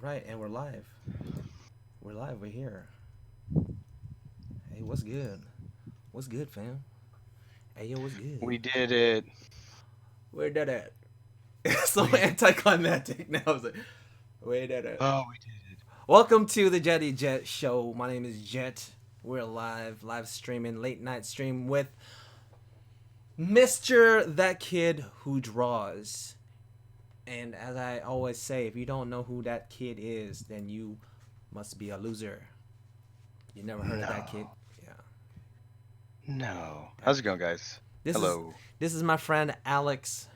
right, and we're live. We're live. We're here. Hey, what's good? What's good, fam? Hey, yo, what's good? We did it. Where that at? So We anticlimactic now. It's like, where that at? oh we did it. Welcome to the Jetty Jet Show. My name is Jet. We're live streaming, late night stream with Mr. That Kid Who Draws. And as I always say, if you don't know who that kid is, then you must be a loser. You never heard of that kid? No. Yeah. No. Yeah. How's it going, guys? This is Hello. this is my friend Alex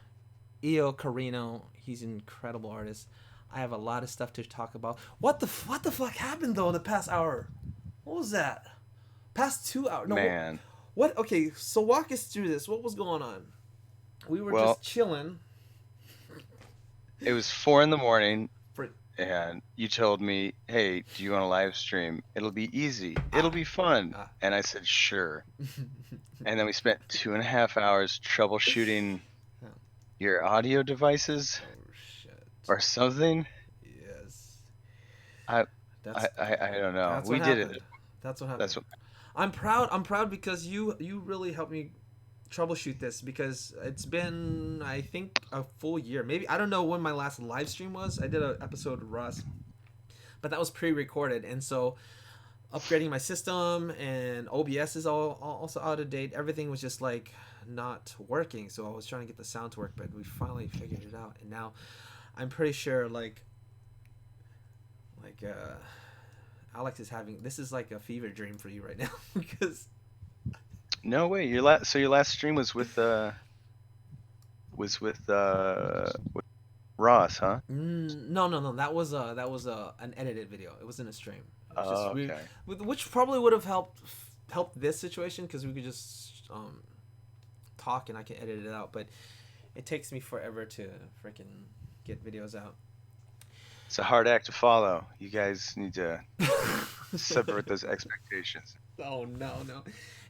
IACCARINO. He's an incredible artist. I have a lot of stuff to talk about. What the fuck happened though in the past hour? What was that? Past 2 hours? No. Man. What? Okay, so walk us through this. What was going on? We were Well, just chilling. it was 4 in the morning For, and you told me, hey, do you want to live stream? It'll be easy. It'll ah, be fun. ah. And I said, sure. And then we spent 2.5 hours troubleshooting Oh your audio devices shit. or something. Yes. I That's I don't know. that's what We did happened. it. That's what happened. That's what I'm proud. I'm proud because you really helped me troubleshoot this because it's been I think a full year. Maybe I don't know when my last live stream was. I did an episode with Russ, but that was pre-recorded, and so upgrading my system and OBS is all also out of date. Everything was just like not working. So I was trying to get the sound to work, but we finally figured it out, and now I'm pretty sure like Alex is having this is like a fever dream for you right now because No way. Your last stream was with Ross, huh? no, that was an edited video. It wasn't a stream. It was just Oh, we, okay. which probably would have helped this situation because we could just talk and I can edit it out. But it takes me forever to freaking get videos out. It's a hard act to follow. You guys need to separate those expectations. Oh no.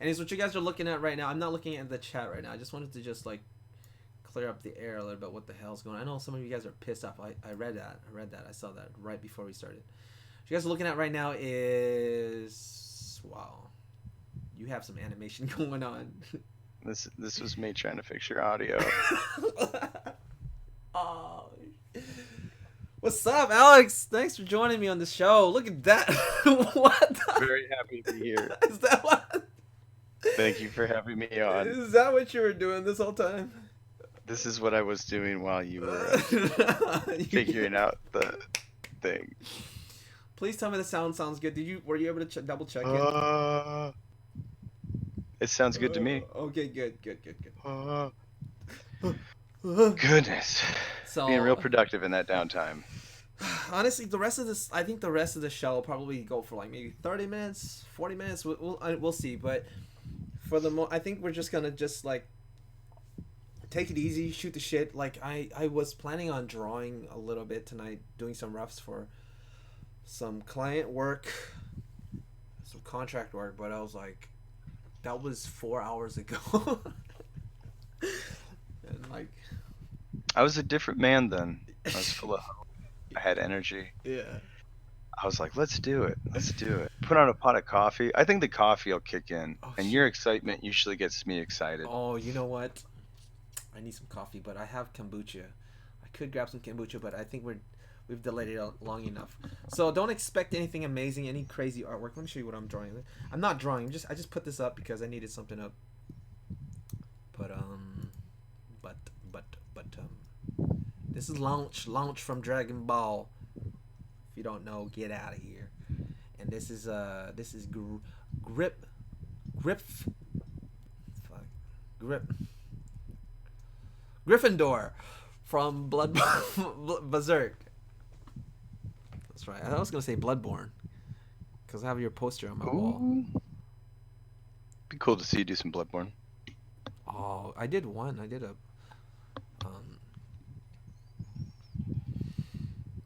And it's what you guys are looking at right now. I'm not looking at the chat right now. I just wanted to just like clear up the air a little bit. What the hell's going on? I know some of you guys are pissed off. I read that. I saw that right before we started. What you guys are looking at right now is wow. You have some animation going on. This was me trying to fix your audio. Oh. What's up, Alex? Thanks for joining me on the show. Look at that. What the... Very happy to be here. Is that what? Thank you for having me on. Is that what you were doing this whole time? This is what I was doing while you were figuring out the thing. Please tell me the sound sounds good. Were you able to double check it? It sounds good to me. Okay, good. Uh, Goodness. Being real So productive in that downtime. honestly, I think the rest of the show will probably go for like maybe 30 minutes, 40 minutes. We'll see. But for I think we're just gonna just like take it easy, shoot the shit. Like I was planning on drawing a little bit tonight, doing some roughs for some client work, some contract work, but I was like, that was 4 hours ago. And like, I was a different man then. I was full of hope. I had energy. yeah. I was like, let's do it. Let's do it. Put on a pot of coffee. I think the coffee will kick in. Oh And shit. your excitement usually gets me excited. Oh, you know what? I need some coffee, but I have kombucha. I could grab some kombucha, but I think we've delayed it long enough. So don't expect anything amazing, any crazy artwork. Let me show you what I'm drawing. I'm not drawing. I just put this up because I needed something up. But this is launch from Dragon Ball. If you don't know, get out of here. And this is grip fuck grip Gryffindor from Blood Berserk. That's right. I was gonna say Bloodborne because I have your poster on my wall. Ooh. Be cool to see you do some Bloodborne. Oh, I did one. I did a. Um,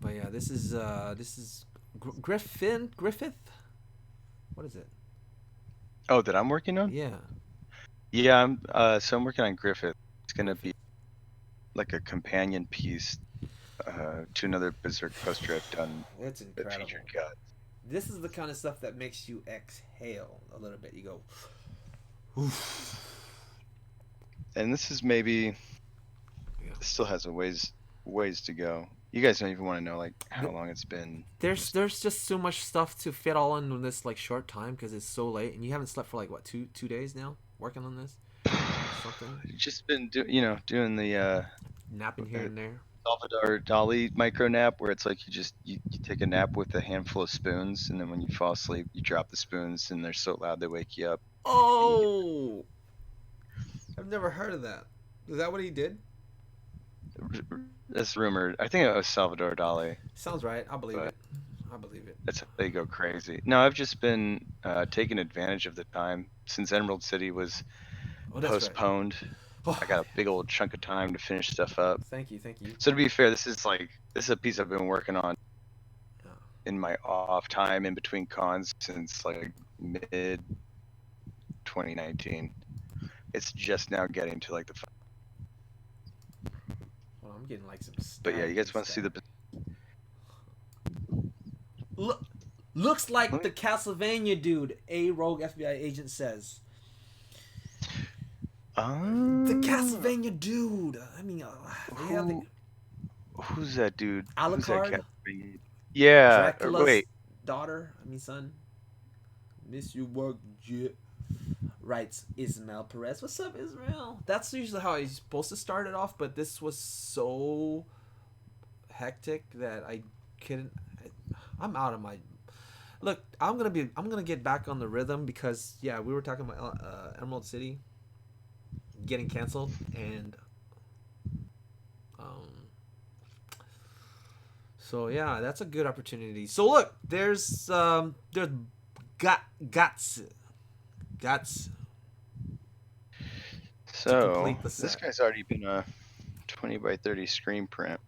but yeah, this is Griffith. What is it? Oh, that I'm working on? Yeah. Yeah, I'm working on Griffith. It's gonna be like a companion piece to another Berserk poster I've done It's that featured incredible. God. This is the kind of stuff that makes you exhale a little bit. You go, oof. And this is maybe Yeah. this still has a ways to go. You guys don't even want to know like how long it's been. There's just so much stuff to fit all in this like short time because it's so late and you haven't slept for like what two days now working on this something Just been doing the napping here and there. Salvador Dali micro nap where it's like you take a nap with a handful of spoons and then when you fall asleep you drop the spoons and they're so loud they wake you up and you get Oh, I've never heard of that. Is that what he did? that's rumored. I think it was Salvador Dali, Sounds right. I believe but it. I believe it. that's how they go crazy. No, I've just been taking advantage of the time since Emerald City was Oh, that's right. postponed. Oh, I got a big old chunk of time to finish stuff up. thank you, thank you. So to be fair, this is a piece I've been working on Oh, in my off time in between cons since like mid 2019. It's just now getting to like the. well, I'm getting like some But yeah, you static guys and want to see stuff. the. Look, looks like Let the me, Castlevania dude. A rogue FBI agent says. The uh, Castlevania dude. I mean, they have the who's that dude? Who's that Alucard, cat? Yeah. Or Dracula's wait. daughter. I mean, son. Miss you work, Jit. Writes Ismael Perez. What's up, Israel? That's usually how he's supposed to start it off, but this was so hectic that I couldn't. I'm out of my. Look, I'm gonna get back on the rhythm because yeah, we were talking about Emerald City getting canceled and um. So yeah, that's a good opportunity. So look, there's guts guts to So complete the this set. guy's already been a 20 by 30 screen print,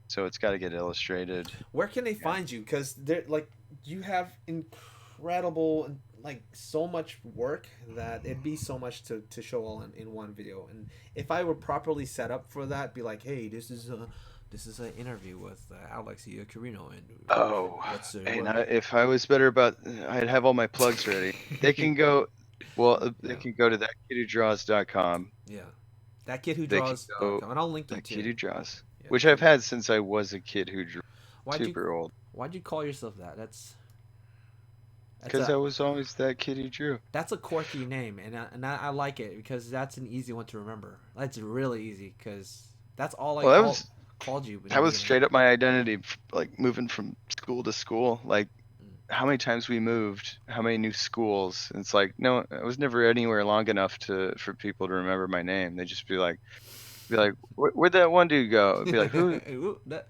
so it's got to get illustrated. Where can they Yeah. find you? Because they're like you have incredible like so much work that it'd be so much to show all in one video. And if I were properly set up for that, be like, hey, this is an interview with Alex IACCARINO and Oh, what's and what. if I was better about, I'd have all my plugs ready. They can go, well, they Yeah, can go to thatkidwhodraws.com. yeah. That kid who They can go draws.com, and I'll link you that too. kid who draws, Yeah, which that I've kid. had since I was a kid who drew Why'd you super old, why'd you call yourself that? That's because a I was always that kid who drew. that's a quirky name, and I like it because that's an easy one to remember. That's really easy because that's all I Well, called you in the that was beginning. straight up my identity, like moving from school to school. Like Mm. how many times we moved, how many new schools. And it's like, no, I was never anywhere long enough for people to remember my name. They just be like, where'd that one dude go? I'd be like, who? Ooh, that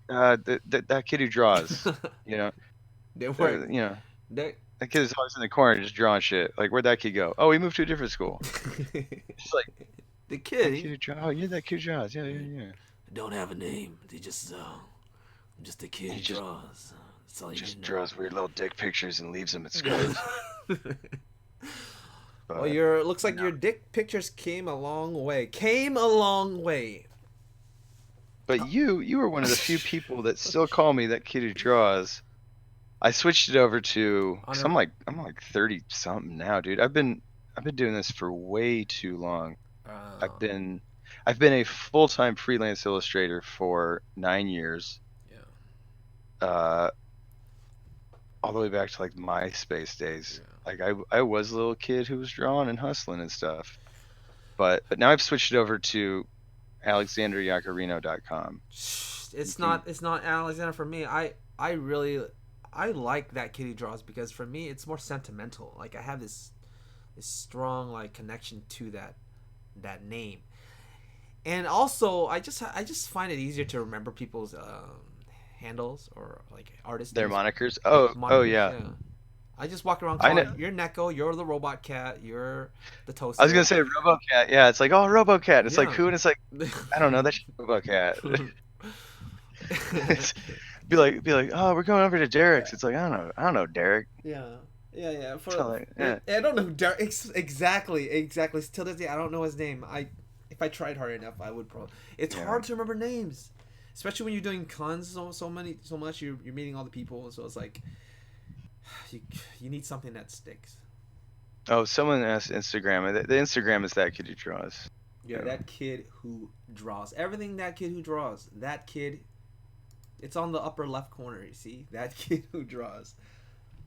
That kid who draws, you know, they work. you know, They that kid is always in the corner just drawing shit. Like, where'd that kid go? Oh, he moved to a different school. It's like the that kid kid who draws. Oh, you're that kid who draws. Yeah, he yeah, yeah. don't have a name. They just I'm just a kid He who draws. That's all you need just to know. draws weird little dick pictures and leaves them at schools. Well, But your looks like no. your dick pictures came a long way. Came a long way. But you were one of the few people that still call me that kid who draws. I switched it over to because Honor. I'm like 30 something now, dude. I've been doing this for way too long. I've Uh, been I've been a full-time freelance illustrator for 9 years. yeah, Uh, all the way back to like MySpace days. yeah. Like I was a little kid who was drawing and hustling and stuff. But now I've switched it over to alexanderyacarino.com. You can It's not Alexander for me. I really I like that Kitty draws because for me it's more sentimental. Like I have this strong like connection to that name, and also I just find it easier to remember people's handles or like artist their names, monikers. Oh monikers. yeah. Yeah, I just walk around I know. calling you're Neko, you're the robot cat, you're the I was gonna toaster. say RoboCat. Yeah, it's like oh RoboCat. It's like Yeah. who? And it's like I don't know. That's just RoboCat. It's, be like oh we're going over to Derek's. It's like I don't know Derek. Yeah, yeah. So like, yeah. I don't know who Derek exactly. Till this day, I don't know his name. If I tried hard enough, I would probably. It's Yeah. hard to remember names. especially when you're doing cons so much. You're meeting all the people, so it's like you you need something that sticks. Oh, someone asked Instagram. The Instagram is that kid who draws. Yeah, Yeah. that kid who draws everything. That kid who draws. That kid. It's on the upper left corner. You see that kid who draws.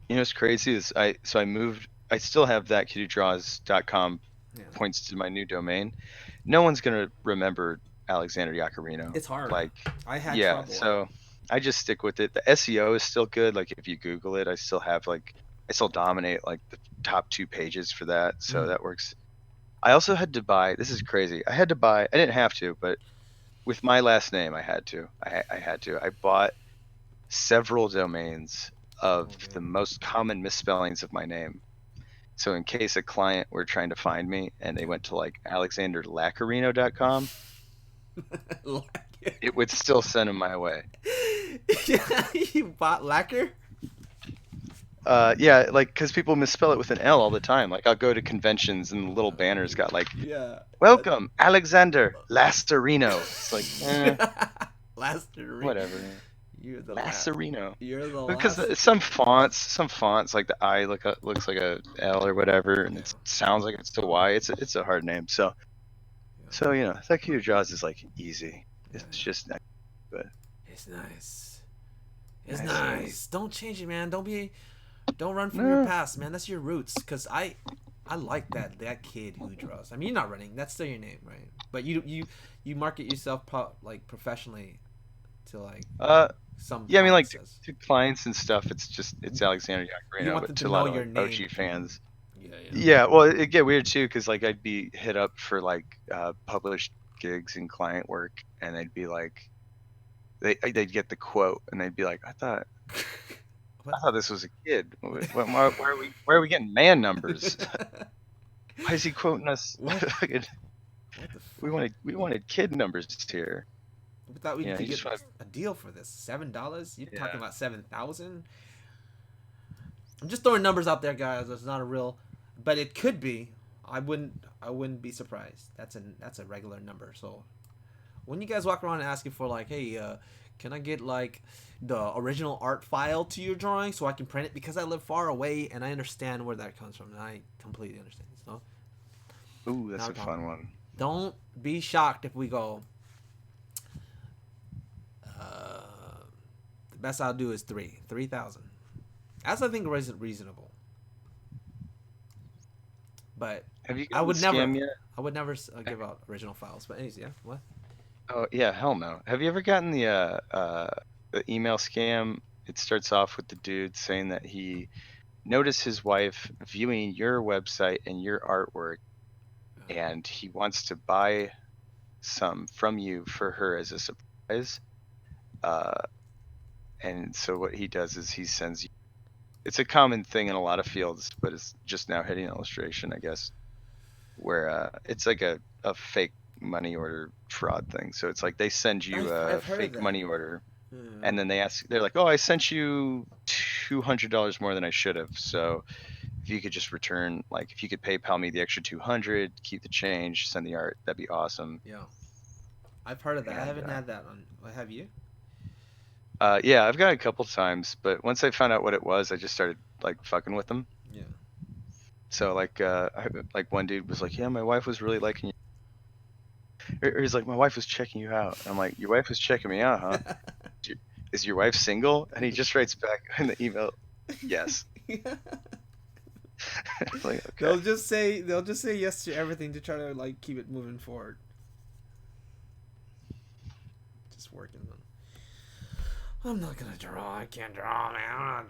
You know what's crazy is I moved. I still have that kid who draws.com Yeah, points to my new domain. No one's gonna remember Alexander Yacarino. it's hard. Like, I had yeah. trouble. So I just stick with it. The SEO is still good. Like if you Google it, I still dominate like the top 2 pages for that. So Mm. that works. I also had to buy. This is crazy. I had to buy. I didn't have to, but with my last name, I had to. I had to. I bought several domains of Okay. the most common misspellings of my name. So in case a client were trying to find me and they went to like alexanderlacarino.com, it would still send them my way. Yeah, you bought lacquer. Yeah, like because people misspell it with an L all the time. Like I'll go to conventions and the little banners got like, Yeah. "Welcome, Alexander Lasarino." It's like, Last read. whatever. You're the last. Lasarino. You're the Because last. some fonts like the I looks like a L or whatever, and Yeah. it sounds like it's a Y. It's a hard name. So that Q Jaws is like easy. Yeah. It's just not good. It's nice. It's Nice. nice. Don't change it, man. Don't run from your No. past, man. That's your roots. Cause I like that kid who draws. I mean, you're not running. That's still your name, right? But you market yourself like professionally to like some Yeah, I mean like clients says. to clients and stuff. It's Alexander You Yacarino, want but them to to a know lot of your like name. OG fans. Yeah, yeah. Yeah, well, it get weird too because like I'd be hit up for like published gigs and client work, and they'd be like, they'd get the quote, and they'd be like, I thought this was a kid. Why are we getting man numbers? Why is he quoting us? What? What the we fuck? wanted kid numbers here. We thought we You know, could you get just want a deal for this. $7? You're talking yeah. about 7,000? I'm just throwing numbers out there, guys. It's not a real, but it could be. I wouldn't be surprised. That's a regular number. So when you guys walk around asking for like, hey, can I get like the original art file to your drawing so I can print it because I live far away and I understand where that comes from and I completely understand. So Ooh, that's now a fun one. don't be shocked if we go. Uh, the best I'll do is 3,000. That's I think reasonable. But Have you I gotten would never. scam yet? I would never give out original files. But anyways, yeah. What? Oh yeah, hell no. Have you ever gotten the email scam? It starts off with the dude saying that he noticed his wife viewing your website and your artwork, and he wants to buy some from you for her as a surprise. Uh, and so what he does is he sends you. It's a common thing in a lot of fields, but it's just now hitting illustration, I guess, where it's like a fake money order fraud thing. So it's like they send you a I've heard of fake that. money order, Hmm. and then they're like, oh, I sent you $200 more than I should have. So if you could just return, like, if you could PayPal me the extra 200, keep the change, send the art, that'd be awesome. Yeah, I've heard of that. I And haven't had that on. Have you? yeah, I've got it a couple times, but once I found out what it was, I just started like fucking with them. Yeah. So like one dude was like, yeah, my wife was really liking you. Or he's like, my wife was checking you out. And I'm like, your wife was checking me out, huh? Is your wife single? And he just writes back in the email, yes. Like, okay. They'll just say yes to everything to try to like keep it moving forward. Just working on. I'm not gonna draw. I can't draw, man. I'm not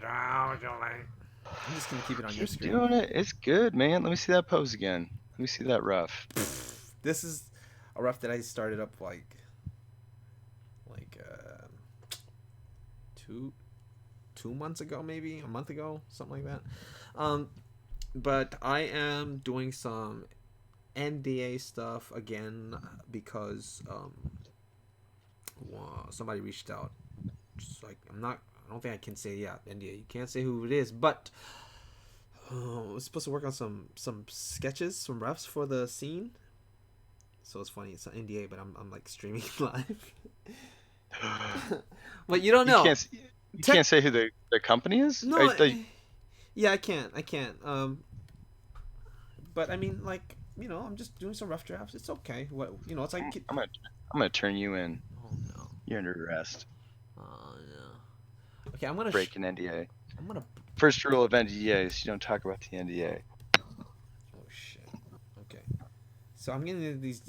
drawing. I'm just gonna keep it on your Keep screen. doing it. It's good, man. Let me see that pose again. Let me see that rough. This is a rough that I started up like two months ago, maybe a month ago, something like that. But I am doing some NDA stuff again because somebody reached out. Just like I don't think I can say NDA. You can't say who it is, but we're supposed to work on some sketches, some refs for the scene. So it's funny. It's an NDA, but I'm like streaming live. But you don't You know. can't you Tech. can't say who the company is? No. Yeah, I can't. I can't. But I mean, like, I'm just doing some rough drafts. It's okay. What it's like. I'm gonna turn you in. Oh no. You're under arrest. Oh no. Okay, I'm gonna. Break an NDA. I'm gonna. First rule of NDA is you don't talk about the NDA. Oh shit. Okay. So I'm getting these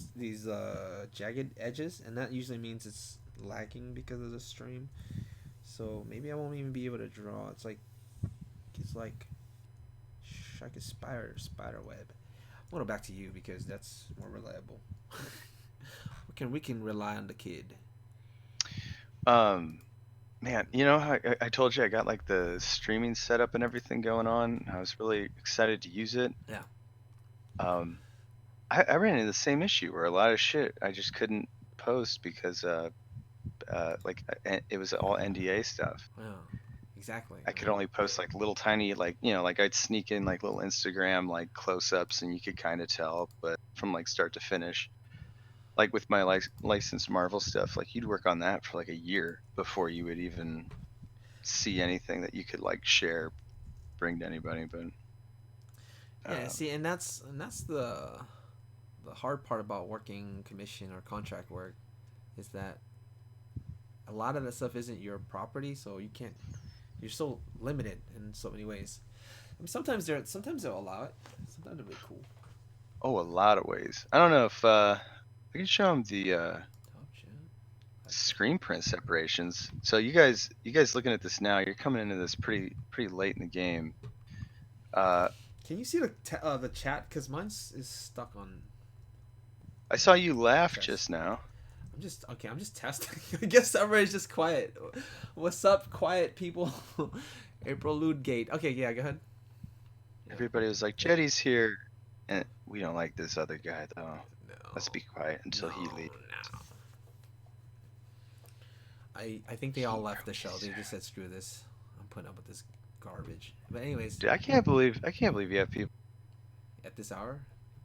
jagged edges, and that usually means it's lagging because of the stream. So maybe I won't even be able to draw. It's like a spider web. I'm gonna go back to you because that's more reliable. we can rely on the kid. Um, Man, you know how I told you I got like the streaming setup and everything going on. I was really excited to use it. Yeah. Um, I ran into the same issue where a lot of shit I just couldn't post because it was all NDA stuff. Yeah. Exactly. I I could mean, only post like little tiny like I'd sneak in like little Instagram like close-ups and you could kind of tell, but from like start to finish. Like with my licensed Marvel stuff, like you'd work on that for like a year before you would even see anything that you could like share, bring to anybody. But yeah. um, See, and that's the hard part about working commission or contract work is that a lot of that stuff isn't your property, so you can't. You're so limited in so many ways. I mean, sometimes they'll allow it. Sometimes they'll be cool. oh, a lot of ways. I don't know if I can show them the Top chat. screen print separations. So you guys looking at this now, you're coming into this pretty late in the game. Uh, Can you see the chat? Cause mine is stuck on I saw you laugh test. just now. I'm just okay. I'm just testing. I guess everybody's just quiet. What's up, quiet people? April Ludgate. Okay, yeah, go ahead. Yeah. Everybody was like, Jetty's here, and we don't like this other guy though. Let's No, be quiet until he no, leaves. no. I think they all He left the show. always. They just said screw this. I'm putting up with this garbage. But anyways, Dude, I can't believe you have people at this hour,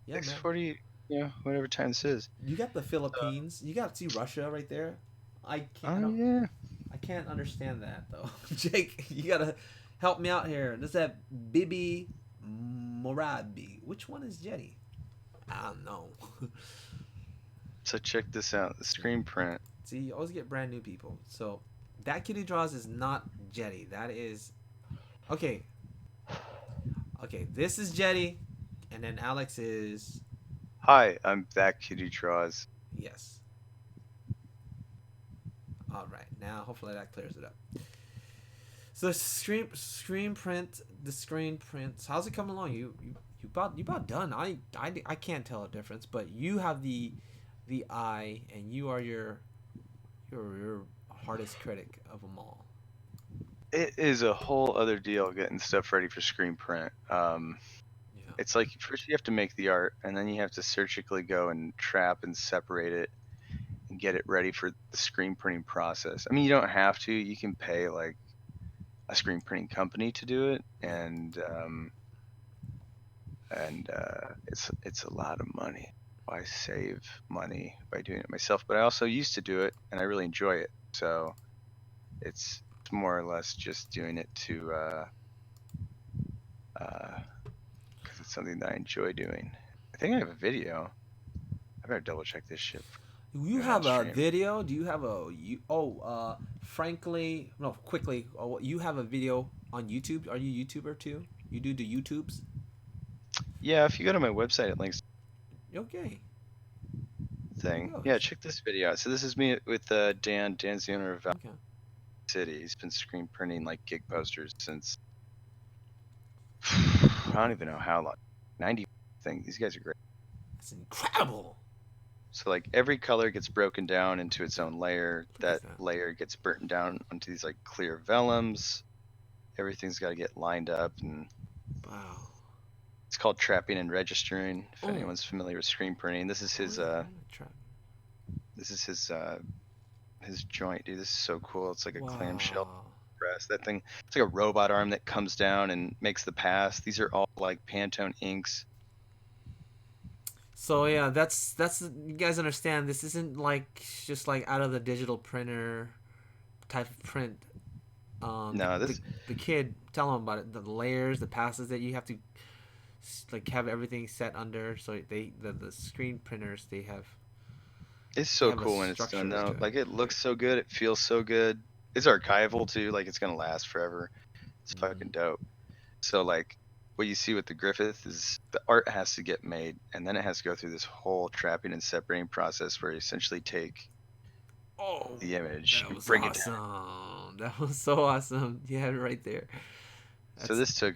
yeah, man. 6:40, whatever time this is. You got the Philippines. You got to see Russia right there. I can't. I Oh don't. yeah. I can't understand that though. Jake, you gotta help me out here. Does that Bibi Morabi? Which one is Jetty? I don't know. So check this out. The screen print. See, you always get brand new people. So that Kitty Draws is not Jetty. That is okay. Okay, this is Jetty, and then Alex is Hi, I'm that kitty draws. yes. All right, now hopefully that clears it up. So screen print the screen prints. How's it coming along? You about done. I can't tell a difference, but you have the eye, and you are your hardest critic of them all. It is a whole other deal getting stuff ready for screen print. Yeah. It's like first you have to make the art, and then you have to surgically go and trap and separate it and get it ready for the screen printing process. I mean, you don't have to. You can pay like a screen printing company to do it, Yeah. and it's a lot of money. I save money by doing it myself, but I also used to do it, and I really enjoy it. So it's more or less just doing it to because it's something that I enjoy doing. I think I have a video. I better double check this shit. Do you Going on have a stream. video? Do you have a you? Oh, frankly, no. Quickly, oh, you have a video on YouTube. Are you a YouTuber too? You do the YouTubes? Yeah, if you go to my website, it links to Okay. the There you thing. go. Yeah, check this video out. So this is me with Dan. Dan's the owner of Valley Okay. City. He's been screen printing like gig posters since I don't even know how long. 90 thing. These guys are great. That's incredible. So like every color gets broken down into its own layer. What is That that? layer gets burnt down onto these like clear vellums. Everything's got to get lined up, and Wow. it's called trapping and registering. If Oh. anyone's familiar with screen printing, this is his this is his joint, dude. This is so cool. It's like a clamshell Wow. press. That thing, it's like a robot arm that comes down and makes the pass. These are all like Pantone inks. So yeah, that's you guys understand. This isn't like just like out of the digital printer type of print. Um, the No, the, this the kid, tell him about it. The layers, the passes that you have to like have everything set under. So the screen printers it's they so have a cool when it's done structure to though. it. Like it looks so good, it feels so good. It's archival too, like it's gonna last forever. It's Mm. fucking dope. So like what you see with the Griffith is the art has to get made and then it has to go through this whole trapping and separating process where you essentially take Oh, the image that and was bring it down. awesome. That was so awesome. You had it right there. So That's this took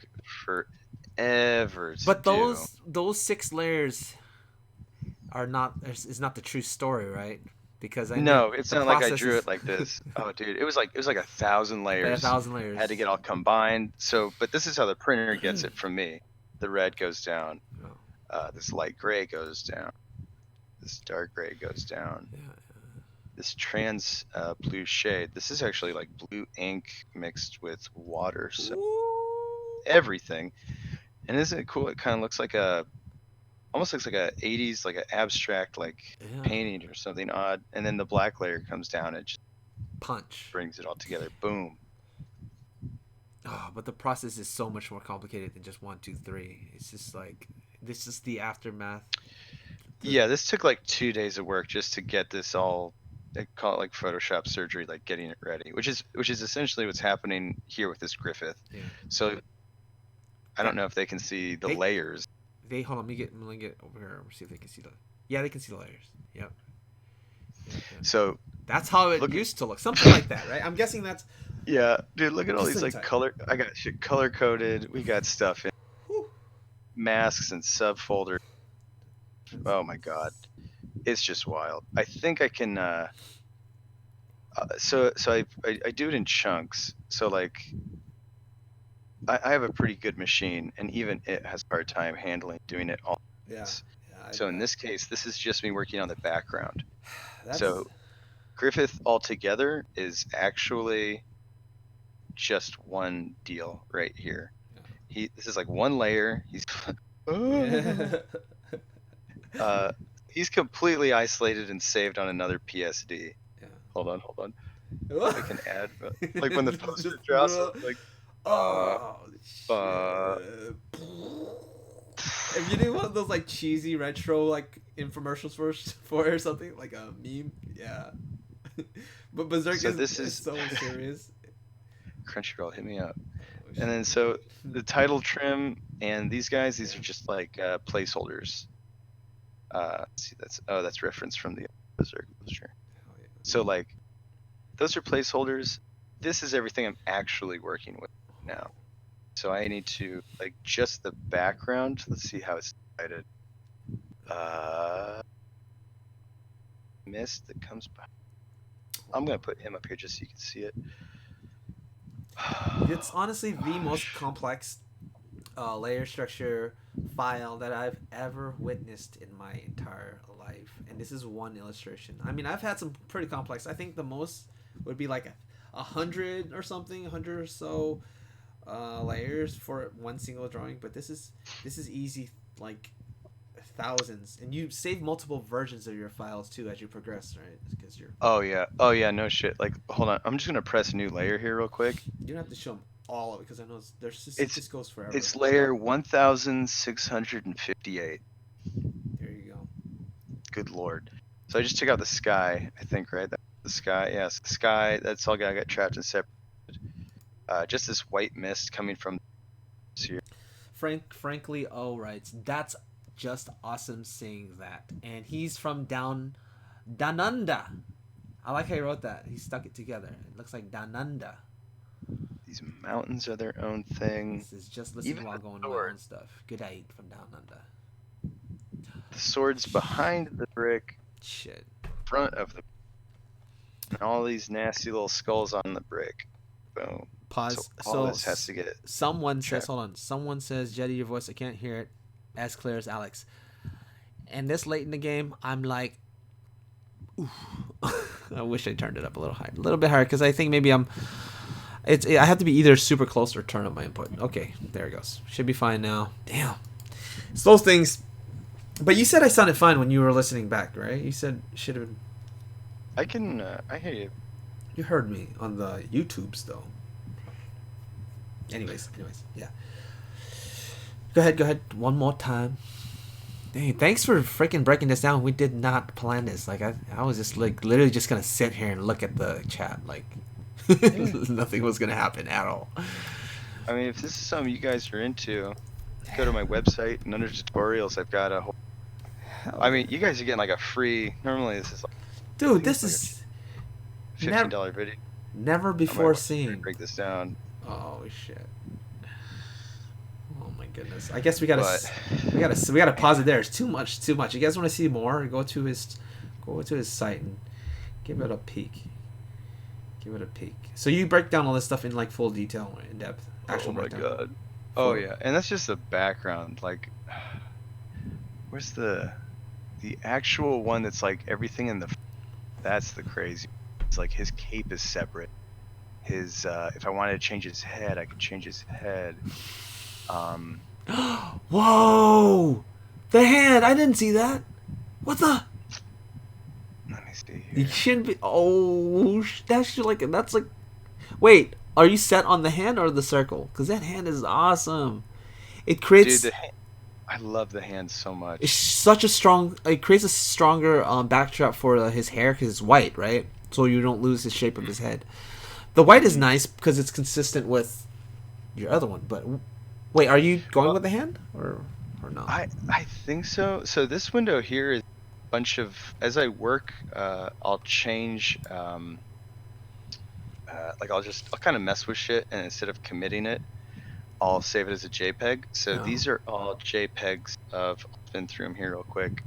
forever to but do. those 6 layers are not is not the true story, right? Because I mean No, it's the not like I process drew it is like this. Oh, dude, it was like 1,000 but a layers. thousand I had to layers. get all combined. So, but this is how the printer gets it from me. The red goes down. Oh, This light gray goes down. This dark gray goes down. yeah. This trans blue shade. This is actually like blue ink mixed with water. So Ooh. everything. And isn't it cool? It kind of looks like almost looks like a 80s like an abstract like Yeah. painting or something odd. And then the black layer comes down. It just Punch. brings it all together. Boom. Oh, but the process is so much more complicated than just one, two, three. It's just like this is the aftermath. The Yeah, this took like 2 days of work just to get this all. They call it like Photoshop surgery, like getting it ready, which is essentially what's happening here with this Griffith. yeah. So I don't That know if they can see the they layers. they hold on. Let me get over here. See if they can see the. Yeah, they can see the layers. Yep. Yep. Yep. So That's how it look at used to look. Something like that, right? I'm guessing that's yeah, dude, look at all just these in like time. color. I got shit color coded. We got stuff in Whew. masks and subfolders. Oh my god, it's just wild. I think I can. So I do it in chunks. So like I have a pretty good machine, and even it has a hard time handling doing it all at Yeah. once. Yeah. I So in bet. this case, this is just me working on the background. That's So Griffith altogether is actually just one deal right here. yeah. This is like one layer. Yeah. Uh, he's completely isolated and saved on another PSD. Yeah. Hold on. I can add like when the It's poster just drops, it'll be like uh, oh uh. shit. If you do one of those like cheesy retro like infomercials for it or something like a meme, yeah. But Berserk So this is is so serious. Crunchyroll. Hit me up. Oh, And then shit. so the title trim and these guys, these are just like placeholders. See, that's reference from the Berserk poster. Hell yeah. So like those are placeholders. This is everything I'm actually working with now. So I need to like just the background. Let's see how it's divided. Mist that comes by. I'm gonna put him up here just so you can see it. It's honestly the most complex layer structure file that I've ever witnessed in my entire life, and this is one illustration. I mean, I've had some pretty complex. I think the most would be like 100 or something, 100 or so layers for one single drawing. But this is easy, like thousands, and you save multiple versions of your files too as you progress, right? Because Oh yeah, no shit. Like hold on, I'm just gonna press a new layer here real quick. you don't have to show them all of it because I know there's just it It's just goes forever. it's layer 1658. There you go. Good lord. So I just took out the sky, I think, right? That's the sky. Yes, the sky. That's all got trapped and separated. Just this white mist coming from here. Frankly O writes, that's just awesome seeing that. And he's from Dananda. I like how he wrote that. He stuck it together. It looks like Dananda. These mountains are their own thing. This is just listening Even while the going to my sword. own stuff. Good night from Down Under. The swords behind the brick, Shit. front of the, and all these nasty little skulls on the brick. Boom. Pause. So all this has to get someone says, trapped. hold on. Someone says, Jetty, your voice, I can't hear it as clear as Alex. And this late in the game, I'm like, ooh. I wish I turned it up a little higher, a little bit higher, because I think maybe I have to be either super close or turn up my input. Okay, there it goes. Should be fine now. Damn. It's those things. But you said I sounded fine when you were listening back, right? You said should have. I hear you. You heard me on the YouTubes though. Anyways, yeah. Go ahead, go ahead. One more time. Hey, thanks for freaking breaking this down. We did not plan this. Like I was just like literally just gonna sit here and look at the chat. Like Yeah. nothing was gonna happen at all. I mean, if this is something you guys are into, go to my website and under tutorials, I've got a whole. Hell I yeah. mean, you guys are getting like a free. Normally, this is like, I Dude, think this it's like is a never $15 video never on my before website to seen. break this down. Oh shit. Oh my goodness. I guess we gotta But we gotta pause it there. It's too much. You guys want to see more? Go to his site and give it a peek. Give it a peek. So you break down all this stuff in like full detail, in depth, oh actual my breakdown. god. Oh For yeah, and that's just the background. Like, where's the actual one that's like everything in the. That's the crazy. It's like his cape is separate. His if I wanted to change his head, I could change his head. Um, Whoa! The hand. I didn't see that. What the? let me see You here. shouldn't be. Oh, that's like that's like. Wait, are you set on the hand or the circle? Because that hand is awesome. It Dude, creates. I love the hand so It's much. such a strong. It creates a stronger backdrop for his hair because it's white, right? So you don't lose the shape of his head. The white is Hmm. nice because it's consistent with your other one. But wait, are you going Well, with the hand or no? I think so. So this window here is a bunch of as I work, I'll change like I'll kind of mess with shit, and instead of committing it, I'll save it as a JPEG. So No. these are all JPEGs of I'll spin through them here real quick.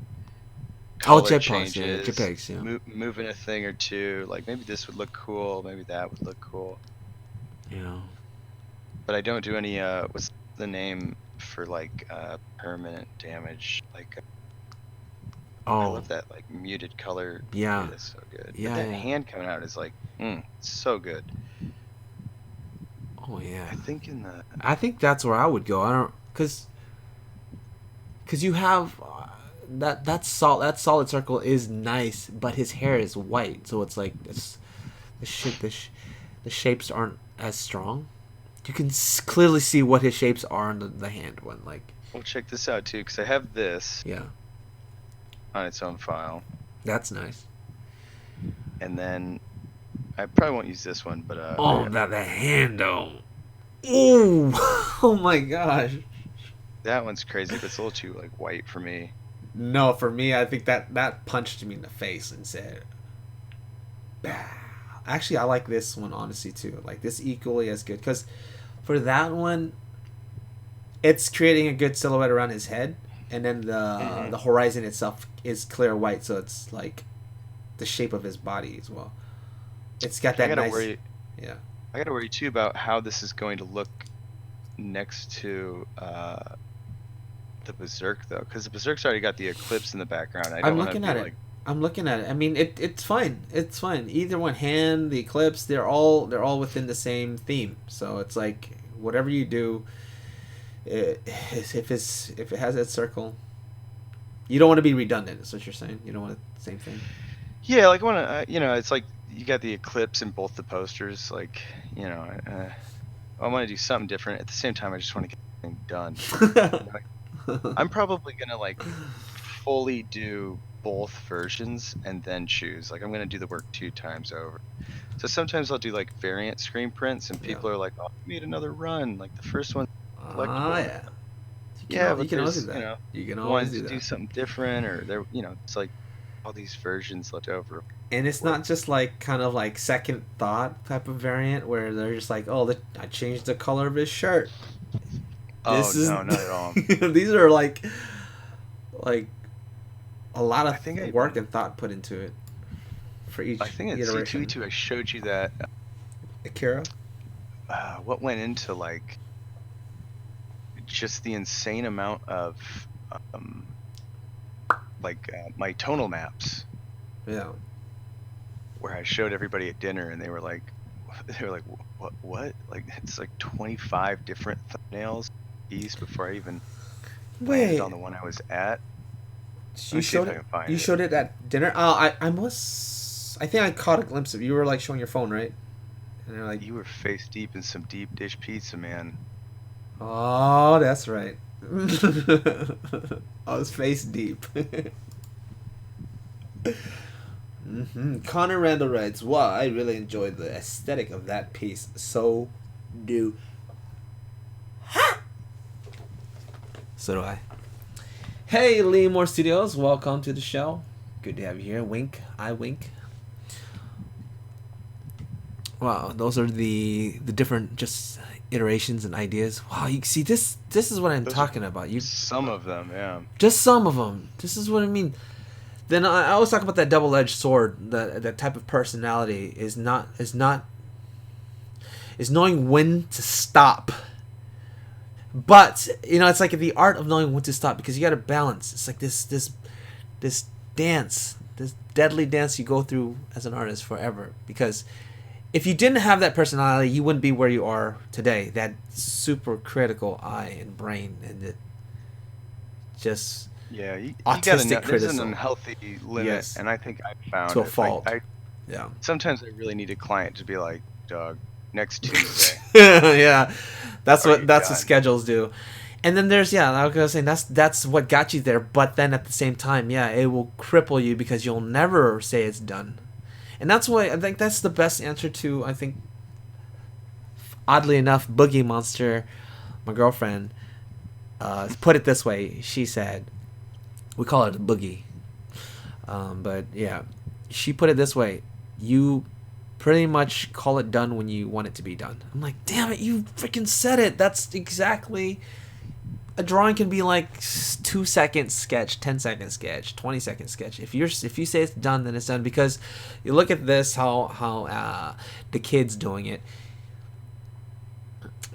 Oh, Color JPEGs, yeah, changes, JPEGs, yeah, moving a thing or two. Like maybe this would look cool, maybe that would look cool. yeah. But I don't do any what's the name for like permanent damage? Like I Oh, love that like muted color. yeah, Dude, that's so good. But yeah, that yeah. hand coming out is like, so good. Oh, yeah. I think in the I think that's where I would go. I don't, cause you have that solid circle is nice, but his hair is white, so it's like the shit the shapes aren't as strong. You can clearly see what his shapes are on the hand one. Like, we'll check this out too, because I have this yeah, on its own file, that's nice. and then I probably won't use this one, but Oh, that hand though. Ooh, oh my gosh. that one's crazy, but it's a little too like white for me. No, for me, I think that punched me in the face and said, bah. Actually, I like this one honestly too. Like this equally as good because for that one, it's creating a good silhouette around his head, and then Hmm. the horizon itself is clear white, so it's like the shape of his body as well. It's got I that gotta nice, worry. yeah. I gotta worry too about how this is going to look next to the Berserk though, because the Berserk's already got the eclipse in the background. I don't I'm want to looking be at it. like, I'm looking at it. I mean, it's fine. It's fine. Either one, hand, the eclipse, they're all within the same theme. So it's like whatever you do, if it has that circle, you don't want to be redundant. Is what you're saying. You don't want the same thing. yeah, like I want to, it's like you got the eclipse in both the posters. Like, I want to do something different. At the same time, I just want to get thing done. You know, I'm probably gonna like fully do both versions and then choose. Like I'm gonna do the work 2 times over. So sometimes I'll do like variant screen prints, and Yeah. people are like, "Oh, we need another run. Like the first one's Ah, collectible." yeah. Yeah, You but can always do there's that. You can always wanting do to do that. something different, or there, it's like all these versions left over. And it's Work. not just like kind of like second thought type of variant where they're just like, oh, I changed the color of his shirt. Oh This is no, not at all. these are like a lot I think of work and thought put into it for I each think at iteration. C2E2 I showed you that Akira. what went into like just the insane amount of um, like my tonal maps Yeah. where I showed everybody at dinner and they were like what like it's like 25 different thumbnails piece before I even landed Wait. on the one I was at. Let me see if I can find You it. showed it at dinner. I think I caught a glimpse of it. You were like showing your phone, right? And you're like, You were face deep in some deep dish pizza, man. oh, that's right. I was face deep. Connor Randall writes, "Wow, I really enjoyed the aesthetic of that piece. So do, so do I." Hey, Lee Moore Studios, welcome to the show. Good to have you here. Wink, I wink. Wow, those are the different just iterations and ideas. Wow, you see this is what I'm Those are talking about. You some of them, yeah. just some of them. This is what I mean. Then I always talk about that double-edged sword. That type of personality is knowing when to stop. But it's like the art of knowing when to stop, because you got to balance. It's like this dance, this deadly dance you go through as an artist forever. Because if you didn't have that personality, you wouldn't be where you are today. That super critical eye and brain, and it just Yeah, you gotta autistic know there's an criticism. unhealthy limit, Yes, and I think I to found a it. Like fault. Yeah. sometimes I really need a client to be like, dog, next Tuesday, Yeah, that's are you what done? schedules do. And then there's, yeah, I was saying that's what got you there. But then at the same time, yeah, it will cripple you because you'll never say it's done. And that's why I think that's the best answer to, I think, oddly enough, Boogie Monster, my girlfriend, put it this way. She said, we call it a boogie, but yeah, she put it this way: you pretty much call it done when you want it to be done. I'm like, damn it, you freaking said it. That's exactly. A drawing can be like 2 second sketch, 10 second sketch, 20 second sketch. If you say it's done, then it's done. Because you look at this, how the kid's doing it.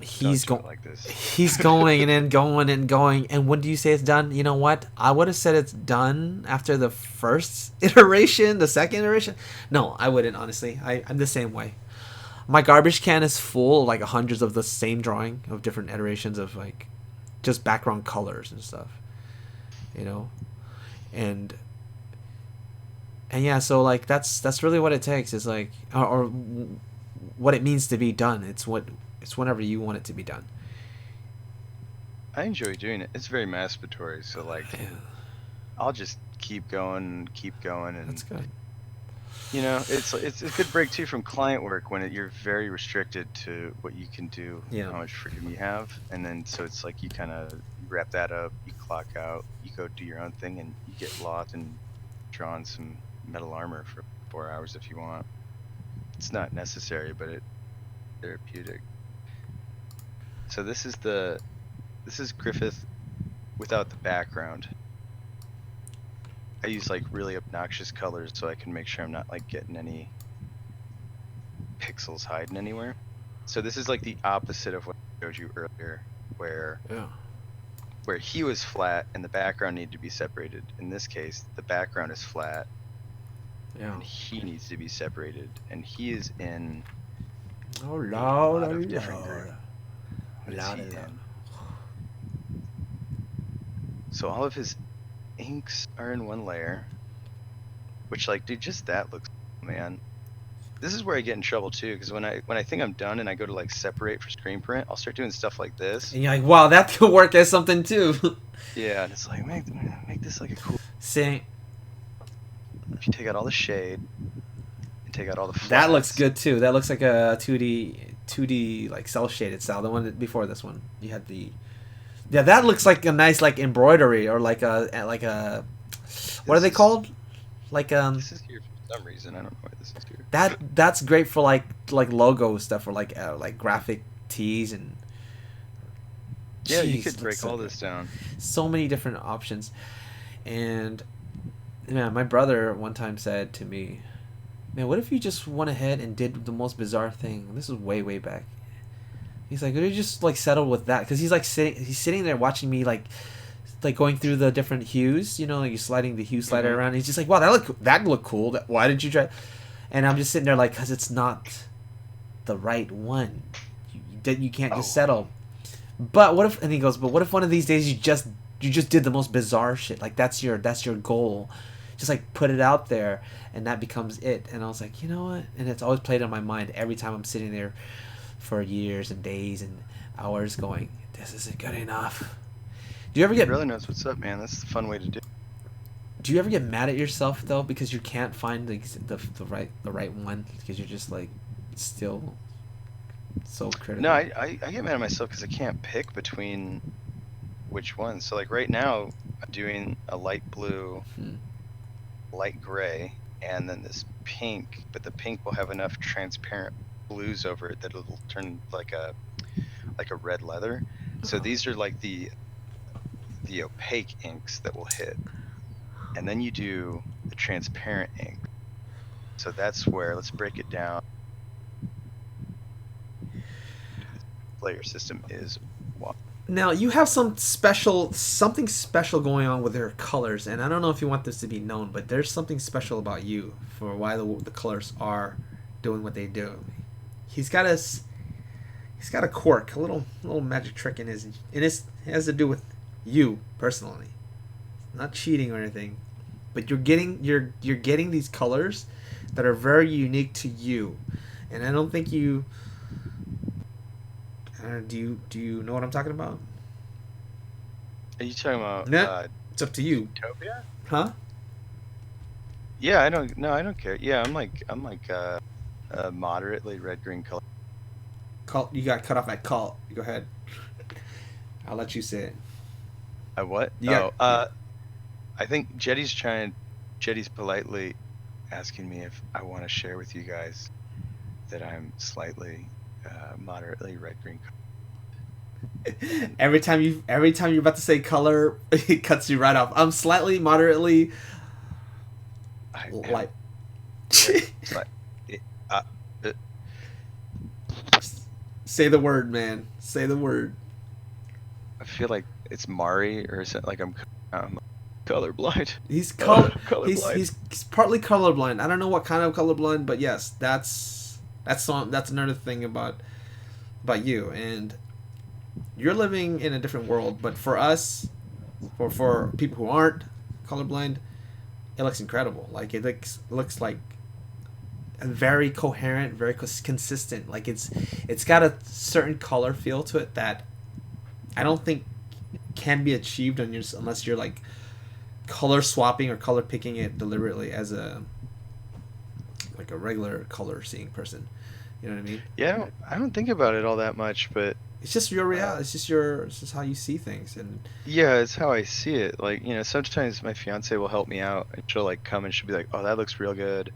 He's Don't do going. it like this. He's going and then going and going. And when do you say it's done? You know what? I would have said it's done after the first iteration, the second iteration. No, I wouldn't, honestly. I'm the same way. My garbage can is full of like hundreds of the same drawing of different iterations of like just background colors and stuff. You know? And yeah, so like that's really what it takes, is like or what it means to be done. It's whenever you want it to be done. I enjoy doing it. It's very masturbatory, so like Yeah, I'll just keep going, and that's good. it's a good break too from client work when you're very restricted to what you can do, Yeah. how much freedom you have, and then so it's like you kind of wrap that up, you clock out, you go do your own thing, and you get lost and draw on some metal armor for 4 hours if you want. It's not necessary, but it's therapeutic. So this is Griffith without the background. I use like really obnoxious colors so I can make sure I'm not like getting any pixels hiding anywhere. So this is like the opposite of what I showed you earlier, where he was flat and the background needed to be separated. In this case, the background is flat, and he needs to be separated, and he is in Oh, a loud, lot of different groups. loud, What is he loud. in? So all of his inks are in one layer, which like, dude, just that looks, man. This is where I get in trouble too, because when I think I'm done and I go to like separate for screen print, I'll start doing stuff like this. And you're like, wow, that could work as something too. Yeah, and it's like make this like a cool. See, If you take out all the shade and take out all the flats, that looks good too. That looks like a 2D like cell shaded style. The one before this one, you had the. Yeah, that looks like a nice like embroidery, or like a what are they called? Like This is here for some reason. I don't know why this is here. that's great for like logo stuff, or like graphic tees and. Yeah, you Jeez, could looks break so all good. this down. So many different options, and yeah, my brother one time said to me, "Man, what if you just went ahead and did the most bizarre thing?" This is way back. He's like, "What if you just like settled with that?" Because he's sitting there watching me like going through the different hues. Like you're sliding the hue slider around. He's just like, "Wow, that look cool. Why did you try?" And I'm just sitting there like, "Cause it's not the right one. You can't just settle." But what if? And he goes, "But what if one of these days you just you just did the most bizarre shit. Like that's your goal. Just like put it out there, and that becomes it. And I was like, you know what? And it's always played in my mind every time I'm sitting there for years and days and hours, going, this isn't good enough. Do you ever He get really knows what's up, man. That's the fun way to do it. Do you ever get mad at yourself though because you can't find the right one because you're just like still so No, critical? I get mad at myself because I can't pick between which one. So like right now, I'm doing a light blue, Hmm. light gray, and then this pink, but the pink will have enough transparent blues over it that it'll turn like a red leather. So Uh-huh. these are like the opaque inks that will hit. And then you do the transparent ink. So that's where, let's break it down. The layer system is one. Now you have something special going on with your colors, and I don't know if you want this to be known, but there's something special about you for why the colors are doing what they do. He's got a he's got a quirk, a little magic trick in his, and it has to do with you personally, not cheating or anything, but you're getting these colors that are very unique to you, and I don't think you. Do you know what I'm talking about? Are you talking about Nah, it's up to you, Zootopia? huh? Yeah, I don't care. Yeah, I'm like a moderately red green color. Call, you got cut off at call. Go ahead. I'll let you say it. A what? You got Oh, I think Jetty's politely asking me if I want to share with you guys that I'm slightly moderately red green. every time you're about to say color, it cuts you right off. I'm slightly, moderately, I light. But uh, uh, Say the word, man. Say the word. I feel like it's Mari or something. Like I'm colorblind. He's color. Colorblind. He's partly colorblind. I don't know what kind of colorblind, but yes, that's another thing about you, and you're living in a different world. But for us, for people who aren't colorblind, it looks incredible. Like it looks like very coherent, very consistent. Like it's got a certain color feel to it that I don't think can be achieved on your unless you're like color swapping or color picking it deliberately as a like a regular color seeing person. You know what I mean? Yeah, I don't think about it all that much, but It's just your reality. It's just how you see things. And yeah, it's how I see it. Like, sometimes my fiance will help me out and she'll like come and she'll be like, "Oh, that looks real good,"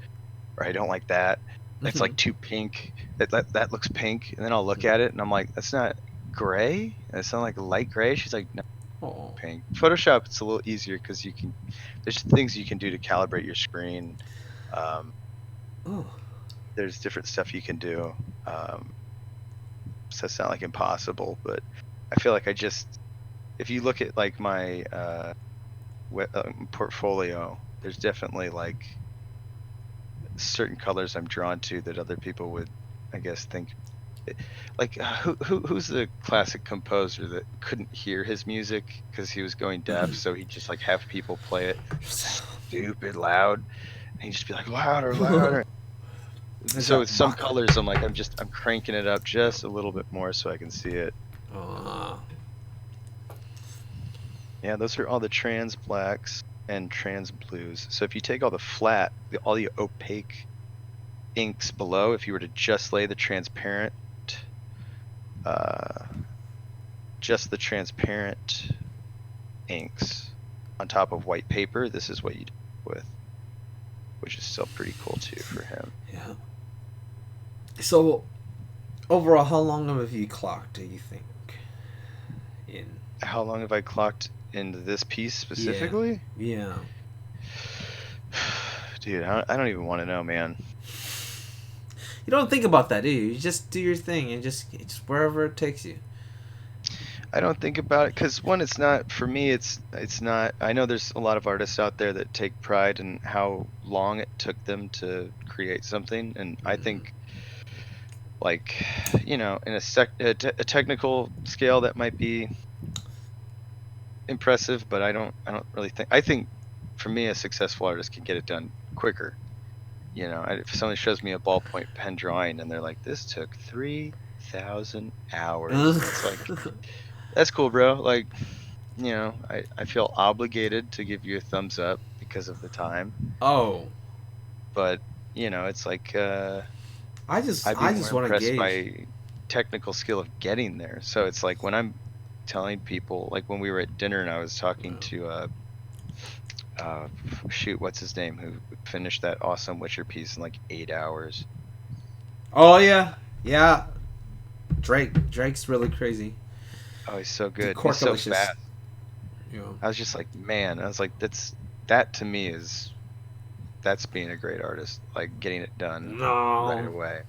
or "I don't like that. It's like too pink. That looks pink." And then I'll look at it and I'm like, "That's not gray. That's not like light gray." She's like, "No, oh, pink." Photoshop, it's a little easier because there's things you can do to calibrate your screen. Um, oh, there's different stuff you can do. So it's not like impossible, but I feel like if you look at like my portfolio, there's definitely like certain colors I'm drawn to that other people would, I guess, think. Like who's the classic composer that couldn't hear his music because he was going deaf, so he'd just like have people play it stupid loud, and he'd just be like louder, louder. is So that with some Bach? colors, I'm like I'm cranking it up just a little bit more so I can see it. Uh, Yeah, those are all the trans blacks and trans blues. So if you take all all the opaque inks below, if you were to just lay the transparent, uh, just the transparent inks on top of white paper, this is what you do with, which is still pretty cool too for him. yeah. So overall, how long have you clocked? Do you think? In How long have I clocked into this piece yeah, specifically? yeah. Dude, I don't even want to know, man. You don't think about that, do you? You just do your thing and just wherever it takes you. I don't think about it because one, it's not for me. It's not. I know there's a lot of artists out there that take pride in how long it took them to create something, and I think, like, in a technical scale, that might be impressive, but I don't really think. I think for me, a successful artist can get it done quicker. You know, if someone shows me a ballpoint pen drawing and they're like, "This took 3,000 hours," and it's like, "That's cool, bro." Like, you know, I feel obligated to give you a thumbs up because of the time, Oh, but you know, it's like I'd be I more just want to impressed gauge. by technical skill of getting there. So it's like when I'm telling people, like when we were at dinner and I was talking to uh shoot, what's his name, who finished that awesome Witcher piece in like 8 hours. Oh yeah, yeah. Drake's really crazy. Oh, he's so The good. He's so Corkalicious. fast. You know. I was just like, man, I was like, that to me is that's being a great artist, like getting it done right No. away.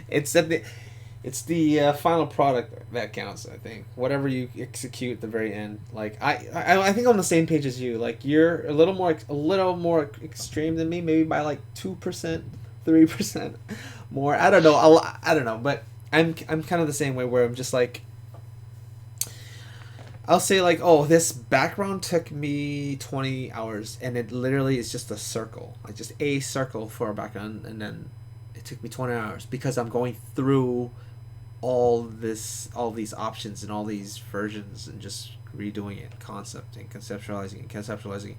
it's at the it's the final product that counts. I think whatever you execute at the very end. Like I think I'm on the same page as you. Like you're a little more extreme than me, maybe by like 2%, 3% more. I don't know. I don't know, but I'm kind of the same way where I'm just like I'll say like, oh, this background took me 20 hours, and it literally is just a circle, like just a circle for a background, and then it took me 20 hours because I'm going through all these options and all these versions and just redoing it, conceptualizing,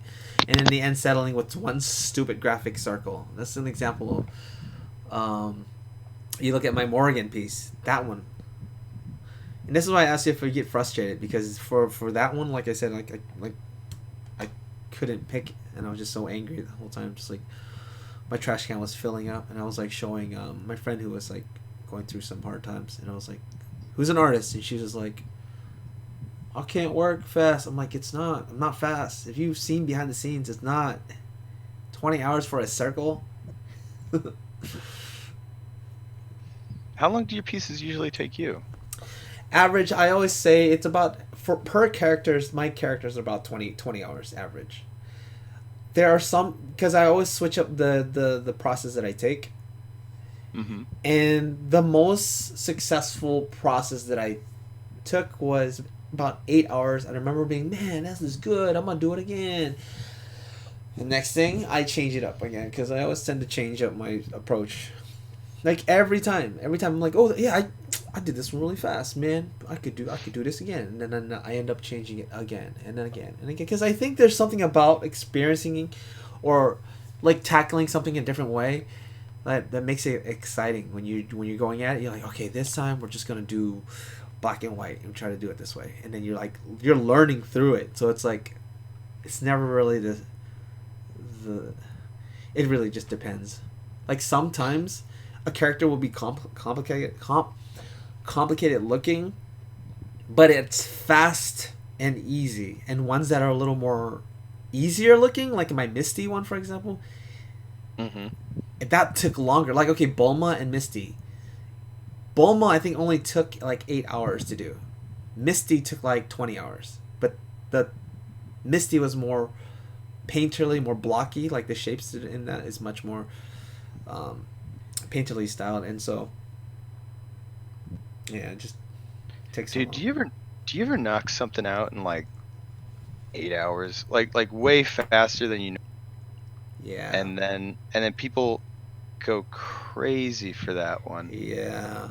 and in the end settling with one stupid graphic circle. That's an example of, you look at my Morgan piece, that one. And this is why I asked you if you get frustrated because for that one, like I said, I couldn't pick, and I was just so angry the whole time. Just like my trash can was filling up, and I was like showing my friend who was like going through some hard times, and I was like, "Who's an artist?" And she was like, "I can't work fast." I'm like, "It's not. I'm not fast. If you've seen behind the scenes, it's not 20 hours for a circle." How long do your pieces usually take you? Average, I always say it's about for per characters. My characters are about 20 hours average. There are some because I always switch up the process that I take, Mm-hmm. and the most successful process that I took was about 8 hours. I remember being, man, this is good. I'm gonna do it again. The next thing, I change it up again because I always tend to change up my approach. Like every time I'm like, oh yeah, I did this one really fast, man. I could do this again, and then I end up changing it again and then again and again because I think there's something about experiencing, or like tackling something in a different way that makes it exciting when you're going at it. You're like, okay, this time we're just gonna do black and white and try to do it this way, and then you're learning through it. So it's like it's never really the it really just depends. Like sometimes a character will be complicated looking, but it's fast and easy. And ones that are a little more easier looking, like my Misty one, for example, Mm-hmm. that took longer. Like okay, Bulma and Misty. Bulma I think only took like 8 hours to do. Misty took like 20 hours, but the Misty was more painterly, more blocky. Like the shapes in that is much more um, painterly styled, and so yeah, it just takes so Dude, long. do you ever knock something out in like 8 hours? Like way faster than you know, Yeah, and then people go crazy for that one. yeah,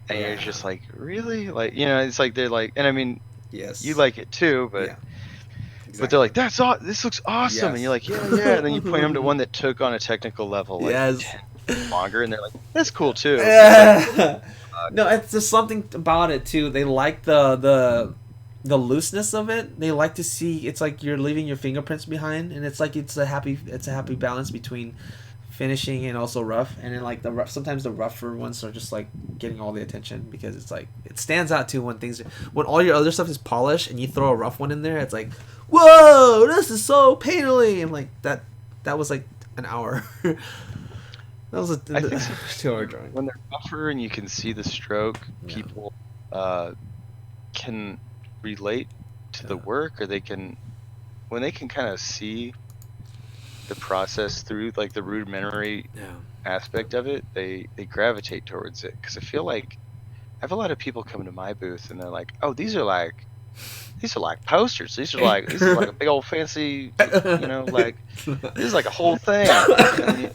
And you're yeah. just like, really? Like, you know, it's like they're like, and I mean, you Yes. like it too, Yeah. but they're Exactly. like, this looks awesome. And you're Yes. like, yeah, yeah. And then you point them to one that took on a technical level like Yes. 10 longer, and they're like, that's cool too. It's like, Yeah. No, it's just something about it too. They like the looseness of it. They like to see it's like you're leaving your fingerprints behind, and it's like it's a happy balance between finishing and also rough. And then like the rough, sometimes the rougher ones are just like getting all the attention because it's like it stands out too when when all your other stuff is polished and you throw a rough one in there. It's like, whoa, this is so painterly, and like that was like an hour. That was a I think 2 hour drawing. when they're rougher and you can see the stroke, Yeah. people uh, can relate to Yeah. the work, or when they can kind of see the process through like the rudimentary Yeah. aspect of it, they gravitate towards it. Because I feel like I have a lot of people come to my booth and they're like, oh, these are like these are like posters. These are like a big old fancy, like this is like a whole thing.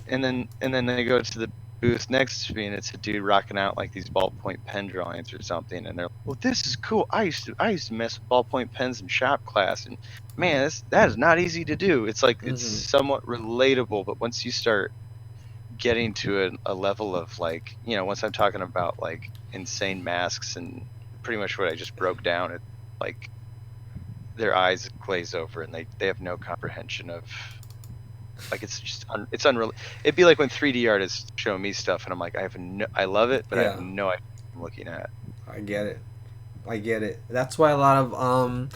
And then they go to the booth next to me, and it's a dude rocking out like these ballpoint pen drawings or something, and they're like, well, this is cool. I used to mess with ballpoint pens in shop class, and man, that is not easy to do. It's like it's Mhm. somewhat relatable, but once you start getting to a level of like, once I'm talking about like insane masks and pretty much what I just broke down, it like their eyes glaze over and they have no comprehension of, like, it's just it's unreal. It'd be like when 3D artists show me stuff and I'm like, I love it, but I have Yeah, no idea what I'm looking at. I get it. I get it. That's why a lot of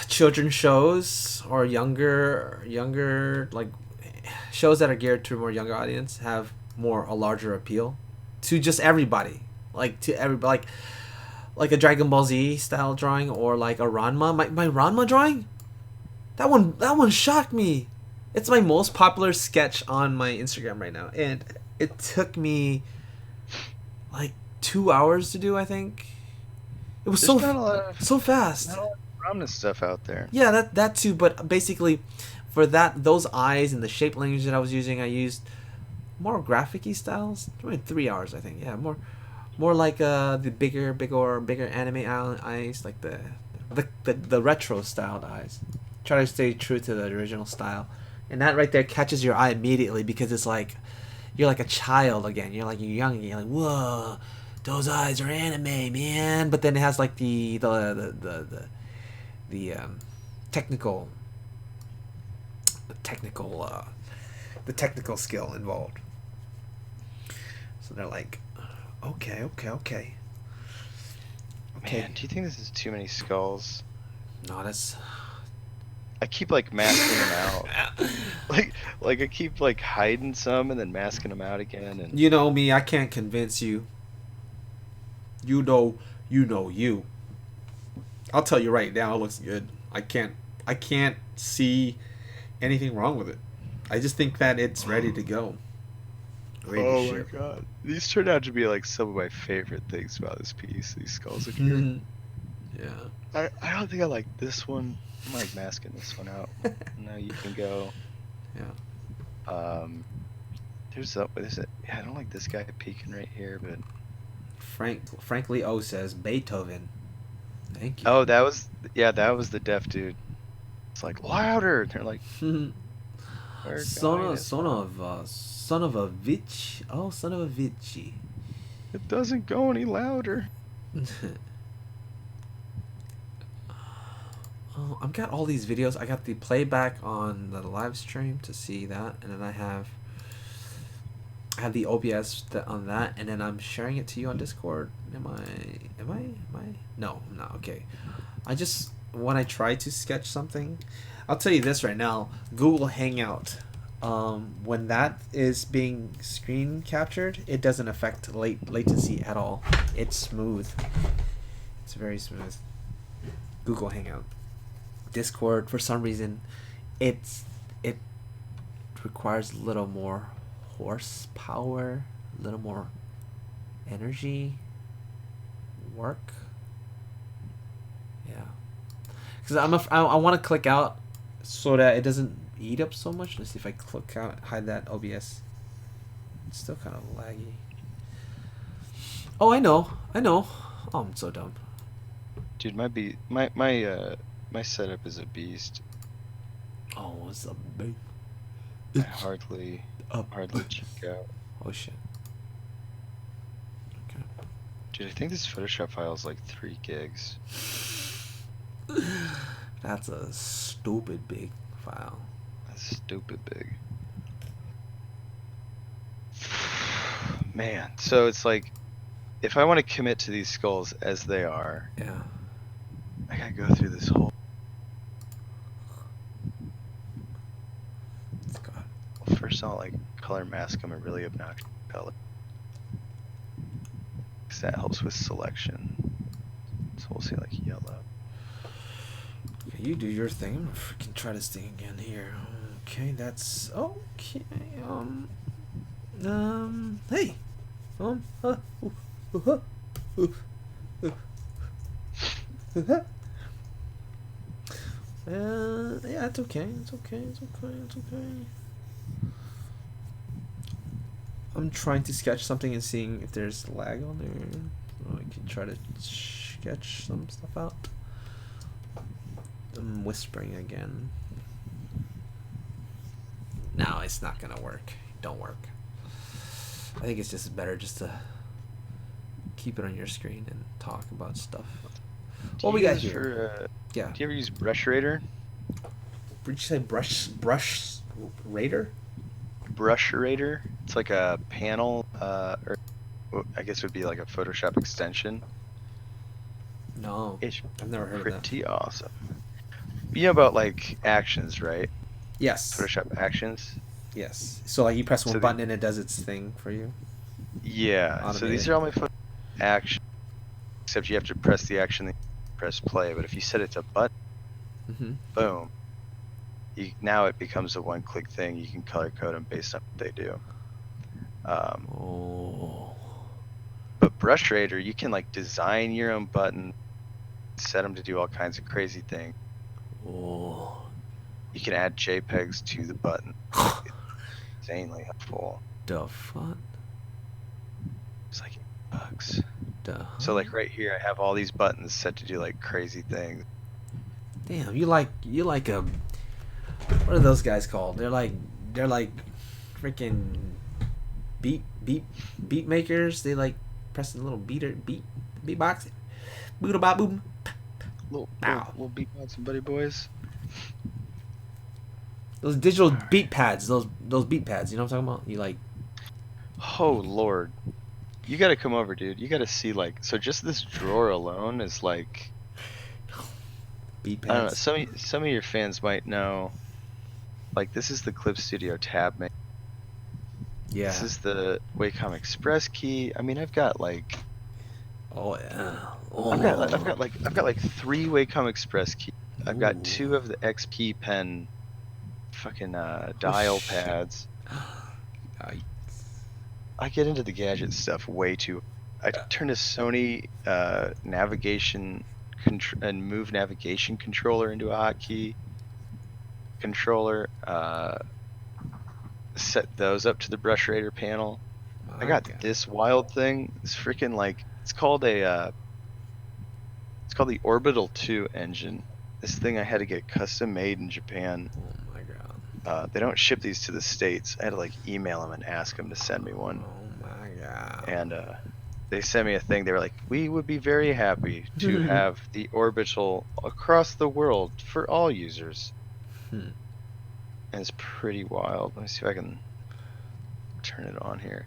children's shows or younger like shows that are geared to a more younger audience have more a larger appeal to just everybody, like to everybody, like a Dragon Ball Z style drawing or like a Ranma. My Ranma drawing, that one shocked me. It's my most popular sketch on my Instagram right now, and it took me like 2 hours to do. I think it was There's so not a lot of so fast. not a lot of prominent stuff out there. Yeah, that too. But basically, for those eyes and the shape language that I was using, I used more graphic-y styles. I mean, 3 hours, I think. Yeah, more like the bigger anime eyes, like the retro styled eyes. Try to stay true to the original style, and that right there catches your eye immediately because it's like you're like a child again. You're young. And you're like, whoa, those eyes are anime, man. But then it has like the technical technical the technical skill involved. So they're like, okay, okay, okay, okay. Man, do you think this is too many skulls? No, that's I keep like masking them out. Like I keep like hiding some and then masking them out again, and you know me. I can't convince you. You know you. I'll tell you right now, it looks good. I can't see anything wrong with it. I just think that it's ready to go. Ready to oh ship. my god, these turned out to be like some of my favorite things about this piece. These skulls in here. Yeah. I don't think I like this one. I'm like masking this one out. No, you can go. Yeah. There's it? Yeah, I don't like this guy peeking right here, but Frankly O says Beethoven. Thank you. oh, that was the deaf dude. It's like louder. They're like, we're going. Son of a bitch. Oh, son of a bitchy. It doesn't go any louder. Oh, I've got all these videos. I got the playback on the live stream to see that, and then I have the OBS on that, and then I'm sharing it to you on Discord. Am I? No, I'm not. Okay. I just when I try to sketch something, I'll tell you this right now. Google Hangout, when that is being screen captured, it doesn't affect latency at all. It's smooth. It's very smooth. Google Hangout. Discord, for some reason, it requires a little more horsepower, a little more energy, work. Yeah, because I want to click out so that it doesn't eat up so much. Let's see if I click out, hide that OBS. It's still kind of laggy. Oh, I know. Oh, I'm so dumb. Dude, my setup is a beast. Oh, what's up, babe? I hardly check out. Oh shit. Okay. Dude, I think this Photoshop file is like 3 gigs. That's a stupid big file. That's stupid big. Man, so it's like, if I want to commit to these skulls as they are, Yeah. I gotta go through this whole. Well, first I'll like color mask them a really obnoxious color, because that helps with selection. So we'll see like yellow. Okay, you do your thing. I'm gonna freaking try this thing again here. Okay, that's okay. Hey. Yeah, it's okay. It's okay. It's okay. It's okay. I'm trying to sketch something and seeing if there's lag on there. Oh, I can try to sketch some stuff out. I'm whispering again. No, it's not gonna work. Don't work. I think it's just better just to keep it on your screen and talk about stuff. Do What we you got use here? Yeah. Do you ever use Brush Raider? Did you say brush raider? Brush Raider. It's like a panel, or I guess it would be like a Photoshop extension. No, It's I've never heard of that. pretty awesome. You know about like actions, right? Yes. Photoshop actions. Yes. So like you press one So button and it does its thing for you. yeah. So these Automated. are all my Photoshop actions, except you have to press the action, then press play. But if you set it to button, boom. Now it becomes a one-click thing. You can color code them based on what they do. But Brush Raider, you can like design your own button, set them to do all kinds of crazy things. You can add JPEGs to the button. It's insanely helpful. The fuck? It's like $8. The So like right here, I have all these buttons set to do like crazy things. Damn, you like a what are those guys called? They're like freaking beat makers. They like pressing a little beatbox. Boom bop boom. Little beatboxing buddy boys. Those digital beat pads, those beat pads, you know what I'm talking about? You like Oh Lord. You gotta come over, dude. You gotta see like so just this drawer alone is like beat I don't know, pads. some of your fans might know. Like this is the Clip Studio tab main. Yeah. This is the Wacom Express key. I mean, I've got like Oh yeah. I've got like 3 Wacom Express keys. I've got 2 of the XP pen fucking dial pads. I get into the gadget stuff way too. I turned a Sony navigation and move navigation controller into a hotkey controller. Set those up to the Brush Raider panel. I got this wild thing. It's freaking like it's called the Orbital 2 engine. This thing I had to get custom made in Japan. Oh my god. They don't ship these to the States. I had to like email them and ask them to send me one. Oh my god. And they sent me a thing. They were like, we would be very happy to have the Orbital across the world for all users. And it's pretty wild. Let me see if I can turn it on here.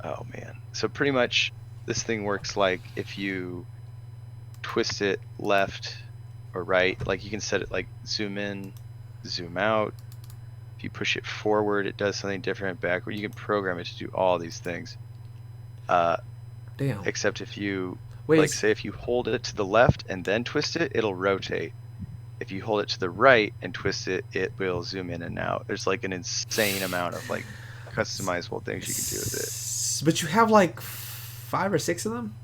Oh man. So pretty much this thing works like if you twist it left or right, like you can set it like zoom in, zoom out. If you push it forward, it does something different. Backward, you can program it to do all these things. Damn. Except if you like say if you hold it to the left and then twist it, it'll rotate. If you hold it to the right and twist it, it will zoom in and out. There's like an insane amount of like customizable things you can do with it. But you have like 5 or 6 of them?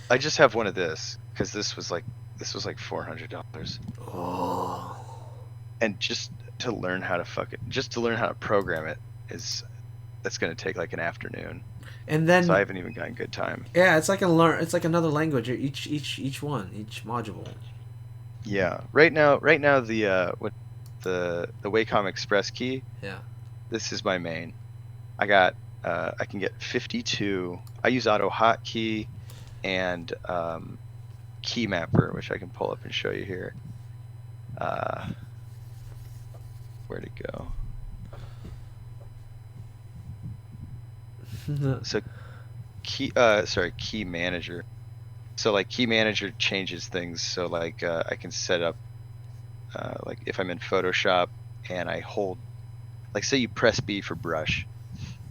I just have one of this because this was like $400. Oh. And just to learn how to program it that's gonna take like an afternoon. And then so I haven't even gotten good time. Yeah, it's like another language each module. Yeah. Right now the Wacom Express key. Yeah. This is my main. I got I can get 52. I use auto hotkey and key mapper, which I can pull up and show you here. Where'd it go? So key manager. So like key manager changes things. So like I can set up like if I'm in Photoshop and I hold, like say you press B for brush.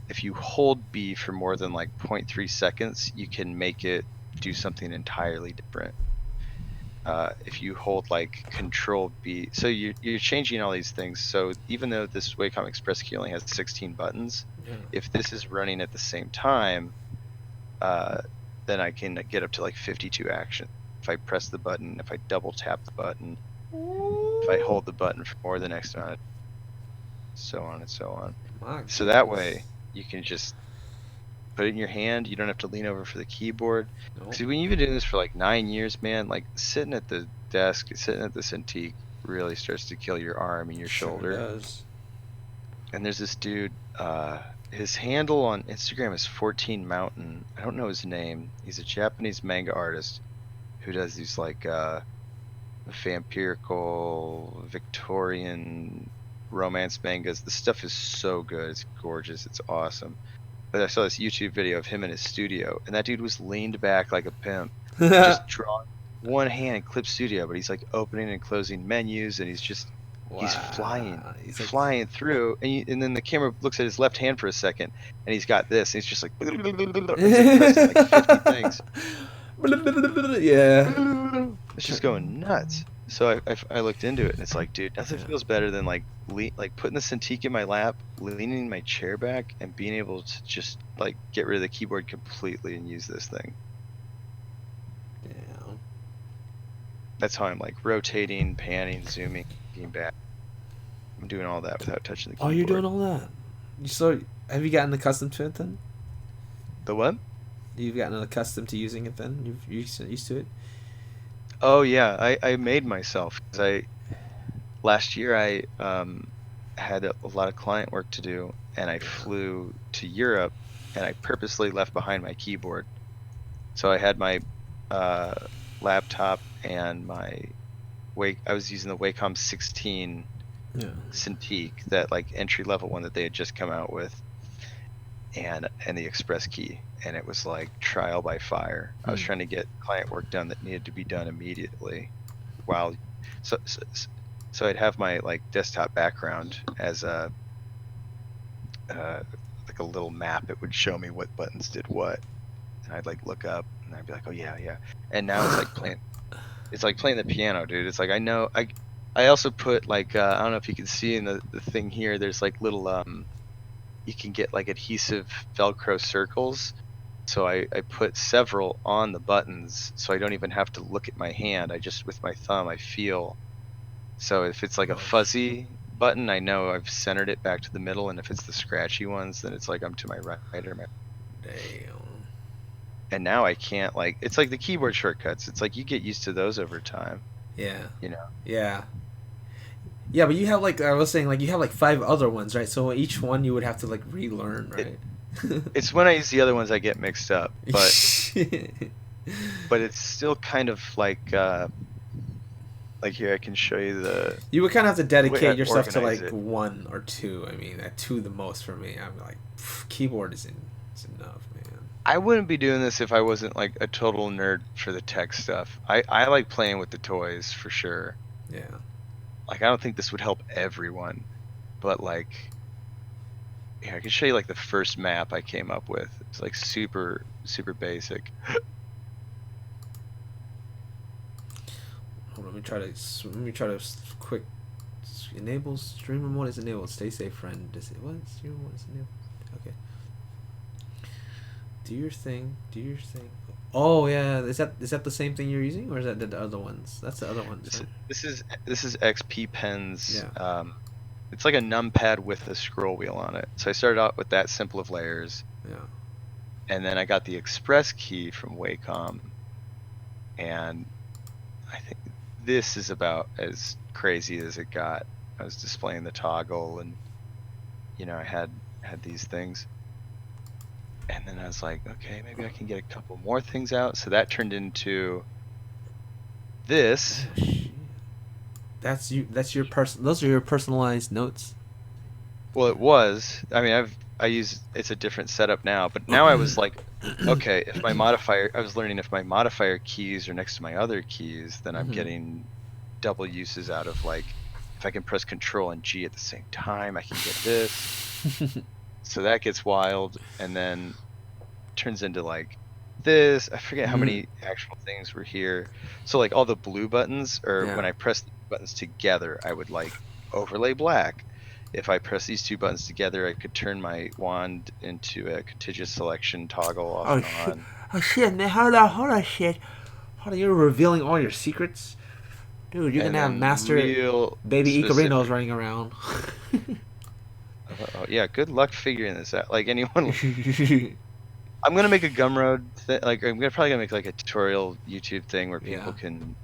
If you hold B for more than like 0.3 seconds, you can make it do something entirely different. If you hold like Control B, so you're changing all these things. So even though this Wacom Express key only has 16 buttons, if this is running at the same time, then I can get up to like 52 actions. If I press the button, if I double tap the button, if I hold the button for more than X amount, so on and so on. My So that goodness. way you can just put it in your hand. You don't have to lean over for the keyboard. Nope. See, when you've been doing this for like 9 years, man, like sitting at the desk, sitting at the Cintiq really starts to kill your arm and your Sure shoulder. does. And there's this dude, his handle on Instagram is 14 Mountain. I don't know his name. He's a Japanese manga artist who does these like vampirical Victorian romance mangas. The stuff is so good. It's gorgeous. It's awesome. But I saw this YouTube video of him in his studio, and that dude was leaned back like a pimp, just drawing one hand Clip Studio, but he's like opening and closing menus, and he's Wow. He's like, flying through, and then the camera looks at his left hand for a second, and he's got this, and he's just like, he's like pressing like 50 things. yeah. It's just going nuts. So I looked into it, and it's like, dude, nothing Yeah. feels better than like putting the Cintiq in my lap, leaning my chair back, and being able to just like get rid of the keyboard completely and use this thing. Yeah. That's how I'm like rotating, panning, zooming, getting back. I'm doing all that without touching the Oh, keyboard. you're doing all that. So, have you gotten accustomed to it then? The what? You've gotten accustomed to using it then? You're used to it? Oh yeah, I made myself. 'Cause last year I had a lot of client work to do, and I flew to Europe, and I purposely left behind my keyboard. So I had my laptop and I was using the Wacom 16 Yeah. Cintiq, that like entry level one that they had just come out with, and the Express key, and it was like trial by fire. I was trying to get client work done that needed to be done immediately, while so I'd have my like desktop background as a like a little map. It would show me what buttons did what, and I'd like look up, and I'd be like, oh yeah, yeah. And now it's like playing the piano, dude. It's like I also put like I don't know if you can see in the thing here, there's like little you can get like adhesive Velcro circles. So I put several on the buttons, so I don't even have to look at my hand. I just, with my thumb, I feel. So if it's like a fuzzy button, I know I've centered it back to the middle, and if it's the scratchy ones, then it's like I'm to my right or my. Damn. And now I can't, like, it's like the keyboard shortcuts. It's like you get used to those over time. Yeah. You know. Yeah. Yeah, but you have like I was saying, like you have like 5 other ones, right? So each one you would have to like relearn, right? It's when I use the other ones I get mixed up, but it's still kind of like here I can show you the. You would kind of have to way dedicate I yourself to organize like it. 1 or 2. I mean, at 2 the most for me. I'm like, keyboard is enough, man. I wouldn't be doing this if I wasn't like a total nerd for the tech stuff. I like playing with the toys for sure. Yeah. Like, I don't think this would help everyone, but like, yeah, I can show you like the first map I came up with. It's like super basic. Hold on, let me try to quick enable streamer mode is enabled. Stay safe, friend. What? Streamer mode is enabled. Okay. Do your thing. Do your thing. Oh yeah, is that the same thing you're using, or is that the other ones? That's the other ones. Right? This is XP Pen's. Yeah. It's like a numpad with a scroll wheel on it. So I started out with that simple of layers. Yeah. And then I got the Express key from Wacom, and I think this is about as crazy as it got. I was displaying the toggle, and I had these things. And then I was like, okay, maybe I can get a couple more things out. So that turned into this. Oh, shit. That's you. That's your Those are your personalized notes. Well, it was. I mean, it's a different setup now. But now I was like, okay, if my modifier, I was learning if my modifier keys are next to my other keys, then I'm getting double uses out of like, if I can press Control and G at the same time, I can get this. So that gets wild, and then turns into like this. I forget how many actual things were here. So like all the blue buttons, or when I press the buttons together, I would like overlay black, if I press these two buttons together, I could turn my wand into a contiguous selection toggle off Oh and shit! on. Oh shit, man! Hold on, shit! Hold on, you're revealing all your secrets, dude. You're And gonna have then Master real Baby Icarinos specific. running around. Oh, yeah, good luck figuring this out. Like anyone, I'm gonna make a Gumroad like probably gonna make like a tutorial YouTube thing where Yeah. people can.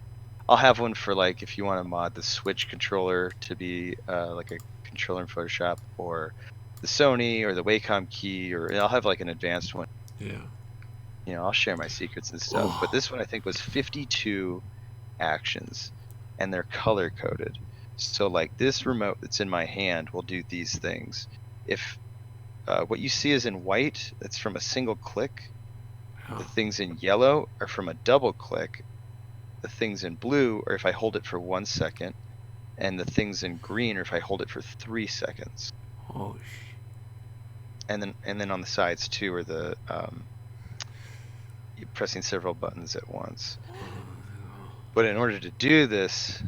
I'll have one for like if you want to mod the Switch controller to be like a controller in Photoshop, or the Sony or the Wacom key, or I'll have like an advanced one. Yeah. I'll share my secrets and stuff. But Oh. this one I think was 52 actions, and they're color coded. So like this remote that's in my hand will do these things. If what you see is in white, that's from a single click. The Oh. things in yellow are from a double click. The things in blue are if I hold it for 1 second, and the things in green are if I hold it for 3 seconds. Oh. And then on the sides too are the you're pressing several buttons at once. But in order to do this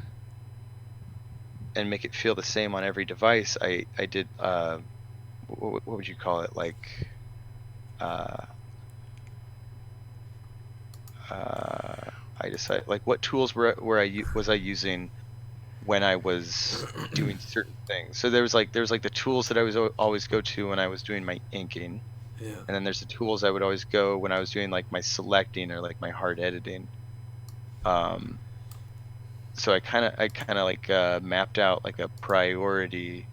and make it feel the same on every device, I did what would you call it, like I decided like what tools was I using when I was doing certain things. So there was like the tools that I was always go to when I was doing my inking, Yeah. and then there's the tools I would always go when I was doing like my selecting or like my hard editing. So I kind of like mapped out like a priority.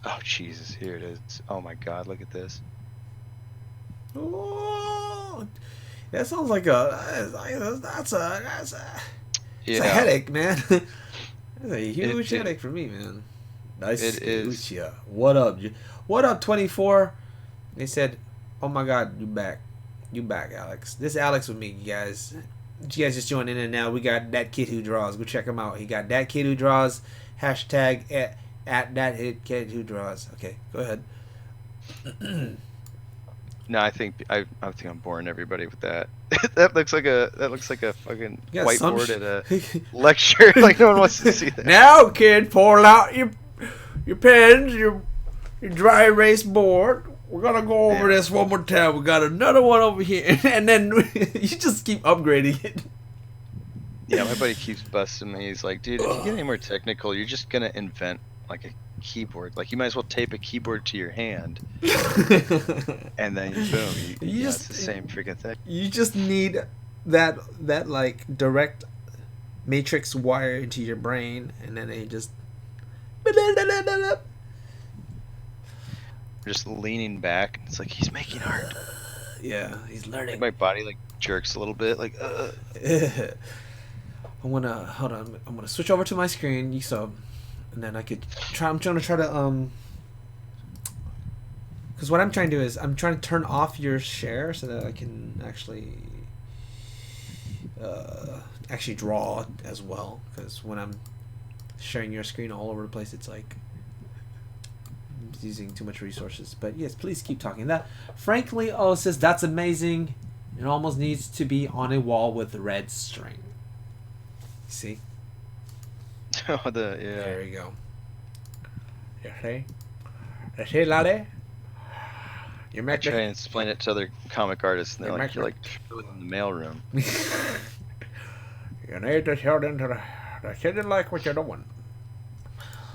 Oh Jesus, here it is. Oh my God, look at this. Oh, that sounds like it's a Yeah, headache, man. That's a it, huge it headache for me, man. Nice it is. Lucia. What up? What up, 24? They said, "Oh my God, you back? You back, Alex? This Alex with me, you guys. You guys just joined in and now. We got that kid who draws. Go check him out. He got that kid who draws. Hashtag at that kid who draws. Okay, go ahead. No, I think I'm boring everybody with that. That looks like a fucking You got some. whiteboard at a lecture. Like no one wants to see that. Now, kid, pull out your pens, your dry erase board. We're gonna go over Yeah. this one more time. We got another one over here, and then you just keep upgrading it. Yeah, my buddy keeps busting me. He's like, dude, if you get any more technical, you're just gonna invent like a keyboard. Like you might as well tape a keyboard to your hand, and then boom, it's the same freaking thing. You just need that like direct matrix wire into your brain, and then they just. Just leaning back. It's like he's making art. Yeah, he's Like learning. my body like jerks a little bit. Like I'm gonna hold on. I'm gonna switch over to my screen. You saw, and then I could try. I'm trying to try to because what I'm trying to do is I'm trying to turn off your share so that I can actually draw as well. Because when I'm sharing your screen all over the place, it's like using too much resources. But yes, please keep talking. That frankly, says that's amazing. It almost needs to be on a wall with red string. See? yeah. There you go. You see? You see, laddie? You I make try me. and explain it to other comic artists, and they're You like, make "You're me. like filling in the mailroom." You need to show into the kid like what you're doing.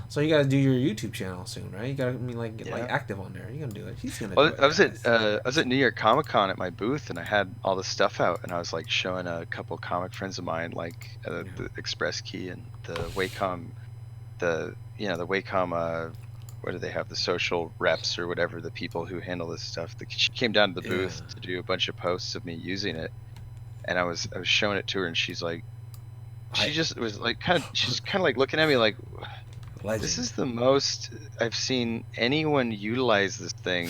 So you gotta do your YouTube channel soon, right? You gotta get like Yeah. active on there. You're gonna do it. He's gonna do Well, it, guys. I was at New York Comic Con at my booth, and I had all the stuff out, and I was like showing a couple comic friends of mine, like the Express Key and the Wacom, the Wacom. What do they have? The social reps or whatever, the people who handle this stuff. She came down to the Yeah. booth to do a bunch of posts of me using it, and I was showing it to her, and she's like, she's kind of like looking at me like, Legend. this is the most I've seen anyone utilize this thing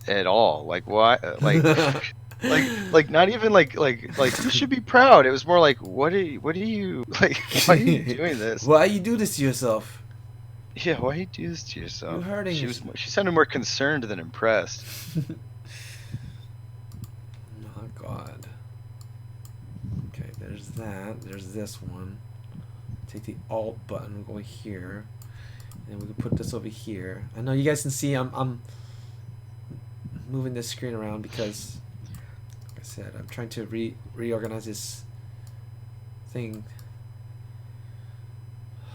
at all. Like why? Like not even like you should be proud. It was more like what are you like? Why are you doing this? Why you do this to yourself? Yeah, why you do this to yourself? You're hurting She sounded more concerned than impressed. Oh God. Okay, there's that. There's this one. Take the Alt button, go here, and we can put this over here. I know you guys can see I'm moving this screen around because, like I said, I'm trying to reorganize this thing.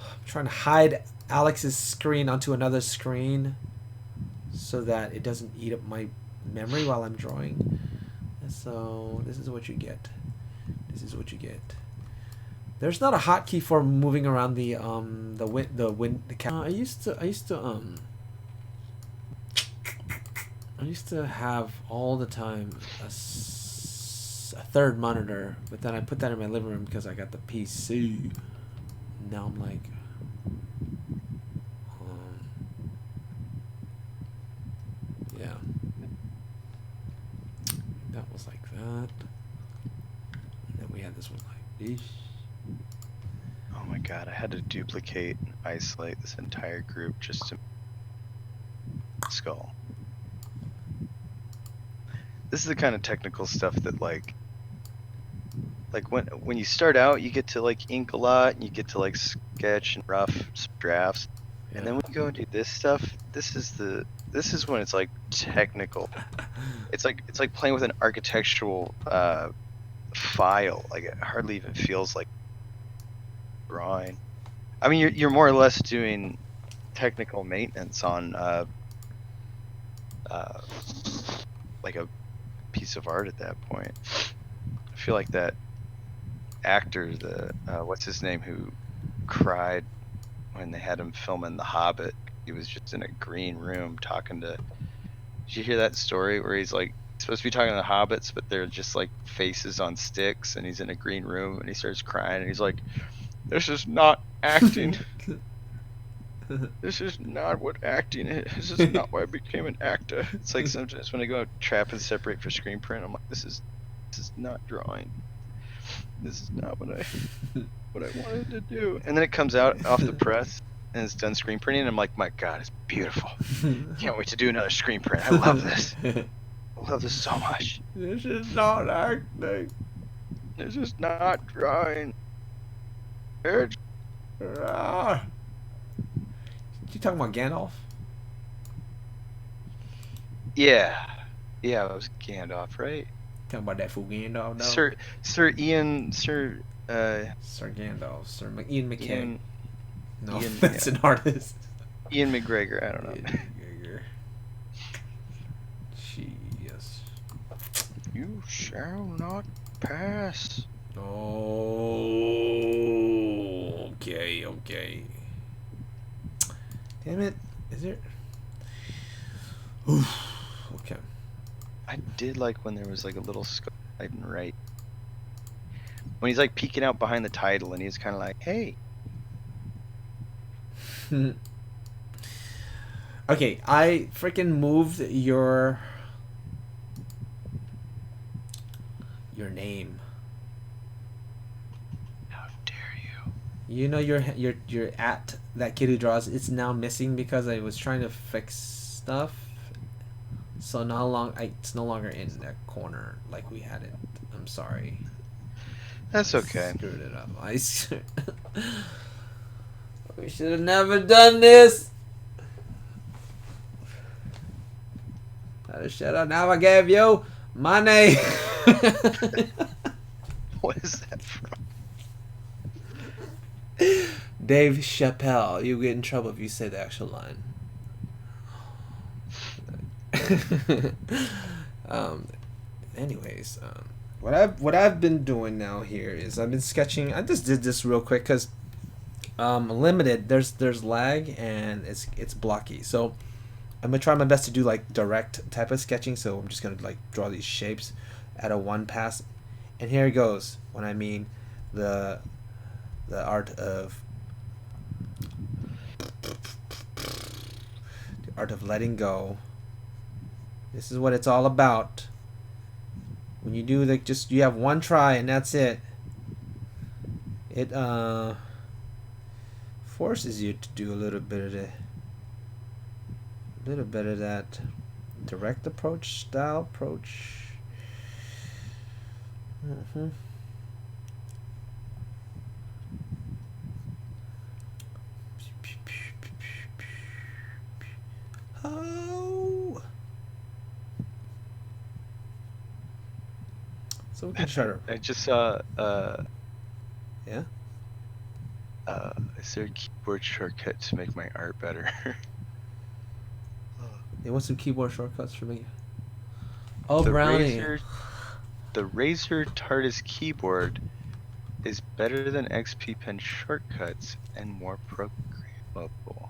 I'm trying to hide Alex's screen onto another screen so that it doesn't eat up my memory while I'm drawing. And so this is what you get. This is what you get. There's not a hotkey for moving around the camera. I used to have all the time a third monitor, but then I put that in my living room because I got the PC. Now I'm like, yeah, that was like that. And then we had this one like this. Oh my god, I had to duplicate and isolate this entire group just to skull. This is the kind of technical stuff that like when you start out, you get to like ink a lot and you get to like sketch and rough drafts. Yeah. And then when you go and do this stuff, this is when it's like technical. It's like playing with an architectural file. Like it hardly even feels like drawing. I mean, you're more or less doing technical maintenance on like a piece of art at that point. I feel like that actor, the what's his name, who cried when they had him filming The Hobbit. He was just in a green room talking to. Did you hear that story where he's like supposed to be talking to the hobbits, but they're just like faces on sticks, and he's in a green room and he starts crying and he's like, "This is not acting. This is not what acting is. This is not why I became an actor." It's like sometimes when I go out trap and separate for screen print, I'm like, this is not drawing. This is not what I wanted to do. And then it comes out off the press and it's done screen printing, and I'm like, my god, it's beautiful. Can't wait to do another screen print. I love this. I love this so much. This is not acting. This is not drawing. It's... You talking about Gandalf? Yeah, it was Gandalf, right? Talking about that fool Gandalf, no? Sir Gandalf, Sir Ian McKay. Ian, no, that's an artist. Ian McGregor, I don't know. Ian McGregor. Jeez. You shall not pass. Oh, okay. Damn it. Is there... Oof. Okay. I did like when there was like a little scope I didn't write. When he's like peeking out behind the title and he's kind of like, hey. Okay, I freaking moved your name. How dare you? You know your at that kid who draws. It's now missing because I was trying to fix stuff. So it's no longer in that corner like we had it. I'm sorry. That's okay. I screwed it up. We should have never done this. I should have never gave you money. What is that from? Dave Chappelle. You get in trouble if you say the actual line. Anyways, what I've been doing now here is I've been sketching. I just did this real quick because limited. There's lag and it's blocky. So I'm gonna try my best to do like direct type of sketching. So I'm just gonna like draw these shapes at a one pass. And here it goes. When I mean the art of letting go. This is what it's all about. When you do you have one try and that's it. It forces you to do a little bit of that direct approach, style approach. So we can try to. I just saw Yeah. is there a keyboard shortcut to make my art better? They want some keyboard shortcuts for me. Oh, the brownie. Razer the Razer TARDIS keyboard is better than XP Pen shortcuts and more programmable.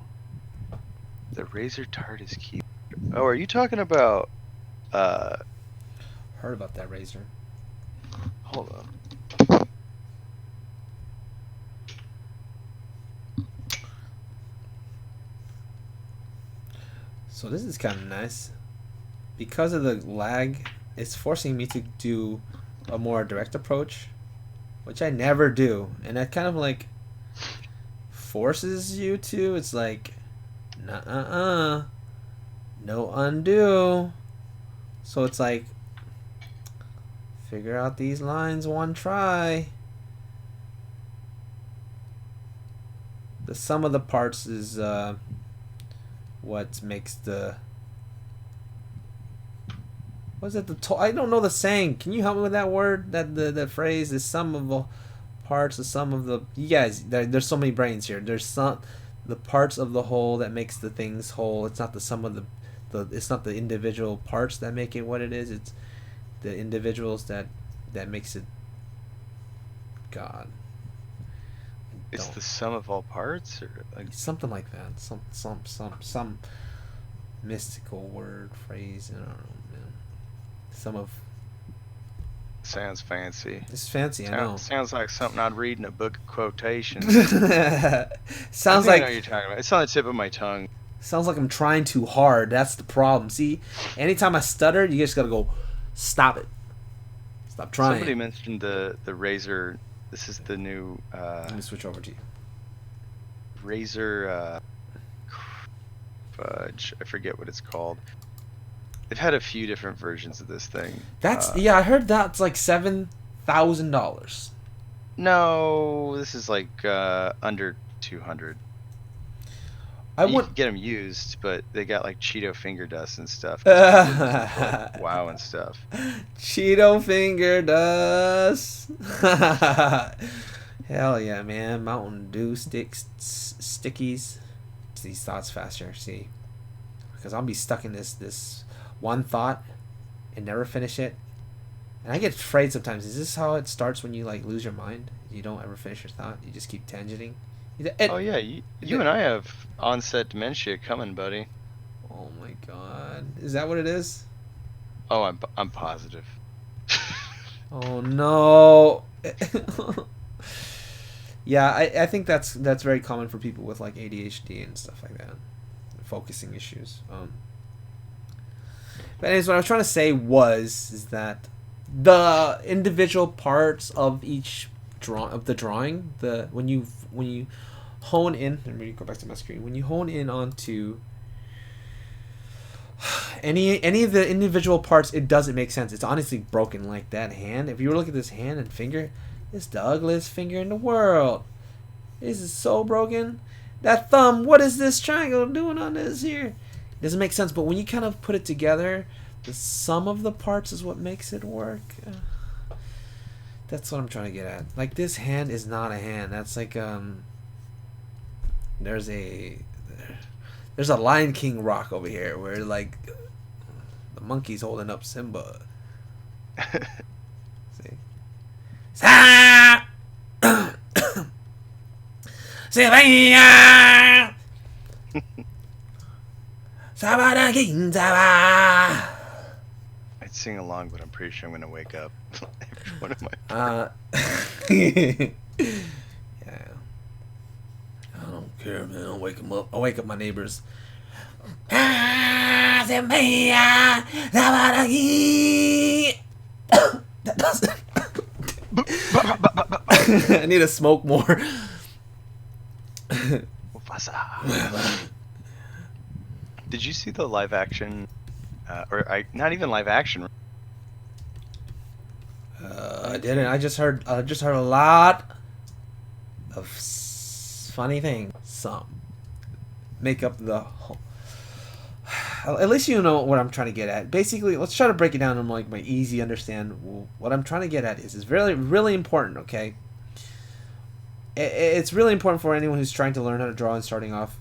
The Razer TARDIS keyboard. Oh, are you talking about Heard about that Razer. hold on. So this is kind of nice. Because of the lag, it's forcing me to do a more direct approach, which I never do. And that kind of like forces you to. It's like, nah, no undo. So it's like, figure out these lines one try. The sum of the parts is what makes the. What's it? I don't know the saying. Can you help me with that word? That phrase. The sum of the parts. The sum of the. You guys, there's so many brains here. There's some. The parts of the whole that makes the things whole. It's not the sum of the. It's not the individual parts that make it what it is. It's the individuals that makes it. God. It's the sum of all parts, or like something like that. Some mystical word phrase. I don't know, man. Some of. sounds fancy. It's fancy, I know. Sounds like something I'd read in a book of quotations. Sounds I like know what you're talking about. It's on the tip of my tongue. sounds like I'm trying too hard. That's the problem. See, anytime I stutter, you just gotta go, stop it. Stop trying. Somebody mentioned the Razer. This is the new Let me switch over to you. Razer fudge. I forget what it's called. They've had a few different versions of this thing. That's yeah, I heard that's like $7,000. No, this is like under 200. I You want. can get them used, but they got like Cheeto finger dust and stuff. Like, wow and stuff. Cheeto finger dust. Hell yeah, man! Mountain Dew stickies. These thoughts faster. See, because I'll be stuck in this one thought and never finish it. And I get afraid sometimes. Is this how it starts when you like lose your mind? You don't ever finish your thought. You just keep tangenting. Oh yeah, you and I have onset dementia coming, buddy. Oh my god, is that what it is? Oh, I'm positive. Oh no. Yeah, I think that's very common for people with like ADHD and stuff like that, focusing issues. But anyways, what I was trying to say is that the individual parts of each drawing, when you hone in. Let me go back to my screen. When you hone in onto any of the individual parts, it doesn't make sense. It's honestly broken. Like that hand. If you were to look at this hand and finger, it's the ugliest finger in the world. This is so broken. That thumb, what is this triangle doing on this here? It doesn't make sense. But when you kind of put it together, the sum of the parts is what makes it work. That's what I'm trying to get at. Like this hand is not a hand. That's like there's a Lion King rock over here where like the monkey's holding up Simba. See? I'd sing along, but I'm pretty sure I'm gonna wake up. Every one of my Yeah. I don't care, man. I'll wake them up. I'll wake up my neighbors. That doesn't. I need to smoke more. Did you see the live action, not even live action? I didn't. I just heard a lot of funny things. Some make up the whole. at least you know what I'm trying to get at. Basically, let's try to break it down in like my easy understand. What I'm trying to get at is really really important. Okay, it's really important for anyone who's trying to learn how to draw and starting off,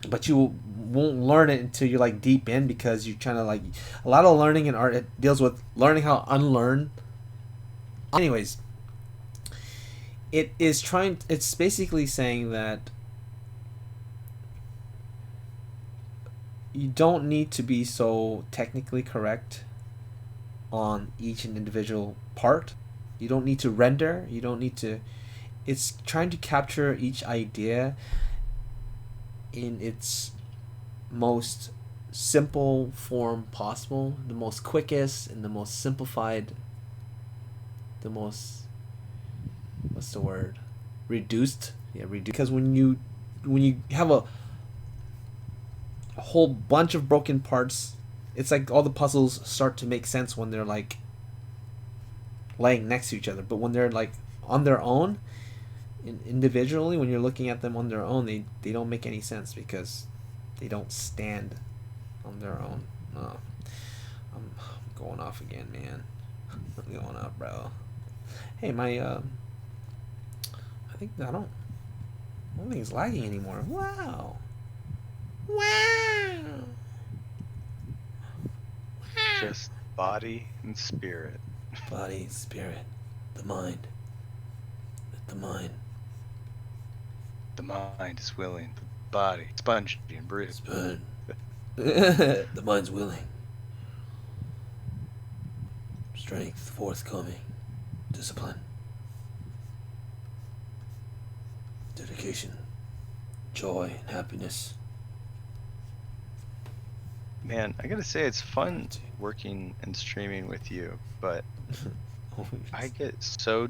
but you won't learn it until you're like deep in, because you're trying to like a lot of learning in art, it deals with learning how to unlearn. Anyways, it's basically saying that you don't need to be so technically correct on each and individual part. You don't need to render. You don't need to. It's trying to capture each idea in its most simple form possible, the most quickest and the most simplified, the most, what's the word? Reduced. Yeah, reduced. Because when you have a whole bunch of broken parts, it's like all the puzzles start to make sense when they're like laying next to each other. But when they're like on their own, individually, when you're looking at them on their own, they don't make any sense because they don't stand on their own. Oh, I'm going off again, man. I'm going off, bro. Hey, my I think I don't think it's lagging anymore. Wow. Wow. Just body and spirit. Body, spirit, the mind. The mind. The mind is willing, the body spongy and bruised. Spoon. The mind's willing. Strength forthcoming. Discipline. Dedication. Joy and happiness. Man, I gotta say it's fun working and streaming with you, but I get so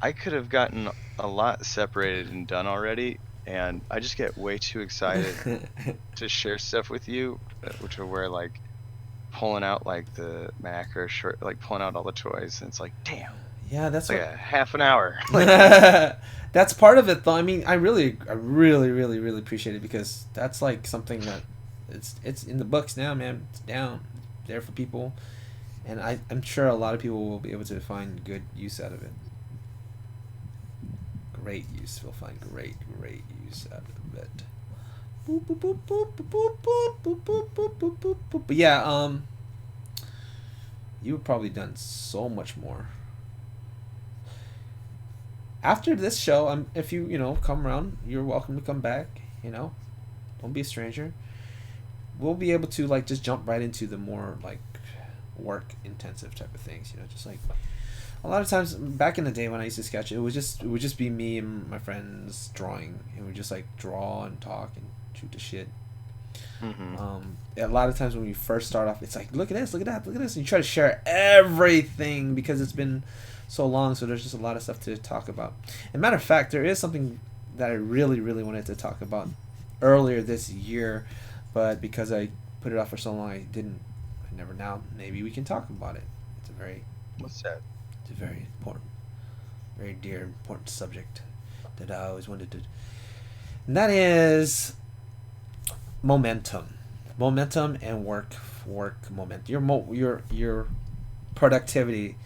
I could have gotten a lot separated and done already, and I just get way too excited to share stuff with you, which are where like pulling out like the macro short, like pulling out all the toys, and it's like, damn, Yeah, that's like what. a half an hour. That's part of it, though. I mean, I really, really appreciate it, because that's like something that it's in the books now, man. It's down there for people, and I'm sure a lot of people will be able to find good use out of it. Great use. We'll find great use out of it. Boop, boop, boop, boop, boop, boop, boop, boop, boop, boop, boop, boop. But yeah, you've probably done so much more. After this show, if you come around, you're welcome to come back. Don't be a stranger. We'll be able to like just jump right into the more like work intensive type of things. Just like a lot of times back in the day when I used to sketch, it would just be me and my friends drawing, and we just like draw and talk and shoot the shit. A lot of times when we first start off, it's like, look at this, look at that, look at this, and you try to share everything because it's been so long, so there's just a lot of stuff to talk about. As a matter of fact, there is something that I really wanted to talk about earlier this year, but because I put it off for so long, I never. Now maybe we can talk about it. What's that? It's a very important, very dear, important subject that I always wanted to, and that is momentum and work momentum. Your productivity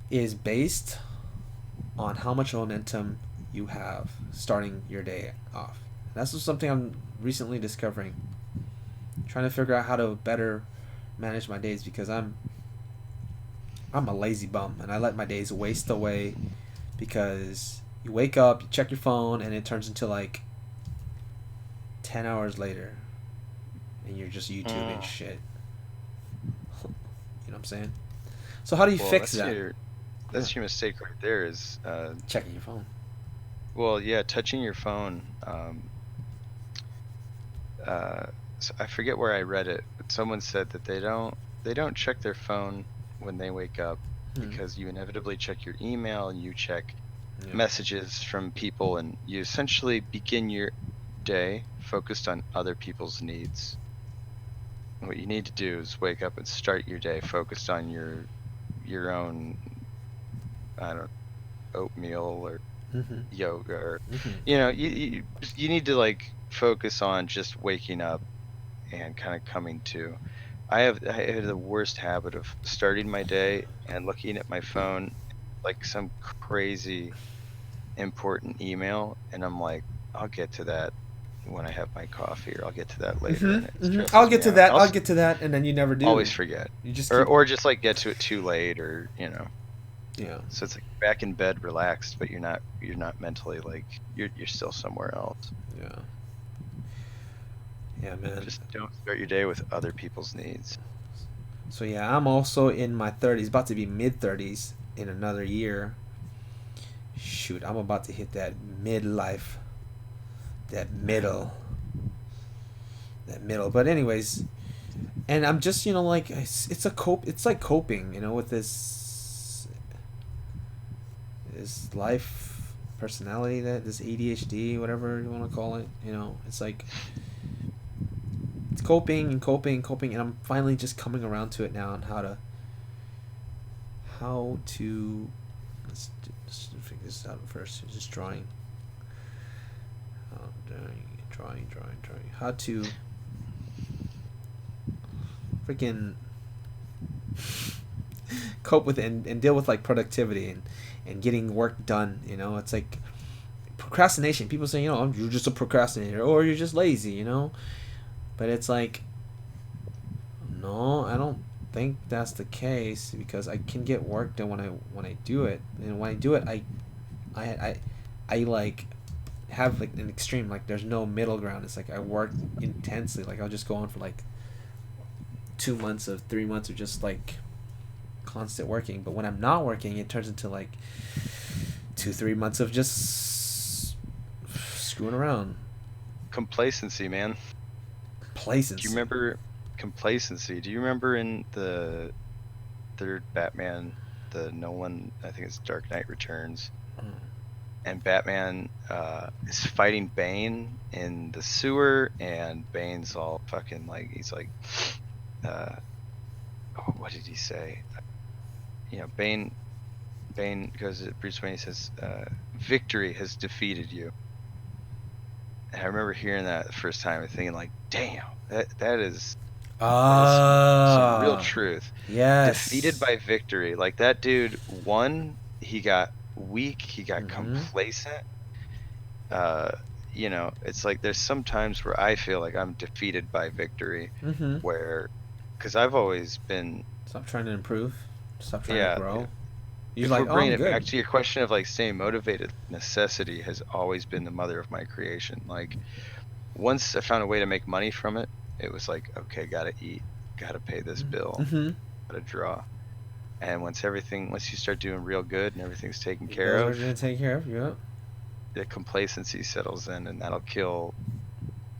is based on how much momentum you have starting your day off. That's just something I'm recently discovering, trying to figure out how to better manage my days, because I'm a lazy bum and I let my days waste away, because you wake up, you check your phone, and it turns into like 10 hours later and you're just YouTubing shit. You know what I'm saying? So how do you fix that? That's your mistake right there, is checking your phone. Well, yeah, touching your phone. So I forget where I read it, but someone said that they don't check their phone when they wake up, because you inevitably check your email and you check messages from people, and you essentially begin your day focused on other people's needs. What you need to do is wake up and start your day focused on your own, I don't know, oatmeal or yoga, or you need to like focus on just waking up and kind of coming to. I have the worst habit of starting my day and looking at my phone like some crazy important email, and I'm like, I'll get to that when I have my coffee, or I'll get to that later, and it I'll stresses get me to out. that. I'll get to that, and then you never Always do. forget, You just or keep. just like get to it too late, or Yeah. So it's like back in bed, relaxed, but you're not mentally like you're still somewhere else. Yeah. Yeah, man. Just don't start your day with other people's needs. So yeah, I'm also in my 30s, about to be mid 30s in another year. Shoot, I'm about to hit that midlife, that middle, that middle. But anyways, and I'm just like it's a cope. It's like coping, with this life personality, that this ADHD, whatever you want to call it. It's like it's coping and coping and coping, and I'm finally just coming around to it now on how to let's figure this out first. Just drawing. Drawing. How to freaking cope with it and deal with like productivity and getting work done. It's like procrastination. People say, you're just a procrastinator or you're just lazy. But it's like, no, I don't think that's the case, because I can get work done when I do it, and when I do it, I like have like an extreme, like there's no middle ground. It's like I work intensely. Like I'll just go on for like 2 months of 3 months of just like constant working. But when I'm not working, it turns into like 2-3 months of just screwing around. Complacency, man. Complacency. Do you remember complacency? Do you remember in the third Batman, the Nolan, I think it's Dark Knight Returns, and Batman is fighting Bane in the sewer, and Bane's all fucking like, he's like, what did he say? Bane goes to Bruce Wayne, he says, victory has defeated you. And I remember hearing that the first time and thinking like, damn, that is some real truth. Yes. Defeated by victory. Like that dude won, he got weak, he got complacent. It's like there's some times where I feel like I'm defeated by victory, where, because I've always been. Stop trying to improve. Stop trying to grow. If we're bringing it back to your question of like staying motivated, necessity has always been the mother of my creation. Like once I found a way to make money from it, it was like, okay, gotta eat, gotta pay this bill, gotta draw. And once you start doing real good and everything's taken care of, the complacency settles in, and that'll kill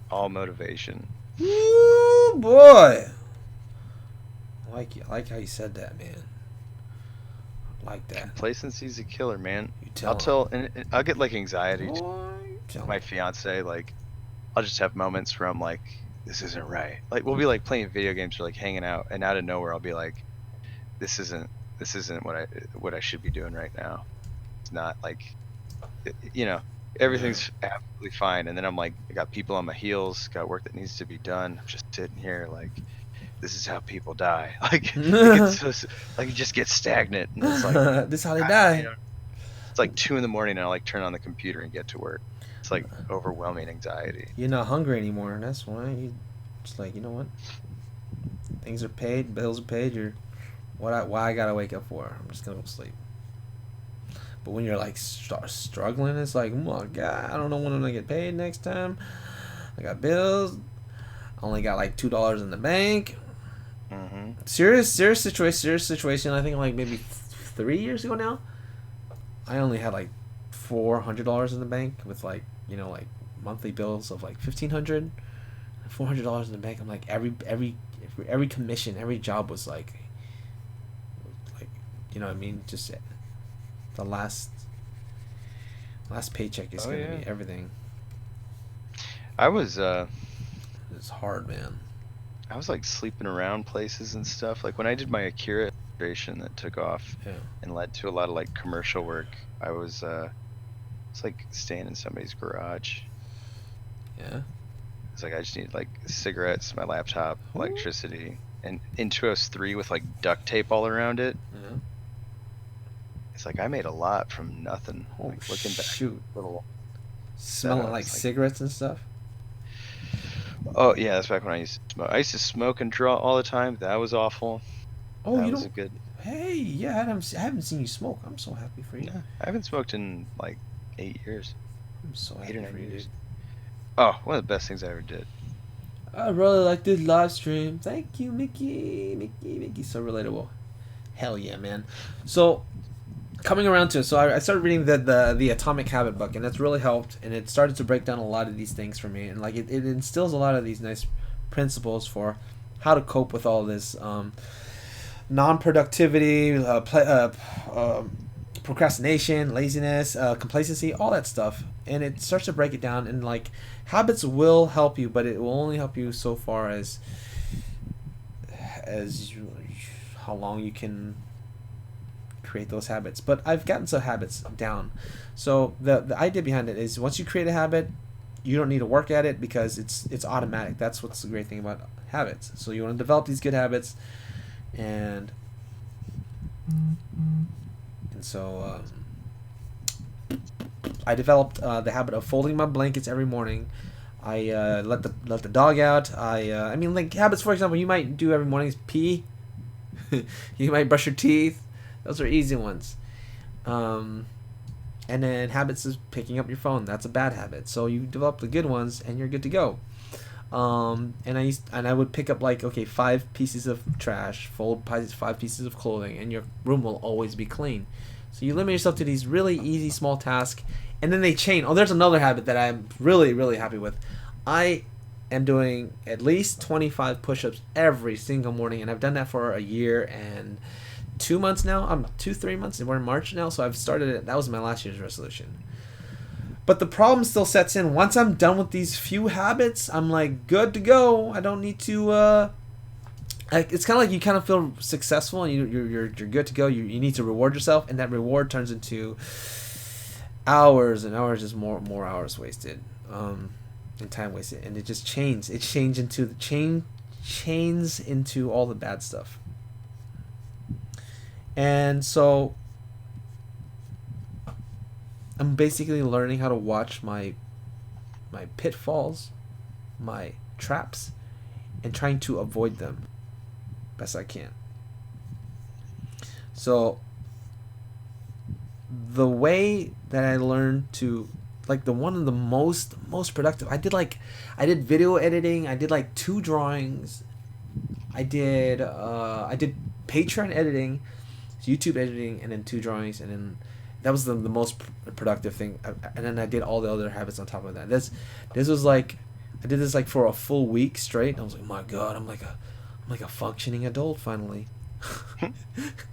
all motivation. Ooh, boy. I like how you said that, man. Like that. Complacency's a killer, man. I'll get like anxiety. My fiance, like, I'll just have moments where I'm like, this isn't right. Like we'll be like playing video games or like hanging out, and out of nowhere I'll be like, this isn't what I should be doing right now. It's not like, everything's absolutely fine, and then I'm like, I got people on my heels, got work that needs to be done. I'm just sitting here like, this is how people die. Like like you just get stagnant, and it's like this is how they die. It's like 2 a.m, and I'll like turn on the computer and get to work. It's like overwhelming anxiety. You're not hungry anymore, and that's why you just like, you know what? Things are paid, bills are paid. Why I gotta wake up for? I'm just gonna go sleep. But when you're like struggling, it's like, oh my god, I don't know when I'm gonna get paid next time. I got bills. I only got like $2 in the bank. Serious situation. I think like maybe 3 years ago now, I only had like $400 in the bank with like like monthly bills of like $1,500, $400 in the bank. I'm like every commission, every job was like you know what I mean, just the last paycheck is gonna be everything. It's hard, man. I was like sleeping around places and stuff. Like when I did my Akira illustration that took off and led to a lot of like commercial work, I was it's like staying in somebody's garage. Yeah. It's like I just need like cigarettes, my laptop, Ooh. electricity, and Intuos 3 with like duct tape all around it. Yeah. It's like I made a lot from nothing. Oh Like looking back, shoot. little Smelling setup. like It's like, cigarettes and stuff. oh yeah, that's back when I used to smoke. I used to smoke and draw all the time. That was awful. Oh, That you was a don't. good. Hey, yeah, I haven't seen you smoke. I'm so happy for you. Yeah, I haven't smoked in like 8 years, I'm so 8 or happy for 9 you, dude. years. Oh, one of the best things I ever did. I really like this live stream. Thank you, Mickey. Mickey. So relatable. Hell yeah, man. So coming around to it, so I started reading the Atomic Habit book, and that's really helped, and it started to break down a lot of these things for me, and like it instills a lot of these nice principles for how to cope with all this non-productivity, procrastination, laziness, complacency, all that stuff, and it starts to break it down. And like habits will help you, but it will only help you so far as you, how long you can create those habits. But I've gotten some habits down. So the idea behind it is once you create a habit, you don't need to work at it because it's automatic. That's what's the great thing about habits. So you want to develop these good habits, and so I developed the habit of folding my blankets every morning. I let the dog out. I mean, like habits, for example, you might do every morning is pee. You might brush your teeth. Those are easy ones. Um, and then habits is picking up your phone. That's a bad habit. So you develop the good ones, and you're good to go. And I would pick up like, okay, 5 pieces of trash, fold 5 pieces of clothing, and your room will always be clean. So you limit yourself to these really easy small tasks, and then they chain. Oh, there's another habit that I'm really really happy with. I am doing at least 25 push-ups every single morning, and I've done that for a year and 2 months now. I'm 2 3 months, and we're in March now, so I've started it. That was my last year's resolution. But the problem still sets in. Once I'm done with these few habits, I'm like good to go. I don't need to. It's kind of like you kind of feel successful and you're good to go. You need to reward yourself, and that reward turns into hours and hours, just more hours wasted, and time wasted, and it just chains. It chains into all the bad stuff, and so I'm basically learning how to watch my pitfalls, my traps, and trying to avoid them best I can. So the way that I learned to like the one of the most productive, I did video editing, I did like 2 drawings, I did Patreon editing, YouTube editing, and then 2 drawings, and then that was the most productive thing. And then I did all the other habits on top of that. This was like I did this like for a full week straight. And I was like, my God, I'm like a functioning adult finally. I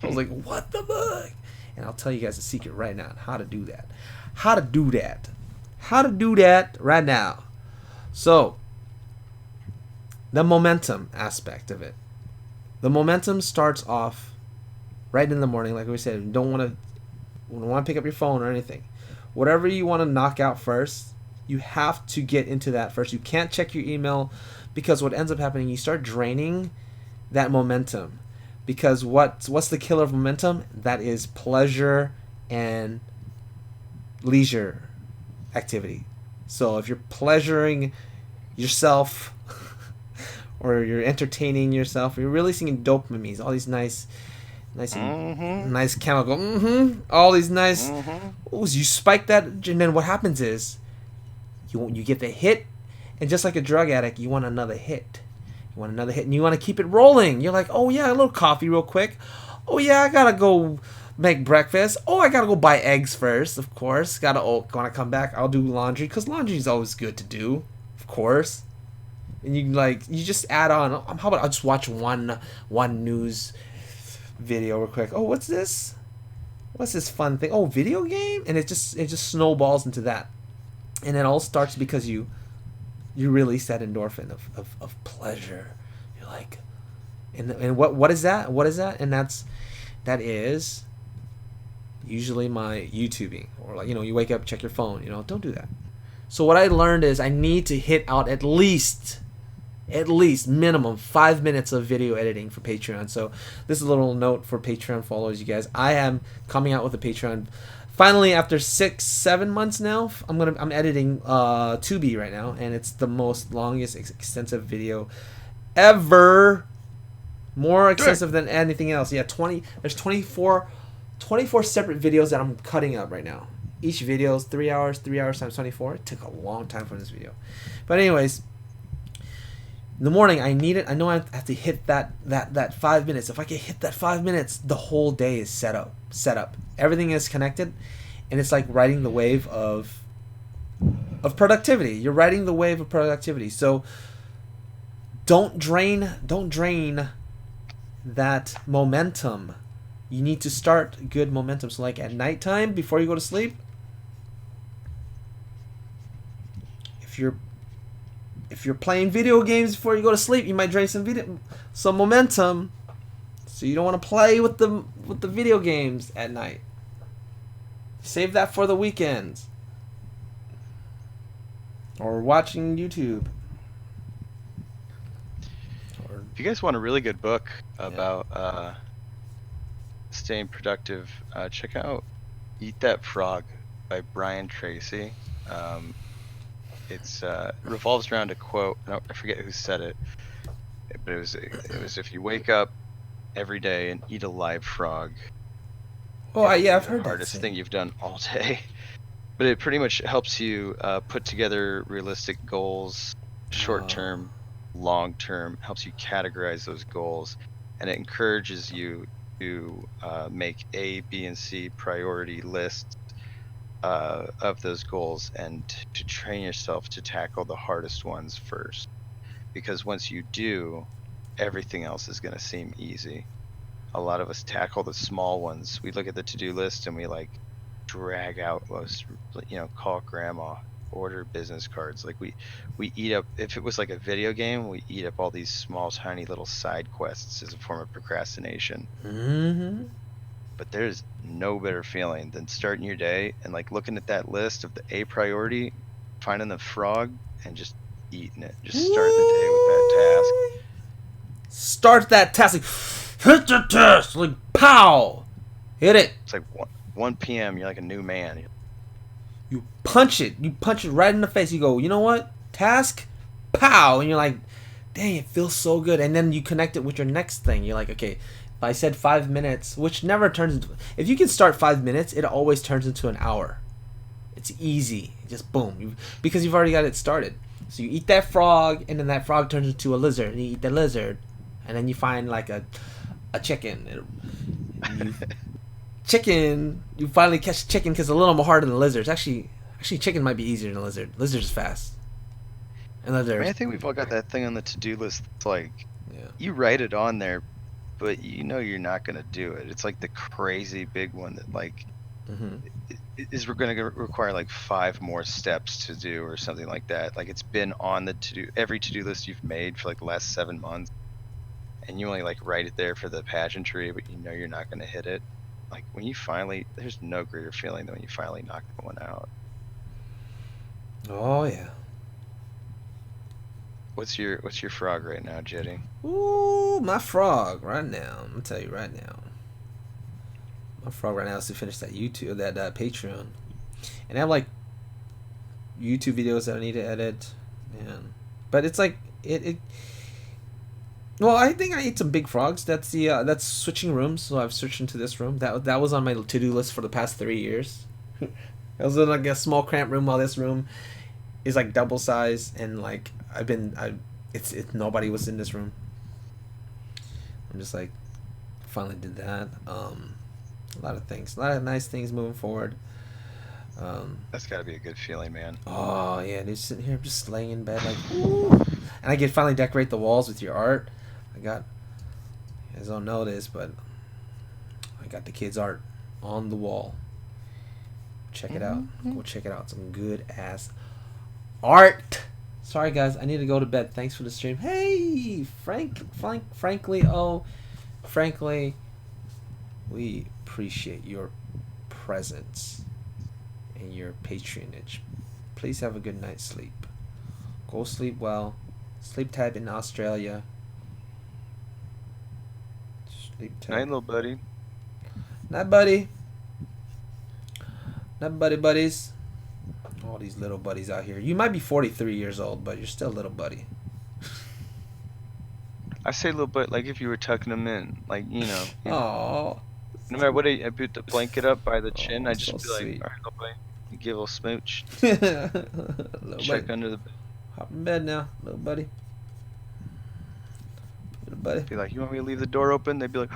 was like, what the fuck? And I'll tell you guys a secret right now on how to do that. How to do that. How to do that right now. So, the momentum aspect of it. The momentum starts off right in the morning, like we said. You don't want to pick up your phone or anything. Whatever you want to knock out first, you have to get into that first. You can't check your email because what ends up happening, you start draining that momentum. Because what's the killer of momentum? That is pleasure and leisure activity. So if you're pleasuring yourself or you're entertaining yourself, you're releasing dopamine, all these nice chemical, all these nice. Oh, you spike that, and then what happens is you get the hit, and just like a drug addict, you want another hit. You want another hit, and you want to keep it rolling. You're like, oh yeah, a little coffee real quick. Oh yeah, I gotta go make breakfast. Oh, I gotta go buy eggs first, of course. When I come back, I'll do laundry, because laundry is always good to do, of course. And you just add on. How about I'll just watch one news video real quick. Oh, what's this? What's this fun thing? Oh, video game, and it just snowballs into that, and it all starts because you release that endorphin of pleasure. You're like, and what is that? What is that? And that is usually my YouTubing, or like you wake up, check your phone. Don't do that. So what I learned is I need to hit out at least minimum 5 minutes of video editing for Patreon. So this is a little note for Patreon followers, you guys. I am coming out with a Patreon. Finally, after 6-7 months now, I'm editing 2B right now, and it's the most longest extensive video ever. More extensive than anything else. Yeah, there's 24 separate videos that I'm cutting up right now. Each video is 3 hours, 3 hours times 24. It took a long time for this video. But anyways, in the morning I need it. I know I have to hit that 5 minutes. If I can hit that 5 minutes, the whole day is set up. Everything is connected, and it's like riding the wave of productivity. You're riding the wave of productivity. So don't drain that momentum. You need to start good momentum. So like at nighttime before you go to sleep, if you're playing video games before you go to sleep, you might drain some momentum. So you don't want to play with the video games at night. Save that for the weekends. Or watching YouTube. If you guys want a really good book about staying productive, check out Eat That Frog by Brian Tracy. It revolves around a quote. I forget who said it, but it was if you wake up every day and eat a live frog. Oh yeah, I've heard that. Hardest thing you've done all day. But it pretty much helps you put together realistic goals, short term, long term. Helps you categorize those goals, and it encourages you to make A, B, and C priority lists of those goals, and to train yourself to tackle the hardest ones first. Because once you do, everything else is going to seem easy. A lot of us tackle the small ones. We look at the to-do list and we like drag out those, call grandma, order business cards. Like we eat up, if it was like a video game, we eat up all these small, tiny little side quests as a form of procrastination. Mm-hmm. But there's no better feeling than starting your day and like looking at that list of the A priority, finding the frog, and just eating it. Just starting the day with that task. Start that task. Hit the task. Like, pow. Hit it. It's like 1 p.m. You're like a new man. You punch it. You punch it right in the face. You go, you know what? Task. Pow. And you're like, dang, it feels so good. And then you connect it with your next thing. You're like, okay, if I said 5 minutes, which never turns into... If you can start 5 minutes, it always turns into an hour. It's easy. Just boom. Because you've already got it started. So you eat that frog, and then that frog turns into a lizard. And you eat the lizard. And then you find like a chicken. You finally catch chicken because it's a little more harder than lizards. Actually, chicken might be easier than a lizard. Lizard's fast. And I think we've all got that thing on the to-do list. It's like, you write it on there, but you know you're not going to do it. It's like the crazy big one that like is going to require like 5 more steps to do or something like that. Like it's been on the every to-do list you've made for like the last 7 months, and you only like write it there for the pageantry, but you know you're not going to hit it. Like when you finally, there's no greater feeling than when you finally knock that one out. Oh yeah. What's your frog right now, Jetty? Ooh, my frog right now. I'm gonna tell you right now. My frog right now is to finish that YouTube, that Patreon, and I have like YouTube videos that I need to edit, but it's like it. Well, I think I ate some big frogs. That's that's switching rooms. So I've switched into this room. That was on my to-do list for the past 3 years. I was in like a small cramped room, while this room is like double size, and like nobody was in this room. I'm just like, finally did that. A lot of things, a lot of nice things moving forward. That's got to be a good feeling, man. Oh yeah, just sitting here, just laying in bed, like, ooh. And I can finally decorate the walls with your art. You guys don't know this, but I got the kids' art on the wall. Check it out. Go check it out. Some good ass art. Sorry guys, I need to go to bed. Thanks for the stream. Hey, frankly, we appreciate your presence and your patronage. Please have a good night's sleep. Go sleep well. Sleep tight in Australia. Sleep Night, tight. little buddy. Night, buddy. Night, buddies. All these little buddies out here. You might be 43 years old, but you're still a little buddy. I say little bit like if you were tucking them in, like Oh, no matter what I put the blanket up by the chin, I so just be like, sweet. all right, little buddy, you give a little smooch, Little check buddy. under the bed, Hop in bed now, little buddy. Little buddy. be like, you want me to leave the door open? They'd be like,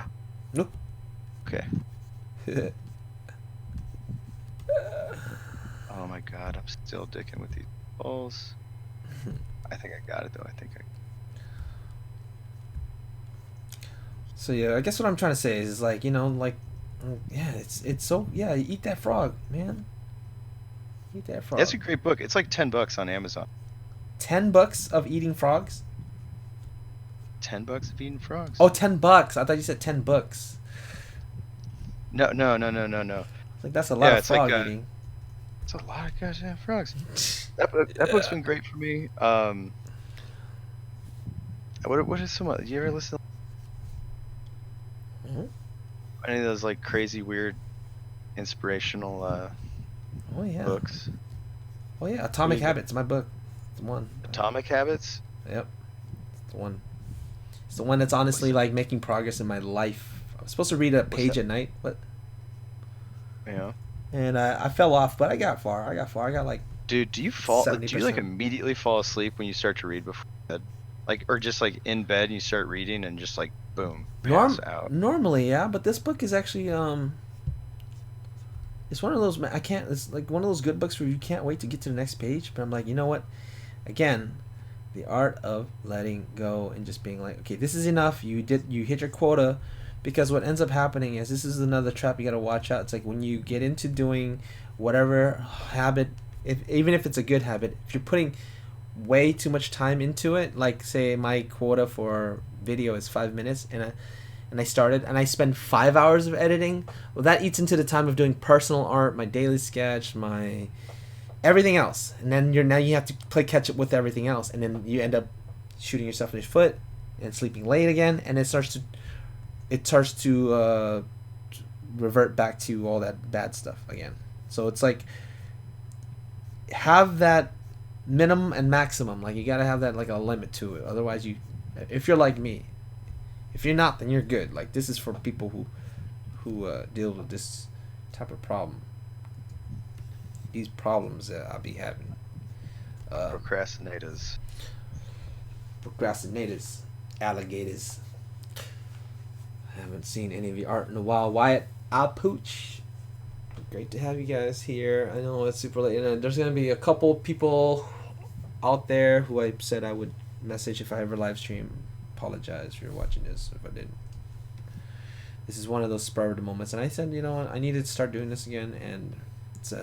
Nope. okay. Oh my god, I'm still dicking with these balls. I think I got it though. So yeah, I guess what I'm trying to say is like, yeah, it's so, yeah, eat that frog, man. Eat that frog. That's a great book. It's like $10 on Amazon. $10 of eating frogs? $10 of eating frogs. Oh, $10. I thought you said 10 books. No. Like that's a lot of it's frog like, eating. It's a lot of goddamn frogs. That book's been great for me. What is some? You ever listen Mhm. to any of those like crazy, weird, inspirational Oh yeah. books? Oh yeah, Atomic Really good. Habits, my book. It's the one. Atomic Habits. Yep. It's the one. It's the one that's honestly like making progress in my life. I was supposed to read a page that? at night, but Yeah. and I fell off, but I got far. I got like Dude, do you like 70%. immediately fall asleep when you start to read before bed? Like, or just like in bed and you start reading and just like boom, pass out. Normally, yeah, but this book is actually it's one of those I can't. It's like one of those good books where you can't wait to get to the next page. But I'm like, you know what? Again, the art of letting go and just being like, okay, this is enough. You hit your quota, because what ends up happening is this is another trap you got to watch out. It's like when you get into doing whatever habit, even if it's a good habit, if you're putting way too much time into it, like say my quota for video is 5 minutes, and I started and I spend 5 hours of editing, well, that eats into the time of doing personal art, my daily sketch, my everything else, and then you have to play catch up with everything else, and then you end up shooting yourself in the foot and sleeping late again, and it starts to revert back to all that bad stuff again. So it's like have that minimum and maximum. Like you gotta have that like a limit to it. Otherwise, if you're like me, if you're not, then you're good. Like this is for people who deal with this type of problem. These problems that I'll be having. Procrastinators. Alligators. I haven't seen any of your art in a while. Wyatt, I'll pooch. Great to have you guys here. I know it's super late, and there's gonna be a couple people out there who I said I would message if I ever live stream. Apologize if you're watching this if I didn't. This is one of those spur of the moments, and I said, you know what, I need to start doing this again, and it's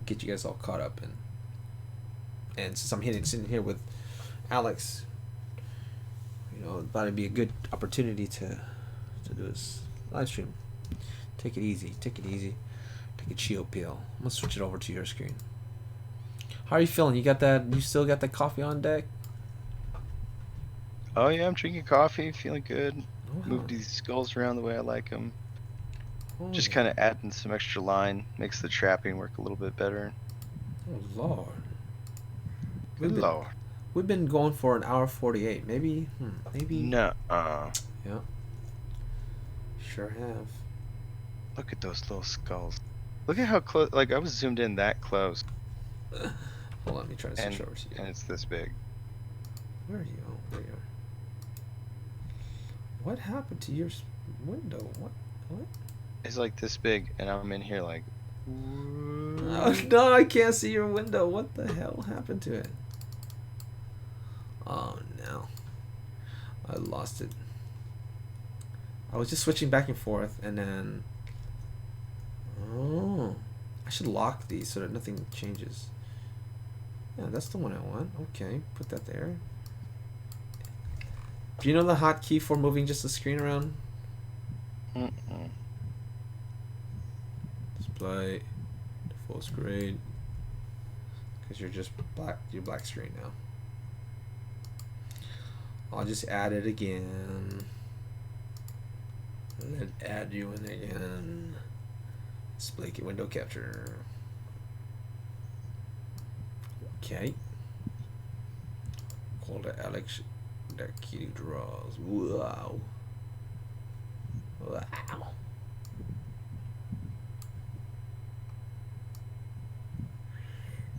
get you guys all caught up, and since I'm sitting here with Alex, you know, thought it'd be a good opportunity to do this live stream. Take it easy. Take a chill pill. I'm gonna switch it over to your screen. How are you feeling? You still got that coffee on deck? Oh yeah, I'm drinking coffee, feeling good. Oh, Move these skulls around the way I like them. oh, Just kind of adding some extra line makes the trapping work a little bit better. oh Lord. Good lord. We've been going for an hour 48. Maybe. No. Yeah. Sure have. Look at those little skulls. Look at how close. Like I was zoomed in that close, Hold on, let me try to and switch over to you. and it's this big. Where are you? Oh, there you are. What happened to your window? What? It's like this big, and I'm in here like. Oh, no, I can't see your window. What the hell happened to it? Oh no. I lost it. I was just switching back and forth, and then... Oh. I should lock these so that nothing changes. Yeah, that's the one I want. Okay, put that there. Do you know the hotkey for moving just the screen around? Mm-mm. Display. Full screen. because you're just black. You're black screen now. I'll just add it again. And then add you in again. Display window capture. Okay. Call the Alex that kitty draws. Wow. Wow.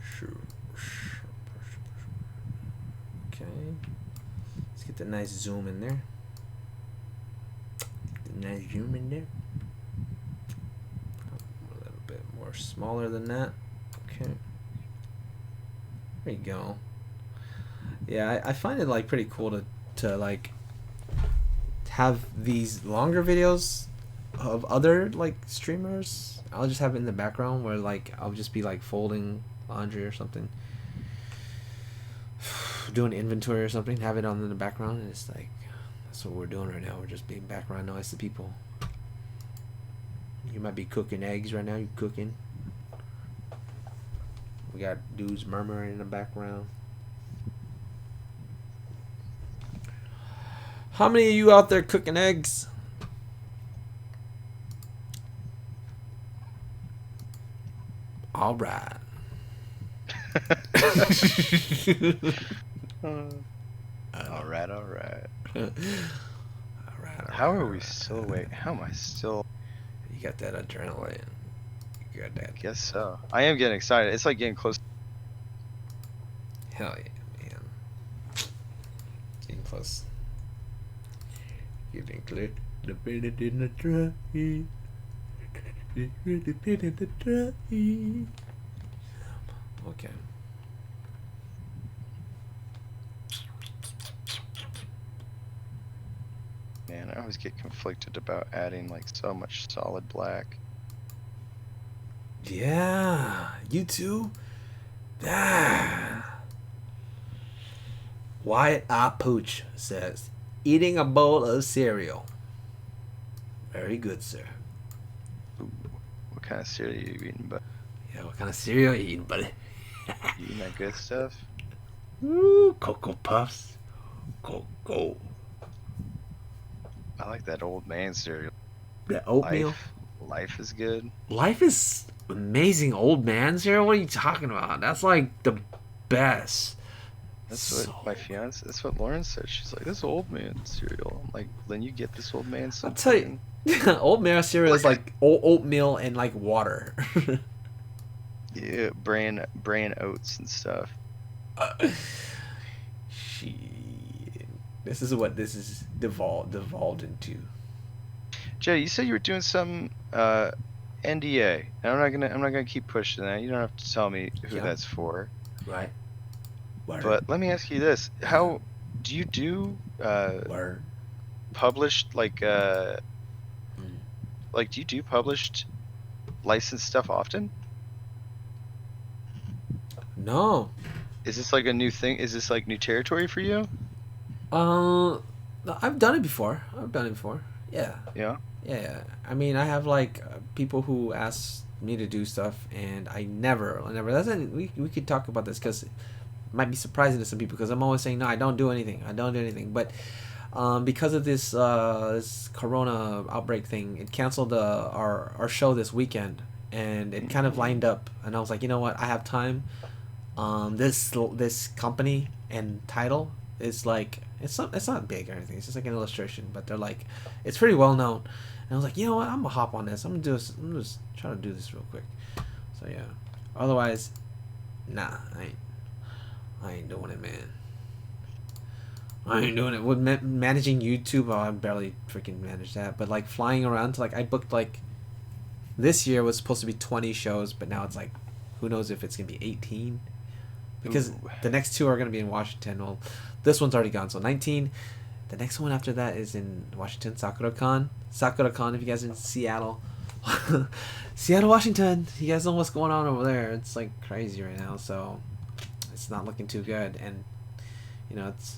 Sure. Okay. Let's get the nice zoom in there. The nice zoom in there. A little bit more smaller than that. Okay. There you go. Yeah, I find it like pretty cool to like have these longer videos of other like streamers. I'll just have it in the background where like I'll just be like folding laundry or something, doing inventory or something, have it on in the background, and it's like that's what we're doing right now. We're just being background noise to people. You might be cooking eggs right now. You cooking. We got dudes murmuring in the background. How many of you out there cooking eggs? All right. All right. All right. How are we still awake? How am I still? You got that adrenaline. You got that. I guess so. I am getting excited. It's like getting close. Hell yeah, man. Getting close. Getting close. The minute in the try. The minute in the try. Okay. Man, I always get conflicted about adding like so much solid black. Yeah, you too. Ah. Wyatt I Pooch says, eating a bowl of cereal. Very good, sir. Ooh, what kind of cereal are you eating, bud? Yeah, what kind of cereal are you eating, buddy? You eating that good stuff? Ooh, Cocoa Puffs. Cocoa. I like that old man cereal. That oatmeal. Life is good. Life is amazing, old man cereal. What are you talking about? That's like the best. That's what my fiance. That's what Lauren said. She's like, "This old man cereal." I'm like, then you get this old man I'll something. tell you, old man cereal is like oatmeal and like water. Yeah, bran oats and stuff. Shit. This is what this is devolved into. Jay, you said you were doing some NDA. And I'm not gonna keep pushing that. You don't have to tell me who Yeah. that's for. Right. Word. But let me ask you this: how do you do Word. published like do you do published licensed stuff often? No. Is this like a new thing? Is this like new territory for you? No, I've done it before. Yeah. Yeah. Yeah. I mean, I have like people who ask me to do stuff, and I never. We could talk about this because it might be surprising to some people because I'm always saying no, I don't do anything. But because of this this Corona outbreak thing, it canceled our show this weekend, and it kind of lined up. And I was like, you know what? I have time. This company and title is like it's not big or anything. It's just like an illustration, but they're like it's pretty well known. And I was like, you know what? I'm gonna hop on this. I'm just trying to do this real quick. So yeah. Otherwise, nah, I ain't doing it, man. I ain't doing it. With managing YouTube, I barely freaking manage that. But like flying around to like I booked like this year was supposed to be 20 shows, but now it's like who knows if it's gonna be 18. Because the next two are going to be in Washington. Well, this one's already gone, so 19. The next one after that is in Washington, SakuraCon. SakuraCon, if you guys are in Seattle. Seattle, Washington. You guys know what's going on over there. It's like crazy right now, so it's not looking too good. And, you know, it's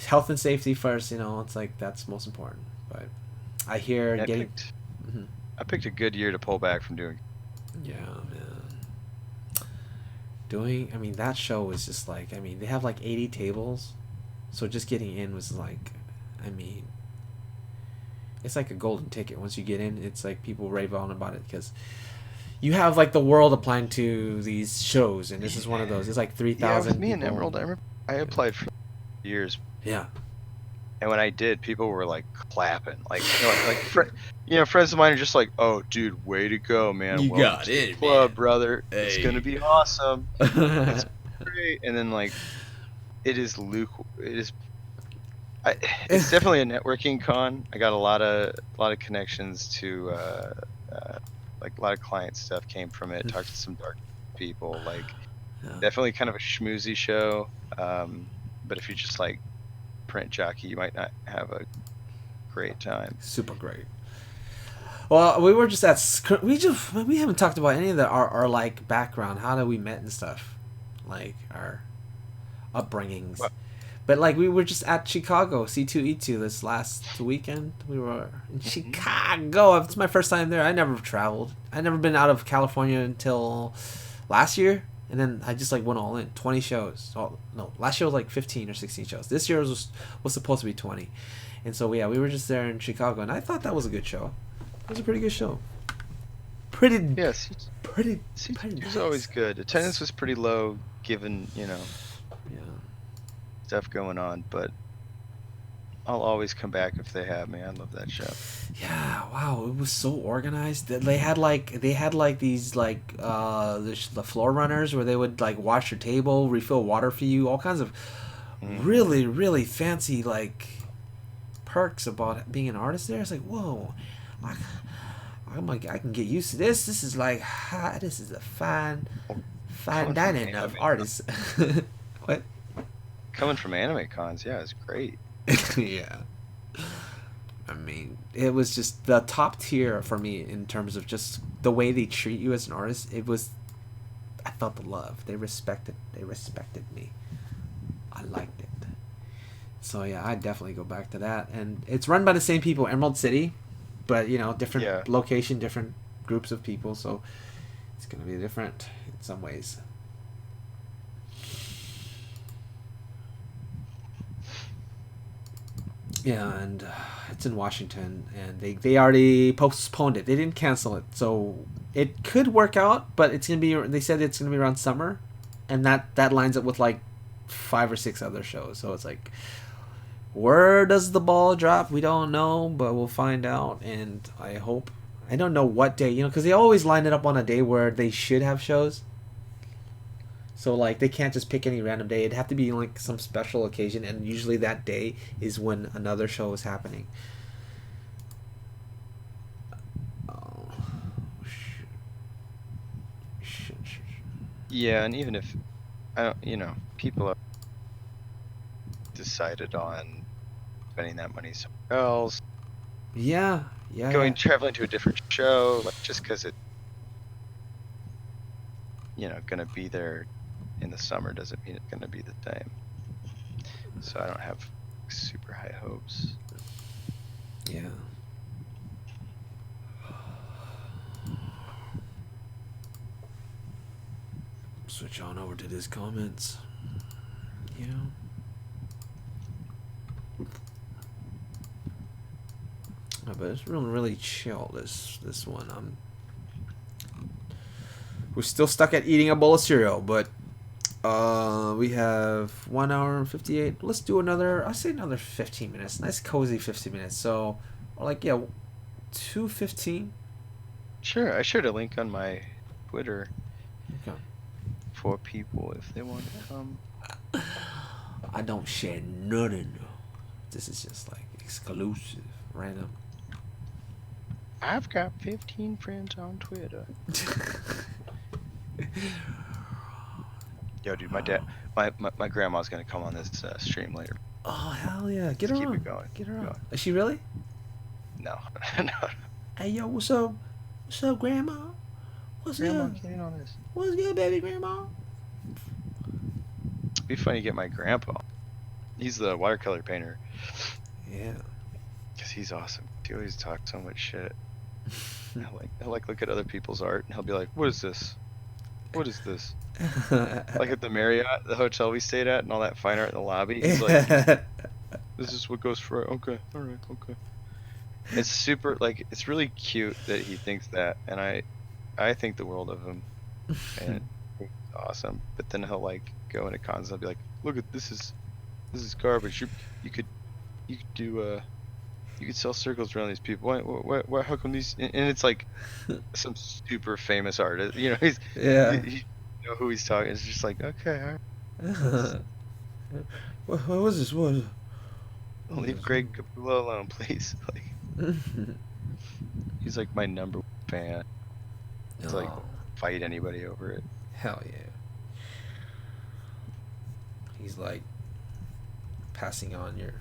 health and safety first, you know. It's like that's most important. But I hear I picked a good year to pull back from doing. Yeah, man. doing. I mean, that show was just like, I mean, they have like 80 tables, so just getting in was like, I mean, it's like a golden ticket. Once you get in, it's like people rave on about it because you have like the world applying to these shows, and this is one of those. It's like Yeah, with 3,000 me and people. Emerald, I remember I applied for years, Yeah. and when I did, people were like clapping, like friends of mine are just like, "Oh, dude, way to go, man! You Welcome got to the it, club, man. brother. It's gonna Hey. be awesome. It's great." And then like, it is Luke. It is. It's definitely a networking con. I got a lot of connections to uh, like a lot of client stuff came from it. Talked to some dark people. Like Yeah. definitely kind of a schmoozy show. But if you just like print jockey, you might not have a great time. Super great. Well, we were just at we haven't talked about any of our like background, how did we met and stuff, like our upbringings. Well, But like we were just at Chicago C2E2 this last weekend. We were in mhm. Chicago. It's my first time there. I never traveled. I never been out of California until last year, and then I just like went all in. 20 shows. Oh no, last year was like 15 or 16 shows. This year was supposed to be 20, and so yeah, we were just there in Chicago, and I thought that was a good show. It was a pretty good show. Pretty, Yeah, pretty, pretty C2's always nice. good. Attendance was pretty low given Yeah. stuff going on, but I'll always come back if they have me. I love that show. Yeah, wow, it was so organized. They had like these like the floor runners where they would like wash your table, refill water for you, all kinds of Hmm. really fancy like perks about being an artist there. It's like, whoa, I, I'm like I can get used to this. This is like this is a fine Coming from dining of anime, artists. What? coming from anime cons, yeah, it's great. Yeah. I mean, it was just the top tier for me in terms of just the way they treat you as an artist. It was, I felt the love. They respected me. I liked it. So yeah, I definitely go back to that. And it's run by the same people, Emerald City, but different Yeah. location, different groups of people. So it's gonna be different in some ways. Yeah, and it's in Washington, and they already postponed it. They didn't cancel it, so it could work out. But it's gonna be. They said it's gonna be around summer, and that lines up with like 5 or 6 other shows. So it's like, where does the ball drop? We don't know, but we'll find out. And I hope. I don't know what day, because they always line it up on a day where they should have shows. So like they can't just pick any random day. It'd have to be like some special occasion, and usually that day is when another show is happening. Oh, shit. Yeah, and even if I don't, people have decided on spending that money somewhere else, Yeah, yeah. traveling to a different show, like just because it, gonna be there in the summer doesn't mean it's gonna be the same. So I don't have super high hopes. Yeah. Switch on over to his comments. Yeah. But it's really chill. This one. We're still stuck at eating a bowl of cereal, but we have 1 hour and 58. Let's do another. I say another 15 minutes. Nice cozy 15 minutes. So, like yeah, 2:15. Sure, I shared a link on my Twitter Okay. for people if they want to come. I don't share nothing. This is just like exclusive, random. I've got 15 friends on Twitter. Yo, dude, my grandma's gonna come on this stream later. Oh hell yeah! Get Let's her keep it on. going. Get her on. Going. Is she really? No, no. Hey yo, what's up? What's up, Grandma? What's Grandma, good? get in on this. What's good, baby, Grandma? It'd be funny to get my grandpa. He's the watercolor painter. Yeah. Cause he's awesome. He always talks so much shit. I like look at other people's art and he'll be like, "What is this?" what is this? Like at the Marriott, the hotel we stayed at, and all that fine art in the lobby. He's like, this is what goes for. Okay, all right, okay. It's super, like, it's really cute that he thinks that, and I think the world of him, and it's awesome. But then he'll like go into cons and be like, look at this is garbage. You could do you could sell circles around these people. Why how come these? And it's like some super famous artist. You know, Yeah. he know who he's talking. It's just like, okay, all right. Let's What was this? What? leave Greg Capullo alone, please. Like, he's like my number one fan. It's like Oh, fight anybody over it. hell yeah. He's like passing on your.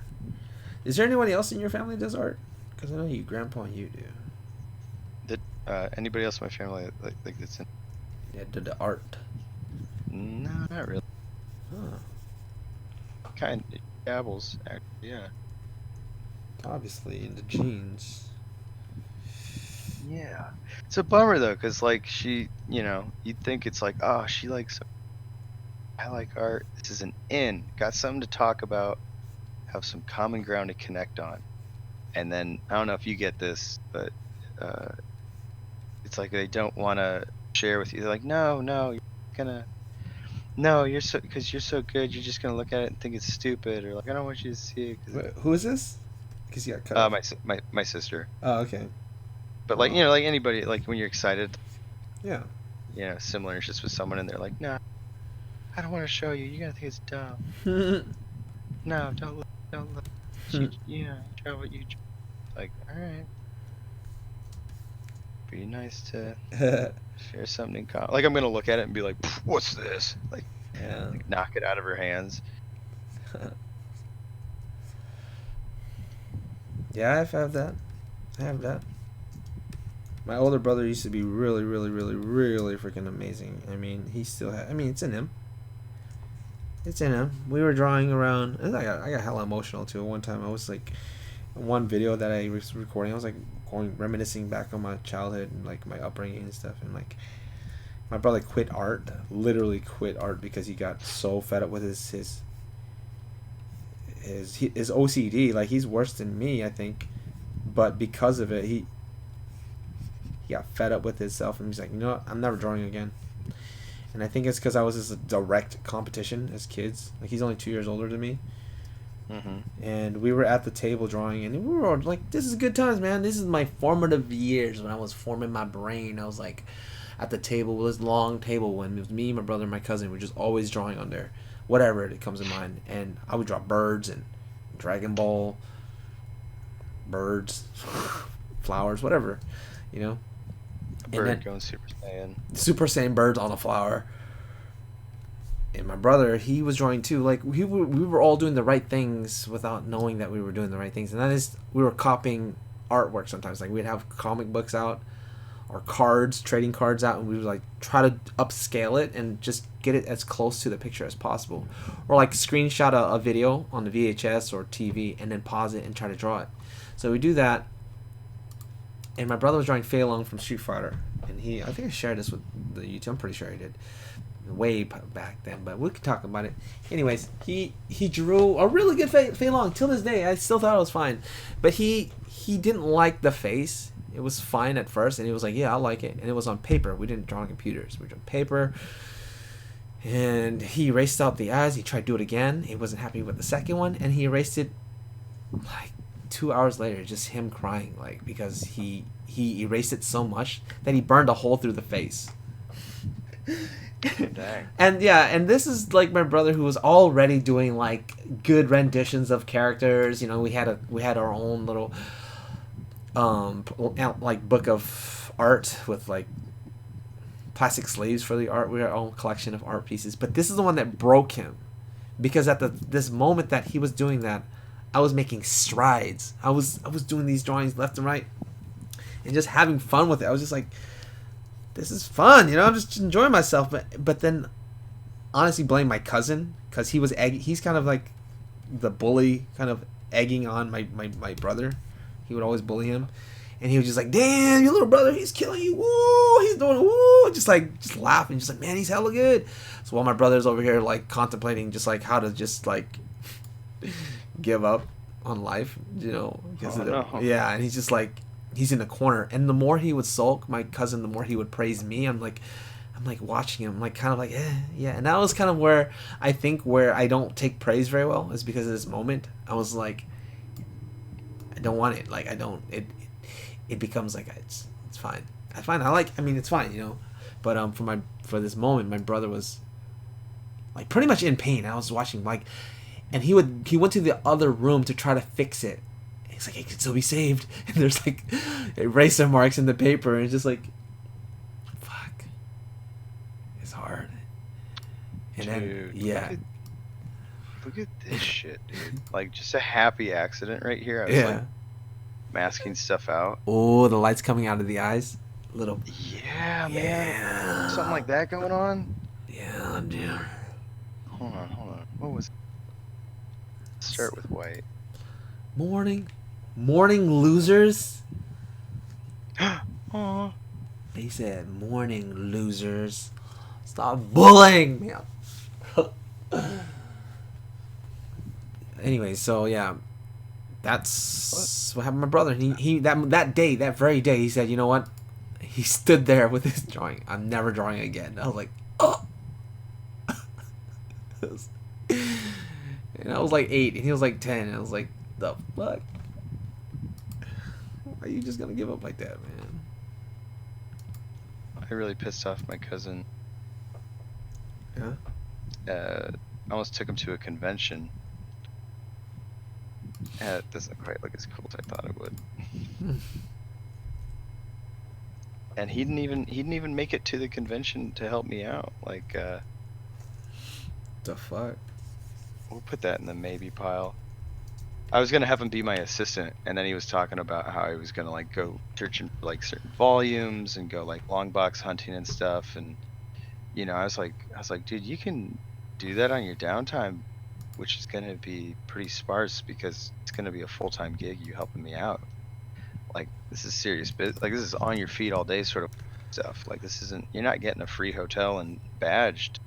Is there anybody else in your family that does art? Because I know you, Grandpa, and you do. Did anybody else in my family like that's in? Yeah, did the art. No, not really. Huh. Kind of dabbles, actually. Yeah. Obviously, in the genes. Yeah. It's a bummer though, cause like she, you know, you'd think it's like, oh, she likes. I like art. This is an in. Got something to talk about. Have some common ground to connect on. And then I don't know if you get this, but it's like they don't want to share with you. They're like, no, you're gonna, no, you're so, because you're so good, you're just gonna look at it and think it's stupid, or like, I don't want you to see it. Wait, who is this? Because you got cut. My sister. Oh, okay. But like, you know, like anybody, like when you're excited, Yeah. you know, similar interests with someone, and they're like, no, I don't want to show you. You're gonna think it's dumb. No, don't look. Yeah, try what you. Like, all right. Be nice to share something in common. Like, I'm gonna look at it and be like, "What's this?" Like, Yeah. knock it out of her hands. Yeah, I've had that. I have that. My older brother used to be really, really, really, really freaking amazing. I mean, he still had. I mean, it's in him. It's in him. We were drawing around. And I got hella emotional too. One time I was like, one video that I was recording, I was like going reminiscing back on my childhood and like my upbringing and stuff. And like, my brother quit art, literally quit art because he got so fed up with his OCD. Like he's worse than me, I think. But because of it, he got fed up with himself and he's like, you know what? I'm never drawing again. And I think it's because I was his direct competition as kids. Like he's only 2 years older than me. And we were at the table drawing, and we were like, "This is good times, man. This is my formative years when I was forming my brain." I was like, at the table, this long table, when it was me, my brother, and my cousin. We're just always drawing on there, whatever it comes to mind. And I would draw birds and Dragon Ball, birds, flowers, whatever, you know. A bird going Super Saiyan. Super Saiyan birds on a flower. And my brother, he was drawing too. Like we were all doing the right things without knowing that we were doing the right things. And that is, we were copying artwork sometimes. Like we'd have comic books out or cards, trading cards out, and we would like try to upscale it and just get it as close to the picture as possible. Or like screenshot a video on the VHS or TV and then pause it and try to draw it. So we do that. And my brother was drawing Fei Long from Street Fighter, and I think I shared this with the YouTube. I'm pretty sure I did, way back then. But we could talk about it. Anyways, he drew a really good Fei Long. Till this day, I still thought it was fine, but he didn't like the face. It was fine at first, and he was like, "Yeah, I like it." And it was on paper. We didn't draw on computers. We drew on paper. And he erased out the eyes. He tried to do it again. He wasn't happy with the second one, and he erased it like 2 hours later, just him crying, like, because he erased it so much that he burned a hole through the face. Dang. And yeah, and this is like my brother, who was already doing like good renditions of characters. You know, we had our own little like book of art with like plastic sleeves for the art. We had our own collection of art pieces. But this is the one that broke him, because at this moment that he was doing that, I was making strides. I was doing these drawings left and right, and just having fun with it. I was just like, this is fun, you know. I'm just enjoying myself. But then, honestly, blame my cousin, because he was he's kind of like the bully, kind of egging on my brother. He would always bully him, and he was just like, "Damn, your little brother, he's killing you. Woo, he's doing woo," just laughing, just like, "Man, he's hella good." So while my brother's over here like contemplating just like how to just like give up on life, because no. yeah, and he's just like he's in the corner, and the more he would sulk, my cousin, the more he would praise me. I'm like watching him, like kind of like yeah, and that was kind of where I think where I don't take praise very well is because of this moment. I was like, I don't want it, like I don't it becomes like it's fine. It's fine. But for this moment, my brother was like pretty much in pain. I was watching like, and he went to the other room to try to fix it. He's like, it can still be saved. And there's like eraser marks in the paper, and it's just like, fuck, it's hard. And Dude, then yeah, look at this shit, dude. Like just a happy accident right here. I was like masking stuff out. Oh, the lights coming out of the eyes, little. Yeah, man. Something like that going on. Yeah, dude. Hold on. What was? Start with white. Morning losers. Aw. They said, "Morning losers, stop bullying me." Anyway, so yeah, that's what happened to my brother. He that very day, he said, "You know what?" He stood there with his drawing. "I'm never drawing again." I was like, "Oh." And I was like 8, and he was like 10, and I was like, "The fuck? Are you just gonna give up like that, man?" I really pissed off my cousin. Yeah. I almost took him to a convention. It doesn't quite look as cool as I thought it would. And he didn't even make it to the convention to help me out. Like, the fuck? We'll put that in the maybe pile. I was gonna have him be my assistant, and then he was talking about how he was gonna like go searching for like certain volumes and go like long box hunting and stuff. And I was like, dude, you can do that on your downtime, which is gonna be pretty sparse because it's gonna be a full-time gig. You helping me out, like this is serious, but like this is on your feet all day sort of stuff. Like this isn't, you're not getting a free hotel and badged,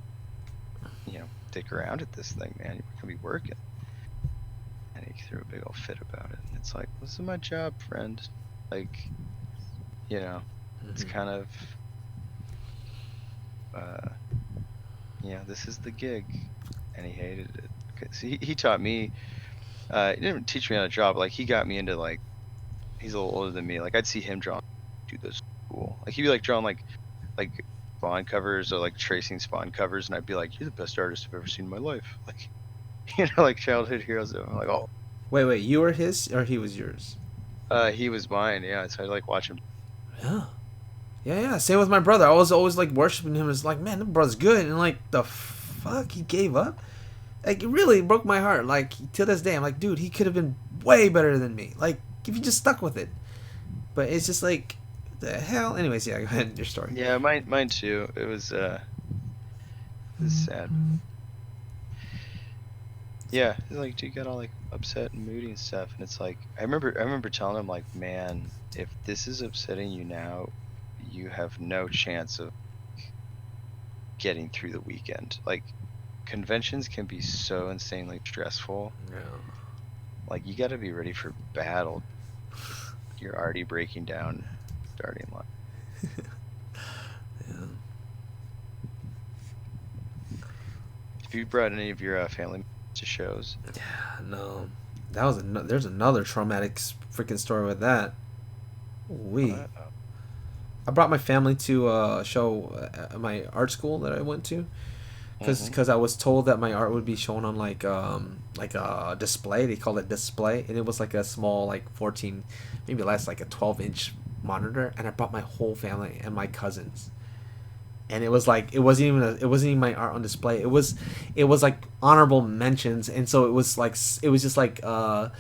dick around at this thing, man. You're gonna be working. And he threw a big old fit about it. And it's like, this is my job, friend. Like, it's kind of, this is the gig. And he hated it. Cause he taught me, he didn't teach me how to draw, but like he got me into like, he's a little older than me. Like I'd see him draw, dude, that's cool. Like he'd be like drawing like Spawn covers or like tracing Spawn covers, and I'd be like, you're the best artist I've ever seen in my life. Like, like childhood heroes. I'm like, oh. Wait, you were his or he was yours? He was mine, yeah. So I like watch him. Yeah. Same with my brother. I was always like worshiping him as like, man, that brother's good, and like the fuck, he gave up. Like it really broke my heart. Like to this day, I'm like, dude, he could have been way better than me. Like if you just stuck with it. But it's just like, the hell. Anyways, yeah, go ahead, your story. Yeah, mine too. It was sad. Yeah, like dude got all like upset and moody and stuff, and it's like I remember telling him like, man, if this is upsetting you now, you have no chance of getting through the weekend. Like conventions can be so insanely stressful. Yeah. Like you got to be ready for battle. You're already breaking down starting line. Yeah. Have you brought any of your family to shows? Yeah, no. That was there's another traumatic freaking story with that. I brought my family to a show at my art school that I went to, because I was told that my art would be shown on like a display. They call it display, and it was like a small like 14, maybe less, like a 12-inch monitor. And I brought my whole family and my cousins. And it was like it wasn't even my art on display. It was like honorable mentions, and so it was just like on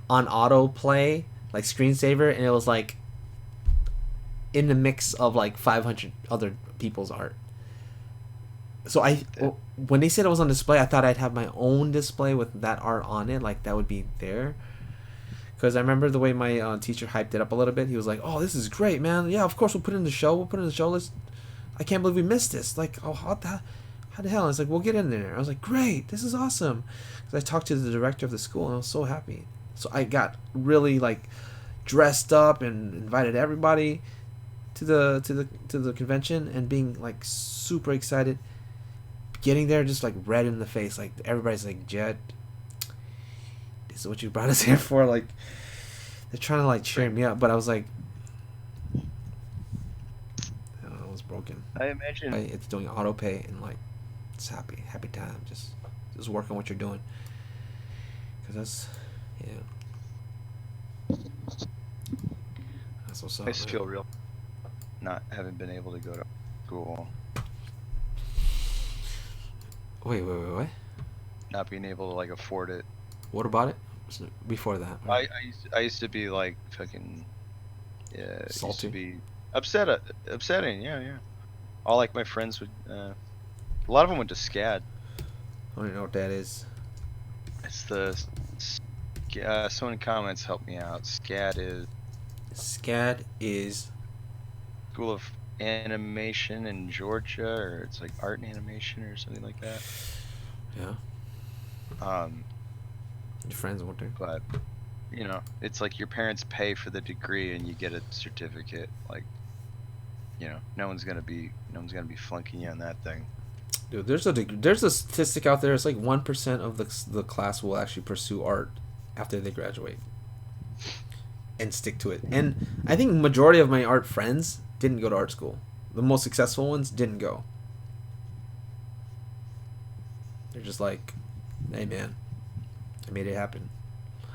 autoplay, like screensaver, and it was like in the mix of like 500 other people's art. So when they said it was on display, I thought I'd have my own display with that art on it, like that would be there. Because I remember the way my teacher hyped it up a little bit. He was like, "Oh, this is great, man. Yeah, of course we'll put it in the show. We'll put it in the show. Let's. I can't believe we missed this. Like, oh, how the hell?" I was like, "We'll get in there." I was like, "Great, this is awesome." Because I talked to the director of the school and I was so happy. So I got really like dressed up and invited everybody to the convention and being like super excited. Getting there just like red in the face. Like everybody's like, "Jet, this is what you brought us here for." Like they're trying to like cheer me up, but I was like, I was broken. I imagine It's doing auto pay and like it's happy time. Just work on what you're doing. Cause that's what's up. I just feel real not having been able to go to school, Wait, what? not being able to like afford it. What about it? Before that, right? I used to be like fucking it Salty? used to be upsetting. Yeah. All like my friends would. A lot of them went to SCAD. I don't even know what that is. It's the someone in comments help me out. SCAD is School of Animation in Georgia, or it's like art and animation or something like that. yeah. Your friends went there. But you know, it's like your parents pay for the degree and you get a certificate. Like, you know, no one's gonna be flunking you on that thing. Dude, there's a statistic out there. It's like 1% of the class will actually pursue art after they graduate and stick to it. And I think majority of my art friends didn't go to art school. The most successful ones didn't go. They're just like, "Hey man, I made it happen."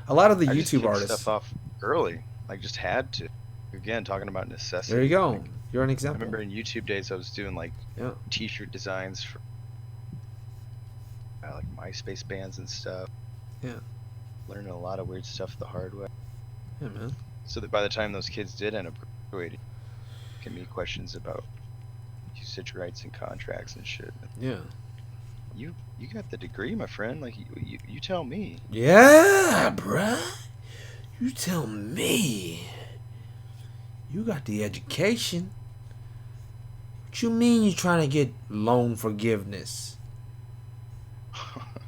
A lot of the I just YouTube kicked artists. stuff off early. Like, just had to. Again, talking about necessity. There you go. Like, You're an I example. remember in YouTube days I was doing like Yeah. T-shirt designs for like MySpace bands and stuff. Yeah. Learning a lot of weird stuff the hard way. Yeah, man. So that by the time those kids did end up graduating, give me questions about usage rights and contracts and shit. Yeah. You got the degree, my friend. Like you tell me. Yeah, bruh. You tell me. You got the education. What you mean you trying to get loan forgiveness?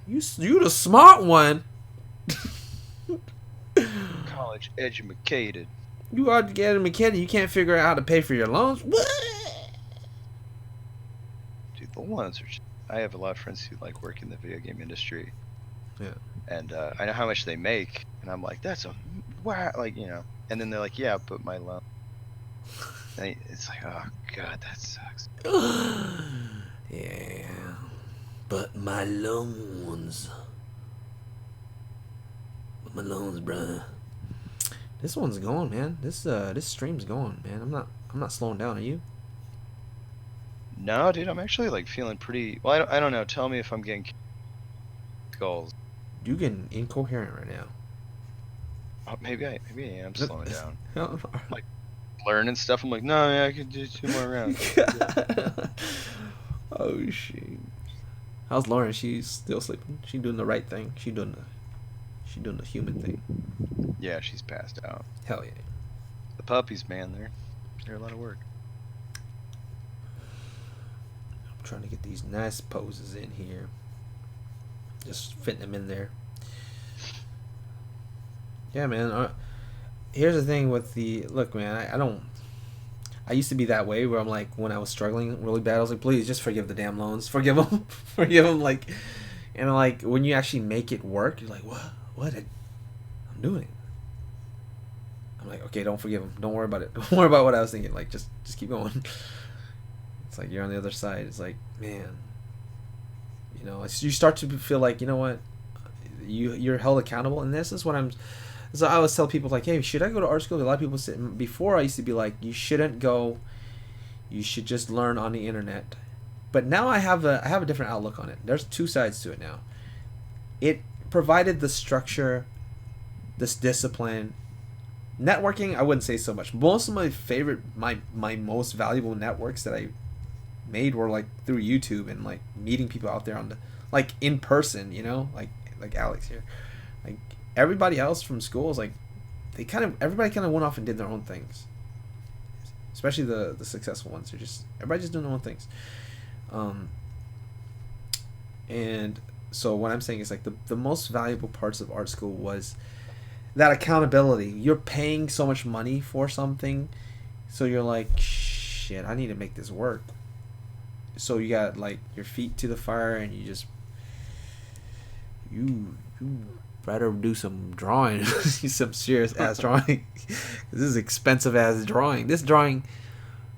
You the smart one. College educated. You are getting mechanic. You can't figure out how to pay for your loans. What? Dude, the ones are. I have a lot of friends who like work in the video game industry. Yeah. And I know how much they make, and I'm like, that's a wow, like, you know. And then they're like, yeah, but my loan. And it's like, oh god, that sucks. Yeah. But my loans. Bruh. This one's going, man. This stream's going, man. I'm not slowing down. Are you? No, dude, I'm actually like feeling pretty. Well, I don't know. Tell me if I'm getting skulls. You getting incoherent right now. Oh, maybe I am slowing down. Oh, Like learning stuff. I'm like, no, yeah, I could do 2 more rounds. Oh shit. How's Lauren? She's still sleeping. She doing the right thing. She doing the human thing. Yeah, she's passed out. Hell yeah. The puppies, man, they're a lot of work. I'm trying to get these nice poses in here. Just fitting them in there. Yeah, man. Here's the thing with the look, man. I used to be that way where I'm like, when I was struggling really bad, I was like, please just forgive the damn loans, forgive them, forgive them. Like, and like when you actually make it work, you're like, what? I'm doing it. I'm like, okay, don't forgive them. Don't worry about it. Don't worry about what I was thinking. Like, just keep going. It's like you're on the other side. It's like, man, you know, you start to feel like, you know what, you're held accountable, and this is what I'm. So I always tell people like, hey, should I go to art school? A lot of people say before I used to be like, you shouldn't go. You should just learn on the internet. But now I have a different outlook on it. There's 2 sides to it now. It provided the structure, this discipline. Networking, I wouldn't say so much. Most of my favorite, my most valuable networks that I made were like through YouTube and like meeting people out there on the like in person, you know, like Alex here. Like everybody else from school is like they kind of everybody kind of went off and did their own things, especially the successful ones. They're just everybody just doing their own things. And so what I'm saying is like the most valuable parts of art school was that accountability. You're paying so much money for something, so you're like, shit, I need to make this work. So you got like your feet to the fire, and you better do some drawing, some serious ass drawing. This is expensive ass drawing. This drawing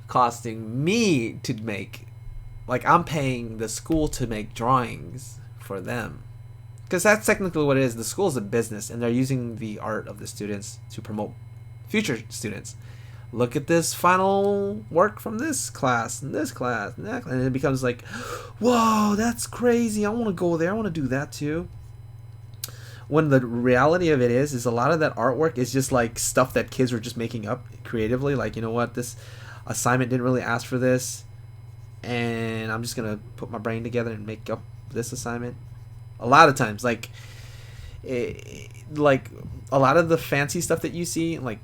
costing me to make. Like, I'm paying the school to make drawings for them. Because that's technically what it is. The school is a business, and they're using the art of the students to promote future students. Look at this final work from this class, and this class, and that class. And it becomes like, whoa, that's crazy. I want to go there. I want to do that too. When the reality of it is a lot of that artwork is just like stuff that kids were just making up creatively. Like, you know what, this assignment didn't really ask for this, and I'm just gonna put my brain together and make up this assignment. A lot of times, like a lot of the fancy stuff that you see, like,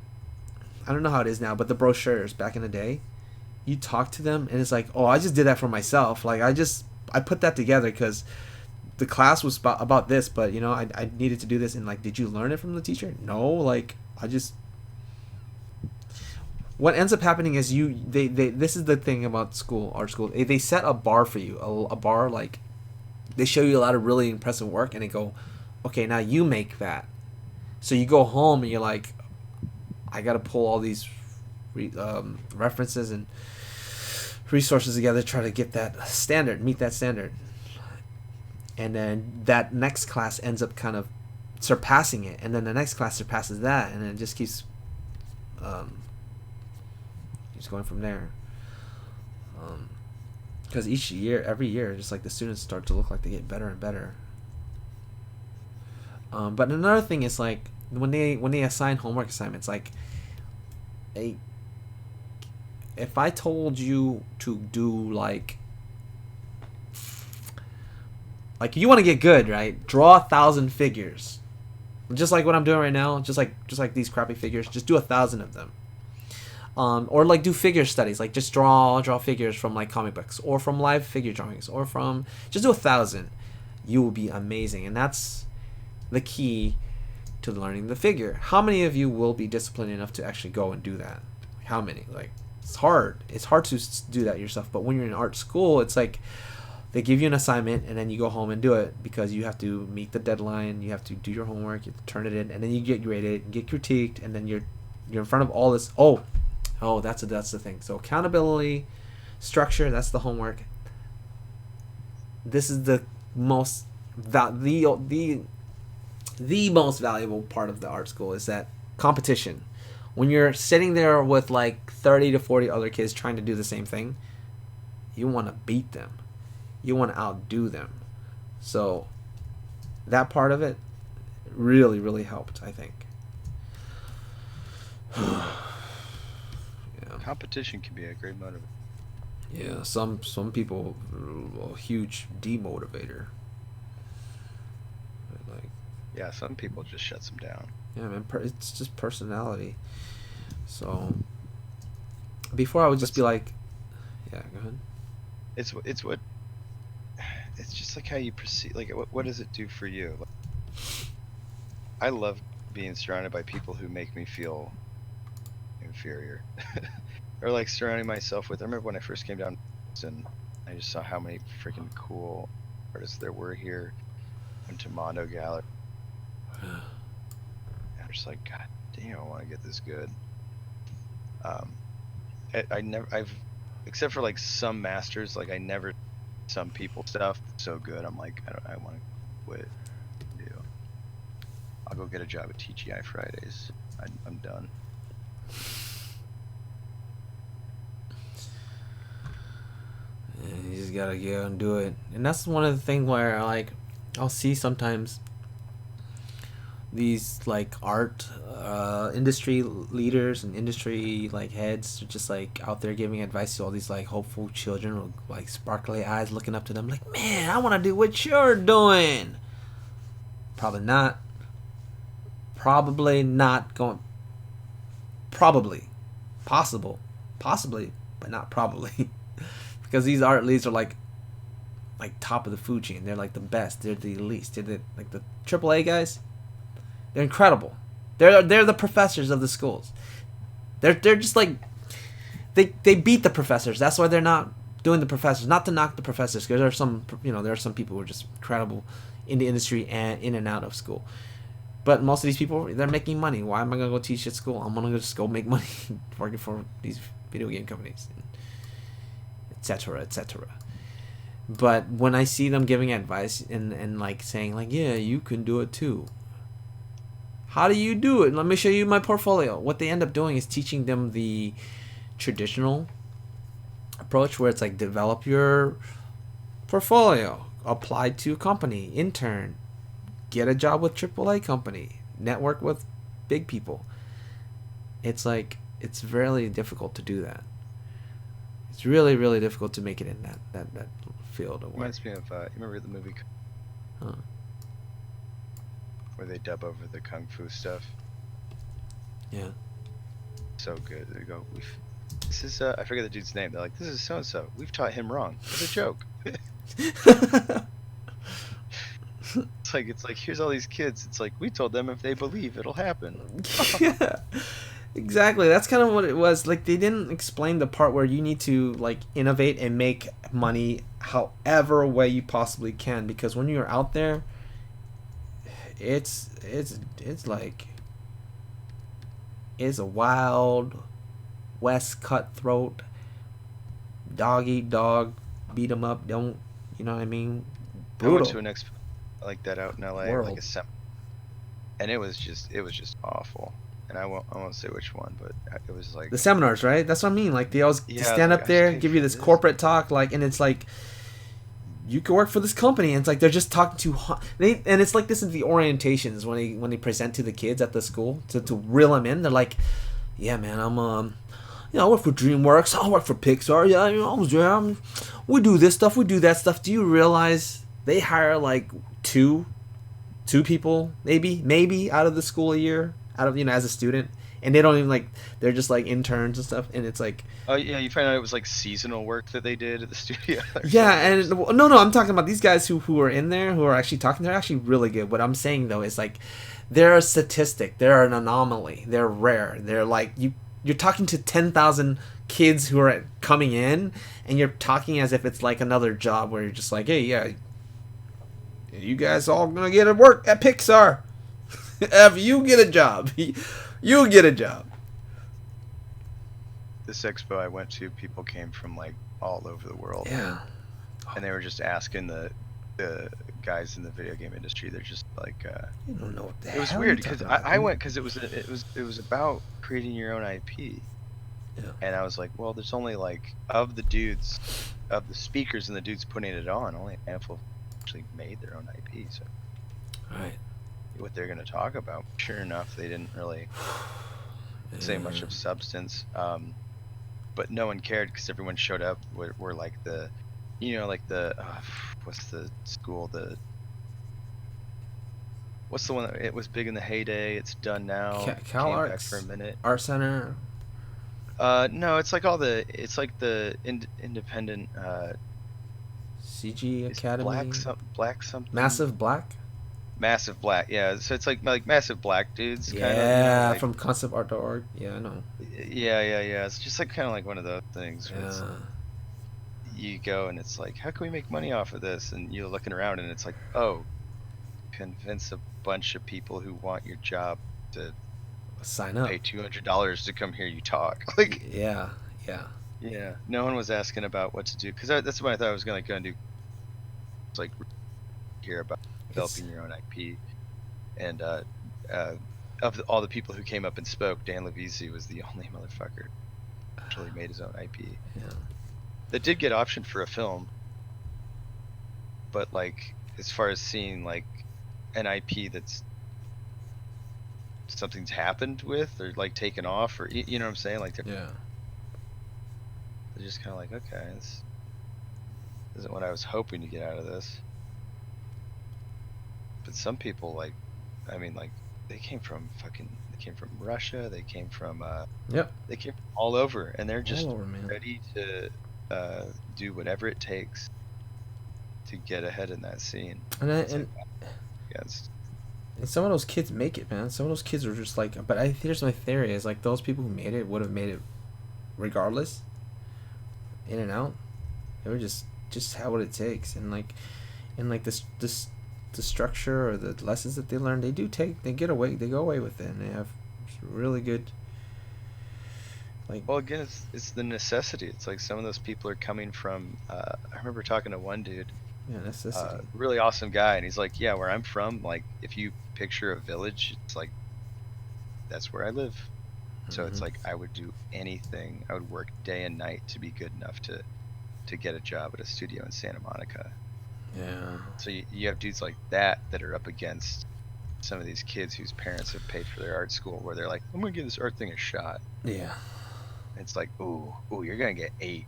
I don't know how it is now, but the brochures back in the day, you talk to them and it's like, oh, I just did that for myself. Like, I put that together because the class was about this, but you know, I needed to do this. And like, did you learn it from the teacher? No, like, what ends up happening is they this is the thing about art school. They set a bar for you, a bar. Like, they show you a lot of really impressive work, and they go, okay, now you make that. So you go home and you're like, I got to pull all these references and resources together to try to get that standard, meet that standard. And then that next class ends up kind of surpassing it, and then the next class surpasses that, and then it just keeps going from there. Because every year, just like the students start to look like they get better and better. But another thing is like when they assign homework assignments, like, if I told you to do like you want to get good, right? Draw 1,000 figures, just like what I'm doing right now. Just like these crappy figures. Just do 1,000 of them. Or like do figure studies, like just draw figures from like comic books or from live figure drawings or from just do 1,000. You will be amazing, and that's the key to learning the figure. How many of you will be disciplined enough to actually go and do that? How many? Like, it's hard. It's hard to do that yourself. But when you're in art school, it's like they give you an assignment and then you go home and do it because you have to meet the deadline. You have to do your homework. You have to turn it in, and then you get graded, get critiqued, and then you're in front of all this. Oh, that's the thing. So accountability, structure, that's the homework. This is the most the most valuable part of the art school is that competition. When you're sitting there with like 30 to 40 other kids trying to do the same thing, you want to beat them. You want to outdo them. So that part of it really, really helped, I think. Competition can be a great motivator. Yeah, some people, a huge demotivator. Like, yeah, some people just shuts them down. Yeah, man, it's just personality. So before I would just be like, yeah, go ahead. It's just like how you perceive. Like, what does it do for you? Like, I love being surrounded by people who make me feel inferior. Or like surrounding myself with. I remember when I first came down and I just saw how many freaking cool artists there were here. Went to Mondo Gallery. And I'm just like, God damn, I want to get this good. I've except for like some masters, like I never some people stuff so good. I'm like, I want to quit. I'll go get a job at TGI Fridays. I'm done. You just gotta go and do it. And that's one of the things where like I'll see sometimes these like art industry leaders and industry like heads are just like out there giving advice to all these like hopeful children with like sparkly eyes looking up to them like, man, I want to do what you're doing. Probably not going. Probably, possibly, but not probably, because these art leads are like top of the food chain. They're like the best. They're the least. They're like the AAA guys. They're incredible. They're the professors of the schools. They're just like they beat the professors. That's why they're not doing the professors. Not to knock the professors, because there are some there are some people who are just incredible in the industry and in and out of school. But most of these people, they're making money. Why am I gonna go teach at school? I'm gonna just go make money working for these video game companies, etc., etc. But when I see them giving advice and like saying like, yeah, you can do it too. How do you do it? Let me show you my portfolio. What they end up doing is teaching them the traditional approach, where it's like develop your portfolio, apply to a company, intern, get a job with AAA company, network with big people. It's like it's really difficult to do that. It's really, really difficult to make it in that field of work. Reminds me of you remember the movie Huh. where they dub over the kung fu stuff? Yeah. So good. They go, this is I forget the dude's name. They're like, this is so and so. We've taught him wrong. It's a joke. It's like here's all these kids. It's like we told them if they believe it'll happen. Yeah. Exactly. That's kind of what it was. Like they didn't explain the part where you need to like innovate and make money however way you possibly can, because when you're out there, it's like it's a wild west cutthroat dog eat dog, beat 'em up, don't you know what I mean? I went Brutal to an expo like that out in LA, world. like and it was just awful. And I won't say which one, but it was like The seminars, right? That's what I mean. Like they always stand like, up there, give you this corporate talk, like, and it's like you could work for this company, and it's like they're just talking to and it's like this in the orientations when they present to the kids at the school to reel them in. They're like, yeah, man, I'm I work for DreamWorks, I work for Pixar, yeah, I was there. We do this stuff, we do that stuff. Do you realize they hire like two people maybe out of the school a year, out of as a student, and they don't even like, they're just like interns and stuff, and it's like, oh yeah, you find out it was like seasonal work that they did at the studio. yeah. And no, I'm talking about these guys who are in there, who are actually talking. They're actually really good. What I'm saying though is like they're a statistic, they're an anomaly, they're rare. They're like you're talking to 10,000 kids who are coming in, and you're talking as if it's like another job where you're just like, hey, yeah, you guys all gonna get to work at Pixar. If you get a job, you get a job. This expo I went to, people came from like all over the world. Yeah. And they were just asking the guys in the video game industry. They're just like, You don't know what the it was hell weird you're because talking about, I dude. went because it was about creating your own IP. Yeah. And I was like, well, there's only like of the speakers and the dudes putting it on, only a handful actually made their own IP. So Right. what they're going to talk about. Sure enough, they didn't really say much of substance, but no one cared because everyone showed up. Were like the, like the what's the school? What's the one that it was big in the heyday? It's done now. Cal Came back Arts, for a minute. Art Center. No, it's like it's like the independent. CG Academy. Black something. Massive Black. Massive Black, yeah. So it's like massive black dudes, Yeah, kind of. Like, from conceptart.org. Yeah, I know. yeah. It's just like kind of like one of those things. Where Yeah. you go and it's like, how can we make money off of this? And you're looking around and it's like, oh, convince a bunch of people who want your job to Sign up. pay $200 to come hear you talk. Like, Yeah. yeah. No one was asking about what to do because that's what I thought I was gonna go and do. It's like hear about developing your own IP, and of all the people who came up and spoke, Dan Levisi was the only motherfucker who actually made his own IP. Yeah. That did get optioned for a film, but like as far as seeing like an IP that's something's happened with or like taken off, or you know what I'm saying, like Yeah. they're just kind of like, okay, this isn't what I was hoping to get out of this. But some people, like, I mean, like, they came from fucking They came from Russia. Yep. They came from all over, and they're All just over, man. ready to do whatever it takes to get ahead in that scene. And It's like, and yes, and some of those kids make it, man. Some of those kids are just like. But here's my theory: is like those people who made it would have made it regardless, in and out. They were just have what it takes, and like this the structure or the lessons that they learn, they go away with it, and they have really good like well, again, it's the necessity. It's like some of those people are coming from. I remember talking to one dude, yeah necessity. really awesome guy, and he's like, yeah, where I'm from, like if you picture a village, it's like that's where I live. So it's Hmm. like I would do anything. I would work day and night to be good enough to get a job at a studio in Santa Monica. Yeah, So you have dudes like that are up against some of these kids whose parents have paid for their art school, where they're like, I'm gonna give this art thing a shot. yeah. It's like, ooh, you're gonna get 8.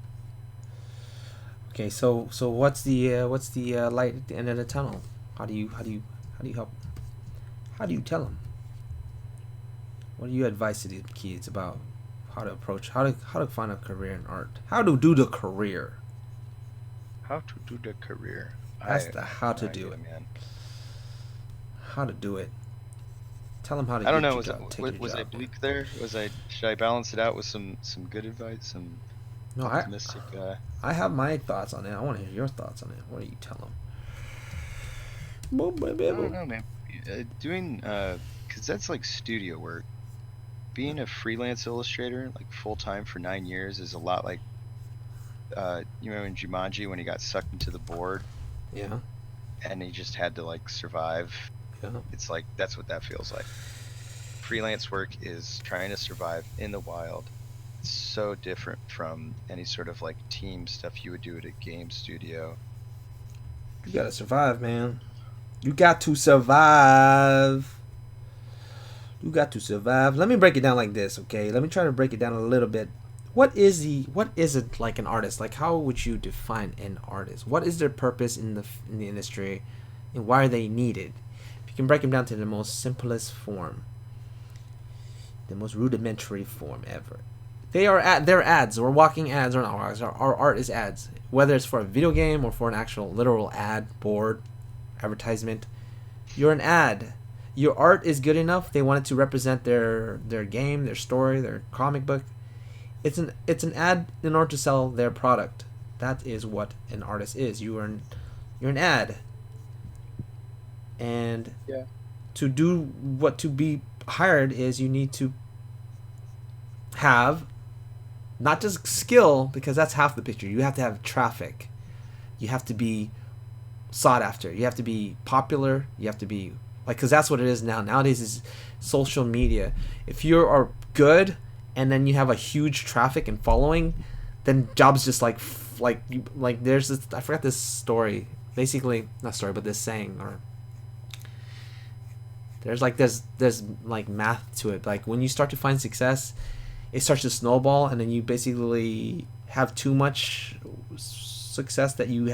Okay, so what's the light at the end of the tunnel? How do you help? How do you tell them? What do you advise to the kids about how to approach how to find a career in art? How to do the career? How to do the career? That's I the have how no to do idea, it. man. How to do it. Tell them how to I don't get know. your job, take your Was I job, man. bleak there? Should I balance it out with some good advice, some No, optimistic? I have my thoughts on it. I want to hear your thoughts on it. What do you tell them? Boom, boom, I boom, don't boom. know, man. Doing because that's like studio work. Being a freelance illustrator, like full time for 9 years, is a lot like you remember in Jumanji when he got sucked into the board Yeah, and he just had to like survive. yeah. It's like that's what that feels like. Freelance work is trying to survive in the wild. It's so different from any sort of like team stuff you would do at a game studio. You gotta survive, man. You got to survive. You got to survive. Let me break it down like this, okay? Let me try to break it down a little bit. What is it like an artist? Like how would you define an artist? What is their purpose in the industry, and why are they needed? If you can break them down to the most simplest form, the most rudimentary form ever. They're ads. We're walking ads or not. Our art is ads. Whether it's for a video game or for an actual literal ad board advertisement, you're an ad. Your art is good enough. They want it to represent their game, their story, their comic book. It's an ad in order to sell their product. That is what an artist is. You're an ad, and Yeah. to be hired is you need to have not just skill, because that's half the picture. You have to have traffic. You have to be sought after. You have to be popular. You have to be like, because that's what it is now. Nowadays is social media. If you are good and then you have a huge traffic and following, then jobs just like there's this, I forgot this story. Basically, not story, but this saying, or there's like math to it. Like when you start to find success, it starts to snowball, and then you basically have too much success that you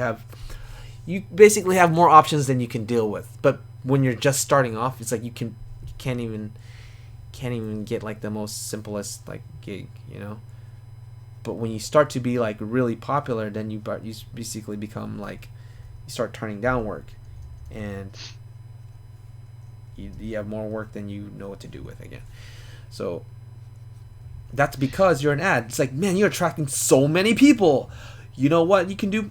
basically have more options than you can deal with. But when you're just starting off, it's like you can't even get like the most simplest like gig, you know. But when you start to be like really popular, then you basically become like, you start turning down work, and you have more work than you know what to do with again. So that's because you're an ad. It's like, man, you're attracting so many people. You know what you can do?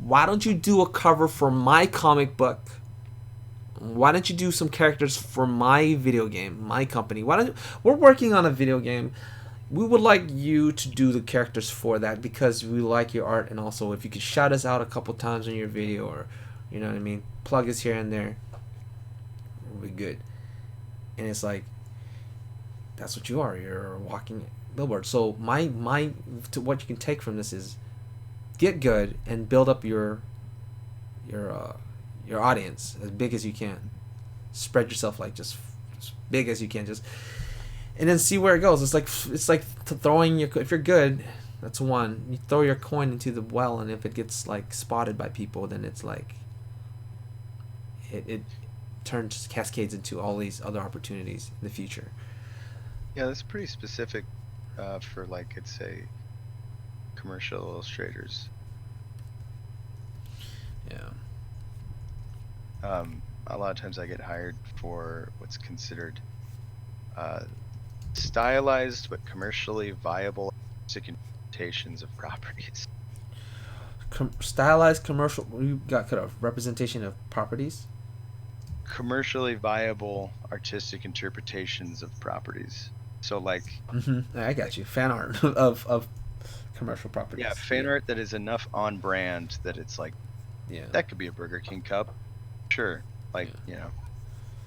Why don't you do a cover for my comic book? Why don't you do some characters for my video game, my company? We're working on a video game. We would like you to do the characters for that because we like your art, and also if you could shout us out a couple times in your video, or you know what I mean, plug us here and there, we'll be good. And it's like, that's what you are. You're a walking billboard. So my to what you can take from this is get good and build up your your audience as big as you can. Spread yourself like just as big as you can, just, and then see where it goes. It's like throwing your, if you're good, that's one. You throw your coin into the well, and if it gets like spotted by people, then it's like it turns cascades into all these other opportunities in the future. Yeah, that's pretty specific for like I'd say commercial illustrators. Yeah. A lot of times I get hired for what's considered uh, stylized but commercially viable artistic interpretations of properties. Stylized commercial. You got kind of representation of properties. Commercially viable artistic interpretations of properties. So I got like you. Fan art of commercial yeah, properties. fan Yeah. art that is enough on brand that it's like Yeah. that could be a Burger King cup. Sure. Like, Yeah.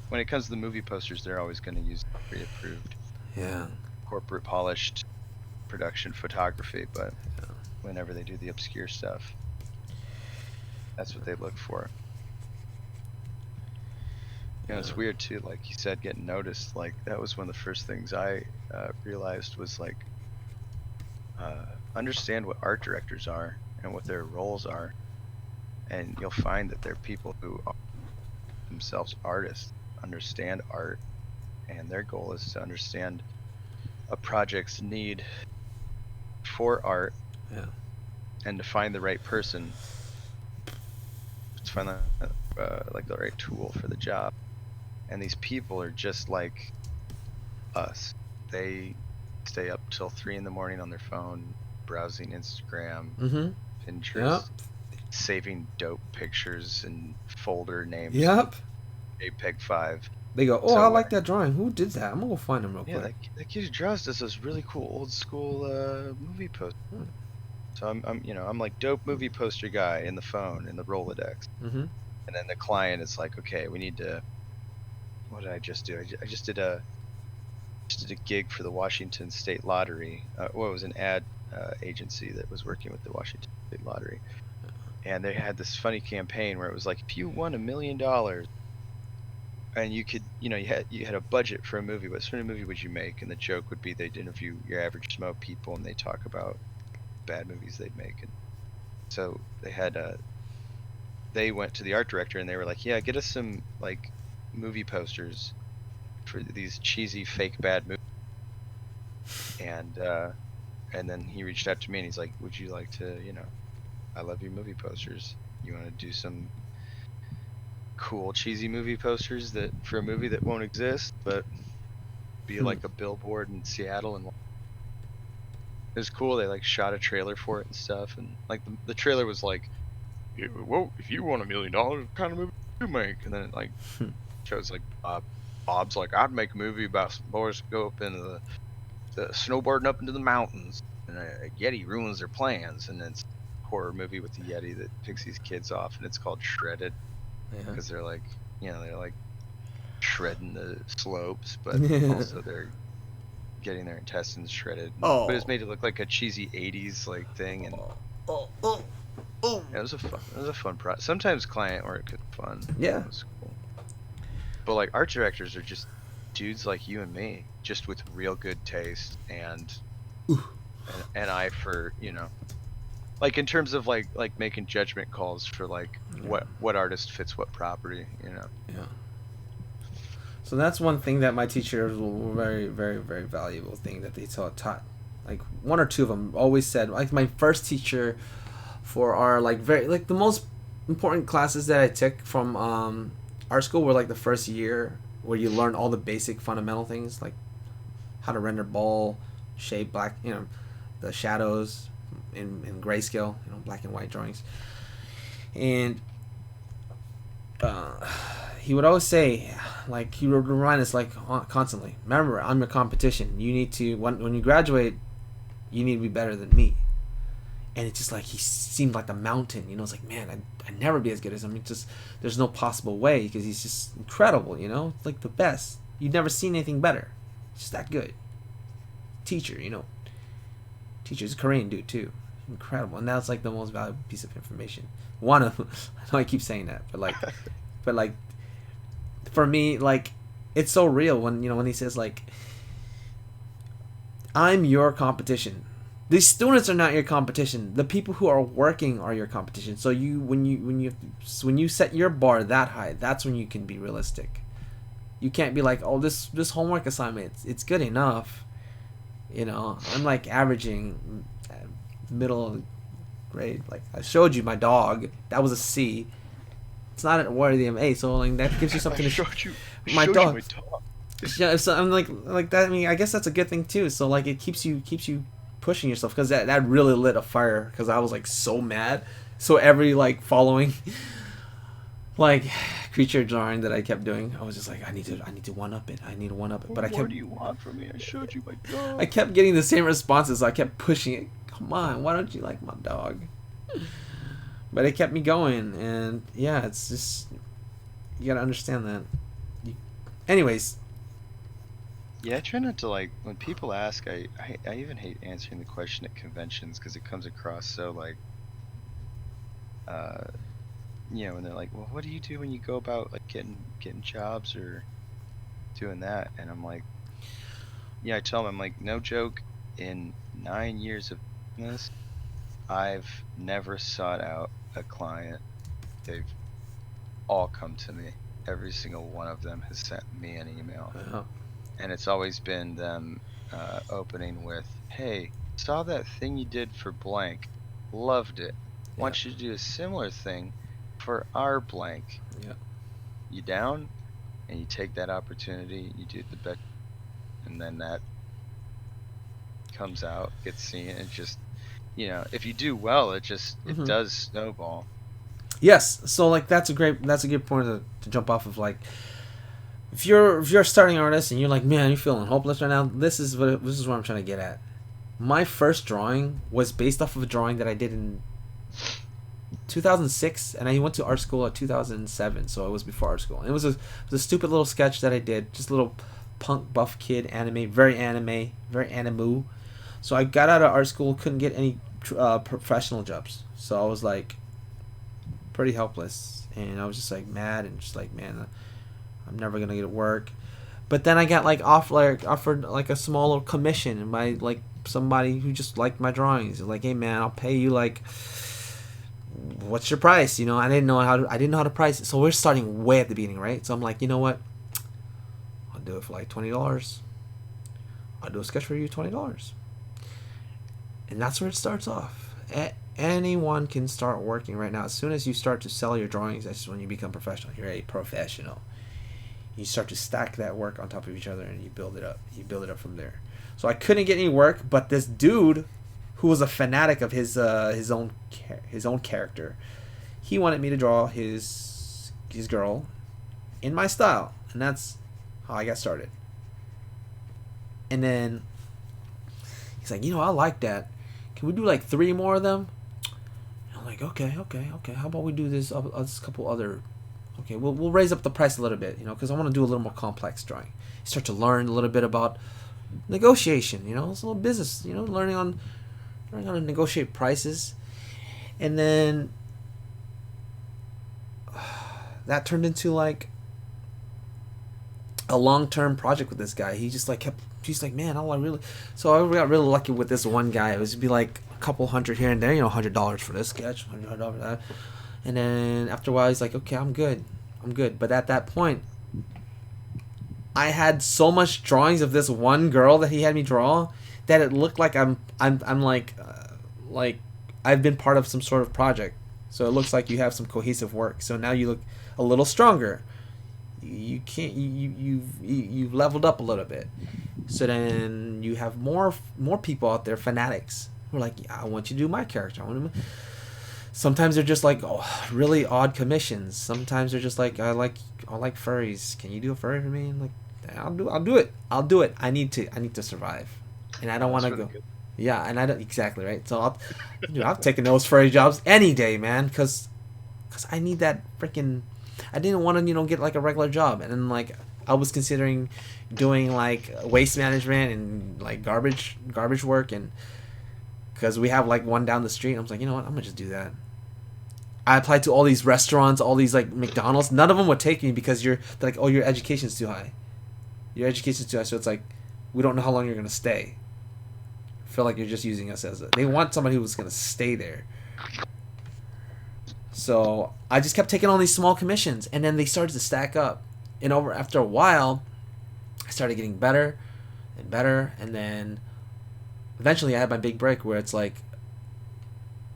when it comes to the movie posters, they're always going to use pre-approved, Yeah. corporate polished production photography, but Yeah. whenever they do the obscure stuff, that's what they look for. It's weird too, like you said, getting noticed. Like that was one of the first things I realized was like understand what art directors are and what their roles are, and you'll find that they're people who are themselves artists, understand art, and their goal is to understand a project's need for art Yeah. and to find the right person, to find like the right tool for the job. And these people are just like us. They stay up till 3 in the morning on their phone, browsing Instagram, Mm-hmm. Yep. Pinterest, saving dope pictures and folder names in Yep. JPEG 5. They go, oh, I So when like that drawing. Who did that? I'm gonna go find him real yeah, quick. that kid who draws this really cool old school movie poster. Hmm. So I'm like dope movie poster guy in the phone in the Rolodex. Mm-hmm. And then the client is like, okay, we need to. What did I just do? I just did a gig for the Washington State Lottery. Well, it was an ad agency that was working with the Washington State Lottery, and they had this funny campaign where it was like, if you won $1 million, and you could, you had a budget for a movie. What sort of movie would you make? And the joke would be they'd interview your average Smo people, and they talk about bad movies they'd make. And so they went to the art director and they were like, yeah, get us some like movie posters for these cheesy fake bad movies. And then he reached out to me and he's like, would you like to, I love your movie posters. You want to do some cool cheesy movie posters that for a movie that won't exist, but be like a billboard in Seattle? And it was cool. They like shot a trailer for it and stuff, and like the trailer was like, well, if you want $1 million, what kind of movie do you make? And then it like shows like Bob's like, I'd make a movie about some boys that go up into the snowboarding up into the mountains, and a Yeti ruins their plans, and it's a horror movie with the Yeti that picks these kids off, and it's called Shredded because they're like, they're like shredding the slopes, but also they're getting their intestines shredded. Oh. But it's made to look like a cheesy '80s like thing, and it was a fun project. Sometimes client work is fun. Yeah. It was cool. But like art directors are just dudes like you and me, just with real good taste and an eye for, like in terms of like making judgment calls for like what artist fits what property. Yeah. So that's one thing that my teachers were very, very, very valuable thing that they taught. Like one or two of them always said. Like my first teacher for our like the most important classes that I took from art school were like the first year where you learn all the basic fundamental things like how to render ball, shape, black, the shadows in grayscale, black and white drawings. And he would always say, like, he would remind us, like, constantly, remember, I'm your competition. You need to, when you graduate, you need to be better than me. And it's just like, he seemed like a mountain, It's like, man, I'd never be as good as him. It's just, there's no possible way, because he's just incredible, It's like the best. You've never seen anything better. It's just that good. Teacher, Teacher's a Korean dude, too. Incredible. And that's, like, the most valuable piece of information. One of them, I know I keep saying that, but, like, for me, like, it's so real when he says, like, I'm your competition, The students are not your competition. The people who are working are your competition. So when you set your bar that high, that's when you can be realistic. You can't be like, oh, this homework assignment, it's good enough. I'm like averaging middle grade. Like I showed you my dog, that was a C. It's not worthy of A. So like that gives you something I to showed you. my Showed dog. you my dog. Yeah, so I'm like that. I mean, I guess that's a good thing too. So like it keeps you pushing yourself, because that really lit a fire, because I was like so mad. So every like following like creature drawing that I kept doing, I was just like, I need to one up it. I need to one up it. But What do you want from me? I showed you my dog. I kept getting the same responses. So I kept pushing it. Come on, why don't you like my dog? But it kept me going, and yeah, it's just, you gotta understand that. Anyways. Yeah, I try not to, like, when people ask, I even hate answering the question at conventions, because it comes across so like, uh, when they're like, well, what do you do when you go about like getting jobs or doing that? And I'm like, yeah, I tell them, I'm like, no joke, in 9 years of business, I've never sought out a client. They've all come to me. Every single one of them has sent me an email. And it's always been them opening with, hey, saw that thing you did for blank, loved it, want you to do a similar thing for our blank. Yeah. You down? And you take that opportunity, you do the best, and then that comes out, gets seen, and just, if you do well, it does snowball. Yes, so like that's a good point to jump off of. Like, if you're a starting artist and you're like, man, you're feeling hopeless right now, this is what I'm trying to get at. My first drawing was based off of a drawing that I did in 2006, and I went to art school at 2007, so it was before art school. And it was a stupid little sketch that I did, just a little punk buff kid, very animu. So I got out of art school, couldn't get any professional jobs, so I was like pretty helpless, and I was just like mad and just like, man, I'm never gonna get work. But then I got like offered like a small little commission by like somebody who just liked my drawings. Like, hey man, I'll pay you like, what's your price? I didn't know how to price it. So we're starting way at the beginning, right? So I'm like, you know what? I'll do it for like $20. I'll do a sketch for you, $20. And that's where it starts off. Anyone can start working right now. As soon as you start to sell your drawings, that's when you become professional. You're a professional. You start to stack that work on top of each other, and you build it up. You build it up from there. So I couldn't get any work, but this dude, who was a fanatic of his own character, he wanted me to draw his girl in my style, and that's how I got started. And then he's like, I like that. Can we do like 3 more of them? And I'm like, okay. How about we do this? This couple other. Okay, we'll raise up the price a little bit, because I want to do a little more complex drawing. You start to learn a little bit about negotiation. It's a little business. Learning how to negotiate prices, and then that turned into like a long-term project with this guy. He just like kept. He's like, man, I really. So I got really lucky with this one guy. It was be like a couple hundred here and there. $100 for this sketch, $100 for that. And then after a while, he's like, okay, I'm good. But at that point, I had so much drawings of this one girl that he had me draw that it looked like I'm like I've been part of some sort of project. So it looks like you have some cohesive work. So now you look a little stronger. You've leveled up a little bit. So then you have more people out there, fanatics, who are like, yeah, I want you to do my character. Sometimes they're just like, oh, really odd commissions. Sometimes they're just like, I like furries. Can you do a furry for me? And like, I'll do it. I need to survive, and I don't want to go. Good. Yeah, and I don't exactly right. So I've taken those furry jobs any day, man, because I need that freaking. I didn't want to get like a regular job, and then like I was considering doing like waste management and like garbage work, and because we have like one down the street. I was like, you know what, I'm gonna just do that. I applied to all these restaurants, all these like McDonald's. None of them would take me because they're like, oh, your education's too high. Your education's too high, so it's like, we don't know how long you're gonna stay. feel like you're just using us as a. They want somebody who's gonna stay there. So I just kept taking all these small commissions, and then they started to stack up. And over after a while, I started getting better and better, and then eventually I had my big break where it's like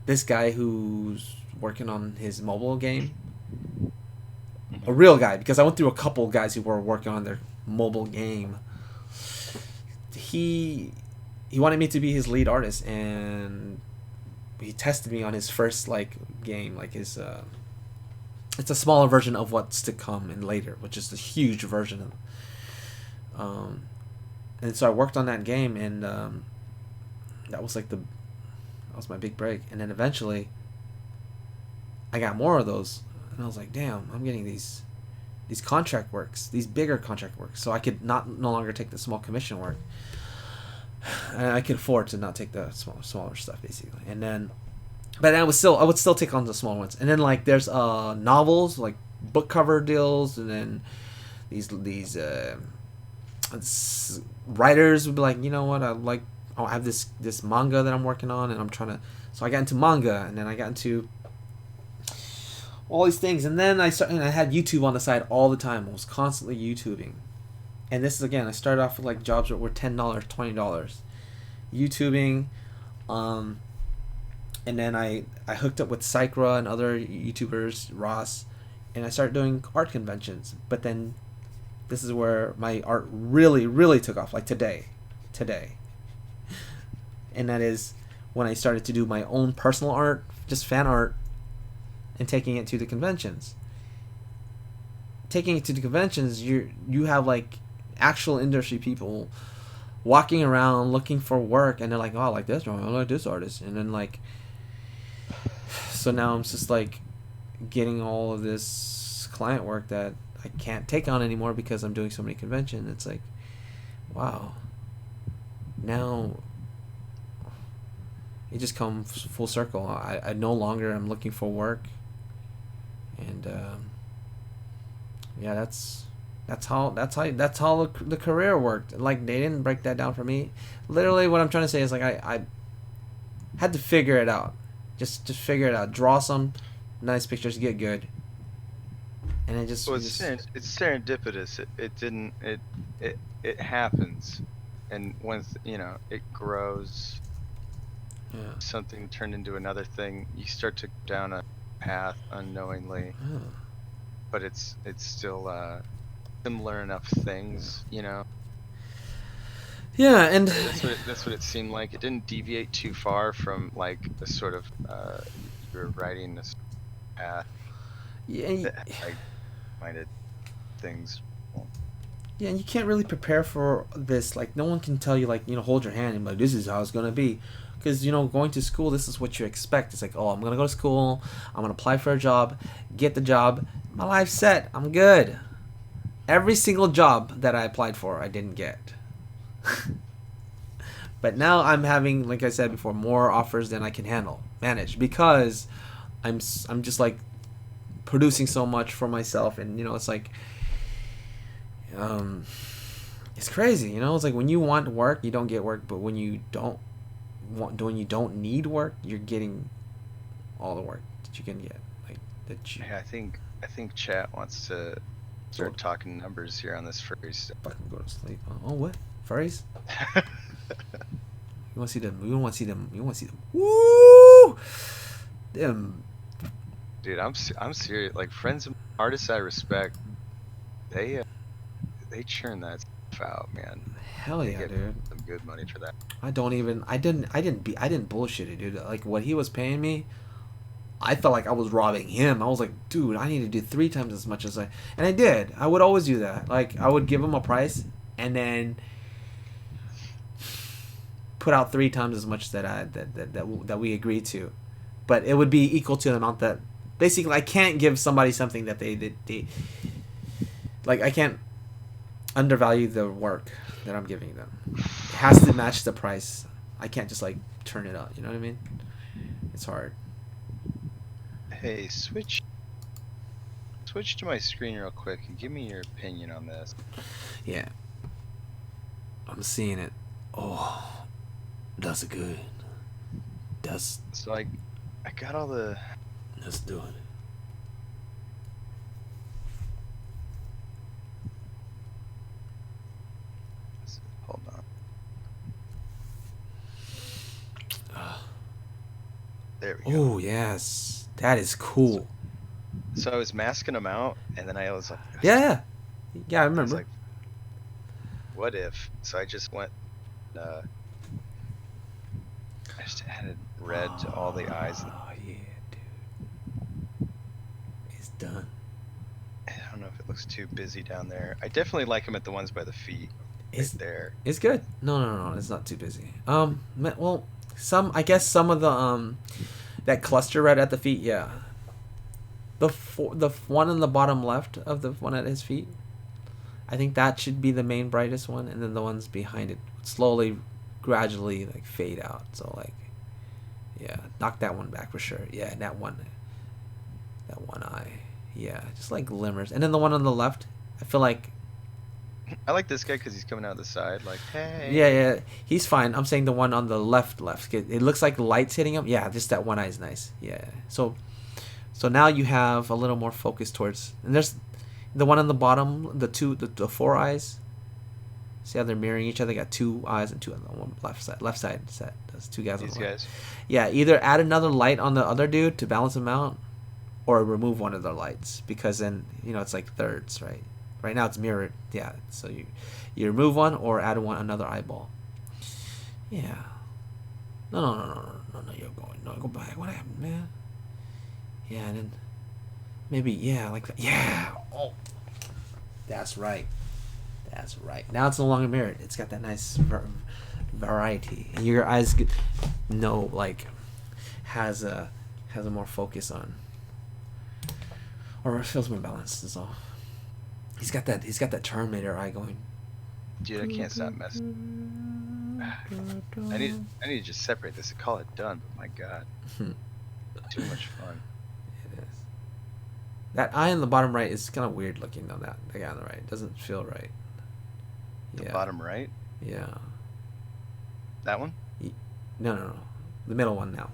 this guy who's working on his mobile game, a real guy, because I went through a couple guys who were working on their mobile game. He he wanted me to be his lead artist, and he tested me on his first like game, like his it's a smaller version of what's to come in later, which is the huge version of. And so I worked on that game, and that was like that was my big break. And then eventually, I got more of those, and I was like, damn, I'm getting these contract works, these bigger contract works, so I could not no longer take the small commission work. And I could afford to not take the smaller stuff basically. And then, but I would still take on the small ones. And then like there's novels, like book cover deals, and then these writers would be like, you know what, I have this manga that I'm working on, and I'm trying to. So I got into manga, and then I got into all these things, and then I had YouTube on the side all the time. I was constantly YouTubing. And this is again, I started off with like jobs that were $10, $20, YouTubing, and then I hooked up with Psychra and other YouTubers, Ross, and I started doing art conventions. But then, this is where my art really, really took off. Like today, and that is when I started to do my own personal art, just fan art, and taking it to the conventions. Taking it to the conventions, you have like actual industry people walking around looking for work, and they're like, oh, I like this drawing, I like this artist, and then like, so now I'm just like getting all of this client work that I can't take on anymore because I'm doing so many conventions. It's like, wow, now it just comes full circle. I no longer am looking for work, and yeah, that's how the career worked. Like they didn't break that down for me. Literally, what I'm trying to say is like I had to figure it out. Just figure it out. Draw some nice pictures, get good, and it just. Well, it's serendipitous. It happens, and once it grows, Yeah. something turned into another thing. You start to go down a path unknowingly, Oh. but it's still similar enough things. Yeah, and That's what it seemed like. It didn't deviate too far from like the sort of you're writing this path yeah, that had like-minded things. yeah, and you can't really prepare for this. Like, no one can tell you, like, hold your hand and be like, this is how it's gonna be, because going to school, this is what you expect. It's like, oh, I'm gonna go to school, I'm gonna apply for a job, get the job, my life's set, I'm good. Every single job that I applied for, I didn't get. But now I'm having, like I said before, more offers than I can manage, because I'm just like producing so much for myself, and it's like, it's crazy. It's like when you want work, you don't get work, but when you don't need work, you're getting all the work that you can get. Like that you. Hey, I think chat wants to start talking numbers here on this furry stuff. Fucking go to sleep. Oh, what furries? You want to see them? You want to see them? You want to see them? Woo! Them. Dude, I'm serious. Like friends and artists I respect, they churn that stuff out, man. Hell They yeah, get dude. some good money for that. I didn't bullshit it, dude. Like what he was paying me, I felt like I was robbing him. I was like, dude, I need to do 3 times as much as and I did. I would always do that. Like I would give him a price and then put out 3 times as much that we agreed to, but it would be equal to the amount that basically I can't give somebody something that they like. I can't undervalue the work that I'm giving them. It has to match the price. I can't just like turn it up. You know what I mean? It's hard. Hey, switch to my screen real quick and give me your opinion on this. Yeah. I'm seeing it. Oh. That's good. That's So I got all the. Let's do it. Hold on. There we go. Oh yes, that is cool. So I was masking them out, and then I was like, Yeah, yeah, I I was remember. like, what if? So I just went. I just added red to all the eyes. Oh yeah, dude, it's done. I don't know if it looks too busy down there. I definitely like them at the ones by the feet, right It's there. it's good. No, it's not too busy. Well, I guess some of the that cluster right at the feet, yeah. The one on the bottom left of the one at his feet, I think that should be the main brightest one, and then the ones behind it slowly, gradually like fade out. So like, yeah, knock that one back for sure. Yeah, that one eye, yeah, just like glimmers, and then the one on the left, I feel like, I like this guy because he's coming out the side, like, yeah, hey. yeah, he's fine. I'm saying the one on the left. It looks like lights hitting him. Yeah, just that one eye is nice. Yeah, so now you have a little more focus towards, and there's the one on the bottom, the four eyes. See how they're mirroring each other? They got two eyes and two on the one left side set. Those two guys on These the left. guys. Yeah, either add another light on the other dude to balance him out, or remove one of the lights, because then it's like thirds, right? Right now it's mirrored. Yeah, so you remove one or add another eyeball. Yeah. No. You're going. No, go back. What happened, man? Yeah, and then maybe like that. Yeah. Oh, that's right. That's right. Now it's no longer mirrored. It's got that nice variety, and your eyes like has a more focus on, or it feels more balanced. Is all. He's got that Terminator eye going. Dude, I can't stop messing. I need to just separate this and call it done. But my God, too much fun. It is. That eye in the bottom right is kind of weird looking though. That the guy on the right doesn't feel right. The Yeah. bottom right. Yeah. That one. No. The middle one now.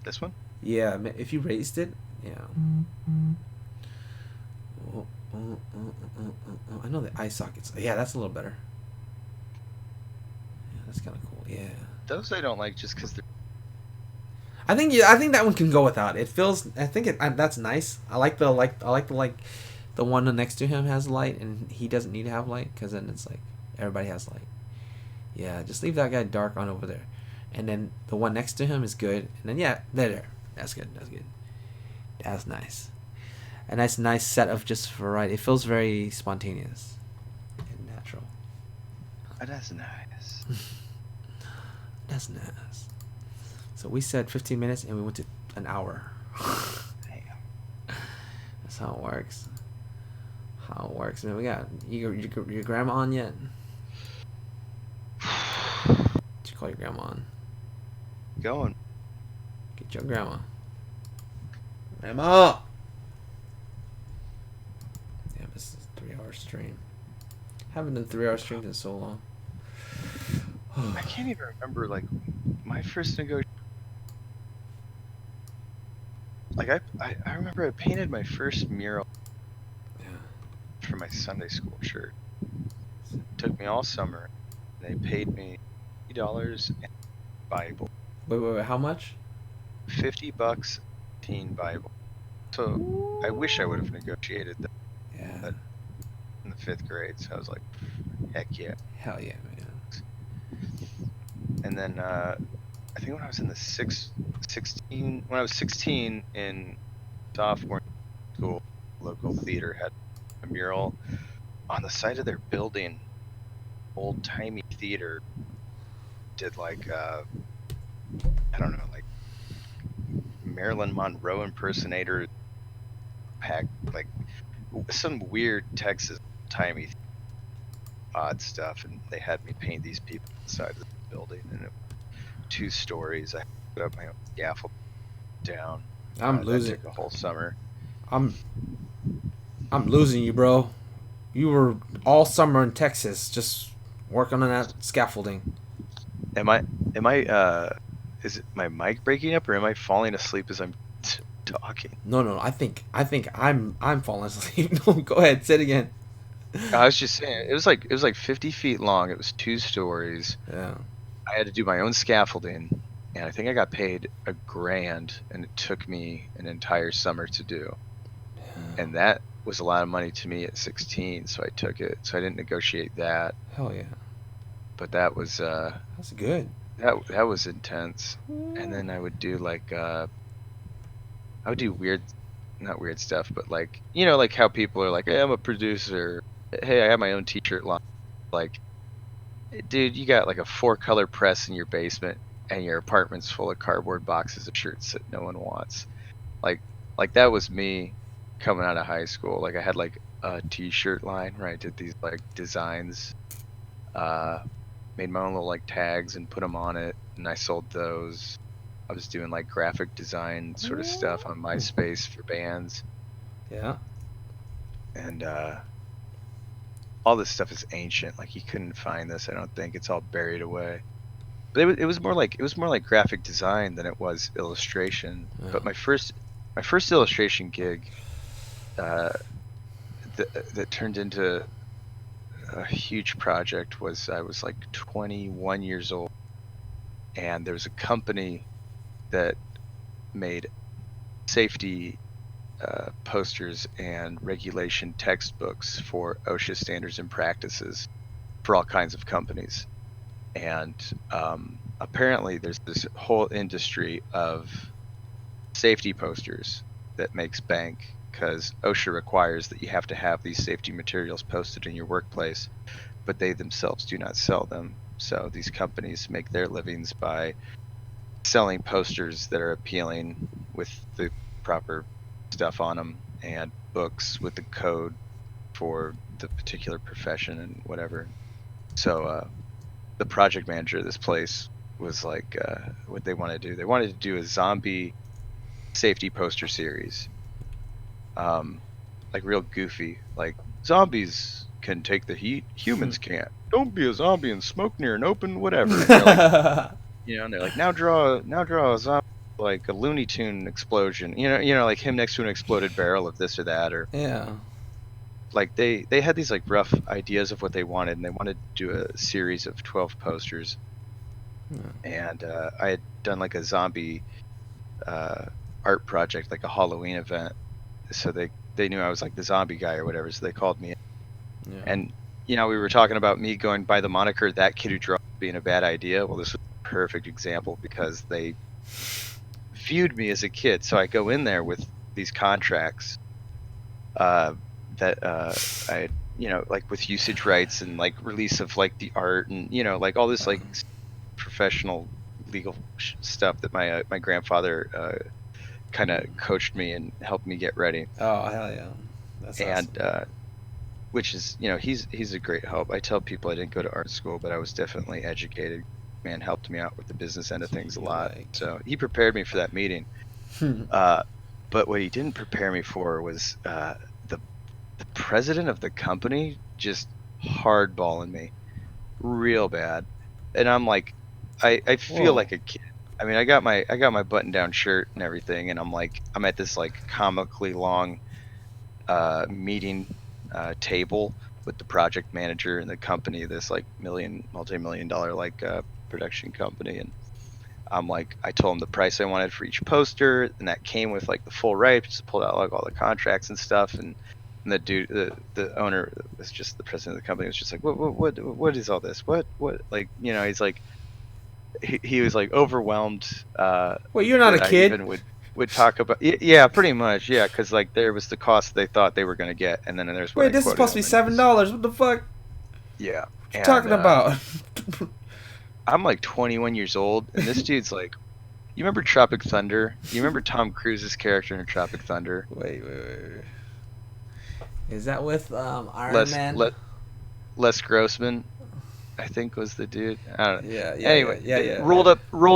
This one. Yeah. If you raised it, yeah. I know the eye sockets. Yeah, that's a little better. Yeah, that's kind of cool. Yeah. Those I don't like just because they're. I think that one can go without. It feels. I think that's nice. I like the one next to him has light and he doesn't need to have light, because then it's like everybody has light. Yeah, just leave that guy dark on over there, and then the one next to him is good, and then there. That's good. That's nice. A nice set of just variety. It feels very spontaneous and natural. Oh, that's nice. That's nice. So we said 15 minutes and we went to an hour. Damn. That's how it works. Man, we got your grandma on yet? Did you call your grandma on? Going. Get your grandma. Grandma! Damn, this is a 3-hour stream. Haven't done 3-hour streams in so long. I can't even remember like my first negotiation. Like I remember I painted my first mural for my Sunday school shirt. It took me all summer. They paid me $50 and Bible. Wait, how much? $50, teen Bible. So I wish I would have negotiated that. Yeah. In the 5th grade. So I was like, heck yeah. Hell yeah, man. And then I think when I was in the 16, when I was 16 in sophomore school, local theater had a mural on the side of their building. Old timey theater did like I don't know, like Marilyn Monroe impersonator, pack like some weird Texas timey odd stuff, and they had me paint these people inside the building, and it, 2 stories. I put up my own scaffold down. I'm losing. That took a whole summer. I'm losing you, bro. You were all summer in Texas just working on that scaffolding. Am I am I is it my mic breaking up or am I falling asleep as I'm talking? No. I think I'm falling asleep. No, go ahead. Say it again. I was just saying it was like 50 feet long. It was 2 stories. Yeah. I had to do my own scaffolding, and I think I got paid $1,000, and it took me an entire summer to do. And that was a lot of money to me at 16, so I took it. So I didn't negotiate that, Hell yeah. but that was That's good. that was intense. And then I would do like I would do weird, not weird stuff, but like like how people are like, hey, I'm a producer. Hey, I have my own t-shirt line. Like, dude, you got like a 4-color press in your basement, and your apartment's full of cardboard boxes of shirts that no one wants. Like, like that was me coming out of high school. Like I had like a t-shirt line where I did these like designs, uh, made my own little like tags and put them on it, and I sold those. I was doing like graphic design sort of stuff on MySpace for bands, Yeah. and all this stuff is ancient. Like you couldn't find this, I don't think. It's all buried away. But it was more like graphic design than it was illustration. Yeah. But my first illustration gig uh, that turned into a huge project was I was like 21 years old, and there was a company that made safety posters and regulation textbooks for OSHA standards and practices for all kinds of companies. And apparently, there's this whole industry of safety posters that makes bank because OSHA requires that you have to have these safety materials posted in your workplace, but they themselves do not sell them. So these companies make their livings by selling posters that are appealing with the proper stuff on them and books with the code for the particular profession and whatever. So the project manager of this place was like, what they want to do? They wanted to do a zombie safety poster series, like real goofy, like zombies can take the heat, humans can't. Don't be a zombie and smoke near an open whatever. And they're like, and they're like, now draw a zombie like a Looney Tune explosion. Like him next to an exploded barrel of this or that, or Yeah. like they had these like rough ideas of what they wanted, and they wanted to do a series of 12 posters. And I had done like a zombie art project, like a Halloween event, so they knew I was like the zombie guy or whatever, so they called me. Yeah. And we were talking about me going by the moniker "that kid who draws" being a bad idea. Well, this was a perfect example because they viewed me as a kid. So I go in there with these contracts that I had, like with usage rights and like release of like the art and like all this like professional legal stuff that my grandfather kind of coached me and helped me get ready. Oh hell yeah. That's And awesome. which is, he's a great help. I tell people I didn't go to art school, but I was definitely educated. Man helped me out with the business end of things a lot. Like. So he prepared me for that meeting. But what he didn't prepare me for was the president of the company just hardballing me real bad. And I'm like, I feel Whoa. like a kid. I mean, I got my button down shirt and everything, and I'm at this like comically long meeting table with the project manager and the company, this like multi-million dollar like production company. And I told him the price I wanted for each poster, and that came with like the full rights. Pulled out like all the contracts and stuff, and the dude, the owner, was just the president of the company, was just like, what is all this? What, like, he's like, he was like overwhelmed Wait, you're not a that I kid? even would talk about. Yeah, pretty much, yeah, because like there was the cost they thought they were gonna get, and then there's what Wait, I this is quoted supposed to be them, and it was $7. What the fuck? yeah. What you And talking about? I'm like 21 years old, and this dude's like, you remember Tropic Thunder? You remember Tom Cruise's character in Tropic Thunder? Wait. Is that with Iron Les Man? Les Les Grossman. I think was the dude. I don't know. Yeah, yeah, yeah, Anyway, yeah, yeah, rolled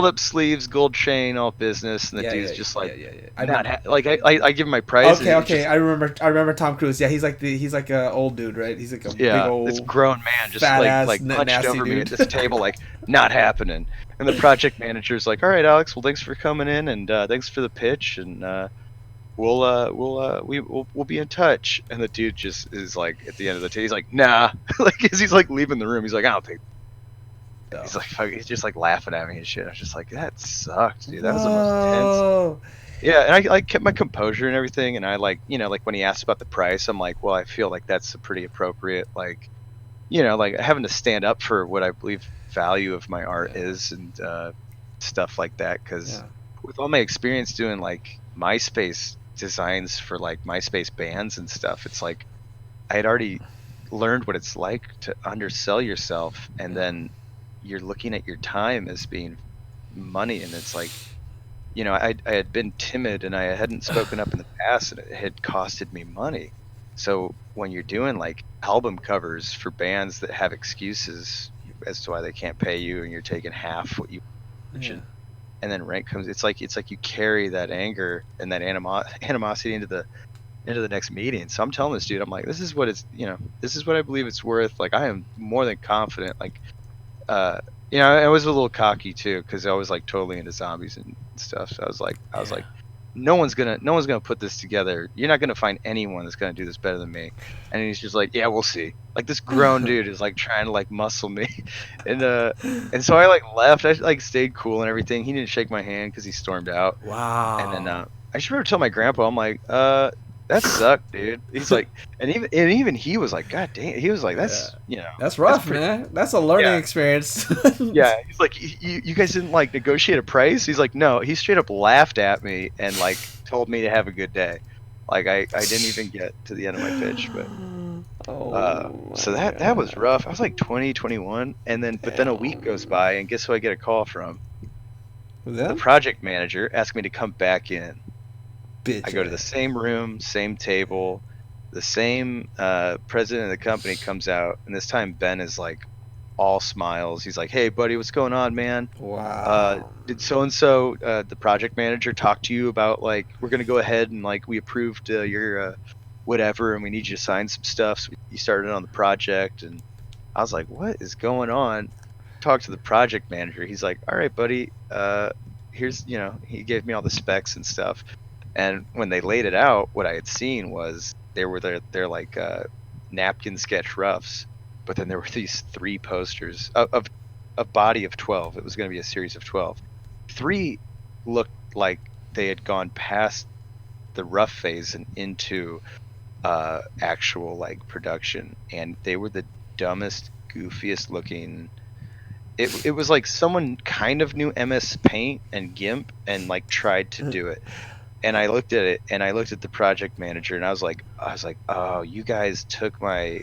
up sleeves, gold chain, all business, and the yeah, dude's yeah, just yeah, like yeah, yeah. I not remember. like I give him my price, and Okay, he okay. just I remember Tom Cruise. Yeah, he's like a old dude, right? He's like a big yeah, this old grown man just fat ass hunched nasty over me at dude. this table, like not happening. And the project manager's like, "All right, Alex, well, thanks for coming in, and thanks for the pitch, and we'll be in touch." And the dude just is like at the end of the day, he's like, "Nah," like as he's like leaving the room, he's like, "I don't think." No. He's like, he's just like laughing at me and shit. I was just like, that sucked, dude. That was the most tense. Whoa. Yeah, and I kept my composure and everything, and I like, like when he asked about the price, I'm like, well, I feel like that's a pretty appropriate, like, like having to stand up for what I believe value of my art Yeah. is and stuff like that. Because Yeah. with all my experience doing like MySpace designs for like MySpace bands and stuff, it's like I had already learned what it's like to undersell yourself, and Yeah. then you're looking at your time as being money, and it's like, I had been timid and I hadn't spoken up in the past, and it had costed me money. So when you're doing like album covers for bands that have excuses as to why they can't pay you, and you're taking half what you charge, Yeah. and then rent comes, it's like you carry that anger and that animosity into the next meeting. So I'm telling this dude, I'm like, this is what this is what I believe it's worth. Like, I am more than confident. Like, uh, I was a little cocky too, because I was like totally into zombies and stuff. So I was like, Yeah. no one's gonna put this together. You're not gonna find anyone that's gonna do this better than me. And he's just like, yeah, we'll see. Like, this grown dude is like trying to like muscle me, and so I like left. I like stayed cool and everything. He didn't shake my hand because he stormed out. And then Wow. I just remember telling my grandpa, I'm like, that sucked, dude. He's like, and even he was like, God damn. He was like, Yeah. that's That's that's rough, pretty. man. That's a learning Yeah, experience. yeah. He's like, you guys didn't like negotiate a price. He's like, no. He straight up laughed at me and like told me to have a good day. Like, I didn't even get to the end of my pitch, but Oh so my that was god. rough. I was like 20, 21, and then but then a week goes Damn. by, and guess who I get a call from? With The them? project manager asked me to come back in. I Bitch go to the ass. same room, same table. The same president of the company comes out, and this time Ben is like all smiles. He's like, "Hey, buddy, what's going on, man? Wow. Did so and so, the project manager, talk to you about like we're gonna go ahead and like we approved your whatever, and we need you to sign some stuff. So you started on the project." And I was like, "What is going on?" Talk to the project manager. He's like, "All right, buddy. Here's he gave me all the specs and stuff." And when they laid it out, what I had seen was there were their like napkin sketch roughs, but then there were these three posters of a body of 12. It was going to be a series of 12. Three looked like they had gone past the rough phase and into actual like production, and they were the dumbest, goofiest looking. It was like someone kind of knew MS Paint and GIMP and like tried to do it. And I looked at it, and I looked at the project manager, and I was like, oh, you guys took my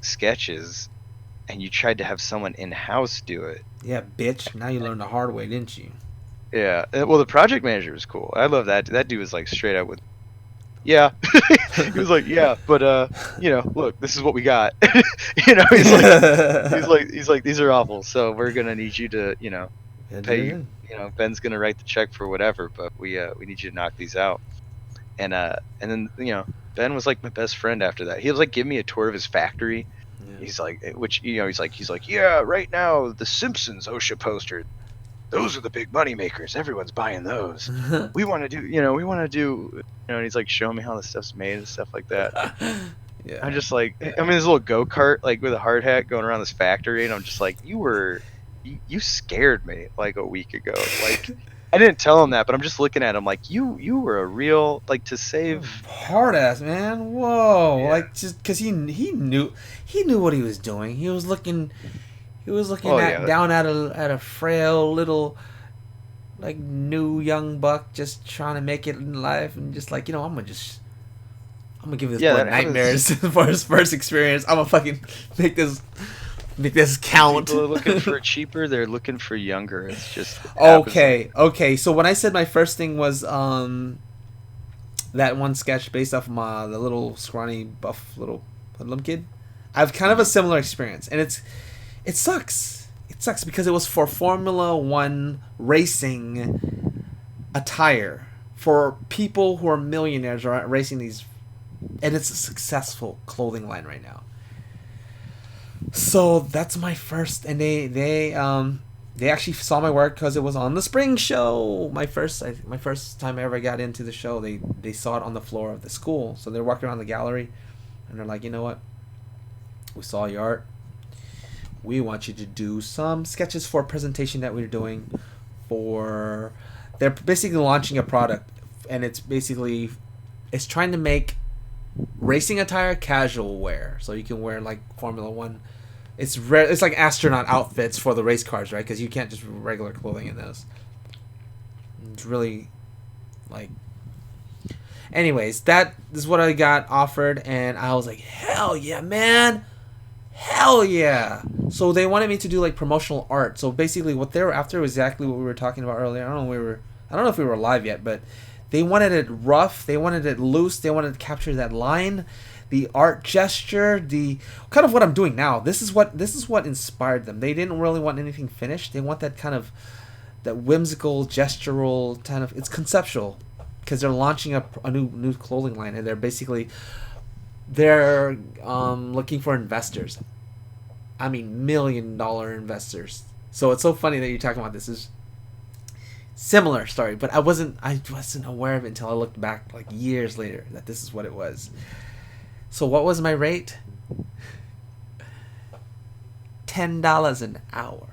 sketches and you tried to have someone in house do it. Yeah, bitch. Now you learned the hard way, didn't you? Yeah. Well, the project manager was cool. I love that. That dude was like straight up with, yeah. He was like, yeah, but look, this is what we got. He's like, these are awful. So we're gonna need you to, Yeah, pay do it you. then. Ben's gonna write the check for whatever, but we need you to knock these out. And then Ben was like my best friend after that. He was like giving me a tour of his factory. He's like, which he's like, yeah, right now the Simpsons OSHA poster, those are the big money makers. Everyone's buying those. Yeah. And he's like showing me how the stuff's made and stuff like that. I'm Yeah. just like, I mean, this little go-kart like with a hard hat going around this factory, and I'm just like, you scared me like a week ago. Like, I didn't tell him that, but I'm just looking at him like, you were a real, like, to save. Hard ass man. Whoa. Yeah. Like just because he knew what he was doing. He was looking Oh at yeah. down at a frail little like new young buck just trying to make it in life and just like I'm gonna give this Yeah, boy that happens. nightmares for his first experience. I'm gonna fucking make this count. People are looking for cheaper. They're looking for younger. It happens. Okay. So when I said my first thing was that one sketch based off of the little scrawny buff little hoodlum kid, I have kind of a Mhm. similar experience, and It sucks. It sucks because it was for Formula One racing attire for people who are millionaires or racing these, and it's a successful clothing line right now. So that's my first, and they actually saw my work because it was on the spring show. My first time I ever got into the show. They saw it on the floor of the school, so they're walking around the gallery, and they're like, you know what? We saw your art. We want you to do some sketches for a presentation that we're doing for. They're basically launching a product, and it's trying to make racing attire casual wear, so you can wear like Formula One. It's like astronaut outfits for the race cars, right? Because you can't just regular clothing in those. It's really like. Anyways, that is what I got offered, and I was like, hell yeah, man. Hell yeah! So they wanted me to do like promotional art. So basically, what they were after was exactly what we were talking about earlier. I don't know if we were live yet, but they wanted it rough. They wanted it loose. They wanted to capture that line, the art gesture, the kind of what I'm doing now. This is what inspired them. They didn't really want anything finished. They want that kind of that whimsical, gestural kind of. It's conceptual because they're launching a new clothing line, and they're looking for investors. I mean, $1 million investors. So it's so funny that you're talking about this. Is similar story, but I wasn't aware of it until I looked back like years later that this is what it was. So what was my rate? $10 an hour.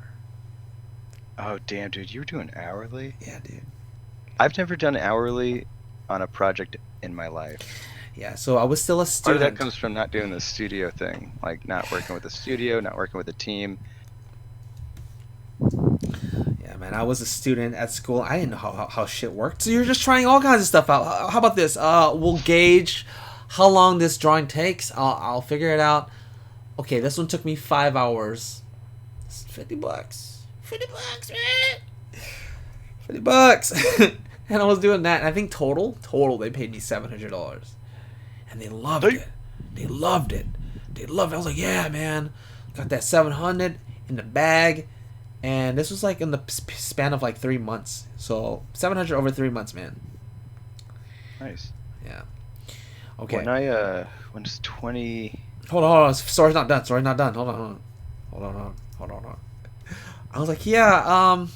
Oh damn, dude, you were doing hourly? Yeah, dude. I've never done hourly on a project in my life. Yeah, so I was still a Part of student. that comes from not doing the studio thing, like not working with the studio, not working with the team. Yeah, man, I was a student at school. I didn't know how shit worked. So you're just trying all kinds of stuff out. How about this? We'll gauge how long this drawing takes. I'll figure it out. Okay, this one took me 5 hours. It's $50. $50, man. $50. And I was doing that. And I think total, they paid me $700. And they loved it. They loved it. They loved it. I was like, yeah, man. Got that 700 in the bag. And this was like in the span of like 3 months. So 700 over 3 months, man. Nice. Yeah. Okay. When it's 20. Hold on. Story's not done. Hold on. I was like, yeah. I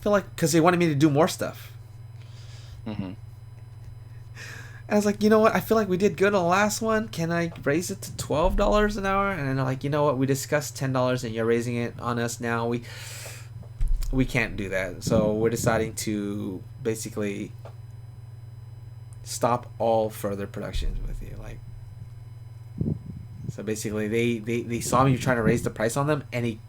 feel like because they wanted me to do more stuff. Mm-hmm. I was like, you know what? I feel like we did good on the last one. Can I raise it to $12 an hour? And they're like, you know what? We discussed $10 and you're raising it on us now. We can't do that. So we're deciding to basically stop all further productions with you. Like, so basically they saw me trying to raise the price on them, and he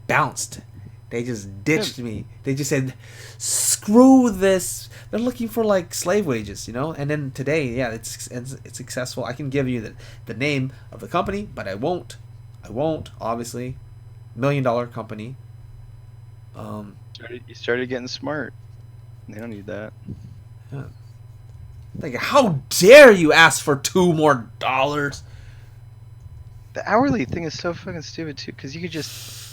bounced. They just ditched me. They just said, screw this. They're looking for like slave wages, you know. And then today, yeah, it's successful. I can give you the name of the company, but I won't. Obviously, $1 million company. You started getting smart. They don't need that. Yeah. Like, how dare you ask for $2 more? The hourly thing is so fucking stupid too, because you could just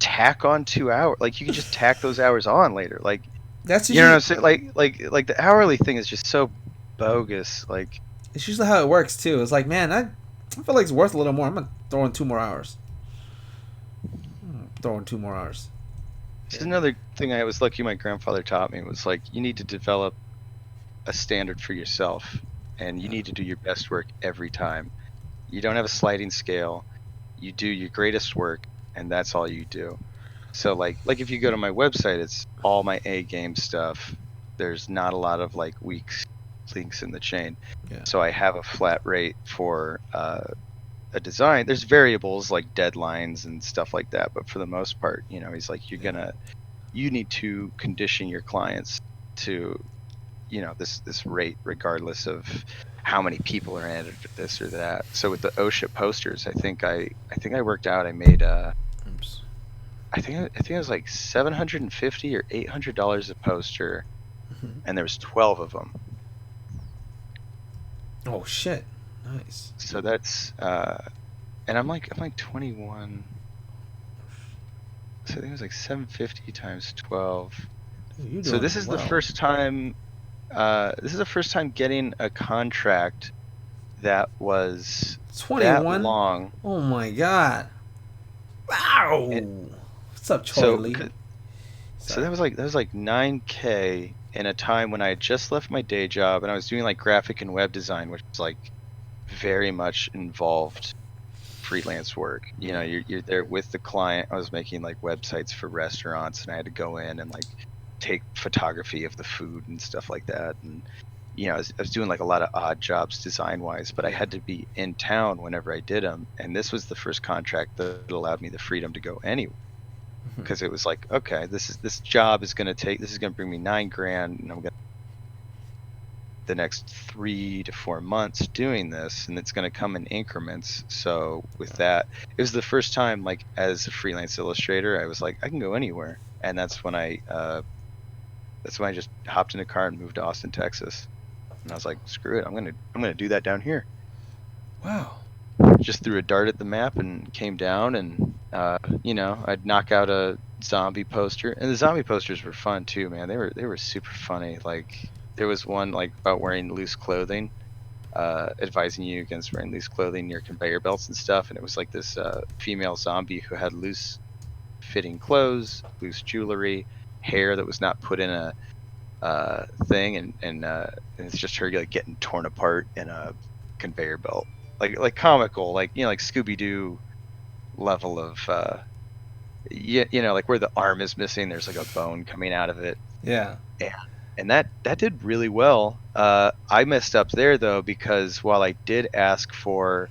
tack on 2 hours. Like you could just tack those hours on later. Like That's you know usually, what I'm saying? Like the hourly thing is just so bogus. Like it's usually how it works too. It's like, man, I feel like it's worth a little more. I'm gonna throw in 2 more hours. this is another thing I was lucky my grandfather taught me was like you need to develop a standard for yourself, and you need to do your best work every time. You don't have a sliding scale. You do your greatest work, and that's all you do. So like if you go to my website, it's all my A game stuff. There's not a lot of like weak links in the chain. Yeah. So I have a flat rate for a design. There's variables like deadlines and stuff like that, but for the most part, you know, he's like, you need to condition your clients to, you know, this rate regardless of how many people are added to this or that. So with the OSHA posters, I think I worked out. I made Oops. I think it was like $750 or $800 a poster, and there was 12 of them. Oh shit! Nice. So that's and I'm like 21. So I think it was like 750 times 12. Dude, you're So doing this is the well. first time. This is the first time getting a contract that was that 21. long. Oh my god. Wow. And What's up, so, Charlie? so Sorry. that was like 9K in a time when I had just left my day job and I was doing like graphic and web design, which was like very much involved freelance work. You know, Yeah. you're there with the client. I was making like websites for restaurants and I had to go in and like take photography of the food and stuff like that. And I was doing like a lot of odd jobs design wise, but I Yeah. had to be in town whenever I did them. And this was the first contract that allowed me the freedom to go anywhere because it was like, okay, this job is going to this is going to bring me 9 grand, and I'm going to the next 3 to 4 months doing this, and it's going to come in increments. So with that, it was the first time, like as a freelance illustrator, I was like, I can go anywhere, and that's when I just hopped in a car and moved to Austin, Texas, and I was like, screw it, I'm gonna do that down here. Wow. Just threw a dart at the map and came down, and I'd knock out a zombie poster, and the zombie posters were fun too, man. They were super funny. Like there was one like about wearing loose clothing, advising you against wearing loose clothing near conveyor belts and stuff, and it was like this female zombie who had loose fitting clothes, loose jewelry, hair that was not put in a thing, and it's just her like getting torn apart in a conveyor belt, like comical, like like Scooby Doo level of like where the arm is missing, there's like a bone coming out of it, Yeah. and that did really well. I messed up there though because while I did ask for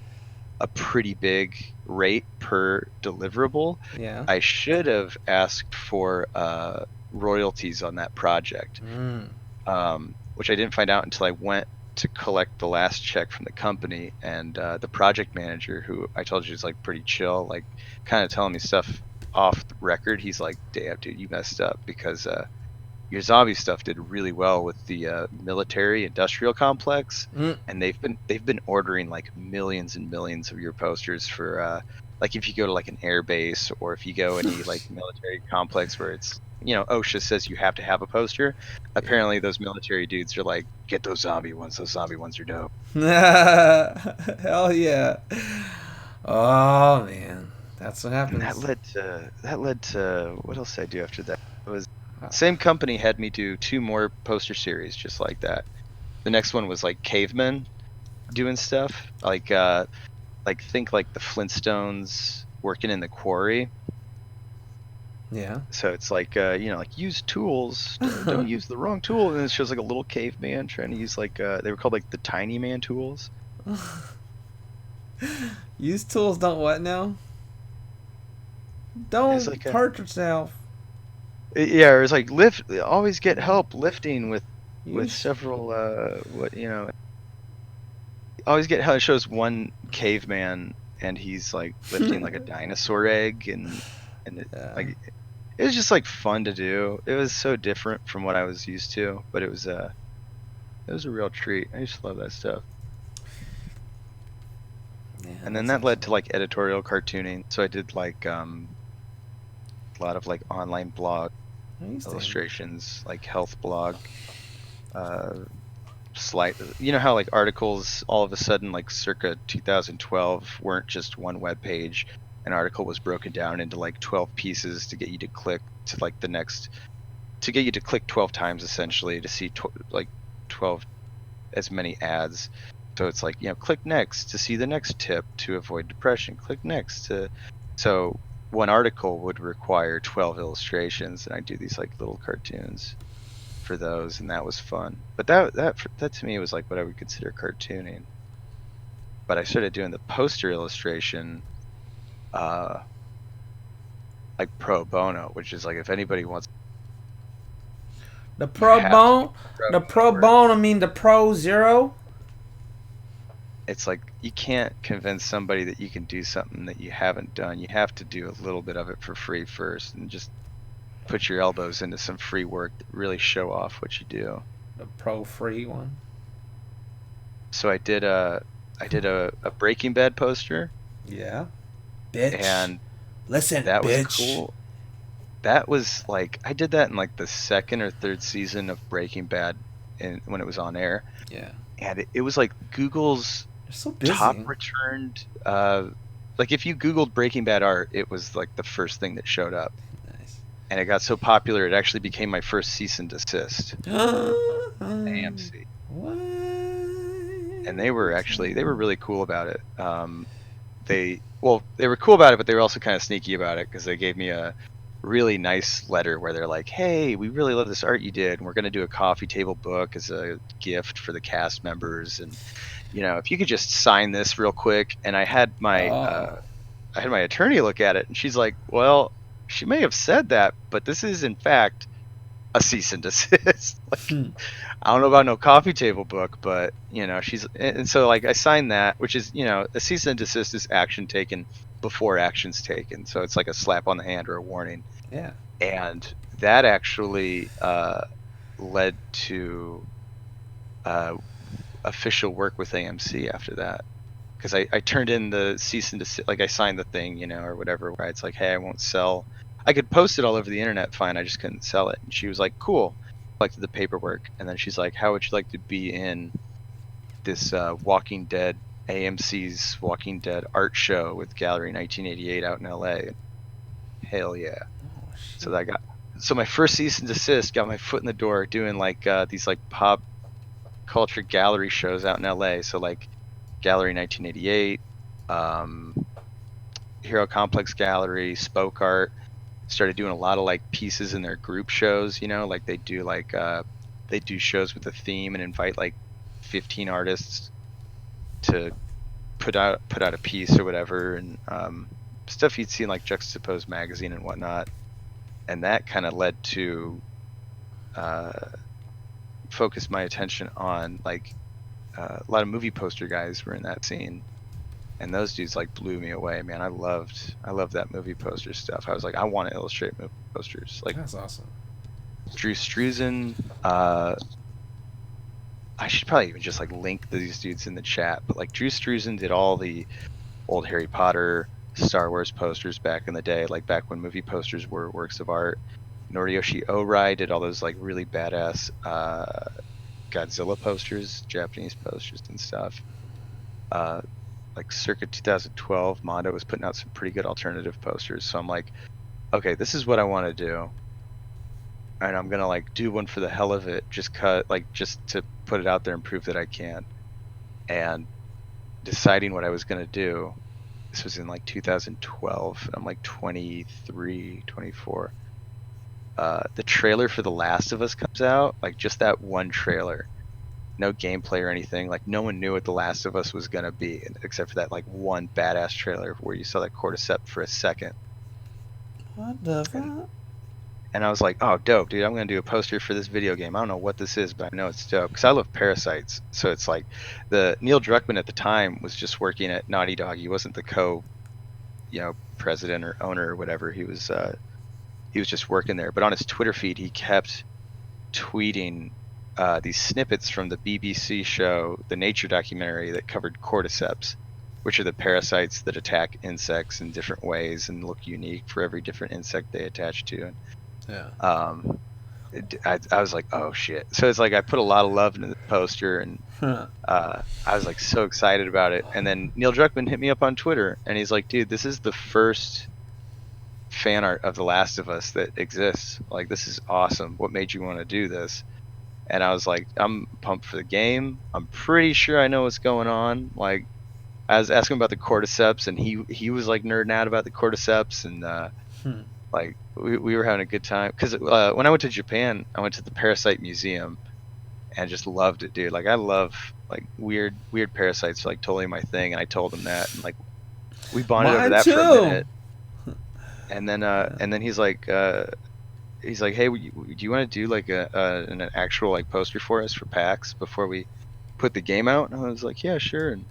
a pretty big rate per deliverable, Yeah. I should have asked for royalties on that project, Mm. which I didn't find out until I went to collect the last check from the company. And the project manager, who I told you is like pretty chill, like kind of telling me stuff off the record, he's like, "Damn, dude, you messed up because your zombie stuff did really well with the military industrial complex, Mm. and they've been ordering like millions and millions of your posters for like if you go to like an air base or if you go any like military complex where it's OSHA says you have to have a poster. Apparently those military dudes are like, get those zombie ones. Those zombie ones are dope. Yeah. Hell yeah. Oh man, that's what And happens. that led to what else did I do after that? It was same company had me do 2 more poster series just like that. The next one was like cavemen doing stuff, like think like the Flintstones working in the quarry. Yeah. So it's like like use tools, don't use the wrong tool, and it shows like a little caveman trying to use like they were called like the tiny man tools. Use tools, don't what now? It's Don't like hurt yourself. yeah, it was like lift, always get help lifting with Use. several always get help. It shows one caveman and he's like lifting like a dinosaur egg, and Yeah. like it was just like fun to do. It was so different from what I was used to, but it was a real treat. I used to love that stuff. Yeah, And then that's that led awesome. to like editorial cartooning. So I did like a lot of like online blog I used to. illustrations, like health blog, uh slight how like articles all of a sudden like circa 2012 weren't just one web page. An article was broken down into like 12 pieces to get you to click to like the next to get you to click 12 times essentially to see like 12 as many ads. So it's like, click next to see the next tip to avoid depression. Click next to. So one article would require 12 illustrations, and I do these like little cartoons for those, and that was fun. But that to me was like what I would consider cartooning. But I started doing the poster illustration, uh, like pro bono, which is like if anybody wants, The you pro have to do bone. pro The bono pro work. bone. I mean the pro zero. It's like you can't convince somebody that you can do something that you haven't done. You have to do a little bit of it for free first and just put your elbows into some free work that really show off what you do. The pro free one. So I did a Breaking Bad poster, Yeah. Bitch. and Listen, that was bitch. cool. that was like I did that in like the second or third season of Breaking Bad, when it was on air, Yeah. and it was like Google's You're so top busy. returned. Like if you Googled Breaking Bad art, it was like the first thing that showed up, Nice. and it got so popular it actually became my first cease and desist. AMC. What? And they were really cool about it. They were cool about it, but they were also kind of sneaky about it because they gave me a really nice letter where they're like, "Hey, we really love this art you did, and we're going to do a coffee table book as a gift for the cast members, and if you could just sign this real quick." And Oh. I had my attorney look at it, and she's like, "Well, she may have said that, but this is in fact a cease and desist." Like, Hmm. I don't know about no coffee table book, but and so like I signed that, which is, a cease and desist is action taken before action's taken. So it's like a slap on the hand or a warning. Yeah. And that actually led to uh, official work with AMC after that. Because I turned in the cease and desist, like I signed the thing, or whatever, where it's like, hey, I won't sell. I could post it all over the internet, fine. I just couldn't sell it. And she was like, cool. Collected the paperwork, and then she's like, how would you like to be in this Walking Dead, AMC's Walking Dead art show with Gallery 1988 out in LA? Hell yeah! Oh So shit. that got so my first cease and desist got my foot in the door doing like these like pop culture gallery shows out in LA. So like Gallery 1988, um, Hero Complex Gallery, Spoke Art. Started doing a lot of like pieces in their group shows, like they do shows with a theme and invite like 15 artists to put out a piece or whatever, and stuff you'd see in like Juxtaposed magazine and whatnot. And that kind of led to uh, focus my attention on like a lot of movie poster guys were in that scene, and those dudes like blew me away, man. I loved that movie poster stuff. I was like, I want to illustrate movie posters. Like That's awesome. Drew Struzan. I should probably even just like link these dudes in the chat, but like Drew Struzan did all the old Harry Potter, Star Wars posters back in the day, like back when movie posters were works of art. Noriyoshi Orai did all those like really badass Godzilla posters, Japanese posters and stuff. Uh, like circa 2012, Mondo was putting out some pretty good alternative posters. So I'm like, okay, this is what I want to do, and I'm gonna like do one for the hell of it, just to put it out there and prove that I can. And deciding what I was gonna do, this was in like 2012. I'm like 23, 24. The trailer for The Last of Us comes out, like just that one trailer, no gameplay or anything. Like no one knew what The Last of Us was gonna be, except for that like one badass trailer where you saw that cordyceps for a second. What the And fuck? and I was like, oh, dope, dude! I'm gonna do a poster for this video game. I don't know what this is, but I know it's dope because I love Parasites. So it's like the Neil Druckmann at the time was just working at Naughty Dog. He wasn't the president or owner or whatever. He was just working there. But on his Twitter feed, he kept tweeting these snippets from the BBC show, the nature documentary that covered cordyceps, which are the parasites that attack insects in different ways and look unique for every different insect they attach to. Yeah. Um, I was like, oh shit. So it's like I put a lot of love into the poster, and I was like so excited about it. And then Neil Druckmann hit me up on Twitter, and he's like, dude, this is the first fan art of The Last of Us that exists. Like, this is awesome. What made you want to do this? And I was like, I'm pumped for the game. I'm pretty sure I know what's going on. Like, I was asking about the cordyceps, and he was like nerding out about the cordyceps, and Hmm. like we were having a good time because when I went to Japan, I went to the Parasite Museum and just loved it, dude. Like I love like weird parasites, like totally my thing. And I told him that, and like we bonded over Mine that for a too. minute. And then he's like, hey, do you want to do like an actual like poster for us for PAX before we put the game out? And I was like, yeah, sure. And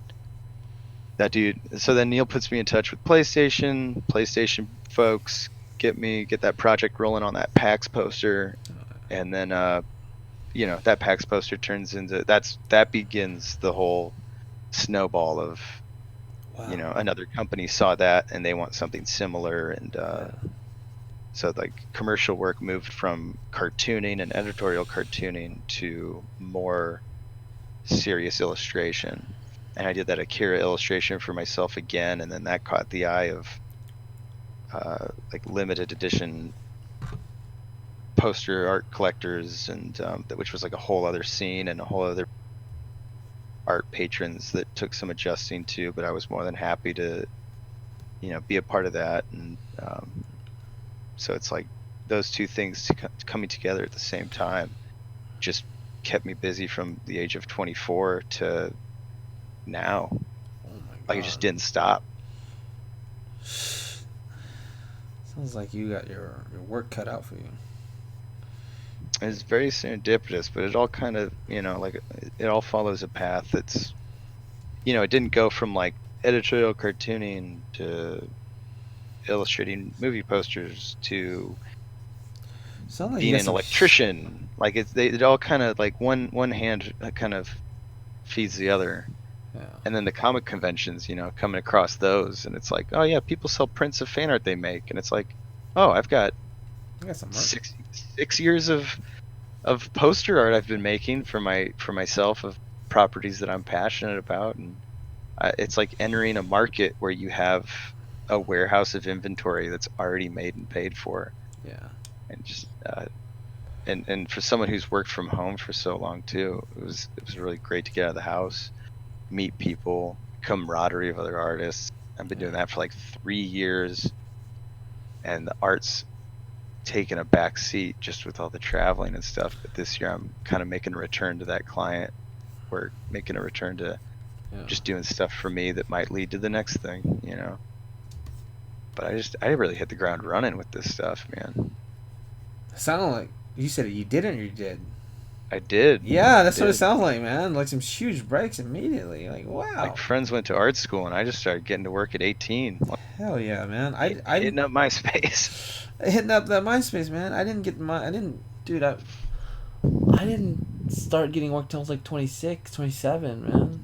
that dude. So then Neil puts me in touch with PlayStation folks, get that project rolling on that PAX poster, and then that PAX poster turns into that begins the whole snowball of Wow. another company saw that and they want something similar, and Yeah. So like commercial work moved from cartooning and editorial cartooning to more serious illustration. And I did that Akira illustration for myself again, and then that caught the eye of like limited edition poster art collectors, and which was like a whole other scene and a whole other art patrons that took some adjusting to, but I was more than happy to, be a part of that. And so it's like those two things coming together at the same time just kept me busy from the age of 24 to now. Oh my Like it just didn't stop. Sounds like you got your work cut out for you. It's very serendipitous, but it all kind of, like it all follows a path that's, it didn't go from like editorial cartooning to illustrating movie posters to Sound like being an electrician. Like it all kind of like one hand kind of feeds the other. Yeah. And then the comic conventions, coming across those, and it's like, oh yeah, people sell prints of fan art they make, and it's like, oh, I've got some 6 years of poster art I've been making for myself of properties that I'm passionate about, and it's like entering a market where you have a warehouse of inventory that's already made and paid for. Yeah. And just and for someone who's worked from home for so long too, it was really great to get out of the house, meet people, camaraderie of other artists. I've been doing that for like 3 years, and the art's taken a back seat just with all the traveling and stuff. But this year I'm kind of making a return to that client work, making a return to just doing stuff for me that might lead to the next thing, But I really hit the ground running with this stuff, man. It sounded like you said you didn't or you did? I did. Yeah, that's what it sounds like, man. Like some huge breaks immediately. Like, wow. Like friends went to art school, and I just started getting to work at 18. Hell yeah, man. I hitting up MySpace. Hitting up that MySpace, man. I didn't start getting work till I was like 26, 27, man.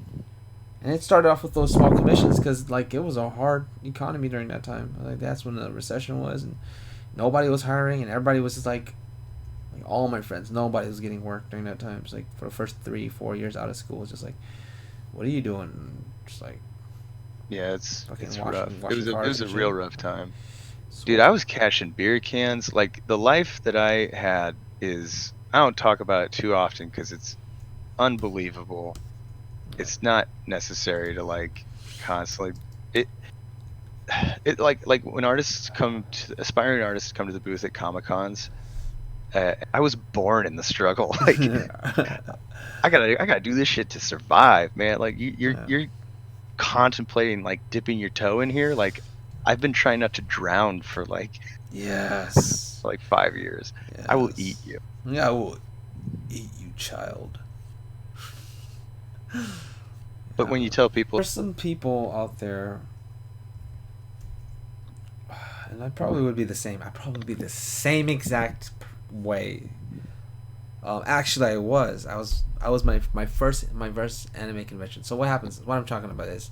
And it started off with those small commissions because like it was a hard economy during that time. Like that's when the recession was, and nobody was hiring, and everybody was just like all my friends, nobody was getting work during that time. It's like for the first 3-4 years out of school, it's just like, what are you doing? Just like, yeah, it's washing, rough. Washing It was a shit. real rough time. Dude, I was cashing beer cans. Like the life that I had is, I don't talk about it too often because it's unbelievable. It's not necessary to like constantly it like when aspiring artists come to the booth at Comic-Cons, I was born in the struggle. Like I gotta do this shit to survive, man. Like you're contemplating like dipping your toe in here. Like I've been trying not to drown for like yes, like 5 years. Yes. I will eat you. Yeah, I will eat you, child. But when you tell people, there's some people out there, and I probably would be the same. I'd probably be the same exact way. Actually, I was my first anime convention. So what happens? What I'm talking about is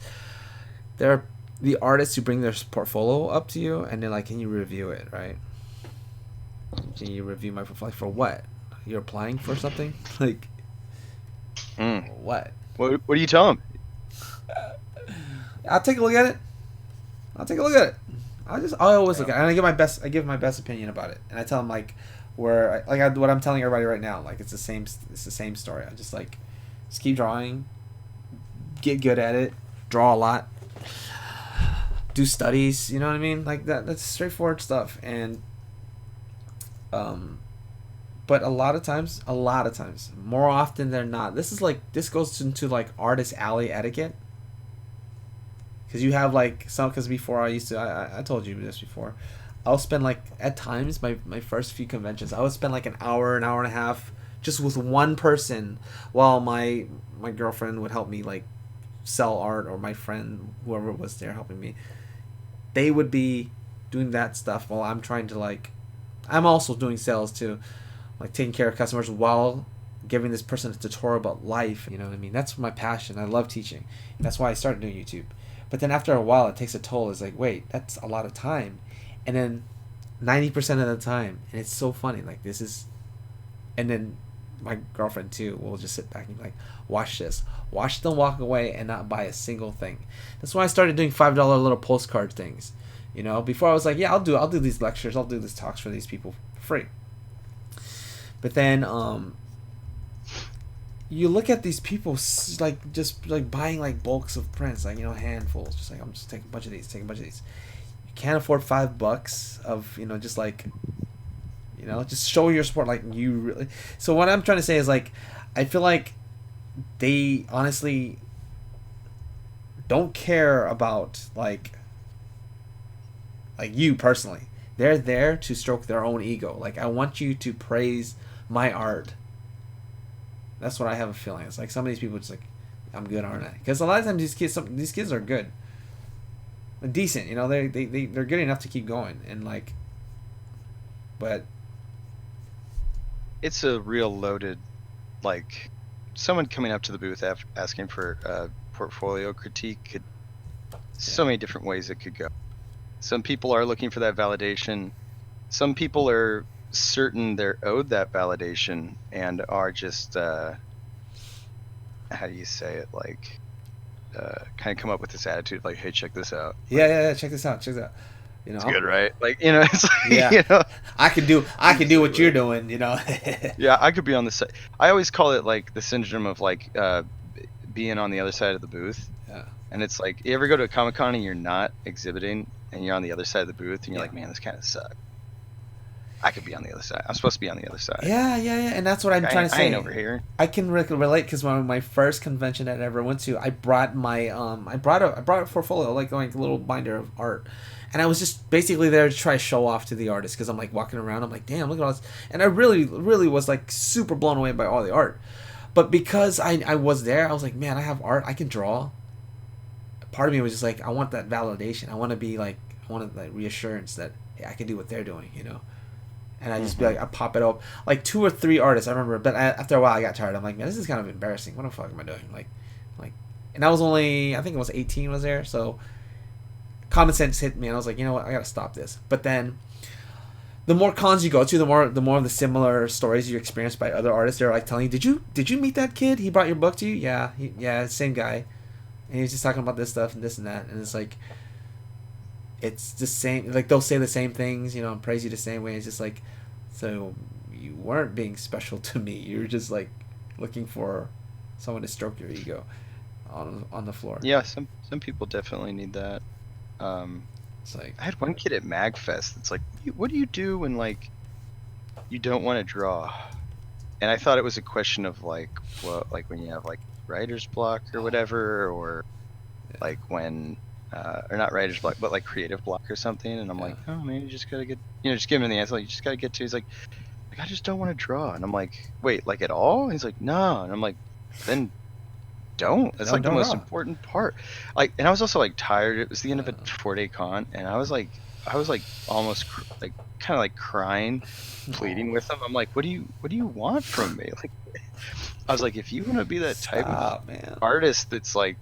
there are the artists who bring their portfolio up to you, and they're like, "Can you review it? Right? Can you review my portfolio for what? You're applying for something? Like what? What do you tell them? I'll take a look at it. I always look at it, and I give my best opinion about it, and I tell them like what I'm telling everybody right now. Like it's the same story. I just keep drawing, get good at it, draw a lot, do studies. You know what I mean? Like that's straightforward stuff. And but a lot of times, more often than not, this goes into like artist alley etiquette. Because you have because before I told you this before, I'll spend at times my first few conventions, I would spend an hour and a half just with one person while my girlfriend would help me sell art, or my friend, whoever was there helping me, they would be doing that stuff while I'm trying to I'm also doing sales too, taking care of customers while giving this person a tutorial about life. You know what I mean? That's my passion. I love teaching. That's why I started doing YouTube. But then after a while, it takes a toll. It's wait, that's a lot of time. And then 90% of the time, and it's so funny. Like this is, and then my girlfriend too will just sit back and be like, watch this, watch them walk away and not buy a single thing. That's why I started doing $5 little postcard things. You know, before I was like, yeah, I'll do these lectures, I'll do these talks for these people for free. But then you look at these people like just like buying like bulks of prints, like, you know, handfuls, just like, I'm just taking a bunch of these, taking a bunch of these. You can't afford $5 of, you know, just like, you know, just show your support, like you really. So what I'm trying to say is like, I feel like they honestly don't care about like you personally. They're there to stroke their own ego. Like, I want you to praise my art. That's what I have a feeling. It's like some of these people just like, I'm good, aren't I? Because a lot of times these kids are good, decent. You know, they're good enough to keep going, and like, but It's a real loaded, like, someone coming up to the booth asking for a portfolio critique could, so many different ways it could go. Some people are looking for that validation. Some people are certain they're owed that validation and are just, how do you say it? Like, kind of come up with this attitude like, hey, check this out. yeah, yeah, yeah. Check this out. Check this out. You know, It's good, right? Like, you know, it's like, yeah. you know, I can do what you're doing. You know. yeah, I could be on the side. I always call it like the syndrome of like being on the other side of the booth. Yeah. And it's like, you ever go to a Comic-Con and you're not exhibiting and you're on the other side of the booth and you're Yeah. like, man, this kind of sucks. I could be on the other side. I'm supposed to be on the other side. Yeah, yeah, yeah, and that's what I'm trying to say. I ain't over here. I can relate because my first convention that I ever went to, I brought my I brought a portfolio, like a little binder of art, and I was just basically there to try to show off to the artist because I'm like walking around, I'm like, damn, look at all this, and I really was like super blown away by all the art, but because I was there, I was like, man, I have art, I can draw. Part of me was just like, I want that validation. I want to be like, I want that reassurance that, hey, I can do what they're doing, you know. And I just be like, I pop it up, like 2 or 3 artists. I remember, but after a while, I got tired. I'm like, man, this is kind of embarrassing. What the fuck am I doing? Like, and I was only, I think it was 18 was there, so common sense hit me, and I was like, you know what, I gotta stop this. But then, the more cons you go to, the more of the similar stories you experience by other artists. They're like telling you, did you meet that kid? He brought your book to you? Yeah, yeah, same guy, and he was just talking about this stuff and this and that, and it's like, it's the same, like they'll say the same things, you know, and praise you the same way. It's just like, so you weren't being special to me, you were just like looking for someone to stroke your ego on the floor. Yeah, some people definitely need that. It's like, I had one kid at MagFest that's like, what do you do when like you don't want to draw? And I thought it was a question of like, well, like when you have like writer's block or whatever, or like when or not writer's block, but like creative block or something. And I'm like, oh man, you just gotta get, you know, just give him the answer. Like, you just gotta get to. He's like, I just don't want to draw. And I'm like, wait, like at all? And he's like, no. And I'm like, then don't. That's like the most important part. Like, and I was also like tired. It was the end of a 4-day con, and I was like almost like kind of like crying, pleading with him. I'm like, what do you want from me? Like, I was like, if you want to be that type of artist that's like,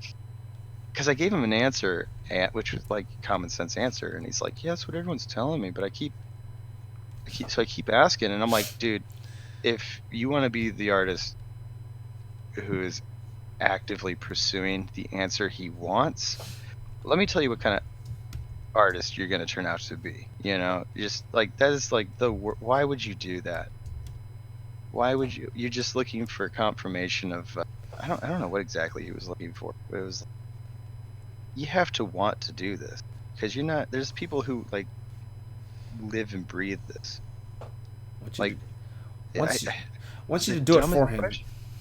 because I gave him an answer, which was like common sense answer, and he's like, yeah, that's what everyone's telling me, but I keep asking, and I'm like, dude, if you want to be the artist who is actively pursuing the answer he wants, let me tell you what kind of artist you're going to turn out to be. You know, just like, that is like why would you do that? Why would you're just looking for confirmation of I don't know what exactly he was looking for. It was, you have to want to do this, because you're not, there's people who like live and breathe this. Like, wants you to do it for him.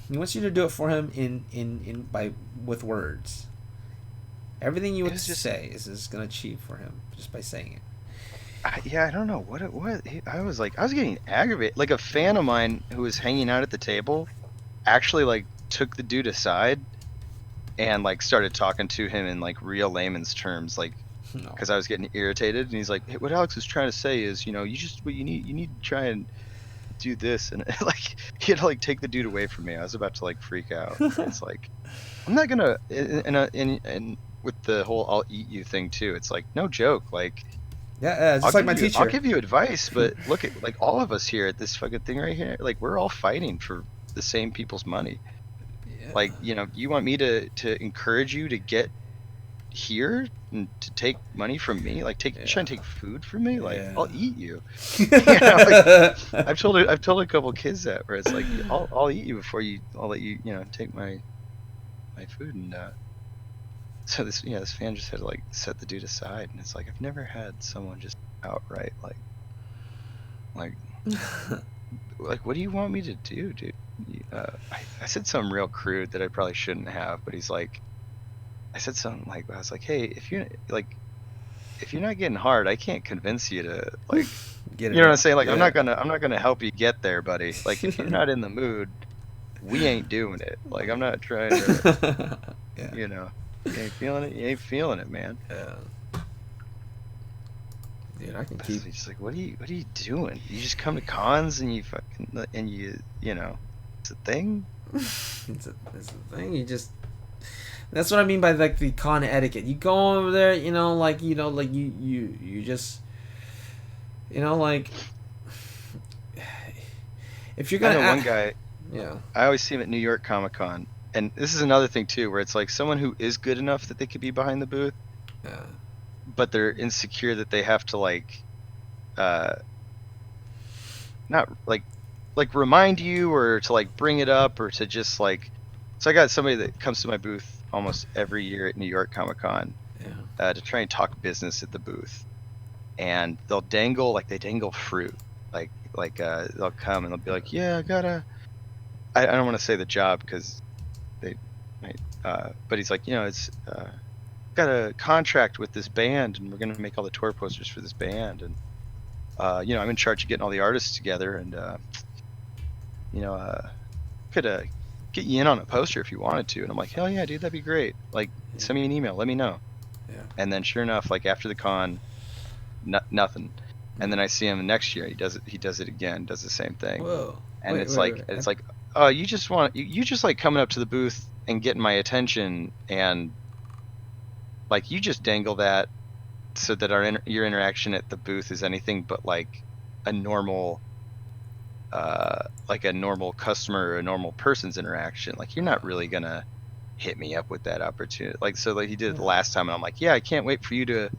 He wants you to do it for him in by with words. Everything you would say is going to achieve for him just by saying it. Yeah, I don't know what I was like. I was getting aggravated. Like, a fan of mine who was hanging out at the table actually like took the dude aside and like started talking to him in like real layman's terms, like, because I was getting irritated. And he's like, hey, what Alex is trying to say is, you know, you need to try and do this, and like he had to like take the dude away from me. I was about to like freak out. It's like, I'm not gonna, and with the whole I'll eat you thing too, it's like, no joke, like Yeah, I'll just like give my you I'll teacher. give you advice, but look at like all of us here at this fucking thing right here. Like we're all fighting for the same people's money. Yeah. Like, you want me to encourage you to get here and to take money from me? Like you trying to take food from me? Like Yeah. I'll eat you. Like Yeah. I've told a couple kids that where it's like I'll eat you before I'll let you take my food. And so this fan just had to like set the dude aside, and it's like I've never had someone just outright like what do you want me to do, dude? I said something real crude that I probably shouldn't have, but he's like, I said something like, I was like, hey, if you're not getting hard, I can't convince you to like, Get you it know what I'm up. saying? Like Yeah. I'm not gonna help you get there, buddy. Like if you're not in the mood, we ain't doing it. Like I'm not trying to, Yeah. you know, you ain't feeling it, you ain't feeling it, man. Yeah. Dude, I can But keep. it's just like, what are you doing? You just come to cons and you fucking and it's a thing. It's a thing. You just. That's what I mean by like the con etiquette. You go over there, like you just, like if you're I gonna, know one guy. yeah, I always see him at New York Comic Con, and this is another thing too, where it's like someone who is good enough that they could be behind the booth, yeah, but they're insecure that they have to uh, not remind you or to like bring it up or to just like. So I got somebody that comes to my booth almost every year at New York Comic Con yeah, to try and talk business at the booth, and they dangle fruit, they'll come and they'll be like, yeah, I don't want to say the job because they might, but he's like, it's got a contract with this band and we're gonna make all the tour posters for this band, and I'm in charge of getting all the artists together, and you know could get you in on a poster if you wanted to. And I'm like, hell yeah, dude, that'd be great. Like send me an email, let me know. yeah. And then sure enough, like after the con, nothing. And then I see him next year, he does it again, does the same thing. Whoa, And wait, it's wait, like wait. oh, you just like coming up to the booth and getting my attention, and like you just dangle that so that your interaction at the booth is anything but a normal a normal customer or a normal person's interaction. Like you're not really gonna hit me up with that opportunity. Like so like he did it the Yeah, last time, and I'm like, yeah, I can't wait for you to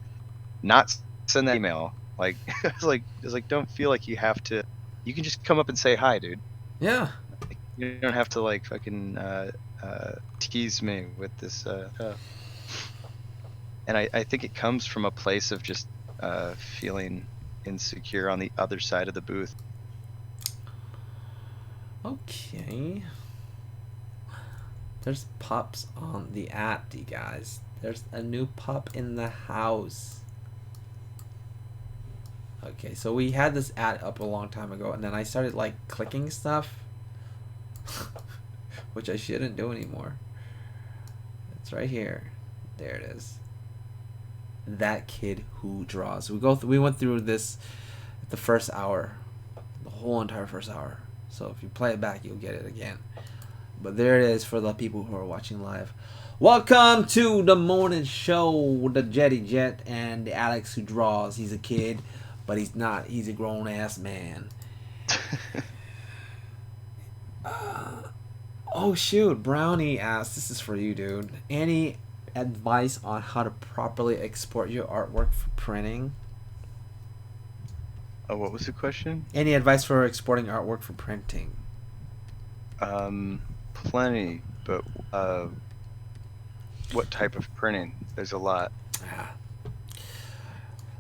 not send that email. Like it's like don't feel like you have to. You can just come up and say hi, dude. yeah. Like, you don't have to like fucking tease me with this stuff. And I think it comes from a place of just feeling insecure on the other side of the booth. Okay. There's pups on the app, you guys. There's a new pup in the house. Okay, so we had this ad up a long time ago, and then I started like clicking stuff, which I shouldn't do anymore. It's right here. There it is. That kid who draws. We went through this the first hour, the whole entire first hour. So if you play it back, you'll get it again. But there it is for the people who are watching live. Welcome to the morning show with the Jetty Jet and the Alex who draws. He's a kid, but he's not. He's a grown ass man. Oh shoot, Brownie asked. This is for you, dude. Any advice on how to properly export your artwork for printing? Oh, what was the question? Any advice for exporting artwork for printing? Plenty, but what type of printing? There's a lot. Ah.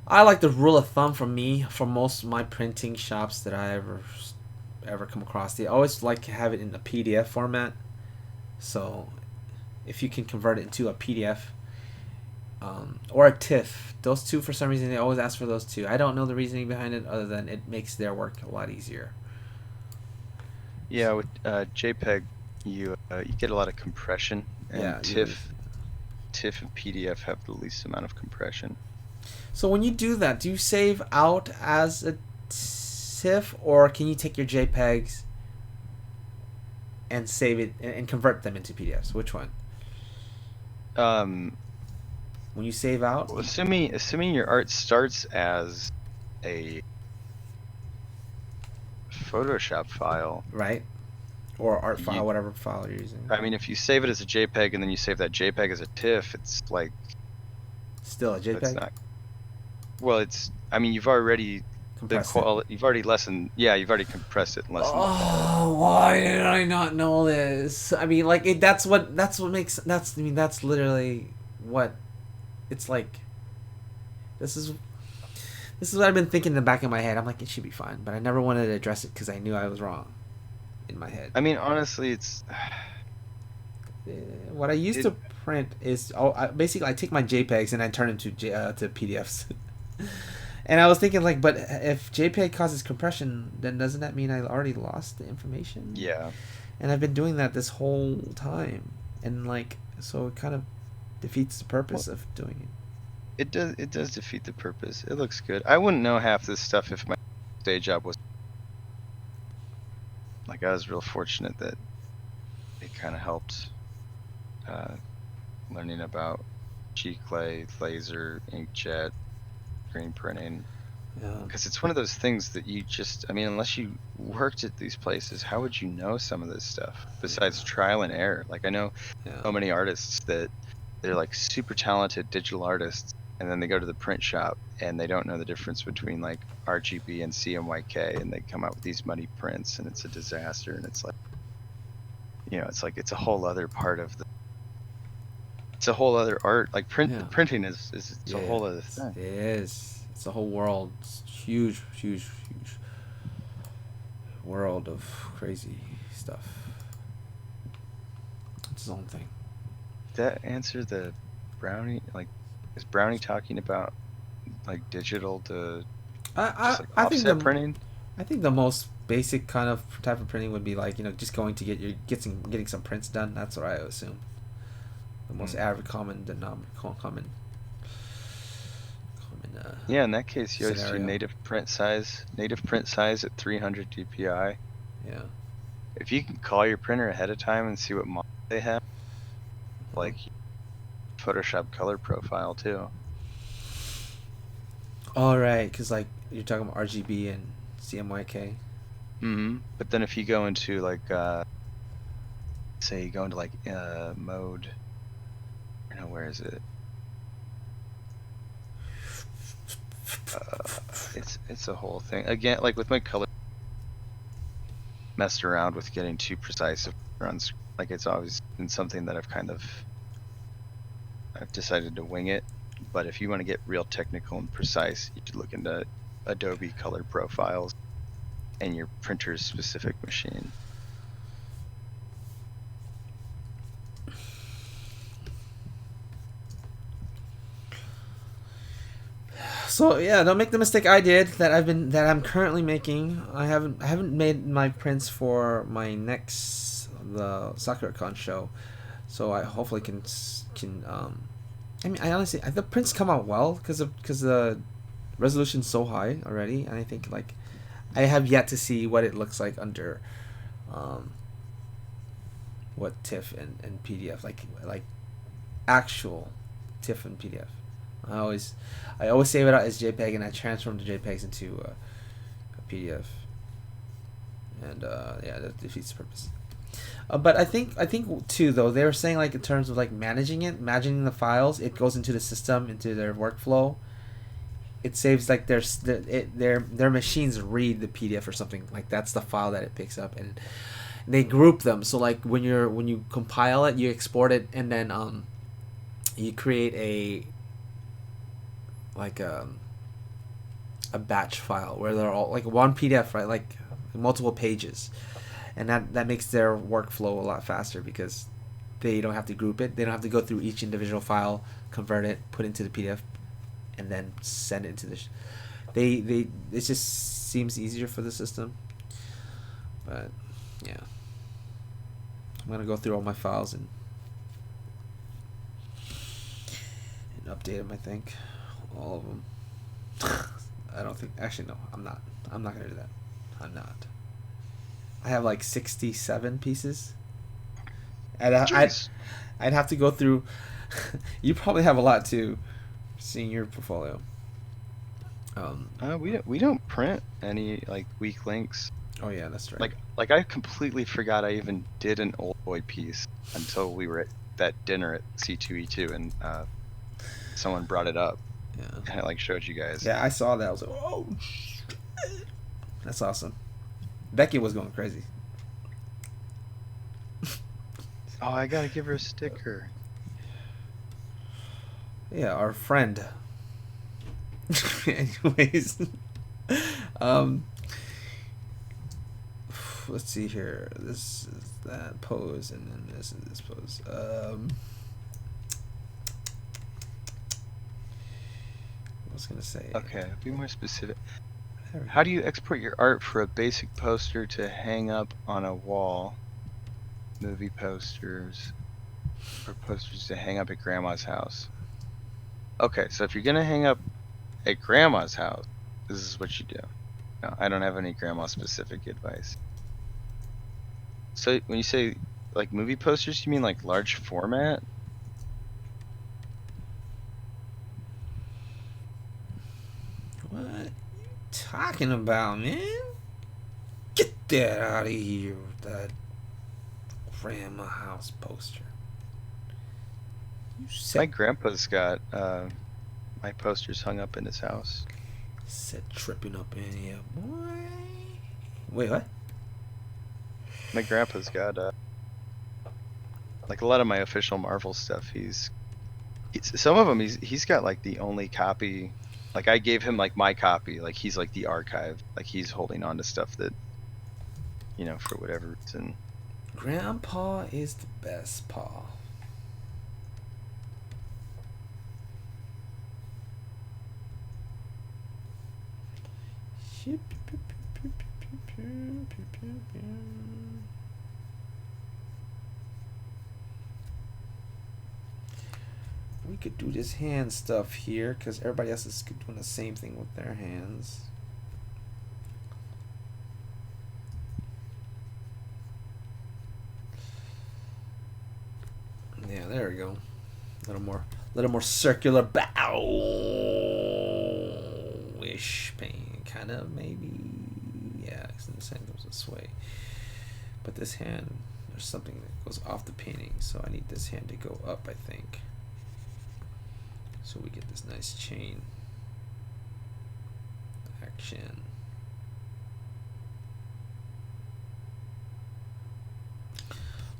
I like the rule of thumb from me for most of my printing shops that I ever come across. They always like to have it in a PDF format. So if you can convert it into a PDF or a TIFF, those two for some reason they always ask for those two. I don't know the reasoning behind it other than it makes their work a lot easier. Yeah, with JPEG, you get a lot of compression, and Yeah. TIFF and PDF have the least amount of compression. So when you do that, do you save out as a TIFF or can you take your JPEGs and save it and convert them into PDFs? Which one? Um, when you save out, Well, assuming your art starts as a Photoshop file, right? Or art you file, whatever file you're using. I mean, if you save it as a JPEG and then you save that JPEG as a TIFF, it's like Still a that's JPEG. not well. It's I mean, you've already Compressed it. you've already compressed it and lessened the quality. Oh, why did I not know this? I mean, like it. That's what makes. I mean, that's literally what it's like. This is this is what I've been thinking in the back of my head. I'm like, it should be fine, but I never wanted to address it because I knew I was wrong in my head. I mean, honestly, it's Uh, What I used it. to print is basically I take my JPEGs and I turn them to PDFs. And I was thinking like, but if JPEG causes compression, then doesn't that mean I already lost the information? Yeah, And I've been doing that this whole time, and like, so it kind of defeats the well, purpose of doing it. it does defeat the purpose. It looks good. I wouldn't know half this stuff if my day job was like I was real fortunate that it kind of helped uh, learning about G-clay, laser, inkjet, screen printing. Yeah, Because it's one of those things that I mean, unless you worked at these places, how would you know some of this stuff besides trial and error? Like, I know yeah, so many artists that they're like super talented digital artists, and then they go to the print shop and they don't know the difference between like RGB and CMYK, and they come out with these muddy prints, and it's a disaster. And it's like, it's like it's a whole other part of it's a whole other art. Like yeah. printing is it's a whole other Yes, thing. it is. It's a whole world. It's huge, huge, huge world of crazy stuff. It's its own thing. That answer the Brownie, like, is Brownie talking about like digital to I, just like I think offset the printing? I think the most basic kind of type of printing would be like just going to getting some prints done. That's what I assume. The most Mm. average common Yeah, in that case, you always do scenario. native print size at 300 dpi. Yeah. If you can call your printer ahead of time and see what model they have, Uh-huh. like Photoshop color profile too. All right, because like you're talking about RGB and CMYK. But then if you go into like say you go into like mode, no, where is it? It's a whole thing. Again, like with my color, messed around with getting too precise on screen. Like it's always been something that I've decided to wing it. But if you want to get real technical and precise, you should look into Adobe color profiles and your printer's specific machine. So yeah, don't make the mistake I did that I'm currently making. I haven't made my prints for my next the SakuraCon show, so I hopefully can I mean I honestly the prints come out well because the resolution's so high already, and I think like I have yet to see what it looks like under um what TIFF and PDF like actual TIFF and PDF. I always I always save it out as JPEG and I transform the JPEGs into a PDF. And yeah, that defeats the purpose. But I think too though they were saying like in terms of like managing the files, it goes into the system into their workflow. It saves like their machines read the PDF or something like that's the file that it picks up and they group them. So like when you compile it, you export it and then you create like a batch file where they're all like one PDF, right? Like multiple pages, and that makes their workflow a lot faster because they don't have to group it. They don't have to go through each individual file, convert it, put it into the PDF, and then send it into the. They it just seems easier for the system, but yeah, I'm gonna go through all my files and update them. I think all of them. I don't think. Actually, no. I'm not. I'm not gonna do that. I'm not. I have like 67 pieces, and Jeez. I'd have to go through. You probably have a lot too, seeing your portfolio. We don't print any like weak links. Oh yeah, that's right. Like I completely forgot I even did an old boy piece until we were at that dinner at C2E2 and someone brought it up Yeah, and I like showed you guys. yeah, I saw that. I was like, oh, that's awesome. Becky was going crazy. Oh, I gotta give her a sticker. Yeah, our friend. Anyways, um, let's see here. This is that pose, and then this is this pose. I was gonna say. Okay, be more specific. There we How go. do you export your art for a basic poster to hang up on a wall? Movie posters or posters to hang up at grandma's house. Okay, so if you're gonna hang up at grandma's house, this is what you do. No, I don't have any grandma specific advice. So when you say like movie posters, you mean like large format? What you talking about, man? Get that out of here with that grandma house poster. You My said grandpa's got my posters hung up in his house. tripping up in here, boy. Wait, what? My grandpa's got like a lot of my official Marvel stuff. Some of them he's got like the only copy. Like I gave him like my copy. Like he's like the archive. Like he's holding on to stuff that, for whatever reason. Grandpa is the best pa. We could do this hand stuff here because everybody else is doing the same thing with their hands. Yeah, there we go. A little more circular bow-ish pain, kind of maybe. Yeah, this hand goes this way, but this hand, there's something that goes off the painting, so I need this hand to go up, I think. So we get this nice chain action.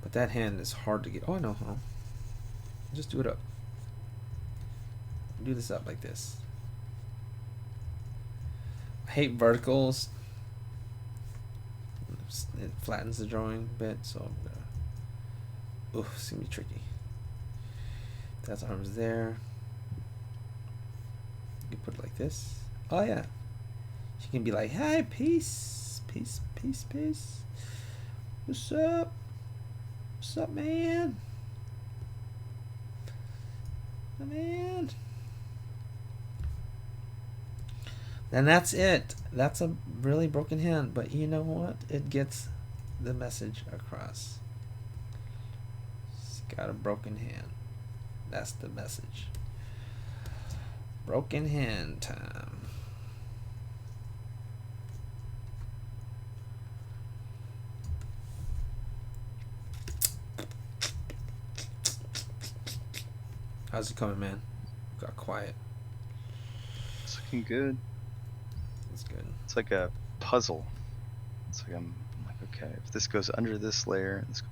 But that hand is hard to get. Oh, no, hold on. Just do it up. Do this up like this. I hate verticals. It flattens the drawing a bit, so I'm gonna. Oof, it's gonna be tricky. That's arms there. You can put it like this. Oh yeah. She can be like, "Hey, peace, peace, peace, peace. What's up? What's up, man? Man." And that's it. That's a really broken hand, but you know what? It gets the message across. It's got a broken hand. That's the message. Broken hand time. How's it coming, man? Got quiet. It's looking good. That's good. It's like a puzzle. It's like I'm like, okay, if this goes under this layer, this.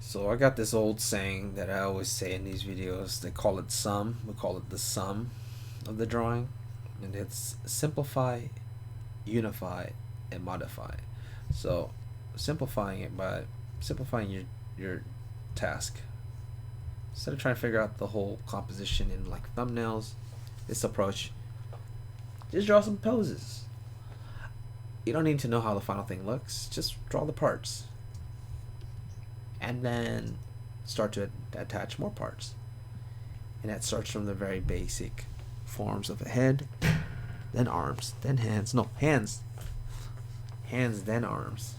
So I got this old saying that I always say in these videos. They call it sum. We call it the sum of the drawing, and it's simplify, unify, and modify. So simplifying it by simplifying your task. Instead of trying to figure out the whole composition in like thumbnails, this approach, just draw some poses. You don't need to know how the final thing looks. Just draw the parts. And then start to attach more parts. And that starts from the very basic forms of a head, then arms, then hands. No, hands. Hands, then arms.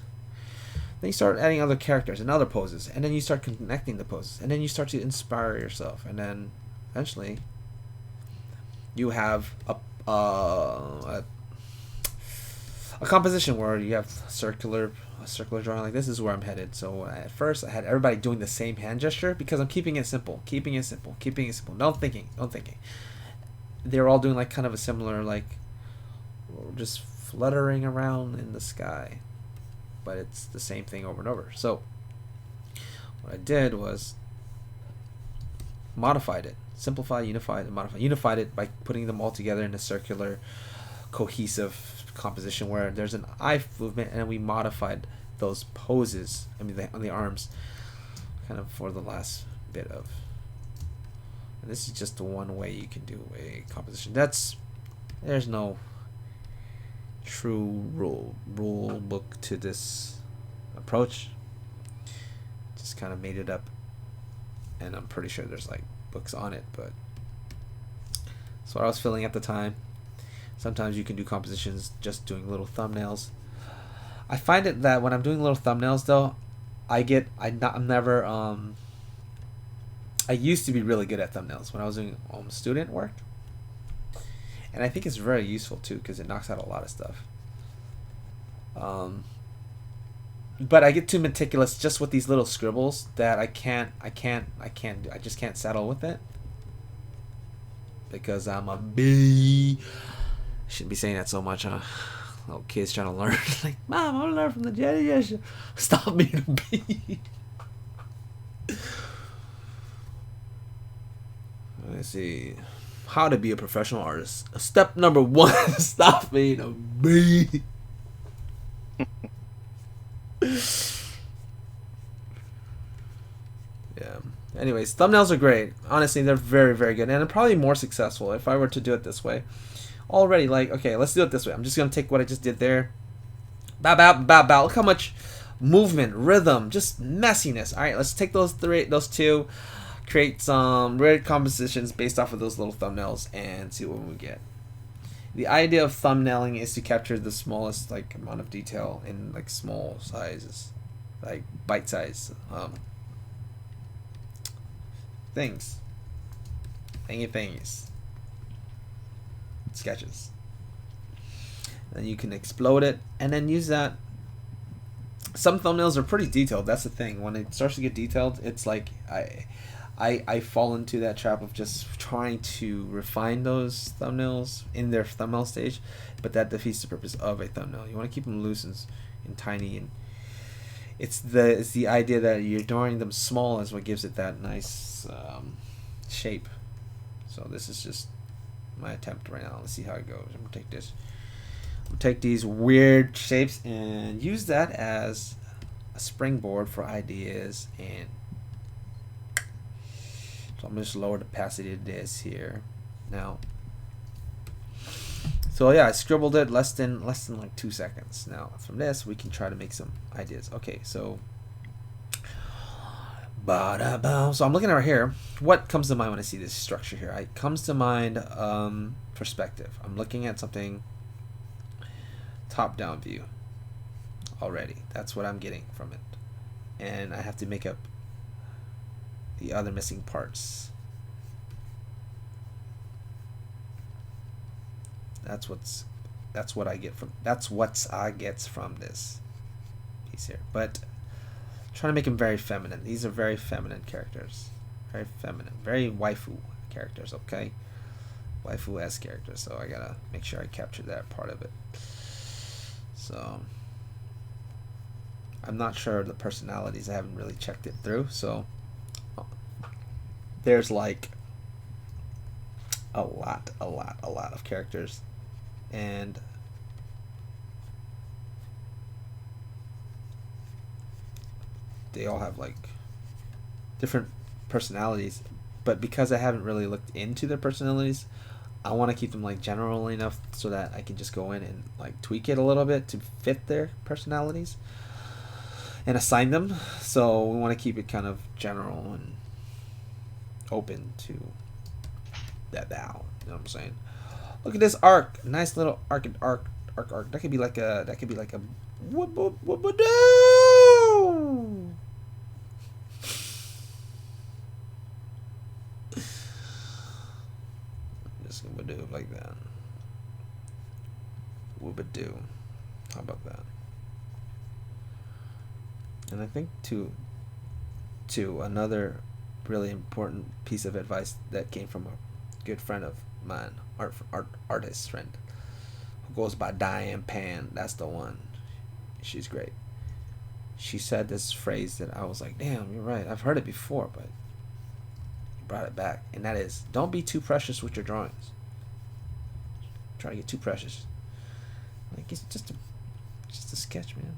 Then you start adding other characters and other poses, and then you start connecting the poses, and then you start to inspire yourself, and then eventually you have a composition where you have a circular drawing like this is where I'm headed. So at first I had everybody doing the same hand gesture because I'm keeping it simple. No thinking. They're all doing like kind of a similar like just fluttering around in the sky. But it's the same thing over and over. So what I did was modified it. Simplify, unified, and modify. Unified it by putting them all together in a circular, cohesive composition where there's an eye movement, and we modified those poses. I mean, on the arms, kind of for the last bit of. And this is just the one way you can do a composition. There's no true rule book to this approach. Just kind of made it up, and I'm pretty sure there's like books on it, but that's what I was feeling at the time. Sometimes you can do compositions just doing little thumbnails. I find it that when I'm doing little thumbnails though, I used to be really good at thumbnails when I was doing student work, and I think it's very useful too because it knocks out a lot of stuff. But I get too meticulous just with these little scribbles that I just can't settle with it because I'm a bee. Shouldn't be saying that so much, huh? Little kids trying to learn. Like, Mom, I want to learn from the Jedi. Stop being a bee. Let's see. How to be a professional artist. Step number 1: stop being a bee. Yeah. Anyways, thumbnails are great. Honestly, they're very, very good, and they're probably more successful if I were to do it this way. Already, like, okay, let's do it this way. I'm just gonna take what I just did there. Bow, bow, bow, bow. Look how much movement, rhythm, just messiness. All right, let's take those two, create some weird compositions based off of those little thumbnails, and see what we get. The idea of thumbnailing is to capture the smallest like amount of detail in like small sizes, like bite size things, things, sketches. Then you can explode it and then use that. Some thumbnails are pretty detailed. That's the thing. When it starts to get detailed, it's like I fall into that trap of just trying to refine those thumbnails in their thumbnail stage, but that defeats the purpose of a thumbnail. You want to keep them loose and tiny, and it's the idea that you're drawing them small is what gives it that nice shape. So this is just my attempt right now. Let's see how it goes. I'm gonna take this. I'm gonna take these weird shapes and use that as a springboard for ideas. And so I'm gonna just lower the opacity of this here now. So yeah, I scribbled it less than like 2 seconds. Now from this we can try to make some ideas. Okay, so so I'm looking over here. What comes to mind when I see this structure here? It comes to mind perspective. I'm looking at something top-down view already. That's what I'm getting from it, and I have to make up the other missing parts. That's what I get from this piece here. But trying to make them very feminine. These are very feminine characters. Very feminine. Very waifu characters, okay? Waifu-esque characters. So I gotta make sure I capture that part of it. So I'm not sure of the personalities. I haven't really checked it through. So there's like a lot of characters. And they all have like different personalities, but because I haven't really looked into their personalities, I want to keep them like general enough so that I can just go in and like tweak it a little bit to fit their personalities and assign them. So we want to keep it kind of general and open to that now. You know what I'm saying? Look at this arc. Nice little arc. That could be like a Just gonna do it like that. Woobadoo. How about that? And I think to another really important piece of advice that came from a good friend of mine, artist friend, who goes by Diane Pan. That's the one. She's great. She said this phrase that I was like, damn, you're right. I've heard it before, but you brought it back. And that is, don't be too precious with your drawings. Try to get too precious. Like, it's just a sketch, man.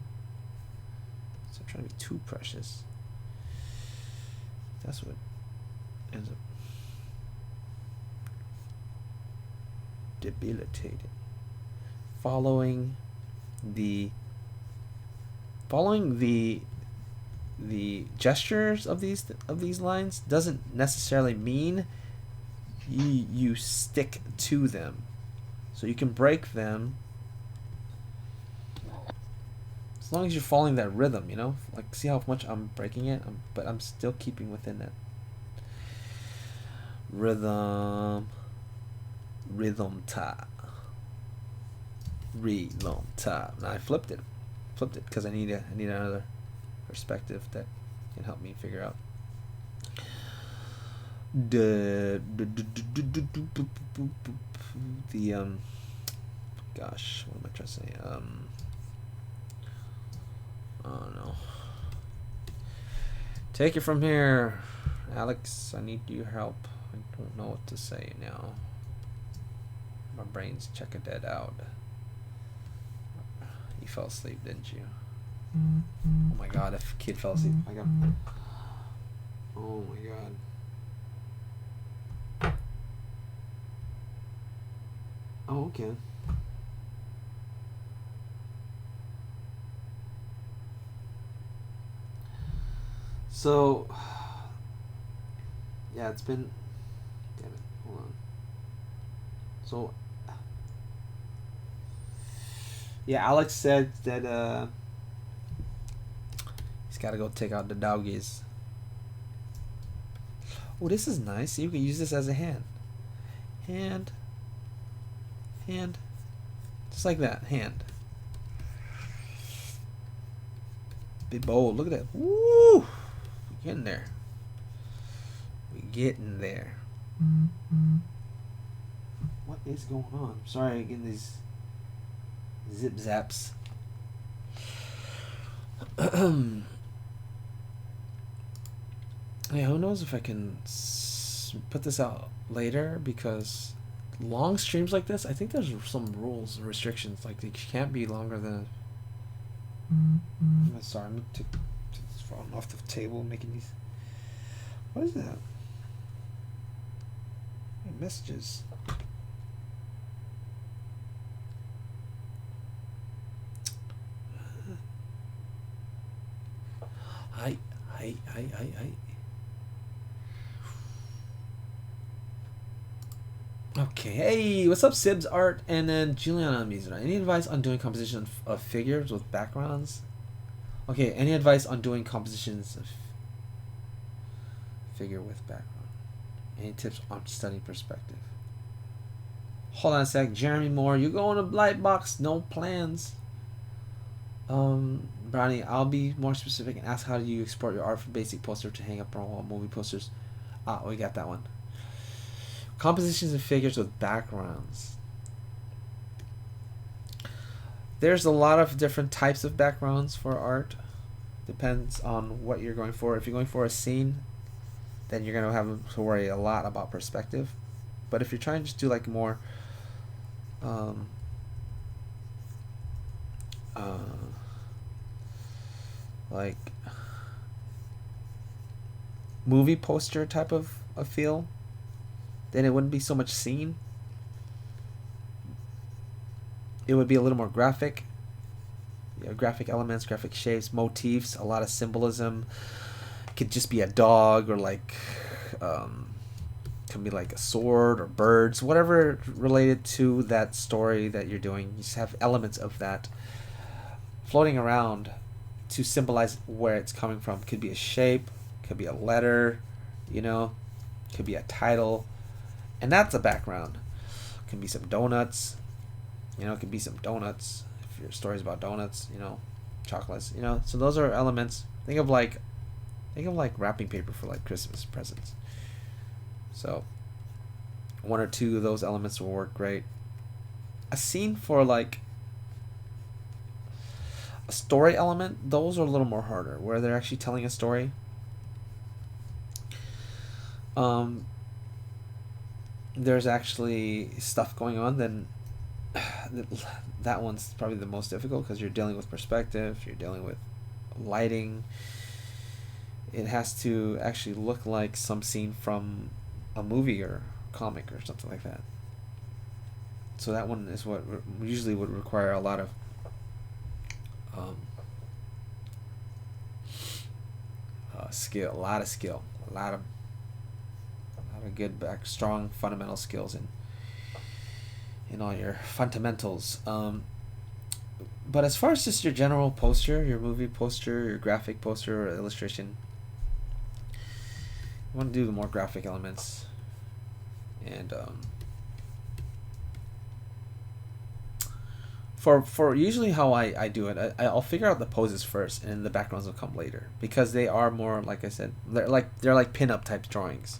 So trying to be too precious. That's what ends up debilitated. Following the gestures of these lines doesn't necessarily mean you stick to them. So you can break them as long as you're following that rhythm, you know? Like, see how much I'm breaking it? But I'm still keeping within that rhythm. Rhythm ta. Rhythm ta. Now I flipped it because I need another perspective that can help me figure out the gosh, what am I trying to say? Oh no. Take it from here, Alex. I need your help. I don't know what to say now. My brain's checking that out. You fell asleep, didn't you? Oh my god, if a kid fell asleep, I got. Oh my god. Oh, okay. So, yeah, it's been. Damn it, hold on. So, yeah, Alex said that he's got to go take out the doggies. Oh, this is nice. You can use this as a hand. Hand. Just like that. Hand. Be bold. Look at that. Woo! We're getting there. We're getting there. What is going on? I'm sorry, getting these zip zaps. Yeah, who knows if I can put this out later, because long streams like this, I think there's some rules and restrictions. Like, they can't be longer than. I'm sorry, I'm take this phone off the table, making these. What is that? Messages. Hi. Okay, hey, what's up, Sibs Art, and then Juliana Mizra. Any advice on doing composition of figures with backgrounds? Okay, any advice on doing compositions of figure with background? Any tips on studying perspective? Hold on a sec, Jeremy Moore. You go in a light box, no plans. Brownie, I'll be more specific and ask, how do you export your art from basic poster to hang up on wall movie posters? Ah, we got that one. Compositions of figures with backgrounds. There's a lot of different types of backgrounds for art. Depends on what you're going for. If you're going for a scene, then you're going to have to worry a lot about perspective. But if you're trying to just do like more like movie poster type of feel, then it wouldn't be so much scene. It would be a little more graphic. Graphic elements, graphic shapes, motifs, a lot of symbolism. It could just be a dog, or like can be like a sword or birds, whatever related to that story that you're doing. You just have elements of that floating around to symbolize where it's coming from. Could be a shape, could be a letter, could be a title, and that's a background. can be some donuts. It can be some donuts if your story's about donuts. Chocolates. So those are elements. Think of like wrapping paper for like Christmas presents. So one or two of those elements will work great. A scene for like a story element, those are a little more harder, where they're actually telling a story. Um, there's actually stuff going on, then that one's probably the most difficult because you're dealing with perspective, you're dealing with lighting. It has to actually look like some scene from a movie or comic or something like that. So that one is what usually would require a lot of um, skill, a lot of good strong fundamental skills in all your fundamentals. But as far as just your general poster, your movie poster, your graphic poster or illustration, you want to do the more graphic elements. And for usually how I do it, I'll figure out the poses first, and then the backgrounds will come later because they are more, like I said, they're like pin-up type drawings.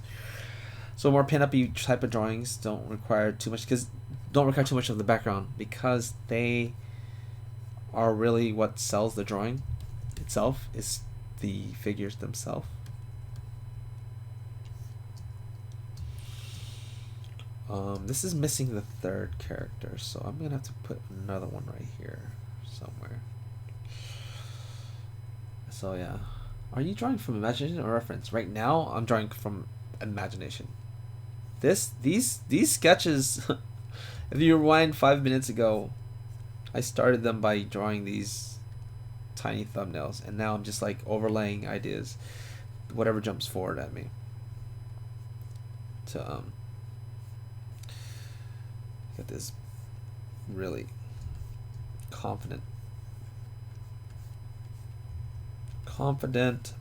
So more pin-up type of drawings don't require too much of the background because they are really what sells the drawing itself is the figures themselves. This is missing the third character, so I'm gonna have to put another one right here somewhere. So yeah, are you drawing from imagination or reference? Right now, I'm drawing from imagination. These sketches, if you rewind 5 minutes ago, I started them by drawing these tiny thumbnails, and now I'm just like overlaying ideas, whatever jumps forward at me. To get this really confident,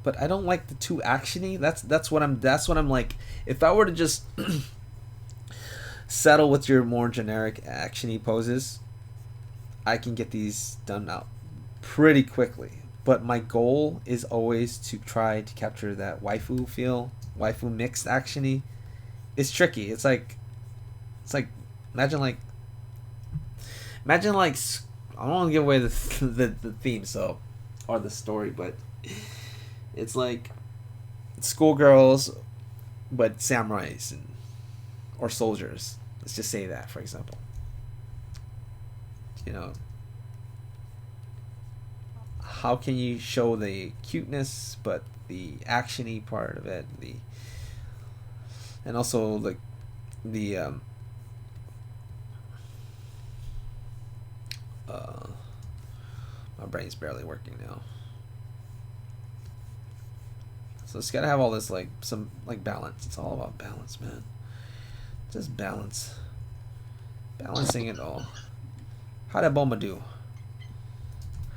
but I don't like the too actiony. That's what I'm like. If I were to just settle with your more generic actiony poses, I can get these done out pretty quickly. But my goal is always to try to capture that waifu feel, waifu mixed actiony. It's tricky. It's like imagine like I don't want to give away the theme or the story, but it's like schoolgirls but samurais or soldiers. Let's just say that, for example. How can you show the cuteness but the actiony part of it, and also the my brain's barely working now. So it's gotta have all this some balance. It's all about balance, man. Just balance. Balancing it all. How'd Aboma do?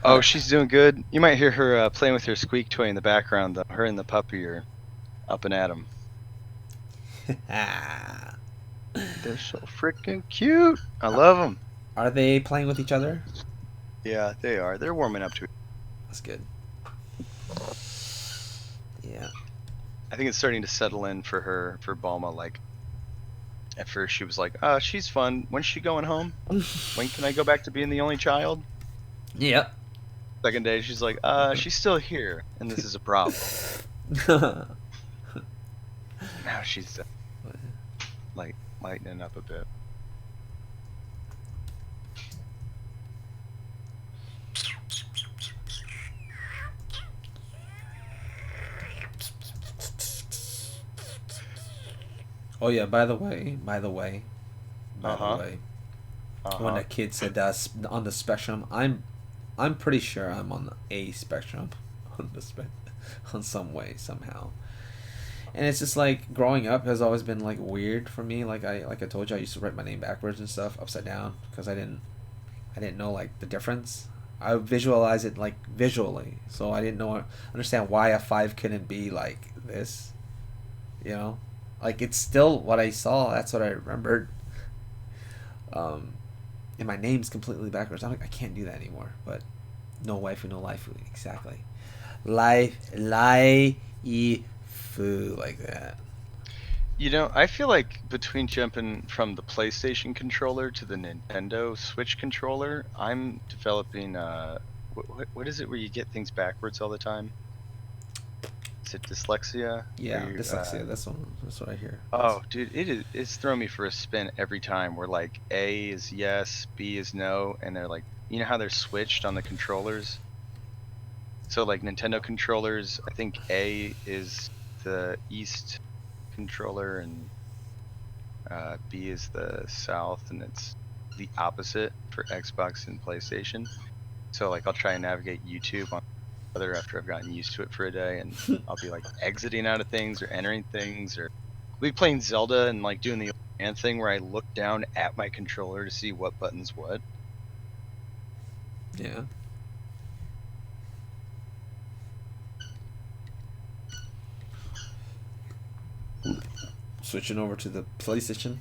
Oh, she's doing good. You might hear her playing with her squeak toy in the background, though. Her and the puppy are up and at 'em. They're so freaking cute. I love them. Are they playing with each other? Yeah, they are. They're warming up to it. That's good. Yeah. I think it's starting to settle in for Bulma. Like, at first she was like, she's fun. When's she going home? When can I go back to being the only child? Yep. Second day, she's like, she's still here, and this is a problem. Now she's like lightening up a bit. Oh yeah, by the way, Uh-huh. when a kid said that's on the spectrum, I'm pretty sure I'm on the A spectrum, on some way somehow. And it's just like growing up has always been like weird for me. Like I told you, I used to write my name backwards and stuff, upside down, because I didn't know like the difference. I visualize it like visually, so I didn't understand why a 5 couldn't be like this, Like it's still what I saw. That's what I remembered. Um, and my name's completely backwards. I can't do that anymore. But no waifu, no life, exactly. Life, like that. I feel like between jumping from the PlayStation controller to the Nintendo Switch controller, I'm developing what is it where you get things backwards all the time? Is it dyslexia? Where Yeah, you dyslexia. That's what I hear. oh, dude, it's thrown me for a spin every time. Where like A is yes, B is no, and they're like, you know how they're switched on the controllers. So like Nintendo controllers, I think A is the east controller and B is the south, and it's the opposite for Xbox and PlayStation. So like I'll try and navigate YouTube on the other after I've gotten used to it for a day, and I'll be like exiting out of things or entering things, or I'll be playing Zelda and like doing the old man thing where I look down at my controller to see what button's what. Yeah. Switching over to the PlayStation.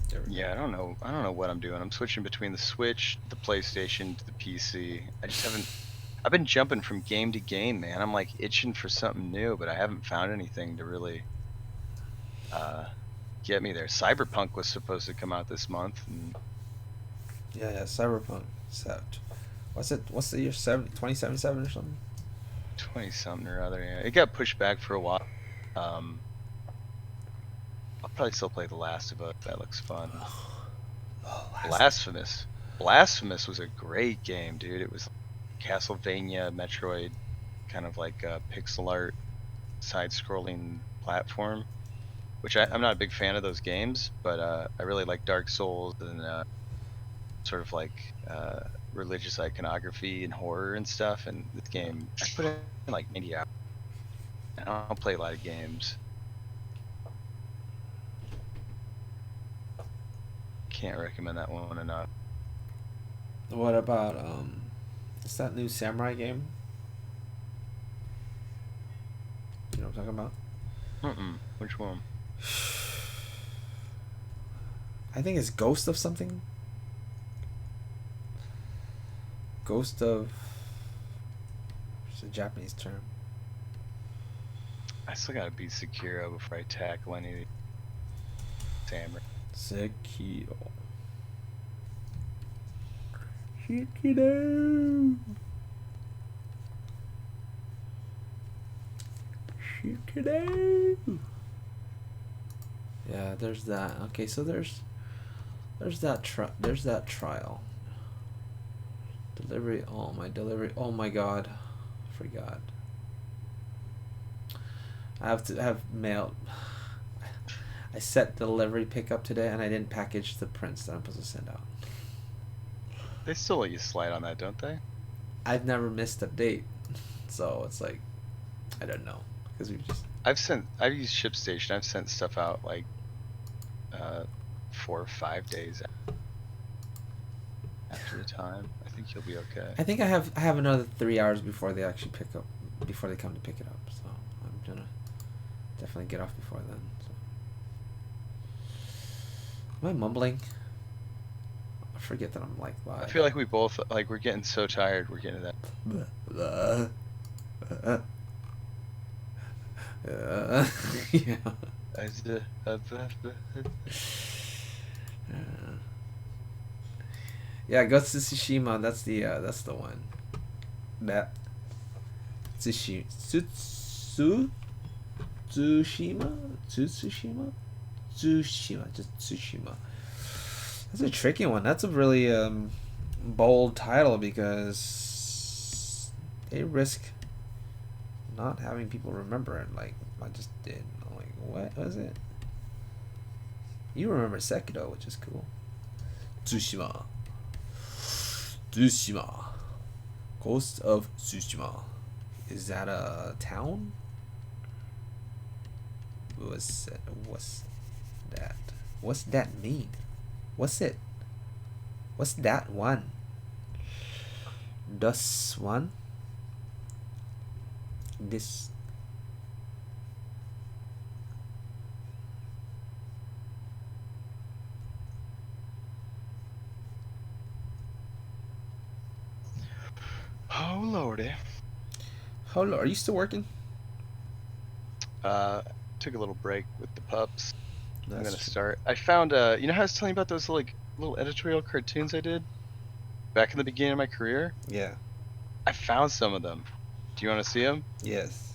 There we go. Yeah, I don't know what I'm doing. I'm switching between the Switch, the PlayStation, to the PC. I just haven't. I've been jumping from game to game, man. I'm like itching for something new, but I haven't found anything to really uh, get me there. Cyberpunk was supposed to come out this month, and Yeah, Cyberpunk. What's it? What's the year? 2077 or something? 20 something or other. Yeah, it got pushed back for a while. Um, I'll probably still play The Last of Us. That looks fun. Oh, Blasphemous. Blasphemous was a great game, dude. It was Castlevania, Metroid, kind of like a pixel art, side-scrolling platform. Which I'm not a big fan of those games, but I really like Dark Souls and sort of like religious iconography and horror and stuff. And this game, I put in like 90 hours. I don't play a lot of games. Can't recommend that one enough. what about It's that new samurai game? You know what I'm talking about? Which one? I think it's Ghost of something. Ghost of. It's a Japanese term. I still gotta beat Sekiro before I tackle any of the samurai. Sekiro. Sekiro. Sekiro. Yeah, there's that. Okay, so there's that trial. Delivery. Oh my delivery. Oh my god. Forgot. I have to have mail. I set delivery pickup today, and I didn't package the prints that I'm supposed to send out. They still let you slide on that, don't they? I've never missed a date, so it's like, I don't know, because we just. I've used ShipStation. I've sent stuff out like 4 or 5 days after the time. I think you'll be okay. I think I have another 3 hours before they actually pick up, before they come to pick it up. So I'm gonna definitely get off before then. So. Am I mumbling? I forget that I'm like live. I feel like we both like we're getting so tired. We're getting to that. Yeah. Yeah, Ghost of Tsushima. That's the one. That Tsushima. Tsushima. Just Tsushima. That's a tricky one. That's a really bold title because they risk not having people remember it. Like I just did. I'm like, what was it? You remember Sekiro, which is cool. Tsushima. Tsushima. Ghost of Tsushima. Is that a town? What's that? What's that mean? What's it? What's that one? Das one? This. Oh lordy. Hello, are you still working? Uh, Took a little break with the pups. I'm That's gonna true. start. I found you know how I was telling you about those like little editorial cartoons I did back in the beginning of my career? Yeah. I found some of them. Do you want to see them? Yes.